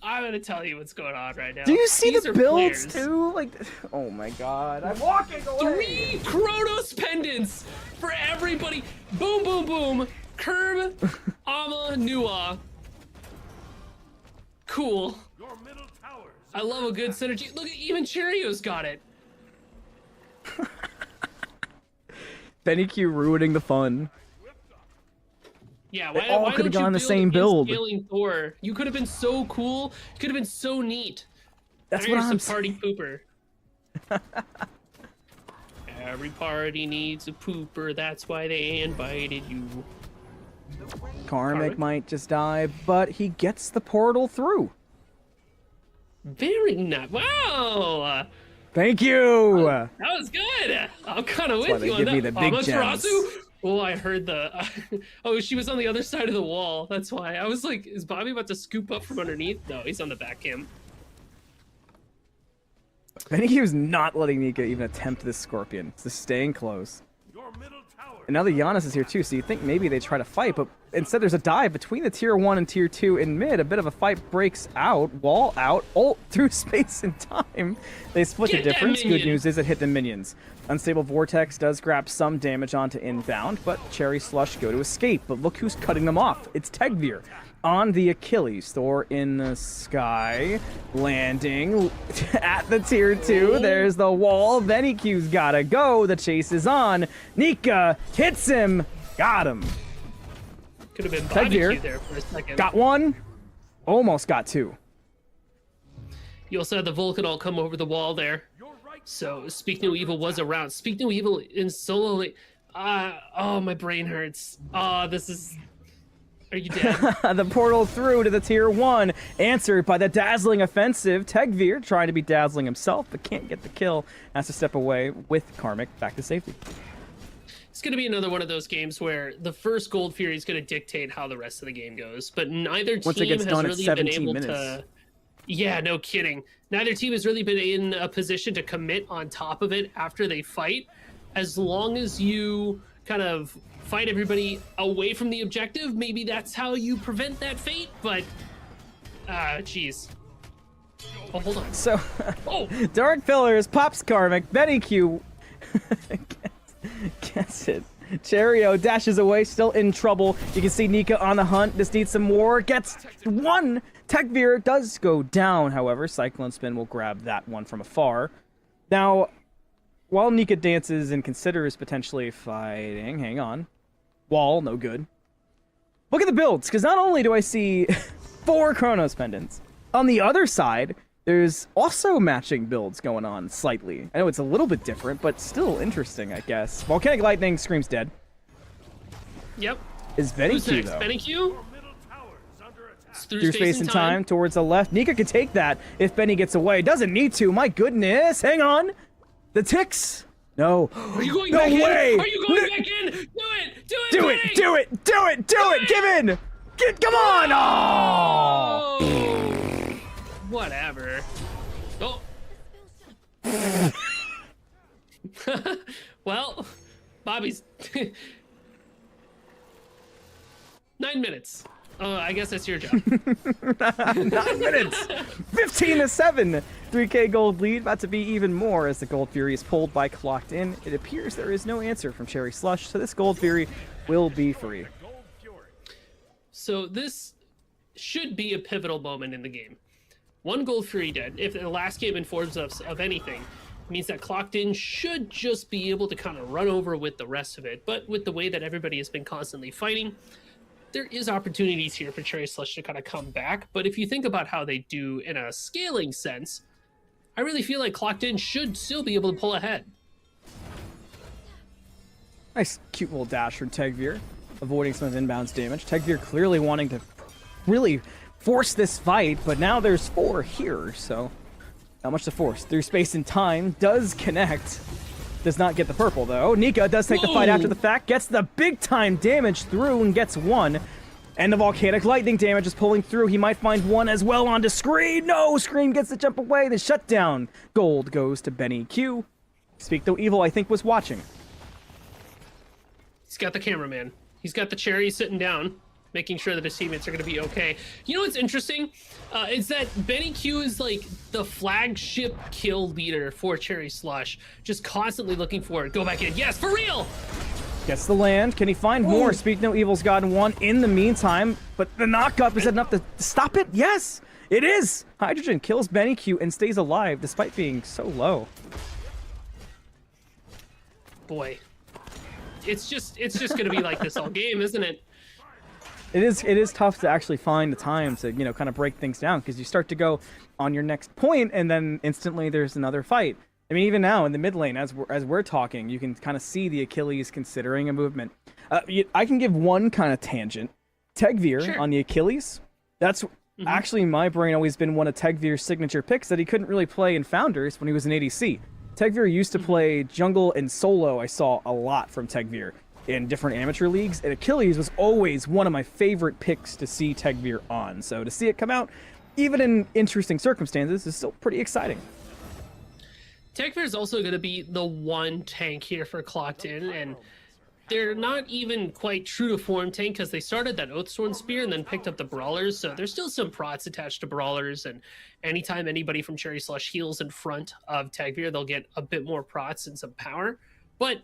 I'm gonna tell you what's going on right now. Do you see These the are builds players. too? Like, oh my god, I'm walking away. 3 Chronos pendants for everybody. Boom, boom, boom. Curb, Ama, Nua. Cool. Your middle tower is I love a good synergy. Look, even Cheerios got it. Benny Q ruining the fun. Yeah, They why, all why could've don't you gone the build same against build. Scaling Thor? You could have been so cool. You could have been so neat. That's Now what you're I'm some party pooper. Every party needs a pooper. That's why they invited you. Karmic Karmic? might just die, but he gets the portal through. Very nice. Wow. Thank you. That was good. I'm kind of why with they you on give that. me the big Amaterasu? gems. Oh, I heard the. Oh, she was on the other side of the wall. That's why I was like, is Bobby about to scoop up from underneath? No, he's on the back cam. Benny Q's not letting Nika even attempt this scorpion. It's just staying close. your middle tower. And now that Giannis is here too, so you think maybe they try to fight, but instead there's a dive between the tier 1 and tier 2 in mid. A bit of a fight breaks out, wall out, ult through space and time. They split the Get that difference. Good minion. news is it hit the minions. Unstable Vortex does grab some damage onto inbound, but Cherry Slush go to escape. But look who's cutting them off. It's Tegvir on the Achilles. Thor in the sky, landing at the tier 2. There's the wall. Benny Q's gotta go. The chase is on. Nika hits him. Got him. Could have been Tegvir. barbecue there for a second. Got one. Almost got two. You also had the Vulcan all come over the wall there. So Speak No Evil was around. Speak No Evil in solo. Oh, my brain hurts. This is. Are you dead? The portal through to the tier 1, answered by the dazzling offensive. Tegvir trying to be dazzling himself, but can't get the kill. Has to step away with Karmic back to safety. It's going to be another one of those games where the first Gold Fury is going to dictate how the rest of the game goes, but neither Once it team gets has done at really been 17 able minutes. to. Yeah, no kidding. Neither team has really been in a position to commit on top of it after they fight. As long as you kind of fight everybody away from the objective, maybe that's how you prevent that fate, but jeez. Oh, hold on. So, Oh, Dark Pillars pops Karmic. Benny Q gets it. Cherio dashes away, still in trouble. You can see Nika on the hunt. Just needs some more. Gets one. Tegvir does go down, however. Cyclone Spin will grab that one from afar. Now, while Nika dances and considers potentially fighting, hang on. Wall, no good. Look at the builds, because not only do I see 4 Chronos pendants, on the other side, there's also matching builds going on slightly. I know it's a little bit different, but still interesting, I guess. Volcanic Lightning screams dead. yep. Is Benny Who's Q, next? though. Benny Q? Your middle tower is under attack. It's Through space and time towards the left. Nika could take that if Benny gets away. Doesn't need to. My goodness. Hang on. The ticks. No. Are you going No back way. in? Are you going back in? Do it! Do it! Do Benny! it. Do it. Do it. Do it. Give in. Come on. Oh. Oh! Whatever. Oh. Well, Bobby's 9 minutes. I guess that's your job. 9 minutes. 15-7. 3K gold lead. About to be even more as the Gold Fury is pulled by Clocked In. It appears there is no answer from Cherry Slush, so this Gold Fury will be free. So this should be a pivotal moment in the game. One Gold Fury dead. If the last game informs us of anything, it means that Clocked In should just be able to kind of run over with the rest of it. But with the way that everybody has been constantly fighting, there is opportunities here for Cherry Slush to kind of come back. But if you think about how they do in a scaling sense, I really feel like Clocked In should still be able to pull ahead. Nice cute little dash from Tegvir, avoiding some of inbounds damage. Tegvir clearly wanting to really force this fight, but now there's 4 here, so not much to force. Through space and time, does connect. Does not get the purple, though. Nika does take the fight after the fact, gets the big-time damage through and gets 1. And the Volcanic Lightning damage is pulling through. He might find 1 as well onto Scream. No, Scream gets the jump away. The shutdown. Gold goes to Benny Q. Speak No Evil, I think, was watching. He's got the cameraman. He's got the cherry sitting down. making sure that his teammates are going to be okay. You know what's interesting? Is that Benny Q is like the flagship kill leader for Cherry Slush, just constantly looking for it. Go back in. Yes, for real! Gets the land. Can he find more? Speak No Evil's gotten one in the meantime, but the knockup, is that enough to stop it? Yes, it is! Hydrogen kills Benny Q and stays alive despite being so low. Boy, it's just going to be like this all game, isn't it? It is tough to actually find the time to, you know, kind of break things down, because you start to go on your next point and then instantly there's another fight. I mean, even now in the mid lane, as we're talking, you can kind of see the Achilles considering a movement. I can give one kind of tangent. Tegvir on the Achilles. That's actually my brain always been one of Tegvir's signature picks that he couldn't really play in Founders when he was an ADC. Tegvir used to play jungle and solo. I saw a lot from Tegvir in different amateur leagues, and Achilles was always one of my favorite picks to see Tegvir on. So to see it come out, even in interesting circumstances, is still pretty exciting. Tegvir is also going to be the one tank here for Clocked In, and they're not even quite true to form tank because they started that Oathsworn Spear and then picked up the Brawlers, so there's still some prots attached to Brawlers, and anytime anybody from Cherry Slush heals in front of Tegvir, they'll get a bit more prots and some power. But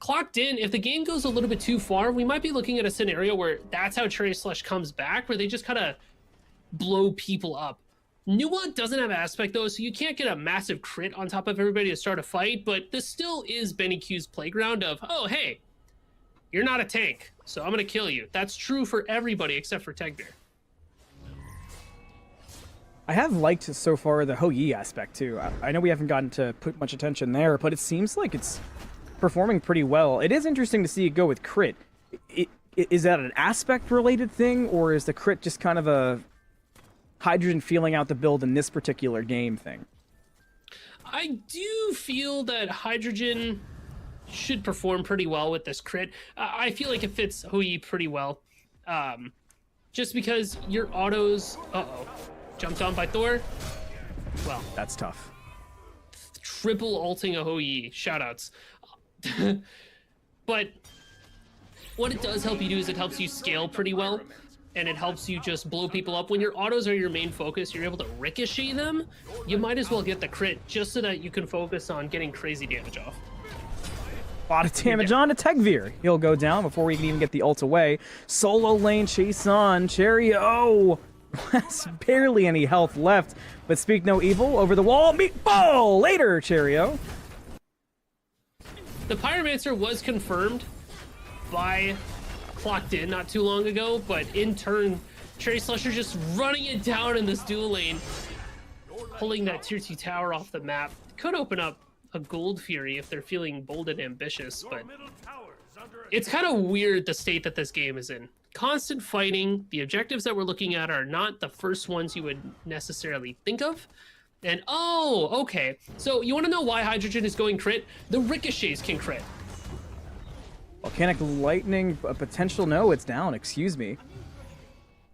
Clocked In, if the game goes a little bit too far, we might be looking at a scenario where that's how Cherry Slush comes back, where they just kind of blow people up. Nuwa doesn't have aspect though, so you can't get a massive crit on top of everybody to start a fight, but this still is Benny Q's playground of, oh, hey, you're not a tank, so I'm going to kill you. That's true for everybody except for Tegvir. I have liked so far the Ho Yi aspect too. I know we haven't gotten to put much attention there, but it seems like it's performing pretty well. It is interesting to see it go with crit. Is that an aspect related thing, or is the crit just kind of a Hydrogen feeling out the build in this particular game thing? I do feel that Hydrogen should perform pretty well with this crit. I feel like it fits Hui pretty well. Just because your autos... Uh-oh. Jumped on by Thor? Well... That's tough. Triple ulting a Hui. Shoutouts. But what it does help you do is it helps you scale pretty well. And it helps you just blow people up. When your autos are your main focus, you're able to ricochet them. You might as well get the crit just so that you can focus on getting crazy damage off. A lot of damage on to Tegvir. He'll go down before we can even get the ult away. Solo lane chase on. Cherry, oh, has barely any health left. But Speak No Evil over the wall. Meatball later, Cheerio. The Pyromancer was confirmed by Clocked In not too long ago, but in turn, Cherry Slush are just running it down in this dual lane, pulling that tier 2 tower off the map. Could open up a Gold Fury if they're feeling bold and ambitious, but it's kind of weird the state that this game is in. Constant fighting, the objectives that we're looking at are not the first ones you would necessarily think of. And oh, okay, so you want to know why Hydrogen is going crit? The ricochets can crit. Volcanic lightning, a potential, no, it's down, excuse me.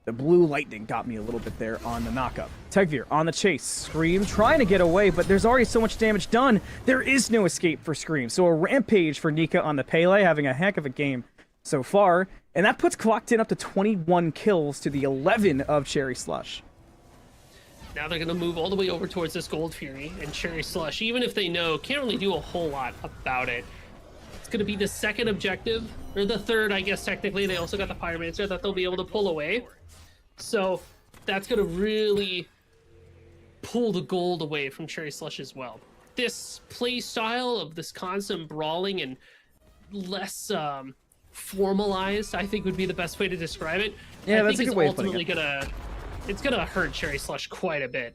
The blue lightning got me a little bit there on the knockup. Tegvir on the chase. Scream trying to get away, but there's already so much damage done. There is no escape for Scream. So a rampage for Nika on the Pele, having a heck of a game so far. And that puts Clocked In up to 21 kills to the 11 of Cherry Slush. Now they're going to move all the way over towards this Gold Fury, and Cherry Slush, even if they know, can't really do a whole lot about it. Going to be the second objective, or the third, I guess technically. They also got the Pyromancer that they'll be able to pull away, so that's going to really pull the gold away from Cherry Slush as well. This play style of this constant brawling and less formalized, I think would be the best way to describe it. Yeah, I that's think a good way of putting it's gonna hurt Cherry Slush quite a bit.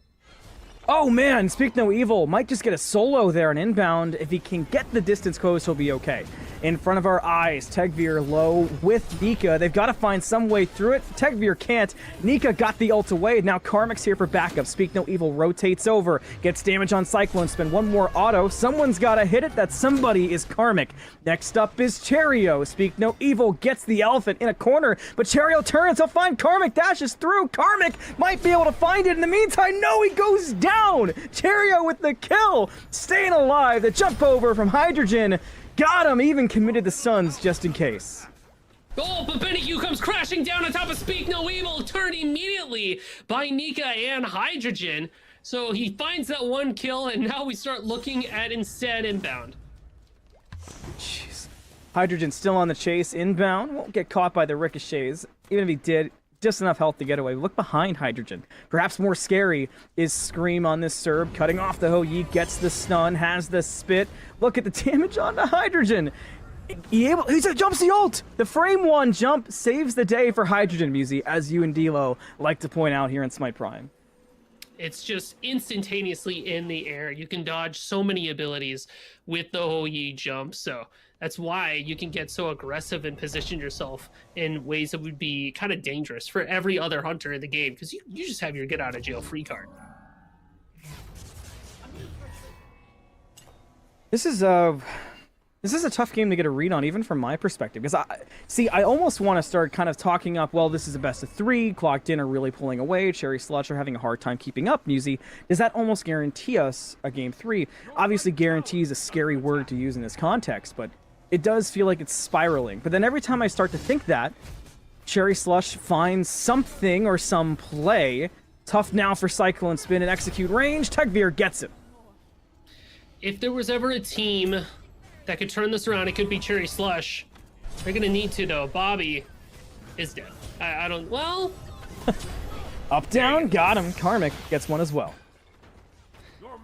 Oh man, Speak No Evil might just get a solo there on inbound. If he can get the distance close, he'll be okay. In front of our eyes, Tegvir low with Nika. They've got to find some way through it. Tegvir can't. Nika got the ult away. Now Karmic's here for backup. Speak No Evil rotates over. Gets damage on Cyclone Spin. One more auto. Someone's got to hit it. That somebody is Karmic. Next up is Cheerio. Speak No Evil gets the elephant in a corner, but Cheerio turns. He'll find Karmic. Dashes through. Karmic might be able to find it. In the meantime, no, he goes down. Cheerio with the kill. Staying alive. The jump over from Hydrogen. Got him, even committed the Suns just in case. Oh, but BennyQ comes crashing down on top of Speak No Evil, turned immediately by Nika and Hydrogen. So he finds that one kill, and now we start looking at instead inbound. Jeez. Hydrogen still on the chase, inbound. Won't get caught by the ricochets. Even if he did, just enough health to get away. Look behind Hydrogen. Perhaps more scary is Scream on this Serb, cutting off the Ho-Yi, gets the stun, has the spit. Look at the damage on the Hydrogen. He jumps the ult! The frame one jump saves the day for Hydrogen, Musi, as you and D'Lo like to point out here in Smite Prime. It's just instantaneously in the air. You can dodge so many abilities with the Ho-Yi jump, so that's why you can get so aggressive and position yourself in ways that would be kind of dangerous for every other hunter in the game, because you just have your get out of jail free card. This is a tough game to get a read on, even from my perspective, because I almost want to start kind of talking up, well, this is a best of 3, Clocked In are really pulling away, Cherry Slush are having a hard time keeping up, Musi. Does that almost guarantee us a game 3? Obviously, guarantee is a scary word to use in this context, but it does feel like it's spiraling. But then every time I start to think that, Cherry Slush finds something or some play. Tough now for Cycle and Spin and Execute range. Tegvir gets it. If there was ever a team that could turn this around, it could be Cherry Slush. They're gonna need to, though. Bobby is dead. I don't, well... Up, down, got him. Karmic gets one as well.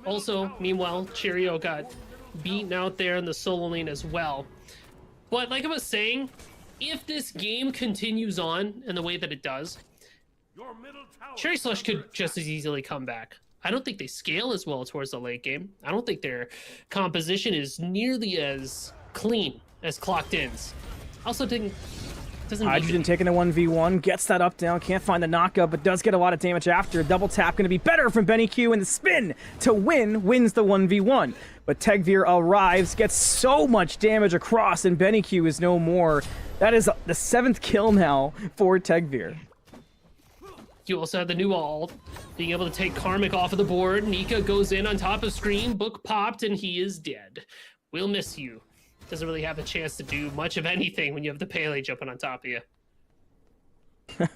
Also, meanwhile, Cheerio got beaten out there in the solo lane as well. But like I was saying, if this game continues on in the way that it does, Cherry Slush could just as easily come back. I don't think they scale as well towards the late game. I don't think their composition is nearly as clean as Clocked In's. Also, doesn't Hydrogen taking the 1v1, gets that up down, can't find the knockup, but does get a lot of damage after. A double tap going to be better from BennyQ, and the spin to wins the 1v1. But Tegvir arrives, gets so much damage across, and BennyQ is no more. That is the 7th kill now for Tegvir. You also have the new ult, being able to take Karmic off of the board. Nika goes in on top of Scream, book popped, and he is dead. We'll miss you. Doesn't really have a chance to do much of anything when you have the Pele jumping on top of you.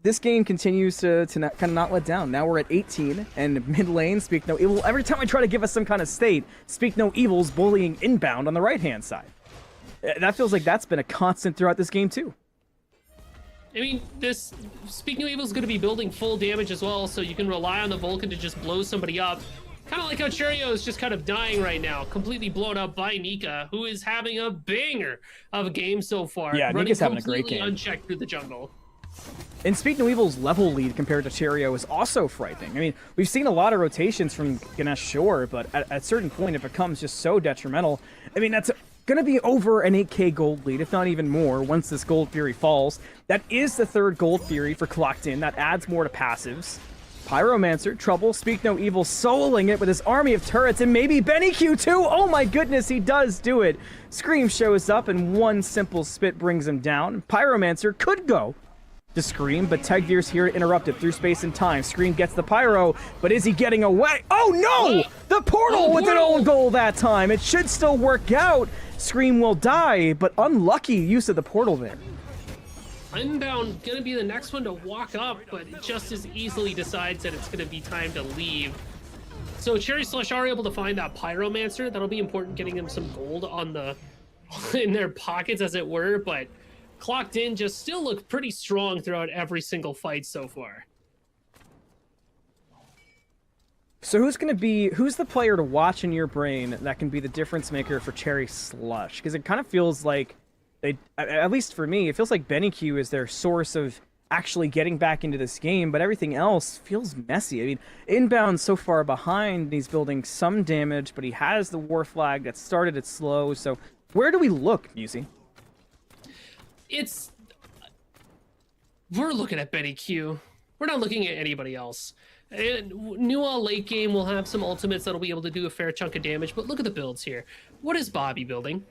This game continues to kind of not let down. Now we're at 18, and mid lane, Speak No Evil. Every time I try to give us some kind of state, Speak No Evil's bullying inbound on the right-hand side. That feels like that's been a constant throughout this game, too. I mean, this Speak No Evil is going to be building full damage as well, so you can rely on the Vulcan to just blow somebody up. Kind of like how Cheerio is just kind of dying right now, completely blown up by Nika, who is having a banger of a game so far. Yeah, Nika's having a great game. Unchecked through the jungle. And Speak No Evil's level lead compared to Cheerio is also frightening. I mean, we've seen a lot of rotations from Ganesh, sure, but at a certain point it becomes just so detrimental. I mean, that's going to be over an 8k gold lead, if not even more, once this Gold Fury falls. That is the 3rd Gold Fury for Clocked In. That adds more to passives. Pyromancer, Trouble, Speak No Evil soloing it with his army of turrets, and maybe BennyQ too! Oh my goodness, he does do it! Scream shows up, and one simple spit brings him down. Pyromancer could go to Scream, but Tegvir's here to interrupt it through space and time. Scream gets the Pyro, but is he getting away? Oh no! The portal with an own goal that time! It should still work out! Scream will die, but unlucky use of the portal there. Unbound gonna be the next one to walk up, but it just as easily decides that it's gonna be time to leave. So Cherry Slush are able to find that Pyromancer. That'll be important, getting them some gold on the in their pockets, as it were, but Clocked In just still look pretty strong throughout every single fight so far. So who's the player to watch in your brain that can be the difference maker for Cherry Slush? Because it kind of feels like at least for me, it feels like BennyQ is their source of actually getting back into this game, but everything else feels messy. I mean, inbound so far behind, he's building some damage, but he has the war flag that started it slow. So where do we look, Musi? We're looking at BennyQ. We're not looking at anybody else. Nua late game will have some ultimates that'll be able to do a fair chunk of damage, but look at the builds here. What is Bobby building?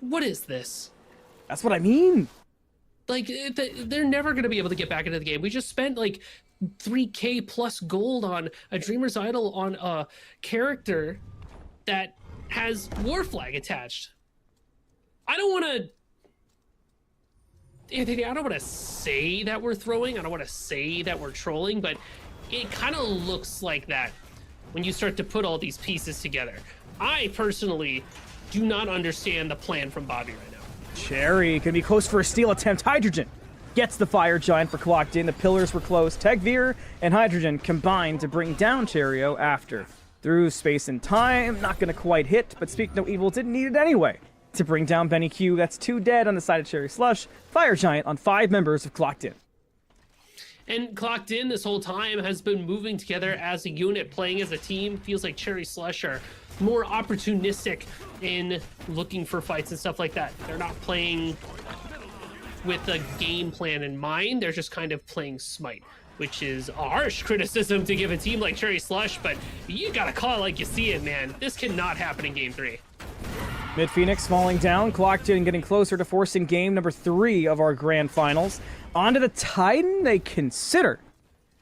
What is this? That's what I mean. Like, they're never going to be able to get back into the game. We just spent like 3k plus gold on a Dreamer's Idol on a character that has war flag attached. I don't want to Anthony, I don't want to say that we're throwing, I don't want to say that we're trolling, but it kind of looks like that when you start to put all these pieces together. I personally do not understand the plan from Bobby right now. Cherry can be close for a steal attempt. Hydrogen gets the Fire Giant for clocked in. The pillars were close. Tegveer and Hydrogen combined to bring down Cherio after. Through space and time, not going to quite hit, but Speak No Evil didn't need it anyway to bring down Benny Q. That's 2 dead on the side of Cherry Slush. Fire Giant on 5 members of Clocked In. And Clocked In this whole time has been moving together as a unit, playing as a team. Feels like Cherry Slush are more opportunistic in looking for fights and stuff like that. They're not playing with a game plan in mind. They're just kind of playing Smite, which is a harsh criticism to give a team like Cherry Slush, but you gotta call it like you see it, man. This cannot happen in game 3. Mid Phoenix falling down, Clocked In getting closer to forcing game number 3 of our grand finals. Onto the Titan they consider.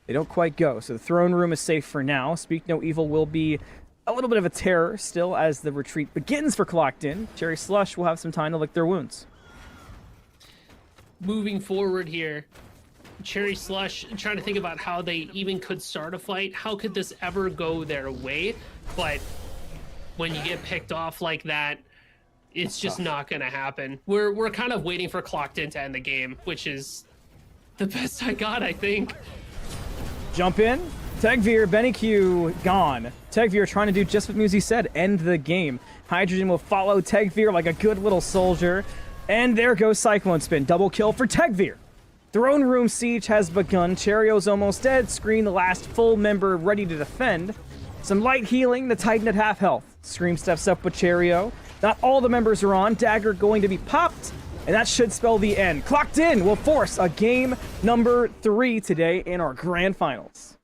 They don't quite go, so the throne room is safe for now. Speak No Evil will be a little bit of a terror still as the retreat begins for Clocked In. Cherry Slush will have some time to lick their wounds. Moving forward here, Cherry Slush, trying to think about how they even could start a fight. How could this ever go their way? But when you get picked off like that, it's just not going to happen. We're kind of waiting for Clocked In to end the game, which is the best I got, I think. Jump in. Tegveer, Benny Q, gone. Tegveer trying to do just what Musi said, end the game. Hydrogen will follow Tegveer like a good little soldier. And there goes Cyclone Spin. Double kill for Tegveer. Throne Room Siege has begun. Cherio's almost dead. Screen the last full member ready to defend. Some light healing. The Titan at half health. Scream steps up with Cherio. Not all the members are on. Dagger going to be popped. And that should spell the end. Clocked In will force a game number 3 today in our grand finals.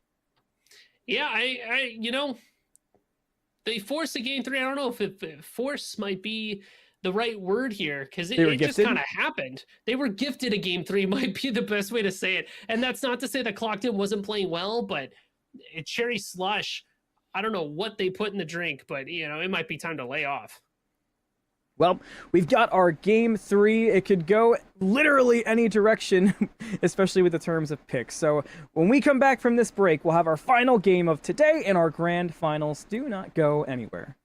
Yeah, I you know, they forced a game 3. I don't know if force might be the right word here, because it just kind of happened. They were gifted a game 3 might be the best way to say it. And that's not to say that Clocked In wasn't playing well, but Cherry Slush, I don't know what they put in the drink, but you know, it might be time to lay off. Well, we've got our game 3. It could go literally any direction, especially with the terms of picks. So when we come back from this break, we'll have our final game of today in our grand finals. Do not go anywhere.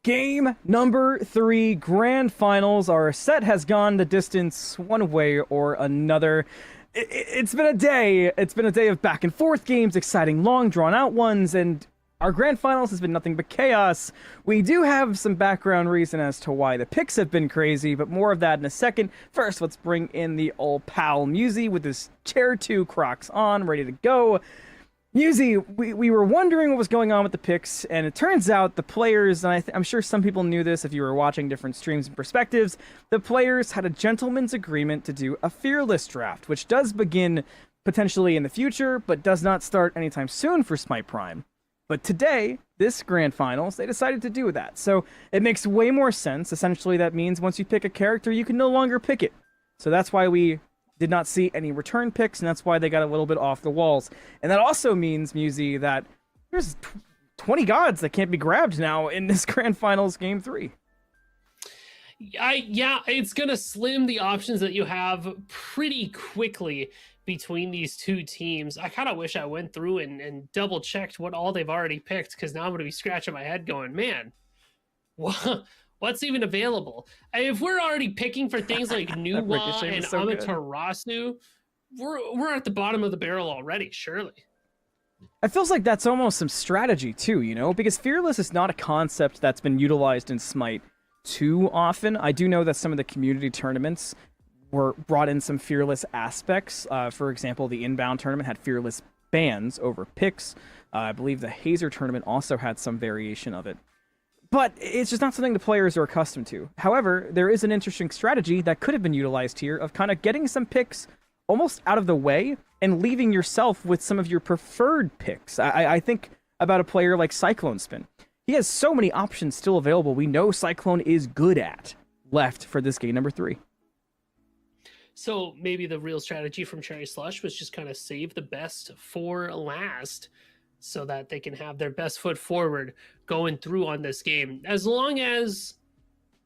Game number 3, grand finals. Our set has gone the distance one way or another. It's been a day. It's been a day of back and forth games, exciting, long, drawn-out ones, and our grand finals has been nothing but chaos. We do have some background reason as to why the picks have been crazy, but more of that in a second. First, let's bring in the old pal Musy with his Chair 2 Crocs on, ready to go. Musy, we were wondering what was going on with the picks, and it turns out the players, and I'm sure some people knew this if you were watching different streams and perspectives, the players had a gentleman's agreement to do a fearless draft, which does begin potentially in the future, but does not start anytime soon for Smite Prime. But today, this grand finals, they decided to do that. So it makes way more sense. Essentially, that means once you pick a character, you can no longer pick it. So that's why we did not see any return picks, and that's why they got a little bit off the walls. And that also means, Musy, that there's 20 gods that can't be grabbed now in this grand finals game 3. Yeah, it's gonna slim the options that you have pretty quickly between these two teams. I kind of wish I went through and double checked what all they've already picked, because now I'm gonna be scratching my head going, man, what's even available? If we're already picking for things like Nuwa and so Amaterasu, we're at the bottom of the barrel already, surely. It feels like that's almost some strategy too, you know, because Fearless is not a concept that's been utilized in Smite too often. I do know that some of the community tournaments were brought in some Fearless aspects. For example, the Inbound tournament had Fearless bans over picks. I believe the Hazer tournament also had some variation of it. But it's just not something the players are accustomed to. However, there is an interesting strategy that could have been utilized here of kind of getting some picks almost out of the way and leaving yourself with some of your preferred picks. I think about a player like Cyclone Spin. He has so many options still available we know Cyclone is good at left for this game number 3. So maybe the real strategy from Cherry Slush was just kind of save the best for last, so that they can have their best foot forward going through on this game. As long as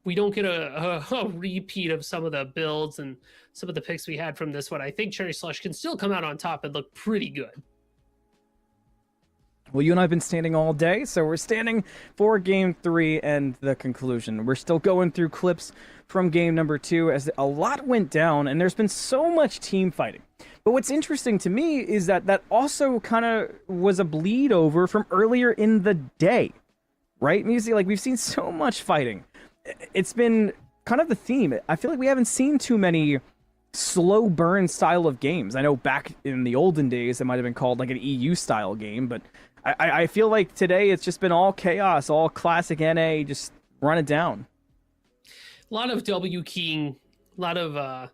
we don't get a repeat of some of the builds and some of the picks we had from this one, I think Cherry Slush can still come out on top and look pretty good. Well, you and I have been standing all day, so we're standing for game 3 and the conclusion. We're still going through clips from game number 2 as a lot went down, and there's been so much team fighting. But what's interesting to me is that also kind of was a bleed over from earlier in the day, right? Musy, like, we've seen so much fighting. It's been kind of the theme. I feel like we haven't seen too many slow burn style of games. I know back in the olden days, it might have been called like an EU style game, but I feel like today it's just been all chaos, all classic NA, just run it down. A lot of W keying, a lot of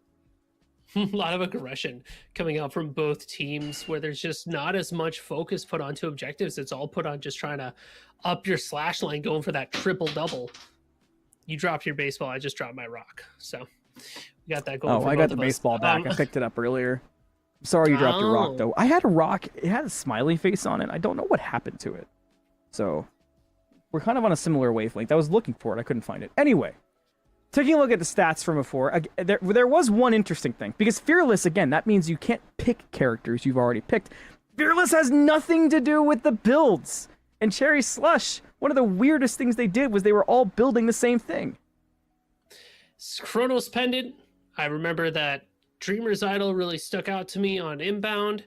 aggression coming out from both teams, where there's just not as much focus put onto objectives. It's all put on just trying to up your slash line, going for that triple double. You dropped your baseball, I just dropped my rock. So we got that going. Oh, I got the baseball back. I picked it up earlier. Sorry you dropped your rock, though. I had a rock. It had a smiley face on it. I don't know what happened to it. So we're kind of on a similar wavelength. I was looking for it. I couldn't find it. Anyway, taking a look at the stats from before, there was one interesting thing. Because Fearless, again, that means you can't pick characters you've already picked. Fearless has nothing to do with the builds. And Cherry Slush, one of the weirdest things they did was they were all building the same thing. Chronos Pendant. I remember that Dreamer's Idol really stuck out to me on Inbound.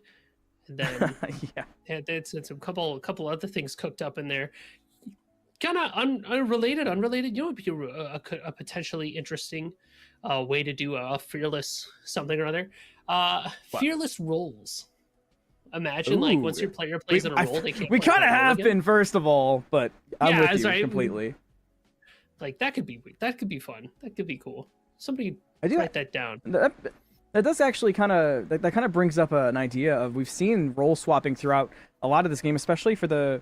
And then yeah, it's some couple other things cooked up in there. Kind of unrelated. You know, would be a potentially interesting way to do a fearless something or other. Fearless roles. Imagine, like, once your player plays in a role, they can't. We kind of have been, first of all, but I'm with you right. completely. Like, that could be fun. That could be cool. Somebody write that down. That does actually kind of brings up an idea of, we've seen role swapping throughout a lot of this game, especially for the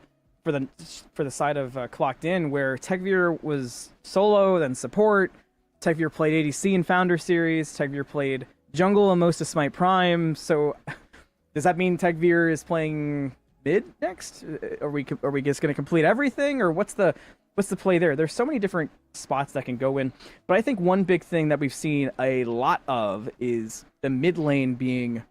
side of Clocked In, where Tekvir was solo, then support. Tekvir played ADC in Founder Series. Tekvir played jungle in most of Smite Prime. So does that mean Tekvir is playing mid next? Are we just going to complete everything, or what's the play there? There's so many different spots that can go in, but I think one big thing that we've seen a lot of is the mid lane being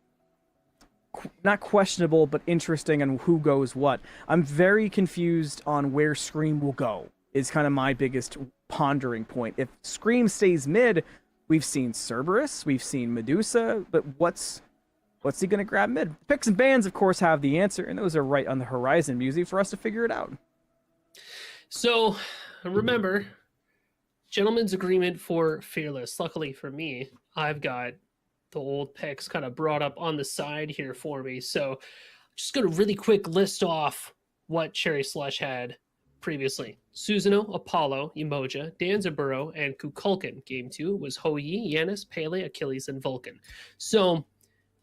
not questionable, but interesting on who goes what. I'm very confused on where Scream will go is kind of my biggest pondering point. If Scream stays mid, we've seen Cerberus, we've seen Medusa, but what's he going to grab mid? Picks and bans, of course, have the answer, and those are right on the horizon, Musy, for us to figure it out. So remember, gentleman's agreement for Fearless. Luckily for me, I've got the old picks kind of brought up on the side here for me. So just going to really quick list off what Cherry Slush had previously. Susanoo, Apollo, Emoja, Danzaburo, and Kukulkan. Game 2 was Hou-Yi, Yanis, Pele, Achilles, and Vulcan. So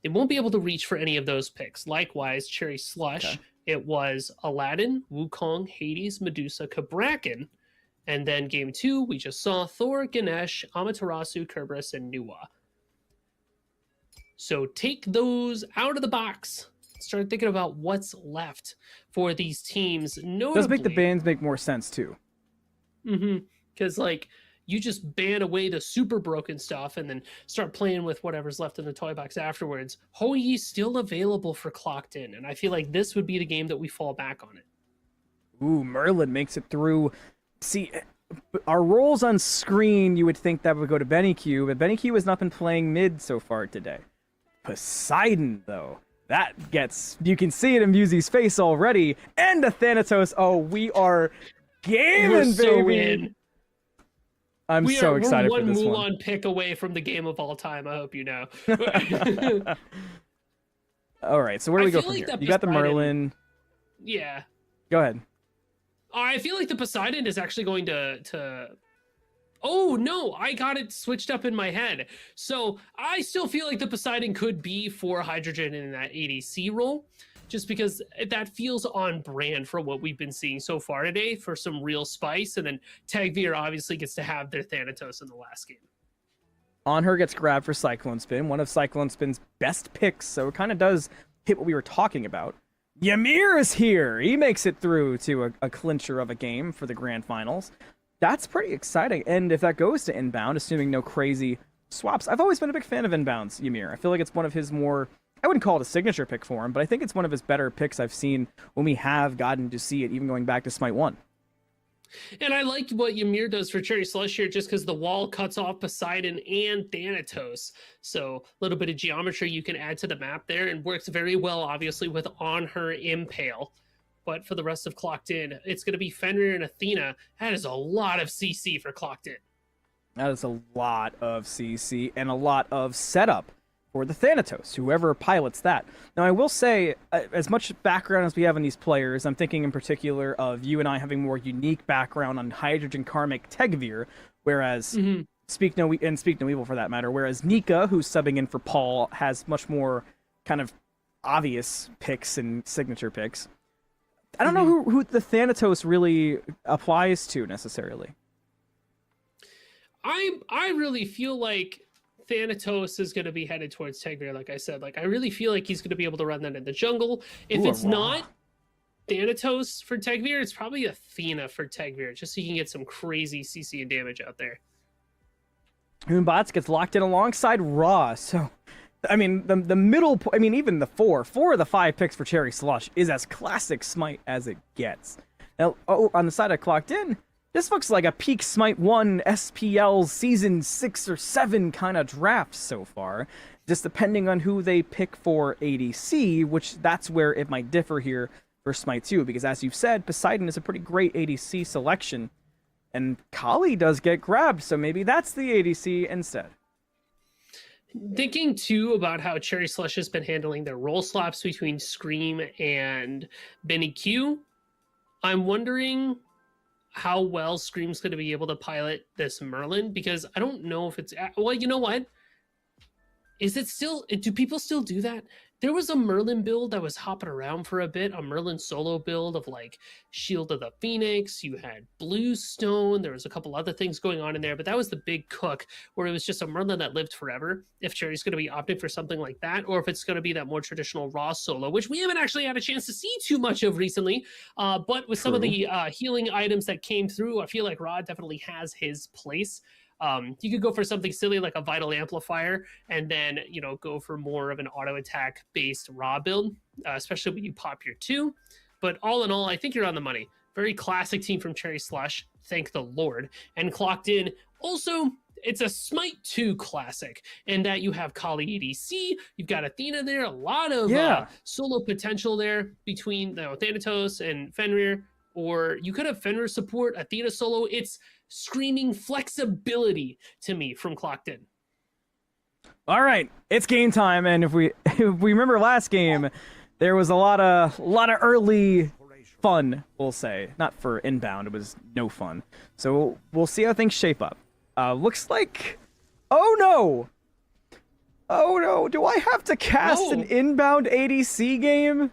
they won't be able to reach for any of those picks. Likewise, Cherry Slush, it was Aladdin, Wukong, Hades, Medusa, Cabrakan. And then game 2, we just saw Thor, Ganesh, Amaterasu, Kerberos, and Nuwa. So take those out of the box. Start thinking about what's left for these teams. Notably, Does make the bans make more sense too. Because like you just ban away the super broken stuff and then start playing with whatever's left in the toy box afterwards. Hou-Yi's still available for clocked in, and I feel like this would be the game that we fall back on it. Ooh, Merlin makes it through. See, our roles on screen, you would think that would go to Benny Q, but Benny Q has not been playing mid so far today. Poseidon, though. That gets, you can see it in Musy's face already. And a Thanatos. Oh, we are gaming, baby. In. I'm so excited for this one. We're one Mulan pick away from the game of all time. I hope you know. All right, so where do we go from here? You got the Merlin. Yeah. Go ahead. I feel like the Poseidon is actually going to... Oh, no, I got it switched up in my head. So I still feel like the Poseidon could be for Hydrogen in that ADC role, just because that feels on brand for what we've been seeing so far today for some real spice. And then Tagveer obviously gets to have their Thanatos in the last game. On her gets grabbed for Cyclone Spin, one of Cyclone Spin's best picks, so it kind of does hit what we were talking about. Ymir is here! He makes it through to a clincher of a game for the grand finals. That's pretty exciting, and if that goes to Inbound, assuming no crazy swaps, I've always been a big fan of Inbound's Ymir. I feel like it's one of his more, I wouldn't call it a signature pick for him, but I think it's one of his better picks I've seen when we have gotten to see it, even going back to Smite 1. And I like what Ymir does for Cherry Slush here, just because the wall cuts off Poseidon and Thanatos. So a little bit of geometry you can add to the map there, and works very well, obviously, with On Her Impale. But for the rest of Clocked In, it's going to be Fenrir and Athena. That is a lot of CC for Clocked In. That is a lot of CC and a lot of setup for the Thanatos, whoever pilots that. Now, I will say, as much background as we have on these players, I'm thinking in particular of you and I having more unique background on Hydrogen Karmic Tagveer, whereas Speak No Evil for that matter, whereas Nika, who's subbing in for Paul, has much more kind of obvious picks and signature picks. I don't know who the Thanatos really applies to necessarily. I really feel like Thanatos is going to be headed towards Tagveer, like I said. Like, I really feel like he's going to be able to run that in the jungle. If it's not Thanatos for Tagveer, it's probably Athena for Tagveer, just so you can get some crazy CC and damage out there. Moonbots gets locked in alongside Raw, so... I mean, the middle... I mean, even the four of the 5 picks for Cherry Slush is as classic Smite as it gets. Now, on the side I clocked in, this looks like a peak Smite 1 SPL Season 6 or 7 kind of draft so far. Just depending on who they pick for ADC, which that's where it might differ here for Smite 2. Because as you've said, Poseidon is a pretty great ADC selection. And Kali does get grabbed, so maybe that's the ADC instead. Thinking too about how Cherry Slush has been handling their role swaps between Scream and Benny Q, I'm wondering how well Scream's going to be able to pilot this Merlin, because I don't know if it's... Well, you know what? Is it still... Do people still do that? There was a Merlin build that was hopping around for a bit, a Merlin solo build of like Shield of the Phoenix, you had Bluestone, there was a couple other things going on in there, but that was the big cook where it was just a Merlin that lived forever. If Cherry's going to be opting for something like that, or if it's going to be that more traditional raw solo, which we haven't actually had a chance to see too much of recently, but with some of the healing items that came through, I feel like Raw definitely has his place. You could go for something silly like a Vital Amplifier and then, you know, go for more of an auto attack based raw build, especially when you pop your 2. But all in all, I think you're on the money. very classic team from Cherry Slush, thank the Lord. And Clocked In, also, it's a Smite 2 classic, in that you have Kali EDC, you've got Athena there, a lot of solo potential there between Thanatos and Fenrir, or you could have Fenrir support, Athena solo. It's screaming flexibility to me from Clocked In. All right, it's game time, and if we remember last game, there was a lot of early fun, we'll say. Not for inbound, it was no fun. So we'll see how things shape up. Looks like... Oh no! Oh no, do I have to cast an inbound ADC game?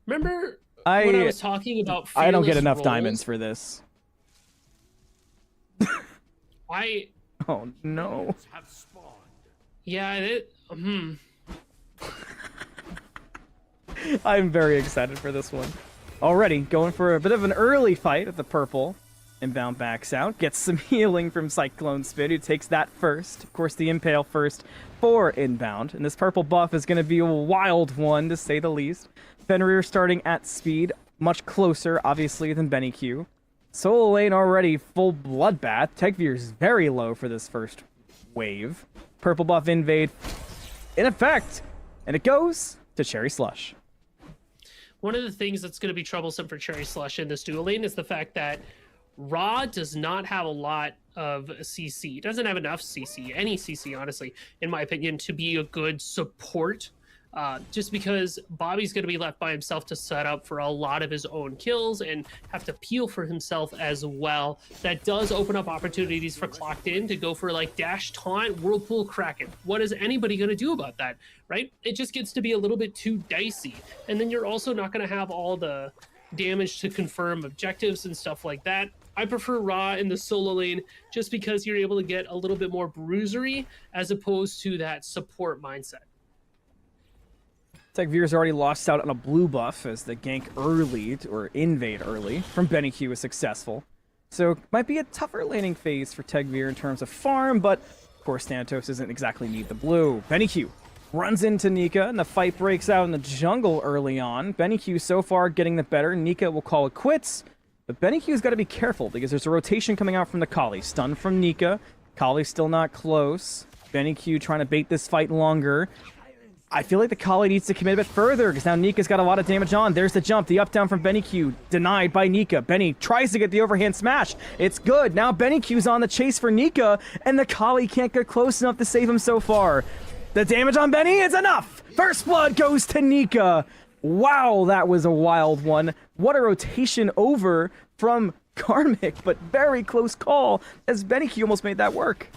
Remember when I was talking about I don't get enough roles? diamonds for this. Oh no. Have spawned. Yeah, I'm very excited for this one. Already going for a bit of an early fight at the purple. Inbound backs out, gets some healing from Cyclone Spin, who takes that first. Of course, the Impale first for inbound. And this purple buff is going to be a wild one, to say the least. Fenrir starting at speed, much closer, obviously, than Benny Q. Solo lane already full bloodbath. Tegvir is very low for this first wave. Purple buff invade in effect, and it goes to Cherry Slush. one of the things that's going to be troublesome for Cherry Slush in this dual lane is the fact that Ra does not have a lot of CC. Doesn't have enough CC, any CC, honestly, in my opinion, to be a good support. Just because Bobby's going to be left by himself to set up for a lot of his own kills and have to peel for himself as well. That does open up opportunities for Clocked In to go for like dash taunt, whirlpool Kraken. What is anybody going to do about that, right? It just gets to be a little bit too dicey. And then you're also not going to have all the damage to confirm objectives and stuff like that. I prefer Ra in the solo lane just because you're able to get a little bit more bruisery as opposed to that support mindset. Tegvir's already lost out on a blue buff as the gank early, or invade early, from Benny Q was successful. So it might be a tougher laning phase for Tegvir in terms of farm, but of course Thanatos doesn't exactly need the blue. Benny Q runs into Nika, and the fight breaks out in the jungle early on. Benny Q so far getting the better. Nika will call it quits, but Benny Q's got to be careful because there's a rotation coming out from the Kali. Stun from Nika. Kali's still not close. Benny Q trying to bait this fight longer. I feel like the Kali needs to commit a bit further because now Nika's got a lot of damage on. There's the jump, the up down from Benny Q, denied by Nika. Benny tries to get the overhand smash. It's good. Now Benny Q's on the chase for Nika, and the Kali can't get close enough to save him so far. The damage on Benny is enough. First blood goes to Nika. Wow, that was a wild one. What a rotation over from Karmic, but very close call as Benny Q almost made that work.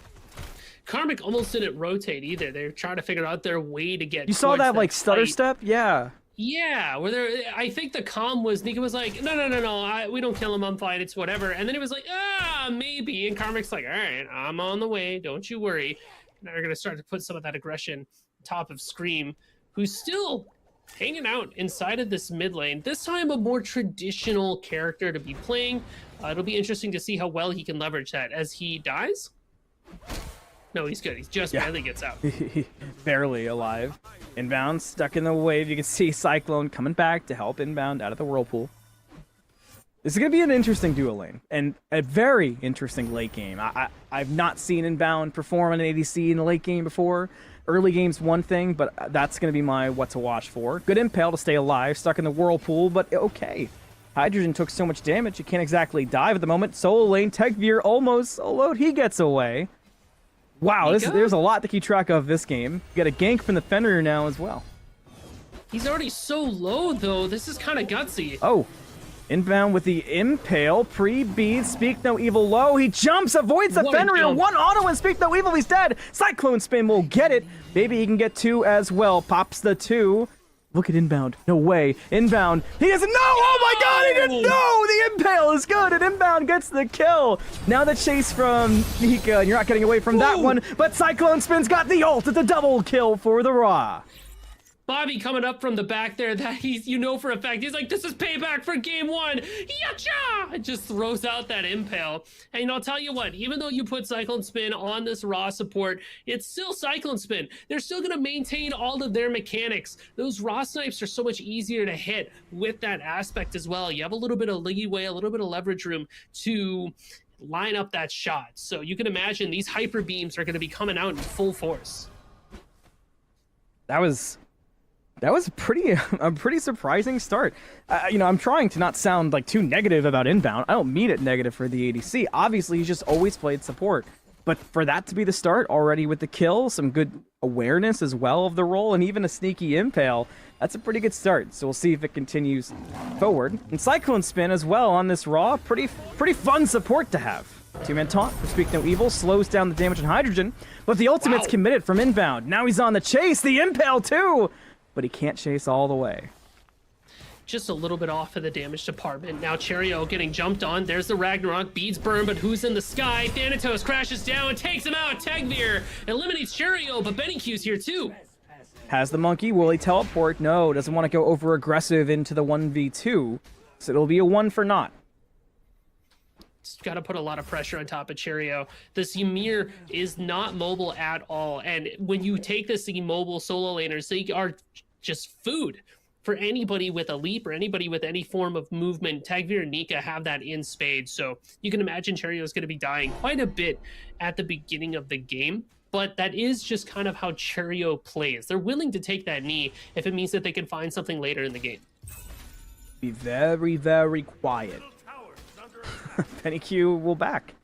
Karmic almost didn't rotate either. They're trying to figure out their way to get. You saw that like stutter fight. step? Yeah. Yeah, where there, I think the comm was Nika was like, no, we don't kill him, I'm fine, it's whatever. And then it was like, maybe. And Karmic's like, all right, I'm on the way, don't you worry. Now we're gonna start to put some of that aggression top of Scream, who's still hanging out inside of this mid lane. This time a more traditional character to be playing. It'll be interesting to see how well he can leverage that as he dies. No, he's good. He just barely gets out. Barely alive. Inbound, stuck in the wave. You can see Cyclone coming back to help inbound out of the whirlpool. This is going to be an interesting dual lane and a very interesting late game. I've not seen inbound perform on an ADC in the late game before. Early game's one thing, but that's going to be my what to watch for. Good impale to stay alive, stuck in the whirlpool, but okay. Hydrogen took so much damage, you can't exactly dive at the moment. Solo lane, Tegvir almost soloed. He gets away. Wow, there's a lot to keep track of this game. You got a gank from the Fenrir now as well. He's already so low, though. This is kind of gutsy. Oh, inbound with the impale. Pre-bead, Speak No Evil low. He jumps, avoids the Fenrir. One auto and Speak No Evil, he's dead. Cyclone Spin will get it. Maybe he can get two as well. Pops the two. Look at inbound. No way. Inbound. He doesn't know. Oh my god, he didn't know. The impale is good, and inbound gets the kill. Now the chase from Nika, and you're not getting away from that one. But Cyclone Spin's got the ult at the double kill for the Ra. Bobby coming up from the back there, that he's, you know for a fact, he's like, this is payback for game one. Yacha! It just throws out that impale. And I'll tell you what, even though you put Cyclone Spin on this raw support, it's still Cyclone Spin. They're still going to maintain all of their mechanics. Those raw snipes are so much easier to hit with that aspect as well. You have a little bit of leeway, a little bit of leverage room to line up that shot. So you can imagine these hyper beams are going to be coming out in full force. That was a pretty surprising start. You know, I'm trying to not sound like too negative about Inbound. I don't mean it negative for the ADC. Obviously, he's just always played support. But for that to be the start already with the kill, some good awareness as well of the role, and even a sneaky impale, that's a pretty good start. So we'll see if it continues forward. And Cyclone Spin as well on this Raw, pretty fun support to have. Two-man taunt for Speak No Evil slows down the damage on Hydrogen, but the ultimate's committed from Inbound. Now he's on the chase, the impale too! But he can't chase all the way. Just a little bit off of the damage department. Now Cherio getting jumped on. There's the Ragnarok. Beads burn, but who's in the sky? Thanatos crashes down and takes him out. Tagveer eliminates Cherio, but BennyQ's here too. Has the monkey. Will he teleport? No, doesn't want to go over aggressive into the 1v2. So it'll be a 1 for naught. It's got to put a lot of pressure on top of Cherio. This Ymir is not mobile at all. And when you take this mobile solo laners, they are just food for anybody with a leap or anybody with any form of movement. Tagveer and Nika have that in spades. So you can imagine Cherio is going to be dying quite a bit at the beginning of the game. But that is just kind of how Cherio plays. They're willing to take that knee if it means that they can find something later in the game. Be very, very quiet. BennyQ will back.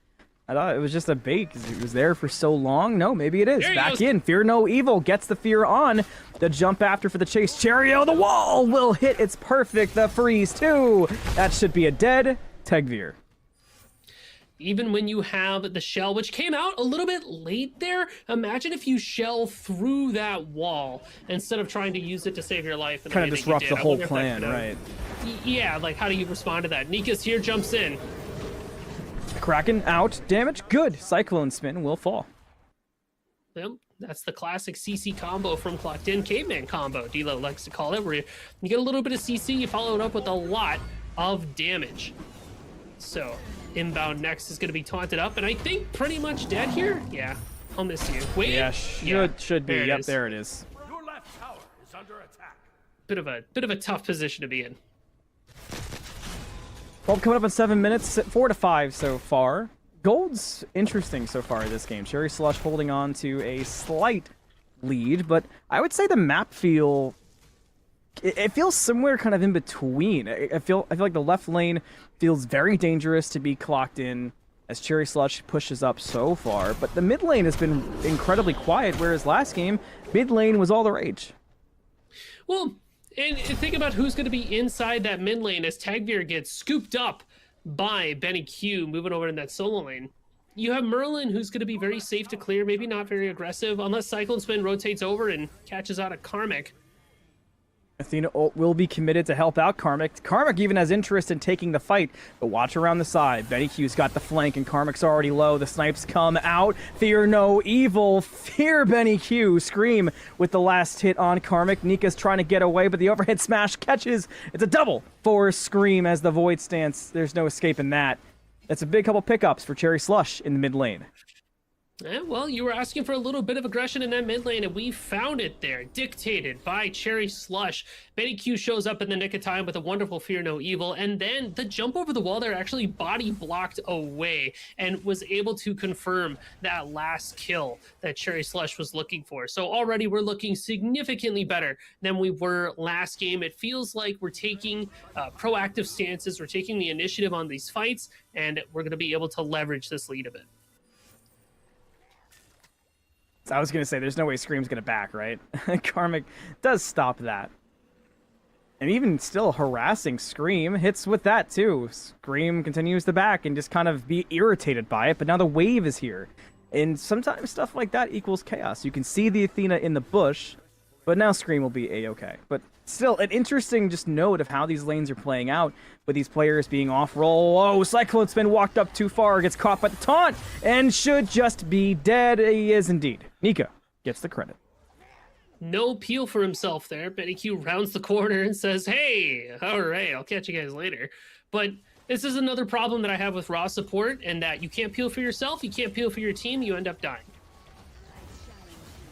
I thought it was just a bait because it was there for so long. No, maybe it is. Back in. Fear No Evil gets the fear on. The jump after for the chase. Cherio, the wall will hit. It's perfect. The freeze too. That should be a dead Tagveer. Even when you have the shell, which came out a little bit late there, imagine if you shell through that wall instead of trying to use it to save your life. Kind of disrupt the whole plan, right? Yeah, like how do you respond to that? Nika's here, jumps in. Kraken out. Damage. Good. Cyclone Spin will fall. Yep, that's the classic CC combo from Clocked In, Caveman combo, D-Lo likes to call it, where you get a little bit of CC, you follow it up with a lot of damage. So, Inbound next is going to be taunted up, and I think pretty much dead here. Yeah, I'll miss you. Wait. Yeah, should be. Yep, there it is. Your left tower is under attack. Bit of a tough position to be in. Well, coming up in 7 minutes, 4 to 5 so far. Gold's interesting so far in this game. Cherry Slush holding on to a slight lead, but I would say the map it feels somewhere kind of in between. I feel like the left lane feels very dangerous to be clocked in as Cherry Slush pushes up so far, but the mid lane has been incredibly quiet, whereas last game, mid lane was all the rage. Well, and think about who's going to be inside that mid lane as Tagveer gets scooped up by BennyQ moving over in that solo lane. You have Merlin, who's going to be very safe to clear, maybe not very aggressive, unless Cyclone Spin rotates over and catches out a Karmic. Athena ult will be committed to help out Karmic. Karmic even has interest in taking the fight, but watch around the side. BennyQ's got the flank, and Karmic's already low. The snipes come out. Fear No Evil. Fear BennyQ. Scream with the last hit on Karmic. Nika's trying to get away, but the overhead smash catches. It's a double for Scream as the Void stance. There's no escaping that. That's a big couple pickups for Cherry Slush in the mid lane. Yeah, well, you were asking for a little bit of aggression in that mid lane, and we found it there, dictated by Cherry Slush. BennyQ shows up in the nick of time with a wonderful Fear No Evil, and then the jump over the wall there actually body blocked away and was able to confirm that last kill that Cherry Slush was looking for. So already we're looking significantly better than we were last game. It feels like we're taking proactive stances, we're taking the initiative on these fights, and we're going to be able to leverage this lead a bit. I was going to say, there's no way Scream's going to back, right? Karmic does stop that. And even still harassing Scream, hits with that too. Scream continues to back and just kind of be irritated by it, but now the wave is here. And sometimes stuff like that equals chaos. You can see the Athena in the bush, but now Scream will be A-okay. But still, an interesting just note of how these lanes are playing out with these players being off-roll. Oh, Cyclone Spin walked up too far, gets caught by the taunt, and should just be dead. He is indeed. Nika gets the credit. No peel for himself there. Benny Q rounds the corner and says, hey, all right, I'll catch you guys later. But this is another problem that I have with raw support, and that you can't peel for yourself, you can't peel for your team, you end up dying.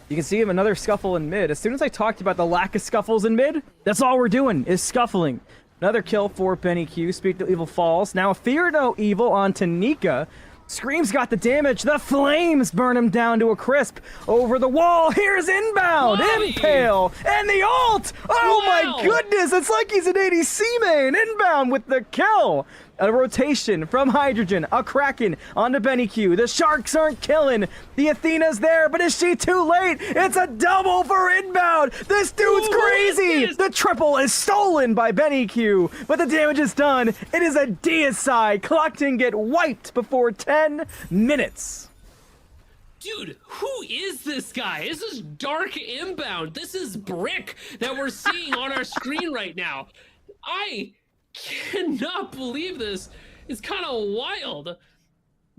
You can see him another scuffle in mid. As soon as I talked about the lack of scuffles in mid, that's all we're doing is scuffling. Another kill for Benny Q. Speak No Evil falls. Now Fear No Evil onto Nika. Scream's got the damage. The flames burn him down to a crisp. Over the wall. Here's inbound. Why? Impale. And the ult. Oh Wow. my goodness. It's like he's an ADC main. Inbound with the kill. A rotation from Hydrogen, a Kraken onto Benny Q. The Sharks aren't killing. The Athena's there, but is she too late? It's a double for inbound. This dude's Who crazy. is this? The triple is stolen by Benny Q, but the damage is done. It is a deicide. Collecting get wiped before 10 minutes. Dude, who is this guy? This is Dark Inbound. This is Brick that we're seeing on our screen right now. I cannot believe this. It's kind of wild.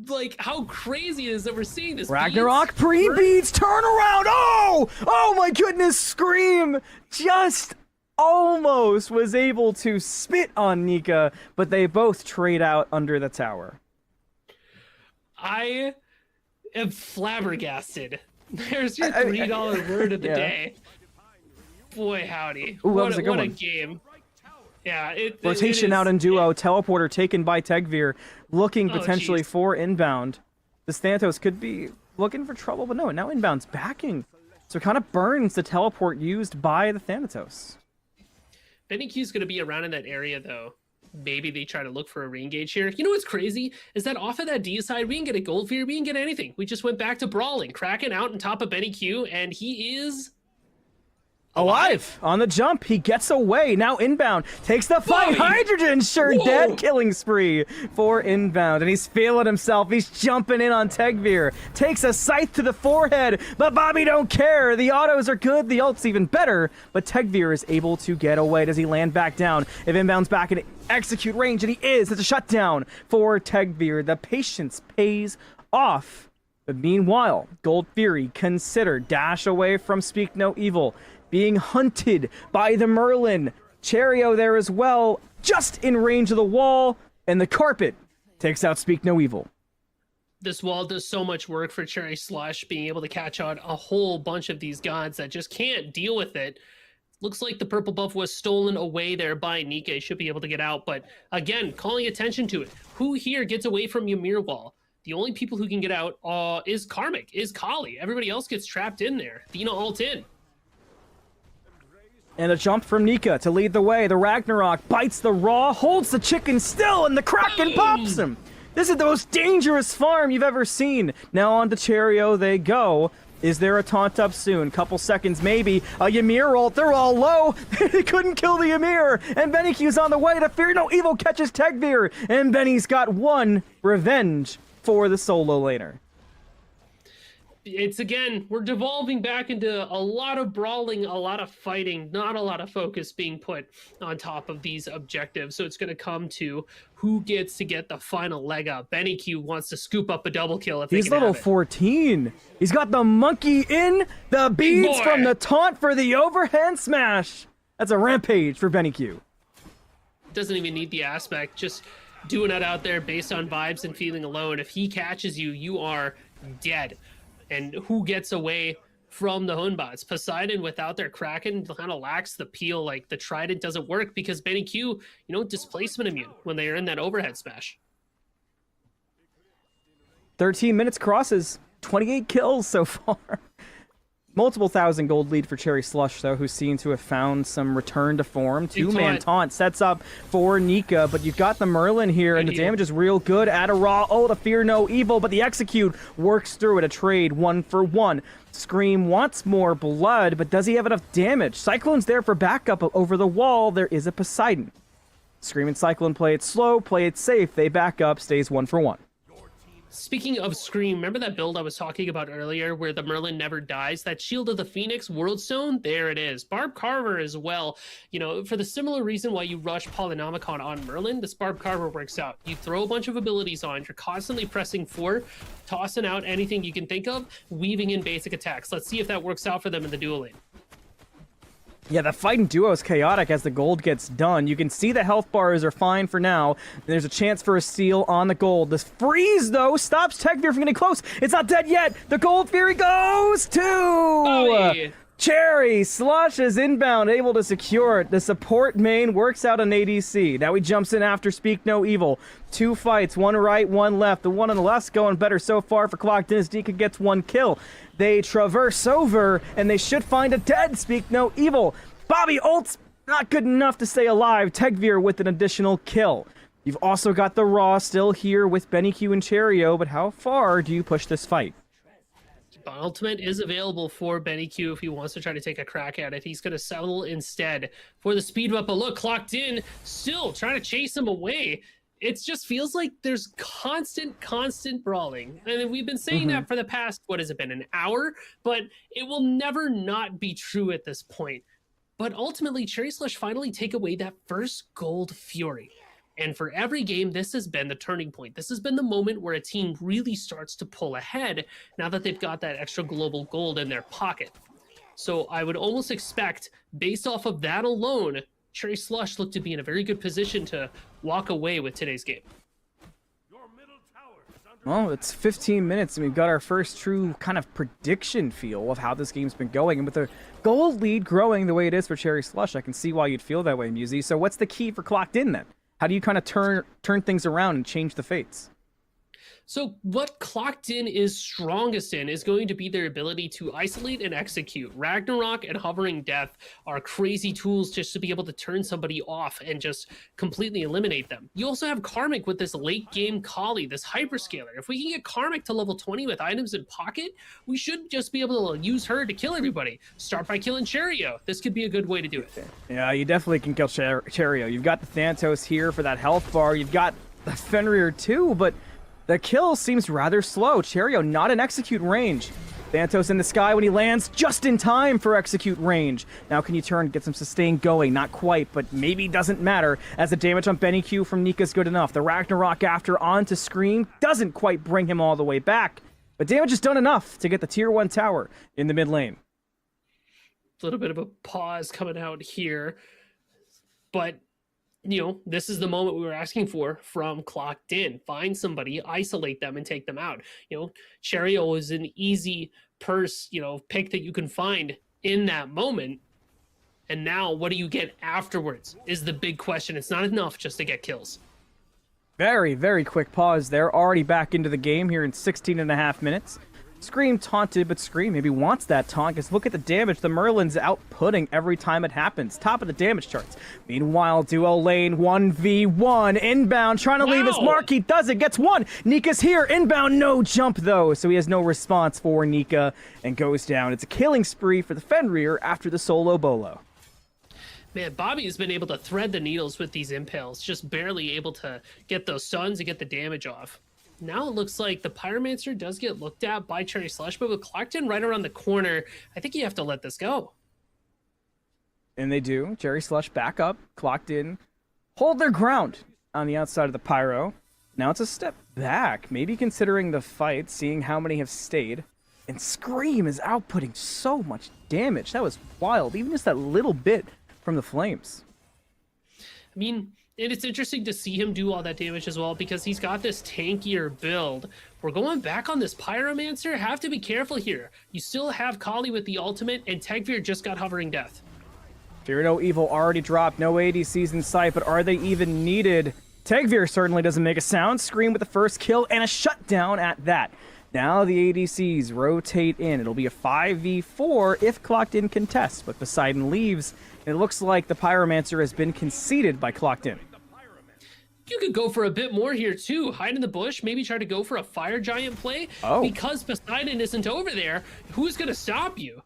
Like, how crazy it is that we're seeing this. Ragnarok pre-beats turnaround. Oh my goodness. Scream just almost was able to spit on Nika, but they both trade out under the tower. I am flabbergasted. There's your $3 word of the Yeah. day. Boy, howdy. Ooh, that was a good what a one. game. Yeah, Rotation it out is- in duo. Teleporter taken by Tegvir, looking Oh, potentially jeez. for inbound. The Thanatos could be looking for trouble, but no, now inbound's backing. So it kind of burns the teleport used by the Thanatos. Benny Q's going to be around in that area, though. Maybe they try to look for a re-engage here. You know what's crazy? Is that off of that D side, we didn't get a gold fear, we didn't get anything. We just went back to brawling. Kraken out on top of Benny Q, and he is Alive on the jump. He gets away. Now inbound takes the fight. Whoa. Hydrogen sure Whoa. dead. Killing spree for inbound. And he's feeling himself. He's jumping in on Tegvir. Takes a scythe to the forehead. But Bobby don't care. The autos are good. The ult's even better. But Tegvir is able to get away. Does he land back down? If inbound's back in execute range, and he is, it's a shutdown for Tegvir. The patience pays off. But meanwhile, Gold Fury considered dash away from Speak No Evil. Being hunted by the Merlin. Cherio there as well, just in range of the wall, and the carpet takes out Speak No Evil. this wall does so much work for Cherry Slush, being able to catch out a whole bunch of these gods that just can't deal with it. Looks like the purple buff was stolen away there by Nika. He should be able to get out, but again, calling attention to it. Who here gets away from Ymir wall? The only people who can get out is Karmic, is Kali. Everybody else gets trapped in there. Athena ult in. And a jump from Nika to lead the way. The Ragnarok bites the Raw, holds the chicken still, and the Kraken pops him. This is the most dangerous farm you've ever seen. Now on to Cherio they go. Is there a taunt up soon? Couple seconds maybe. A Ymir ult. They're all low. They couldn't kill the Ymir. And Benny Q's on the way. The Fear No Evil catches Tegvir. And Benny's got one revenge for the solo laner. It's again, we're devolving back into a lot of brawling, a lot of fighting, not a lot of focus being put on top of these objectives. So it's going to come to who gets to get the final leg up. Benny Q wants to scoop up a double kill if He's they can level have it. 14. He's got the monkey in, the beads boy. from the taunt for the overhand smash. That's a rampage for Benny Q. Doesn't even need the aspect, just doing it out there based on vibes and feeling alone. If he catches you, you are dead. And who gets away from the Hunbots? Poseidon without their Kraken kind of lacks the peel. Like the Trident doesn't work because Benny Q, displacement immune when they are in that overhead smash. 13 minutes crosses, 28 kills so far. Multiple thousand gold lead for Cherry Slush, though, who seem to have found some return to form. Two-man taunt sets up for Nika, but you've got the Merlin here, and the damage is real good. Add a raw, the Fear No Evil, but the execute works through it. A trade 1-for-1. Scream wants more blood, but does he have enough damage? Cyclone's there for backup over the wall. There is a Poseidon. Scream and Cyclone play it slow, play it safe. They back up, stays 1-for-1. Speaking of Scream, remember that build I was talking about earlier where the Merlin never dies? That Shield of the Phoenix World Stone? There it is. Barb Carver as well. For the similar reason why you rush Polynomicon on Merlin, this Barb Carver works out. You throw a bunch of abilities on, you're constantly pressing forward, tossing out anything you can think of, weaving in basic attacks. Let's see if that works out for them in the duel lane. Yeah, the fight in duo is chaotic as the gold gets done. You can see the health bars are fine for now. There's a chance for a steal on the gold. This freeze, though, stops Techveer from getting close. It's not dead yet. The gold fury goes to... Cherry Slush is inbound, able to secure it. The support main works out an ADC. Now he jumps in after Speak No Evil. 2 fights, 1 right, 1 left. The one on the left's going better so far for Clocked In as Nika gets 1 kill. They traverse over, and they should find a dead Speak No Evil. Bobby ult's not good enough to stay alive. Techveer with an additional kill. You've also got the Raw still here with Benny Q and Cherio, but how far do you push this fight? Ultimate is available for Benny Q if he wants to try to take a crack at it. He's going to settle instead for the speed up. But look, Clocked In still trying to chase him away. It just feels like there's constant brawling. And we've been saying that for the past, what has it been, an hour? But it will never not be true at this point. But ultimately, Cherry Slush finally take away that first gold fury. And for every game, this has been the turning point. This has been the moment where a team really starts to pull ahead now that they've got that extra global gold in their pocket. So I would almost expect, based off of that alone, Cherry Slush looked to be in a very good position to walk away with today's game. Well, it's 15 minutes and we've got our first true kind of prediction feel of how this game's been going. And with the gold lead growing the way it is for Cherry Slush, I can see why you'd feel that way, Musi. So what's the key for Clocked In then? How do you kind of turn things around and change the fates? So what Clocked In is strongest in is going to be their ability to isolate and execute. Ragnarok and Hovering Death are crazy tools just to be able to turn somebody off and just completely eliminate them. You also have Karmic with this late game Kali, this hyperscaler. If we can get Karmic to level 20 with items in pocket, we should just be able to use her to kill everybody. Start by killing Cherio. This could be a good way to do it. Yeah, you definitely can kill Cherio. You've got the Thanatos here for that health bar. You've got the Fenrir too, but the kill seems rather slow. Cherio not in execute range. Thanatos in the sky when he lands just in time for execute range. Now can you turn, get some sustain going? Not quite, but maybe doesn't matter as the damage on Benny Q from Nika's good enough. The Ragnarok after onto Scream doesn't quite bring him all the way back, but damage is done enough to get the tier 1 tower in the mid lane. A little bit of a pause coming out here, but you know, this is the moment we were asking for from Clocked In. Find somebody, isolate them, and take them out. You know, Cherio is an easy pick that you can find in that moment. And now, what do you get afterwards is the big question. It's not enough just to get kills. Very, very quick pause there. Already back into the game here in 16.5 minutes. Scream taunted, but Scream maybe wants that taunt, because look at the damage the Merlin's outputting every time it happens. Top of the damage charts. Meanwhile, duo lane 1v1. Inbound, trying to leave his mark. He does it, gets one. Nika's here. Inbound, no jump, though, so he has no response for Nika and goes down. It's a killing spree for the Fenrir after the solo bolo. Man, Bobby has been able to thread the needles with these impales, just barely able to get those stuns and get the damage off. Now it looks like the Pyromancer does get looked at by Cherry Slush, but with Clocked In right around the corner, I think you have to let this go. And they do. Cherry Slush back up, Clocked In, hold their ground on the outside of the Pyro. Now it's a step back, maybe considering the fight, seeing how many have stayed. And Scream is outputting so much damage. That was wild, even just that little bit from the flames. I mean, and it's interesting to see him do all that damage as well, because he's got this tankier build. We're going back on this Pyromancer. Have to be careful here. You still have Kali with the ultimate, and Techveer just got Hovering Death. Fear No Evil already dropped. No ADCs in sight, but are they even needed? Techveer certainly doesn't make a sound. Scream with the first kill and a shutdown at that. Now the ADCs rotate in. It'll be a 5v4 if Clocked In contests, but Poseidon leaves. And it looks like the Pyromancer has been conceded by Clocked In. You could go for a bit more here too. Hide in the bush, maybe try to go for a Fire Giant play. Because Poseidon isn't over there, who's going to stop you?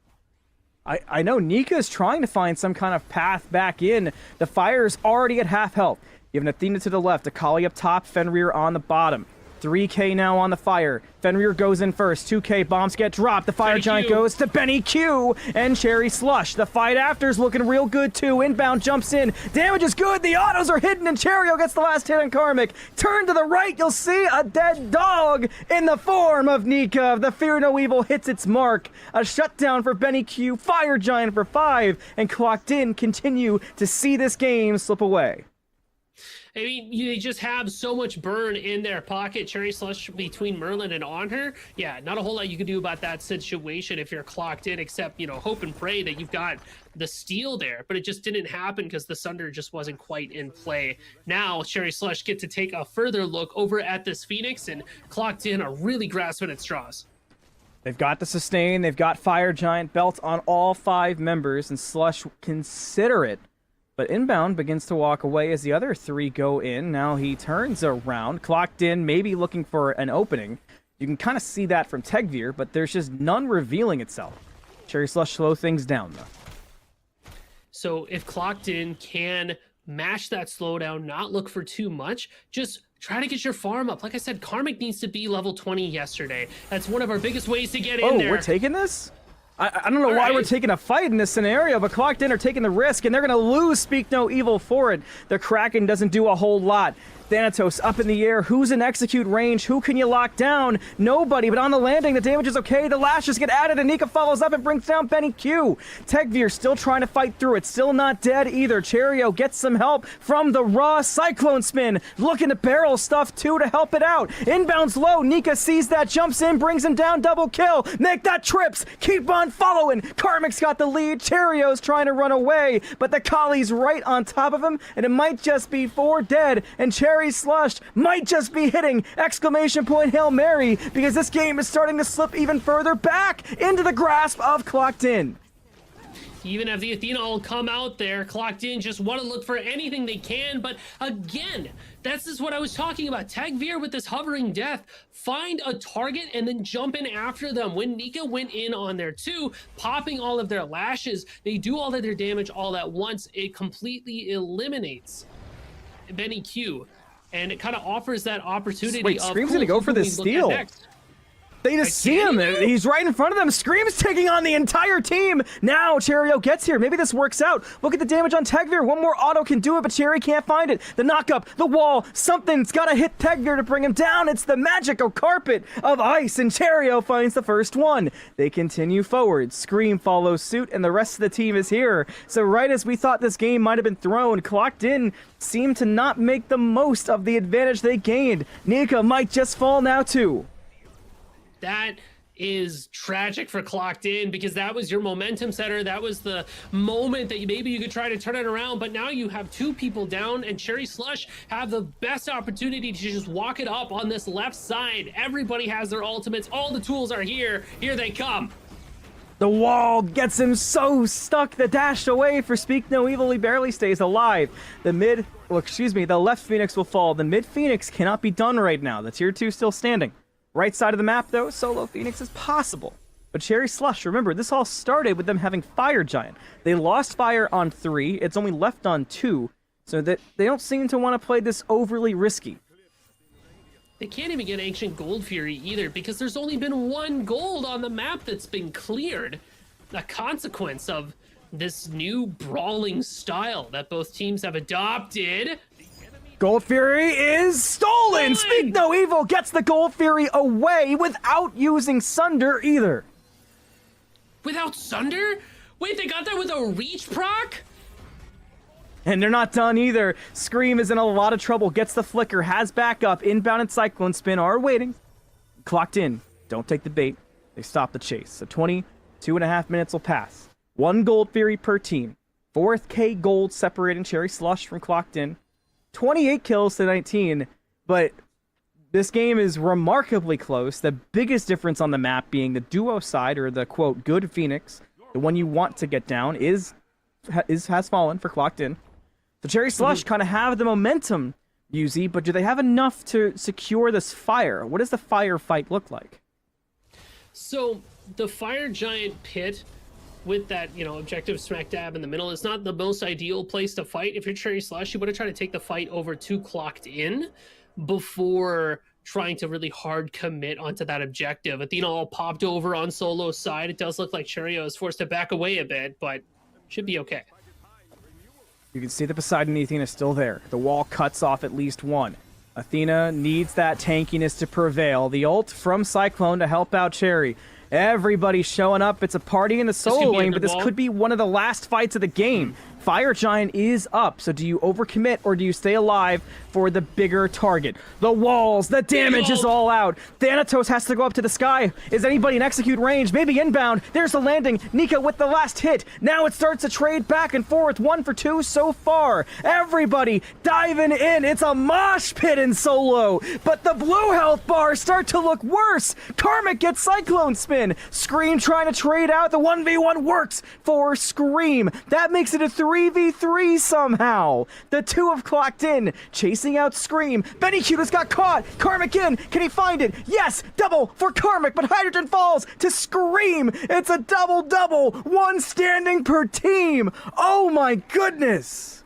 I know Nika is trying to find some kind of path back in. The Fire's already at half health. You have an Athena to the left, a Kali up top, Fenrir on the bottom. 3K now on the fire. Fenrir goes in first. 2K bombs get dropped. The fire Benny giant Q. goes to Benny Q and Cherry Slush. The fight after's looking real good too. Inbound jumps in. Damage is good. The autos are hidden and Cherio gets the last hit on Karmic. Turn to the right. You'll see a dead dog in the form of Nika. The Fear No Evil hits its mark. A shutdown for Benny Q. Fire giant for 5. And Clocked In continue to see this game slip away. I mean, they just have so much burn in their pocket. Cherry Slush between Merlin and on her. Yeah, not a whole lot you can do about that situation if you're Clocked In, except, you know, hope and pray that you've got the steal there. But it just didn't happen because the Sunder just wasn't quite in play. Now, Cherry Slush get to take a further look over at this Phoenix, and Clocked In are really grasping at straws. They've got the sustain, they've got Fire Giant belt on all 5 members, and Slush consider it. But Inbound begins to walk away as the other 3 go in. Now he turns around, Clocked In, maybe looking for an opening. You can kind of see that from Tegvir, but there's just none revealing itself. Cherry Slush slow things down, though. So if Clocked In can mash that slowdown, not look for too much, just try to get your farm up. Like I said, Karmic needs to be level 20 yesterday. That's one of our biggest ways to get in there. Oh, we're taking this? I don't know why we're taking a fight in this scenario, but Clocked In are taking the risk, and they're going to lose Speak No Evil for it. The Kraken doesn't do a whole lot. Thanatos up in the air. Who's in execute range? Who can you lock down? Nobody, but on the landing, the damage is okay. The lashes get added, and Nika follows up and brings down Benny Q. Tegvir still trying to fight through it. Still not dead either. Cherio gets some help from the raw Cyclone Spin. Looking to barrel stuff, too, to help it out. Inbounds low. Nika sees that, jumps in, brings him down. Double kill. Make that trips. Keep on following. Karmic's got the lead. Cherio's trying to run away, but the Kali's right on top of him, and it might just be 4 dead, and Cherry Slush might just be hitting exclamation point Hail Mary, because this game is starting to slip even further back into the grasp of Clocked In. Even if the Athena all come out there, Clocked In just want to look for anything they can, but again, that's just what I was talking about. Tegvir with this hovering death, find a target and then jump in after them. When Nika went in on there too, popping all of their lashes, they do all of their damage all at once. It completely eliminates Benny Q. And it kind of offers that opportunity. Wait, Scream's gonna go for this steal. They just see him. He's right in front of them. Scream's taking on the entire team. Now Cherio gets here. Maybe this works out. Look at the damage on Tegvir. One more auto can do it, but Cherry can't find it. The knockup, the wall, something's got to hit Tegvir to bring him down. It's the magical carpet of ice, and Cherio finds the first one. They continue forward. Scream follows suit, and the rest of the team is here. So right as we thought this game might have been thrown, Clocked In seemed to not make the most of the advantage they gained. Nika might just fall now too. That is tragic for Clocked In, because that was your momentum setter. That was the moment that maybe you could try to turn it around, but now you have 2 people down, and Cherry Slush have the best opportunity to just walk it up on this left side. Everybody has their ultimates. All the tools are here. Here they come. The wall gets him so stuck. The dash away for Speak No Evil. He barely stays alive. The left Phoenix will fall. The mid Phoenix cannot be done right now. The tier 2 still standing. Right side of the map, though, solo Phoenix is possible. But Cherry Slush, remember, this all started with them having Fire Giant. They lost Fire on 3. It's only left on 2. So that they don't seem to want to play this overly risky. They can't even get Ancient Gold Fury either, because there's only been 1 gold on the map that's been cleared. A consequence of this new brawling style that both teams have adopted. Gold Fury is stolen! Speak No Evil gets the Gold Fury away without using Sunder either. Without Sunder? Wait, they got that with a reach proc? And they're not done either. Scream is in a lot of trouble. Gets the flicker, has backup. Inbound and Cyclone Spin are waiting. Clocked In. Don't take the bait. They stop the chase. So 22.5 minutes will pass. 1 Gold Fury per team. 4K gold separating Cherry Slush from Clocked In. 28 kills to 19, but this game is remarkably close. The biggest difference on the map being the duo side, or the, quote, good Phoenix, the one you want to get down, has fallen for Clocked In. The Cherry Slush kind of have the momentum, UZ, but do they have enough to secure this fire? What does the fire fight look like? So the Fire Giant pit with that, objective smack dab in the middle, it's not the most ideal place to fight. If you're Cherry Slush, you want to try to take the fight over to Clocked In before trying to really hard commit onto that objective. Athena all popped over on Solo's side. It does look like Cherio is forced to back away a bit, but should be okay. You can see the Poseidon and Athena still there. The wall cuts off at least one. Athena needs that tankiness to prevail. The ult from Cyclone to help out Cherry. Everybody's showing up. It's a party in the solo lane, but this could be one of the last fights of the game. Fire Giant is up, so do you overcommit or do you stay alive for the bigger target? The walls, the damage is all out. Thanatos has to go up to the sky. Is anybody in execute range? Maybe inbound. There's the landing. Nika with the last hit. Now it starts to trade back and forth. 1 for 2 so far. Everybody diving in. It's a mosh pit in solo, but the blue health bars start to look worse. Karmic gets Cyclone spin. Scream trying to trade out. The 1v1 works for Scream. That makes it a 3v3 somehow. The two have clocked in, chasing out Scream. Benny Q has got caught. Karmic in. Can he find it? Yes, double for Karmic, but Hydrogen falls to Scream. It's a double-double, one standing per team. Oh my goodness.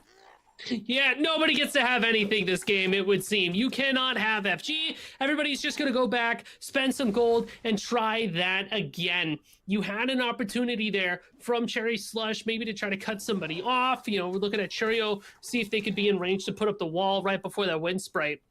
Yeah, nobody gets to have anything this game, it would seem. You cannot have FG. Everybody's just going to go back, spend some gold, and try that again. You had an opportunity there from Cherry Slush, maybe to try to cut somebody off. You know, we're looking at Cherio, see if they could be in range to put up the wall right before that wind sprite.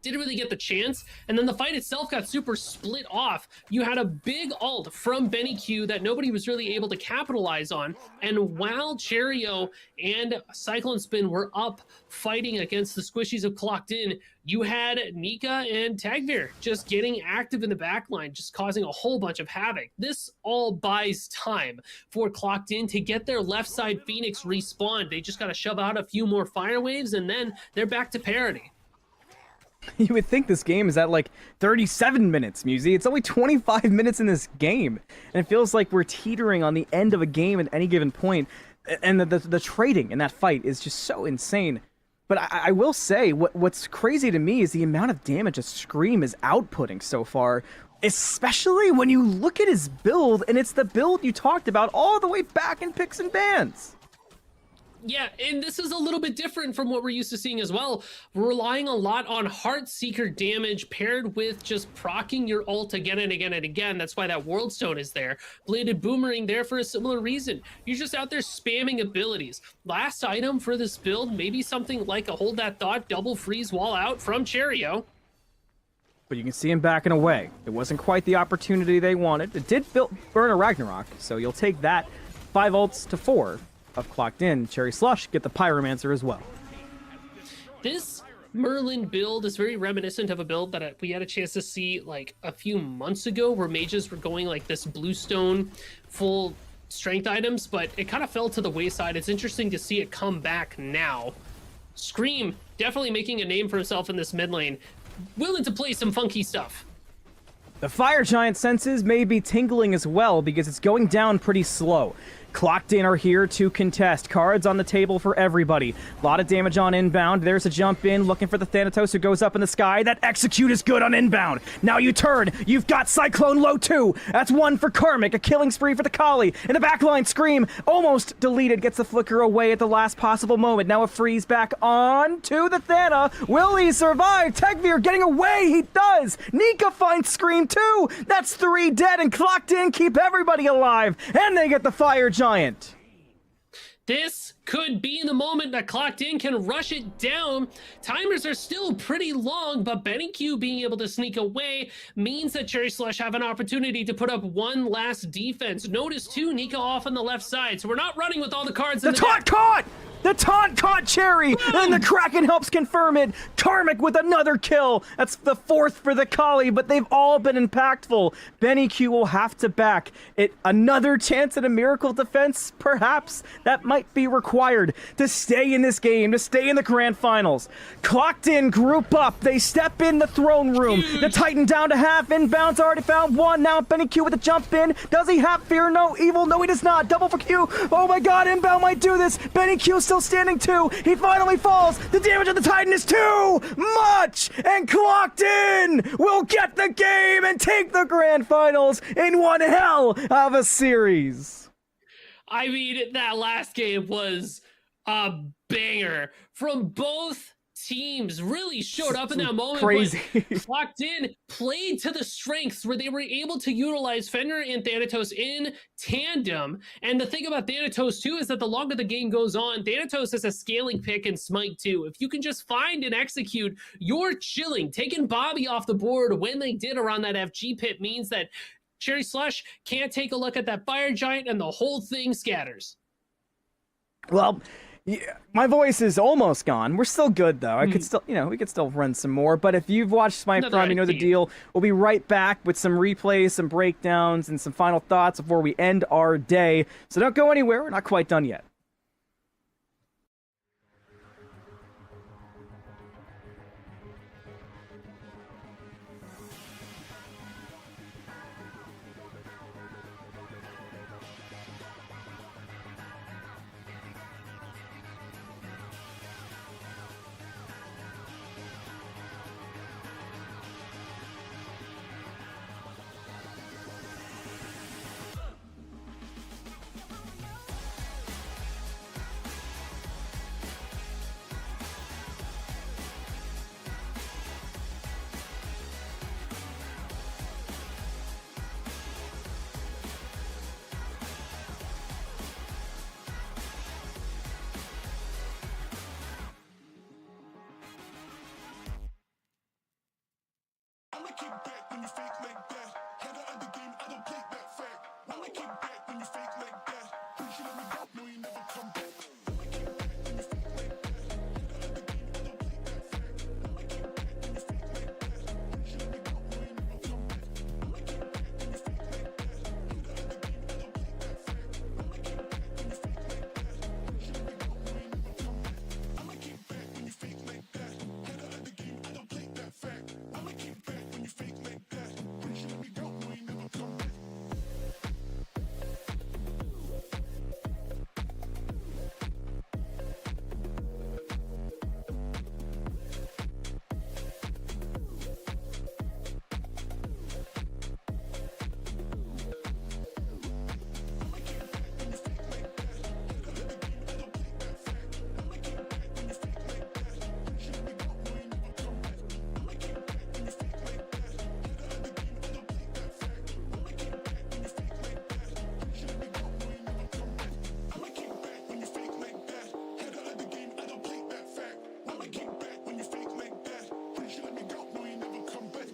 Didn't really get the chance, and then the fight itself got super split off. You had a big ult from Benny Q that nobody was really able to capitalize on, and while Cherio and Cyclone Spin were up fighting against the squishies of Clocked In, you had Nika and Tagveer just getting active in the backline, just causing a whole bunch of havoc. This all buys time for Clocked In to get their left side Phoenix respawned. They just got to shove out a few more fire waves, and then they're back to parity. You would think this game is at like 37 minutes, Musi. It's only 25 minutes in this game. And it feels like we're teetering on the end of a game at any given point. And the trading in that fight is just so insane. But I will say, what's crazy to me is the amount of damage a Scream is outputting so far. Especially when you look at his build, and it's the build you talked about all the way back in Picks and Bans. Yeah, and this is a little bit different from what we're used to seeing as well. We're relying a lot on Heartseeker damage paired with just proccing your ult again and again and again. That's why that World Stone is there. Bladed Boomerang there for a similar reason. You're just out there spamming abilities. Last item for this build, maybe something like a Hold That Thought, double freeze wall out from Cherio. But you can see him backing away. It wasn't quite the opportunity they wanted. It did burn a Ragnarok, so you'll take that 5 ults to 4. Of Clocked In. Cherry Slush get the Pyromancer as well. This Merlin build is very reminiscent of a build that we had a chance to see like a few months ago, where mages were going like this Bluestone full strength items, but it kind of fell to the wayside. It's interesting to see it come back now. Scream definitely making a name for himself in this mid lane, willing to play some funky stuff. The Fire Giant senses may be tingling as well because it's going down pretty slow. Clocked In are here to contest. Cards on the table for everybody. A lot of damage on inbound. There's a jump in, looking for the Thanatos who goes up in the sky. That execute is good on inbound. Now you turn. You've got Cyclone low too. That's 1 for Karmic. A killing spree for the Kali. In the backline, Scream almost deleted. Gets the flicker away at the last possible moment. Now a freeze back on to the Thana. Will he survive? Tagveer getting away. He does. Nika finds Scream too. That's 3 dead, and Clocked In keep everybody alive. And they get the Fire Giant. This could be the moment that Clocked In can rush it down. Timers are still pretty long, but Benny Q being able to sneak away means that Cherry Slush have an opportunity to put up one last defense. Notice too, Nika off on the left side, so we're not running with all the cards in the taunt caught! The taunt caught Cherry, and the Kraken helps confirm it. Karmic with another kill. That's the 4th for the Kali, but they've all been impactful. Benny Q will have to back it. Another chance at a miracle defense, perhaps, that might be required to stay in this game, to stay in the grand finals. Clocked In, group up. They step in the throne room. The Titan down to half. Inbound's already found 1. Now Benny Q with a jump in. Does he have fear? No. Evil? No, he does not. Double for Q. Oh my god, Inbound might do this. Benny Q still standing 2. He finally falls. The damage of the Titan is too much, and Clocked In will get the game and take the grand finals in one hell of a series. I mean, that last game was a banger from both teams really showed up in that moment. Crazy. But clocked in, played to the strengths where they were able to utilize Fender and Thanatos in tandem. And the thing about Thanatos too is that the longer the game goes on, Thanatos is a scaling pick in Smite too. If you can just find and execute, you're chilling. Taking Bobby off the board when they did around that FG pit means that Cherry Slush can't take a look at that fire giant and the whole thing scatters. Well, yeah, my voice is almost gone. We're still good though. I could still, we could still run some more. But if you've watched Smite Prime, you know the deal. We'll be right back with some replays, some breakdowns, and some final thoughts before we end our day. So don't go anywhere. We're not quite done yet. I'ma keep back when you fake like that. Head out of the game, I don't play that fact. I'ma keep back when you fake like that. Push you let me go, no you never come back. I'ma keep back when you fake like that. Head out of the game, I don't play that fact. I'ma keep back when you fake like that. Push you let me go, no you never come back. I'ma keep back when you fake like that. Head out of the game, I don't play that fact. I'ma keep back when you fake like that. Push you let me go, no you never come back. I'ma keep back when you fake like that. Head out of the game, I don't play that fact. I'ma keep back when you fake like that. Push you let me go, no you never come back.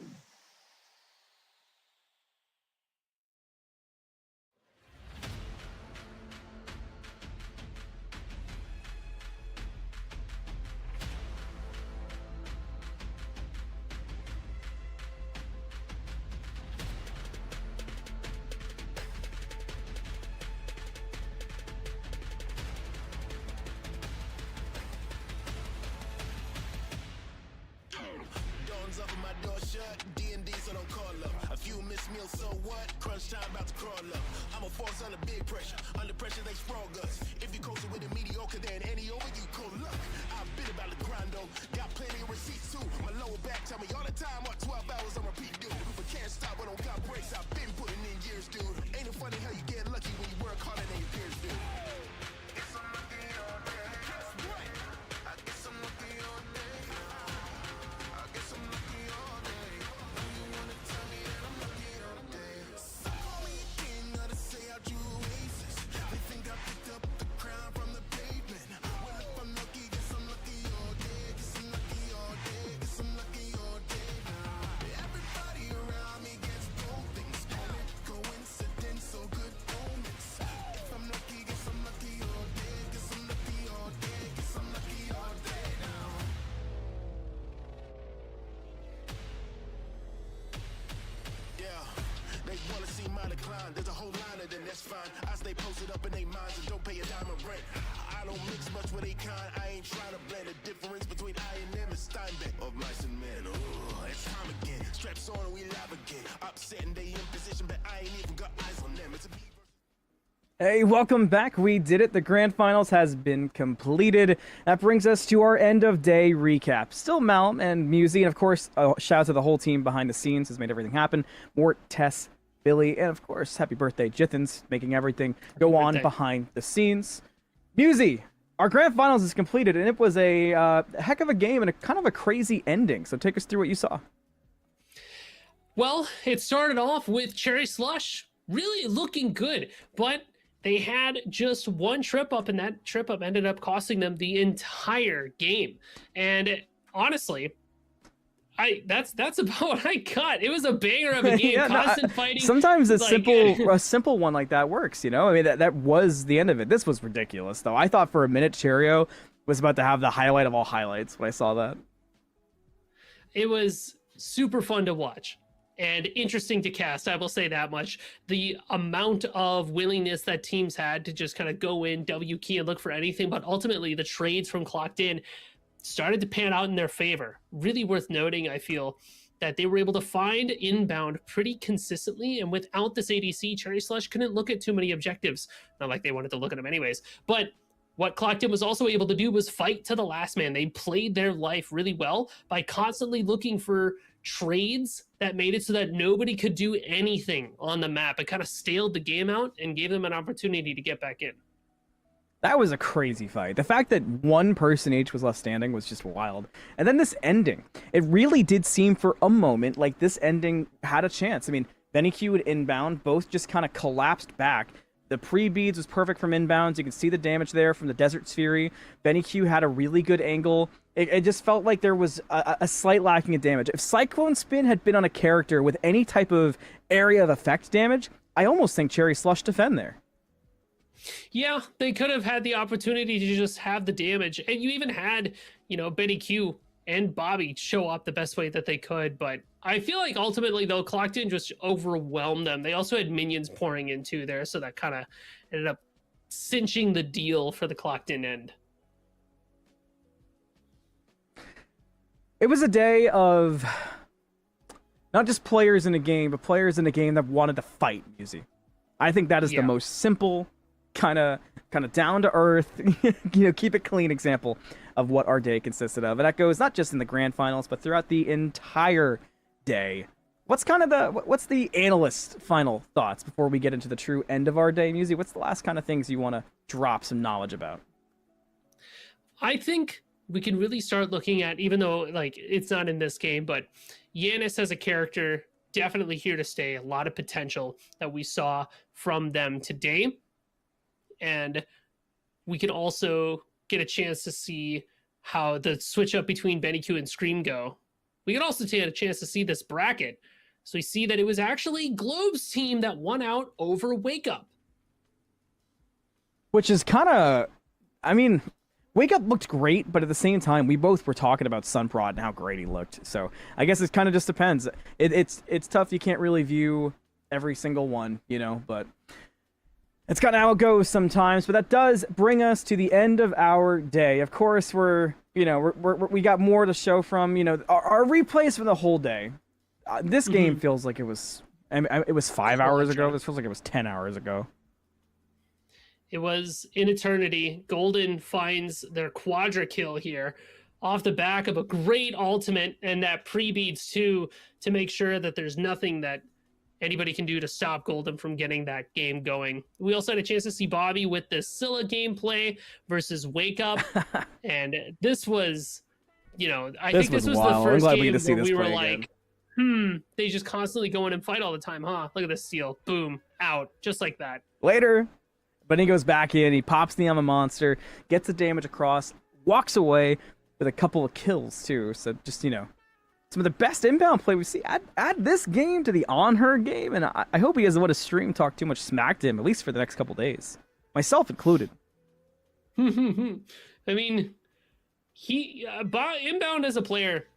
Dawn's up and my door shut. D&D, so don't call up. A few missed meals, so what? Crunch time about to crawl up. I'm a force under big pressure. Under pressure, they sprawl us. If you coasting with a mediocre, then any over you cold luck. I've been about the grind though. Got plenty of receipts too. My lower back tell me all the time what 12 hours on repeat, dude. But can't stop, I don't got breaks. I've been putting in years, dude. Ain't it funny how you get lucky when you work harder than your peers do? Guess I'm lucky all day. Guess what? I guess I'm lucky all day. I guess I'm lucky all day. You wanna tell me that I'm lucky all day? Some call me a king, others say I drew oasis. They think I picked up the crown from the pavement. Well, if I'm lucky, guess I'm lucky all day. Guess I'm lucky all day. Guess I'm lucky all day now. Everybody around me gets gold things. Call it coincidence or good omens. If I'm lucky, guess I'm lucky all day. Guess I'm lucky all day. Guess I'm lucky all day now. Yeah, they wanna see my decline. There's a whole line of them, that's fine. I stay posted up in their minds and don't pay a dime of rent. I don't mix much with they kind. I ain't trying to blend. The difference between I and them is Steinbeck of mice and men. Ooh, it's time again. Straps on and we live again. Upset and they in position, but I ain't even got eyes on them. It's a beat. Hey, welcome back. We did it. The grand finals has been completed. That brings us to our end of day recap. Still Mal and Musi, and of course, a shout out to the whole team behind the scenes has made everything happen. Mort, Tess, Billy, and of course, happy birthday, Jithens, making everything go on behind the scenes. Musi, our grand finals is completed, and it was a heck of a game and a kind of a crazy ending. So take us through what you saw. Well, it started off with Cherry Slush really looking good, but they had just one trip up, and that trip up ended up costing them the entire game. And honestly, that's about what I got. It was a banger of a game, Yeah, constant fighting. Sometimes a like, simple one like that works, you know? I mean, that was the end of it. This was ridiculous, though. I thought for a minute Cheerio was about to have the highlight of all highlights when I saw that. It was super fun to watch and interesting to cast, I will say that much. The amount of willingness that teams had to just kind of go in, W key, and look for anything, but ultimately the trades from Clocked In started to pan out in their favor. Really worth noting, I feel, that they were able to find inbound pretty consistently, and without this ADC, Cherry Slush couldn't look at too many objectives. Not like they wanted to look at them anyways, but what Clocked In was also able to do was fight to the last man. They played their life really well by constantly looking for trades that made it so that nobody could do anything on the map. It kind of staled the game out and gave them an opportunity to get back in. That was a crazy fight. The fact that one person each was left standing was just wild. And then this ending, it really did seem for a moment like this ending had a chance. I mean, Benny Q and Inbound both just kind of collapsed back. The pre-beads was perfect from inbounds. You can see the damage there from the Desert Sphere. Benny Q had a really good angle. It just felt like there was a slight lacking of damage. If Cyclone Spin had been on a character with any type of area of effect damage, I almost think Cherry Slush defend there. Yeah, they could have had the opportunity to just have the damage. And you even had, Benny Q and Bobby show up the best way that they could. But I feel like ultimately, though, Clocked In just overwhelmed them. They also had minions pouring in too there. So that kind of ended up cinching the deal for the Clocked In end. It was a day of not just players in a game, but players in a game that wanted to fight, Muzi. I think that is the most simple, kind of down to earth, keep it clean example of what our day consisted of. And that goes not just in the grand finals, but throughout the entire day. What's the analyst final thoughts before we get into the true end of our day, Muzi? What's the last kind of things you want to drop some knowledge about? I think we can really start looking at, even though it's not in this game, but Yanis as a character, definitely here to stay. A lot of potential that we saw from them today. And we can also get a chance to see how the switch up between Benny Q and Scream go. We can also get a chance to see this bracket. So we see that it was actually Globe's team that won out over Wake Up. Which is kind of, Wake Up looked great, but at the same time, we both were talking about Sunprod and how great he looked. So I guess it kind of just depends. It's tough. You can't really view every single one, but it's kind of how it goes sometimes. But that does bring us to the end of our day. Of course, we got more to show from, our replays from the whole day. This game feels like it was 5 hours ago. This feels like it was 10 hours ago. It was an eternity. Golden finds their quadra kill here off the back of a great ultimate and that pre-beads too, to make sure that there's nothing that anybody can do to stop Golden from getting that game going. We also had a chance to see Bobby with the Scylla gameplay versus Wake Up. And this was, I think this was the first game where we were like, they just constantly go in and fight all the time, huh? Look at this steal. Boom. Out. Just like that. Later. But he goes back in, he pops the Yama Monster, gets the damage across, walks away with a couple of kills too. So just, some of the best inbound play we see. Add this game to the On Her game, and I hope he doesn't want to stream talk too much smack to him, at least for the next couple days. Myself included. Inbound as a player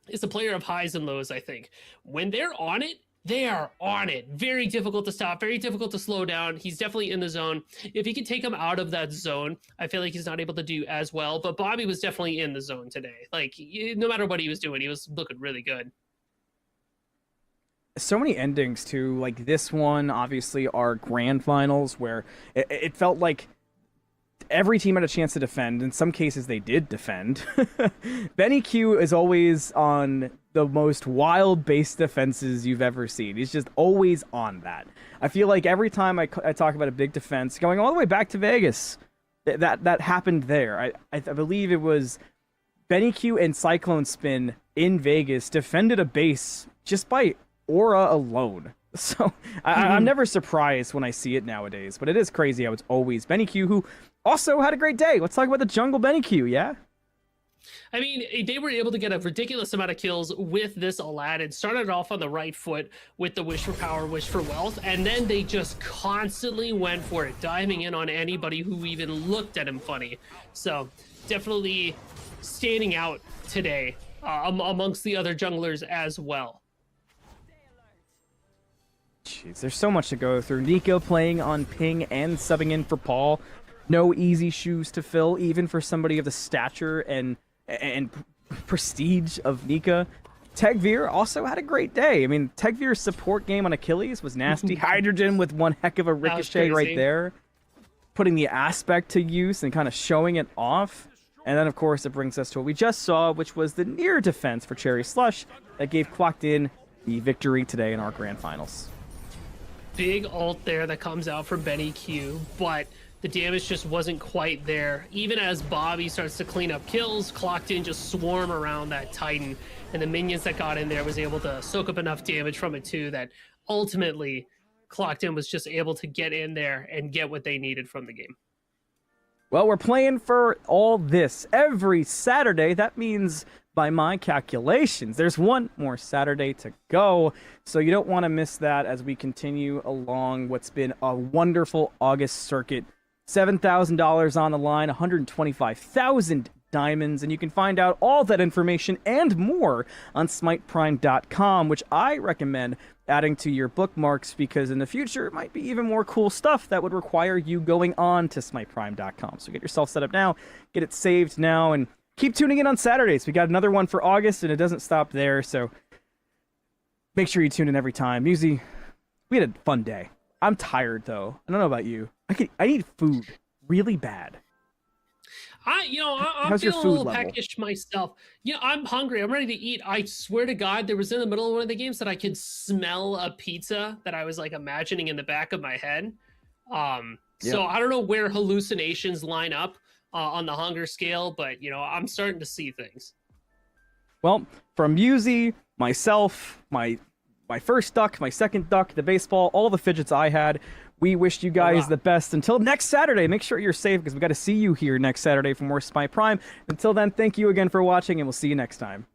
is a player of highs and lows, I think. When they're on it, they are on it. Very difficult to stop, very difficult to slow down. He's definitely in the zone. If he could take him out of that zone, I feel like he's not able to do as well. But Bobby was definitely in the zone today. No matter what he was doing, he was looking really good. So many endings too. Like this one, obviously, our grand finals, where it felt like every team had a chance to defend. In some cases, they did defend. Benny Q is always on the most wild base defenses you've ever seen. He's just always on that. I feel like every time I talk about a big defense, going all the way back to Vegas, That happened there. I believe it was Benny Q and Cyclone Spin in Vegas defended a base just by aura alone. So I'm never surprised when I see it nowadays, but it is crazy how it's always Benny Q, who also had a great day. Let's talk about the jungle Benny Q, yeah? I mean, they were able to get a ridiculous amount of kills with this Aladdin. Started off on the right foot with the wish for power, wish for wealth, and then they just constantly went for it, diving in on anybody who even looked at him funny. So definitely standing out today amongst the other junglers as well. Jeez, there's so much to go through. Nico playing on ping and subbing in for Paul. No easy shoes to fill, even for somebody of the stature and prestige of Nika. Tegveer also had a great day. I mean, Tegveer's support game on Achilles was nasty. Hydrogen with one heck of a ricochet right there. Putting the aspect to use and kind of showing it off. And then, of course, it brings us to what we just saw, which was the near defense for Cherry Slush that gave Clocked In the victory today in our grand finals. Big ult there that comes out from Benny Q, but the damage just wasn't quite there. Even as Bobby starts to clean up kills, Clocked In just swarm around that Titan, and the minions that got in there was able to soak up enough damage from it too that ultimately Clocked In was just able to get in there and get what they needed from the game. Well, we're playing for all this every Saturday. That means, by my calculations, there's one more Saturday to go. So you don't want to miss that as we continue along what's been a wonderful August circuit. $7,000 on the line, 125,000 diamonds, and you can find out all that information and more on smiteprime.com, which I recommend adding to your bookmarks because in the future it might be even more cool stuff that would require you going on to smiteprime.com. So get yourself set up now, get it saved now, and keep tuning in on Saturdays. We got another one for August, and it doesn't stop there, so make sure you tune in every time. Musi, we had a fun day. I'm tired, though. I don't know about you. I need food really bad. I'm feeling a little peckish myself. Yeah, I'm hungry. I'm ready to eat. I swear to God, there was in the middle of one of the games that I could smell a pizza that I was like imagining in the back of my head. So I don't know where hallucinations line up on the hunger scale, but I'm starting to see things. Well, from Musi, myself, my first duck, my second duck, the baseball, all the fidgets I had. We wish you guys the best until next Saturday. Make sure you're safe because we got to see you here next Saturday for more Smite Prime. Until then, thank you again for watching, and we'll see you next time.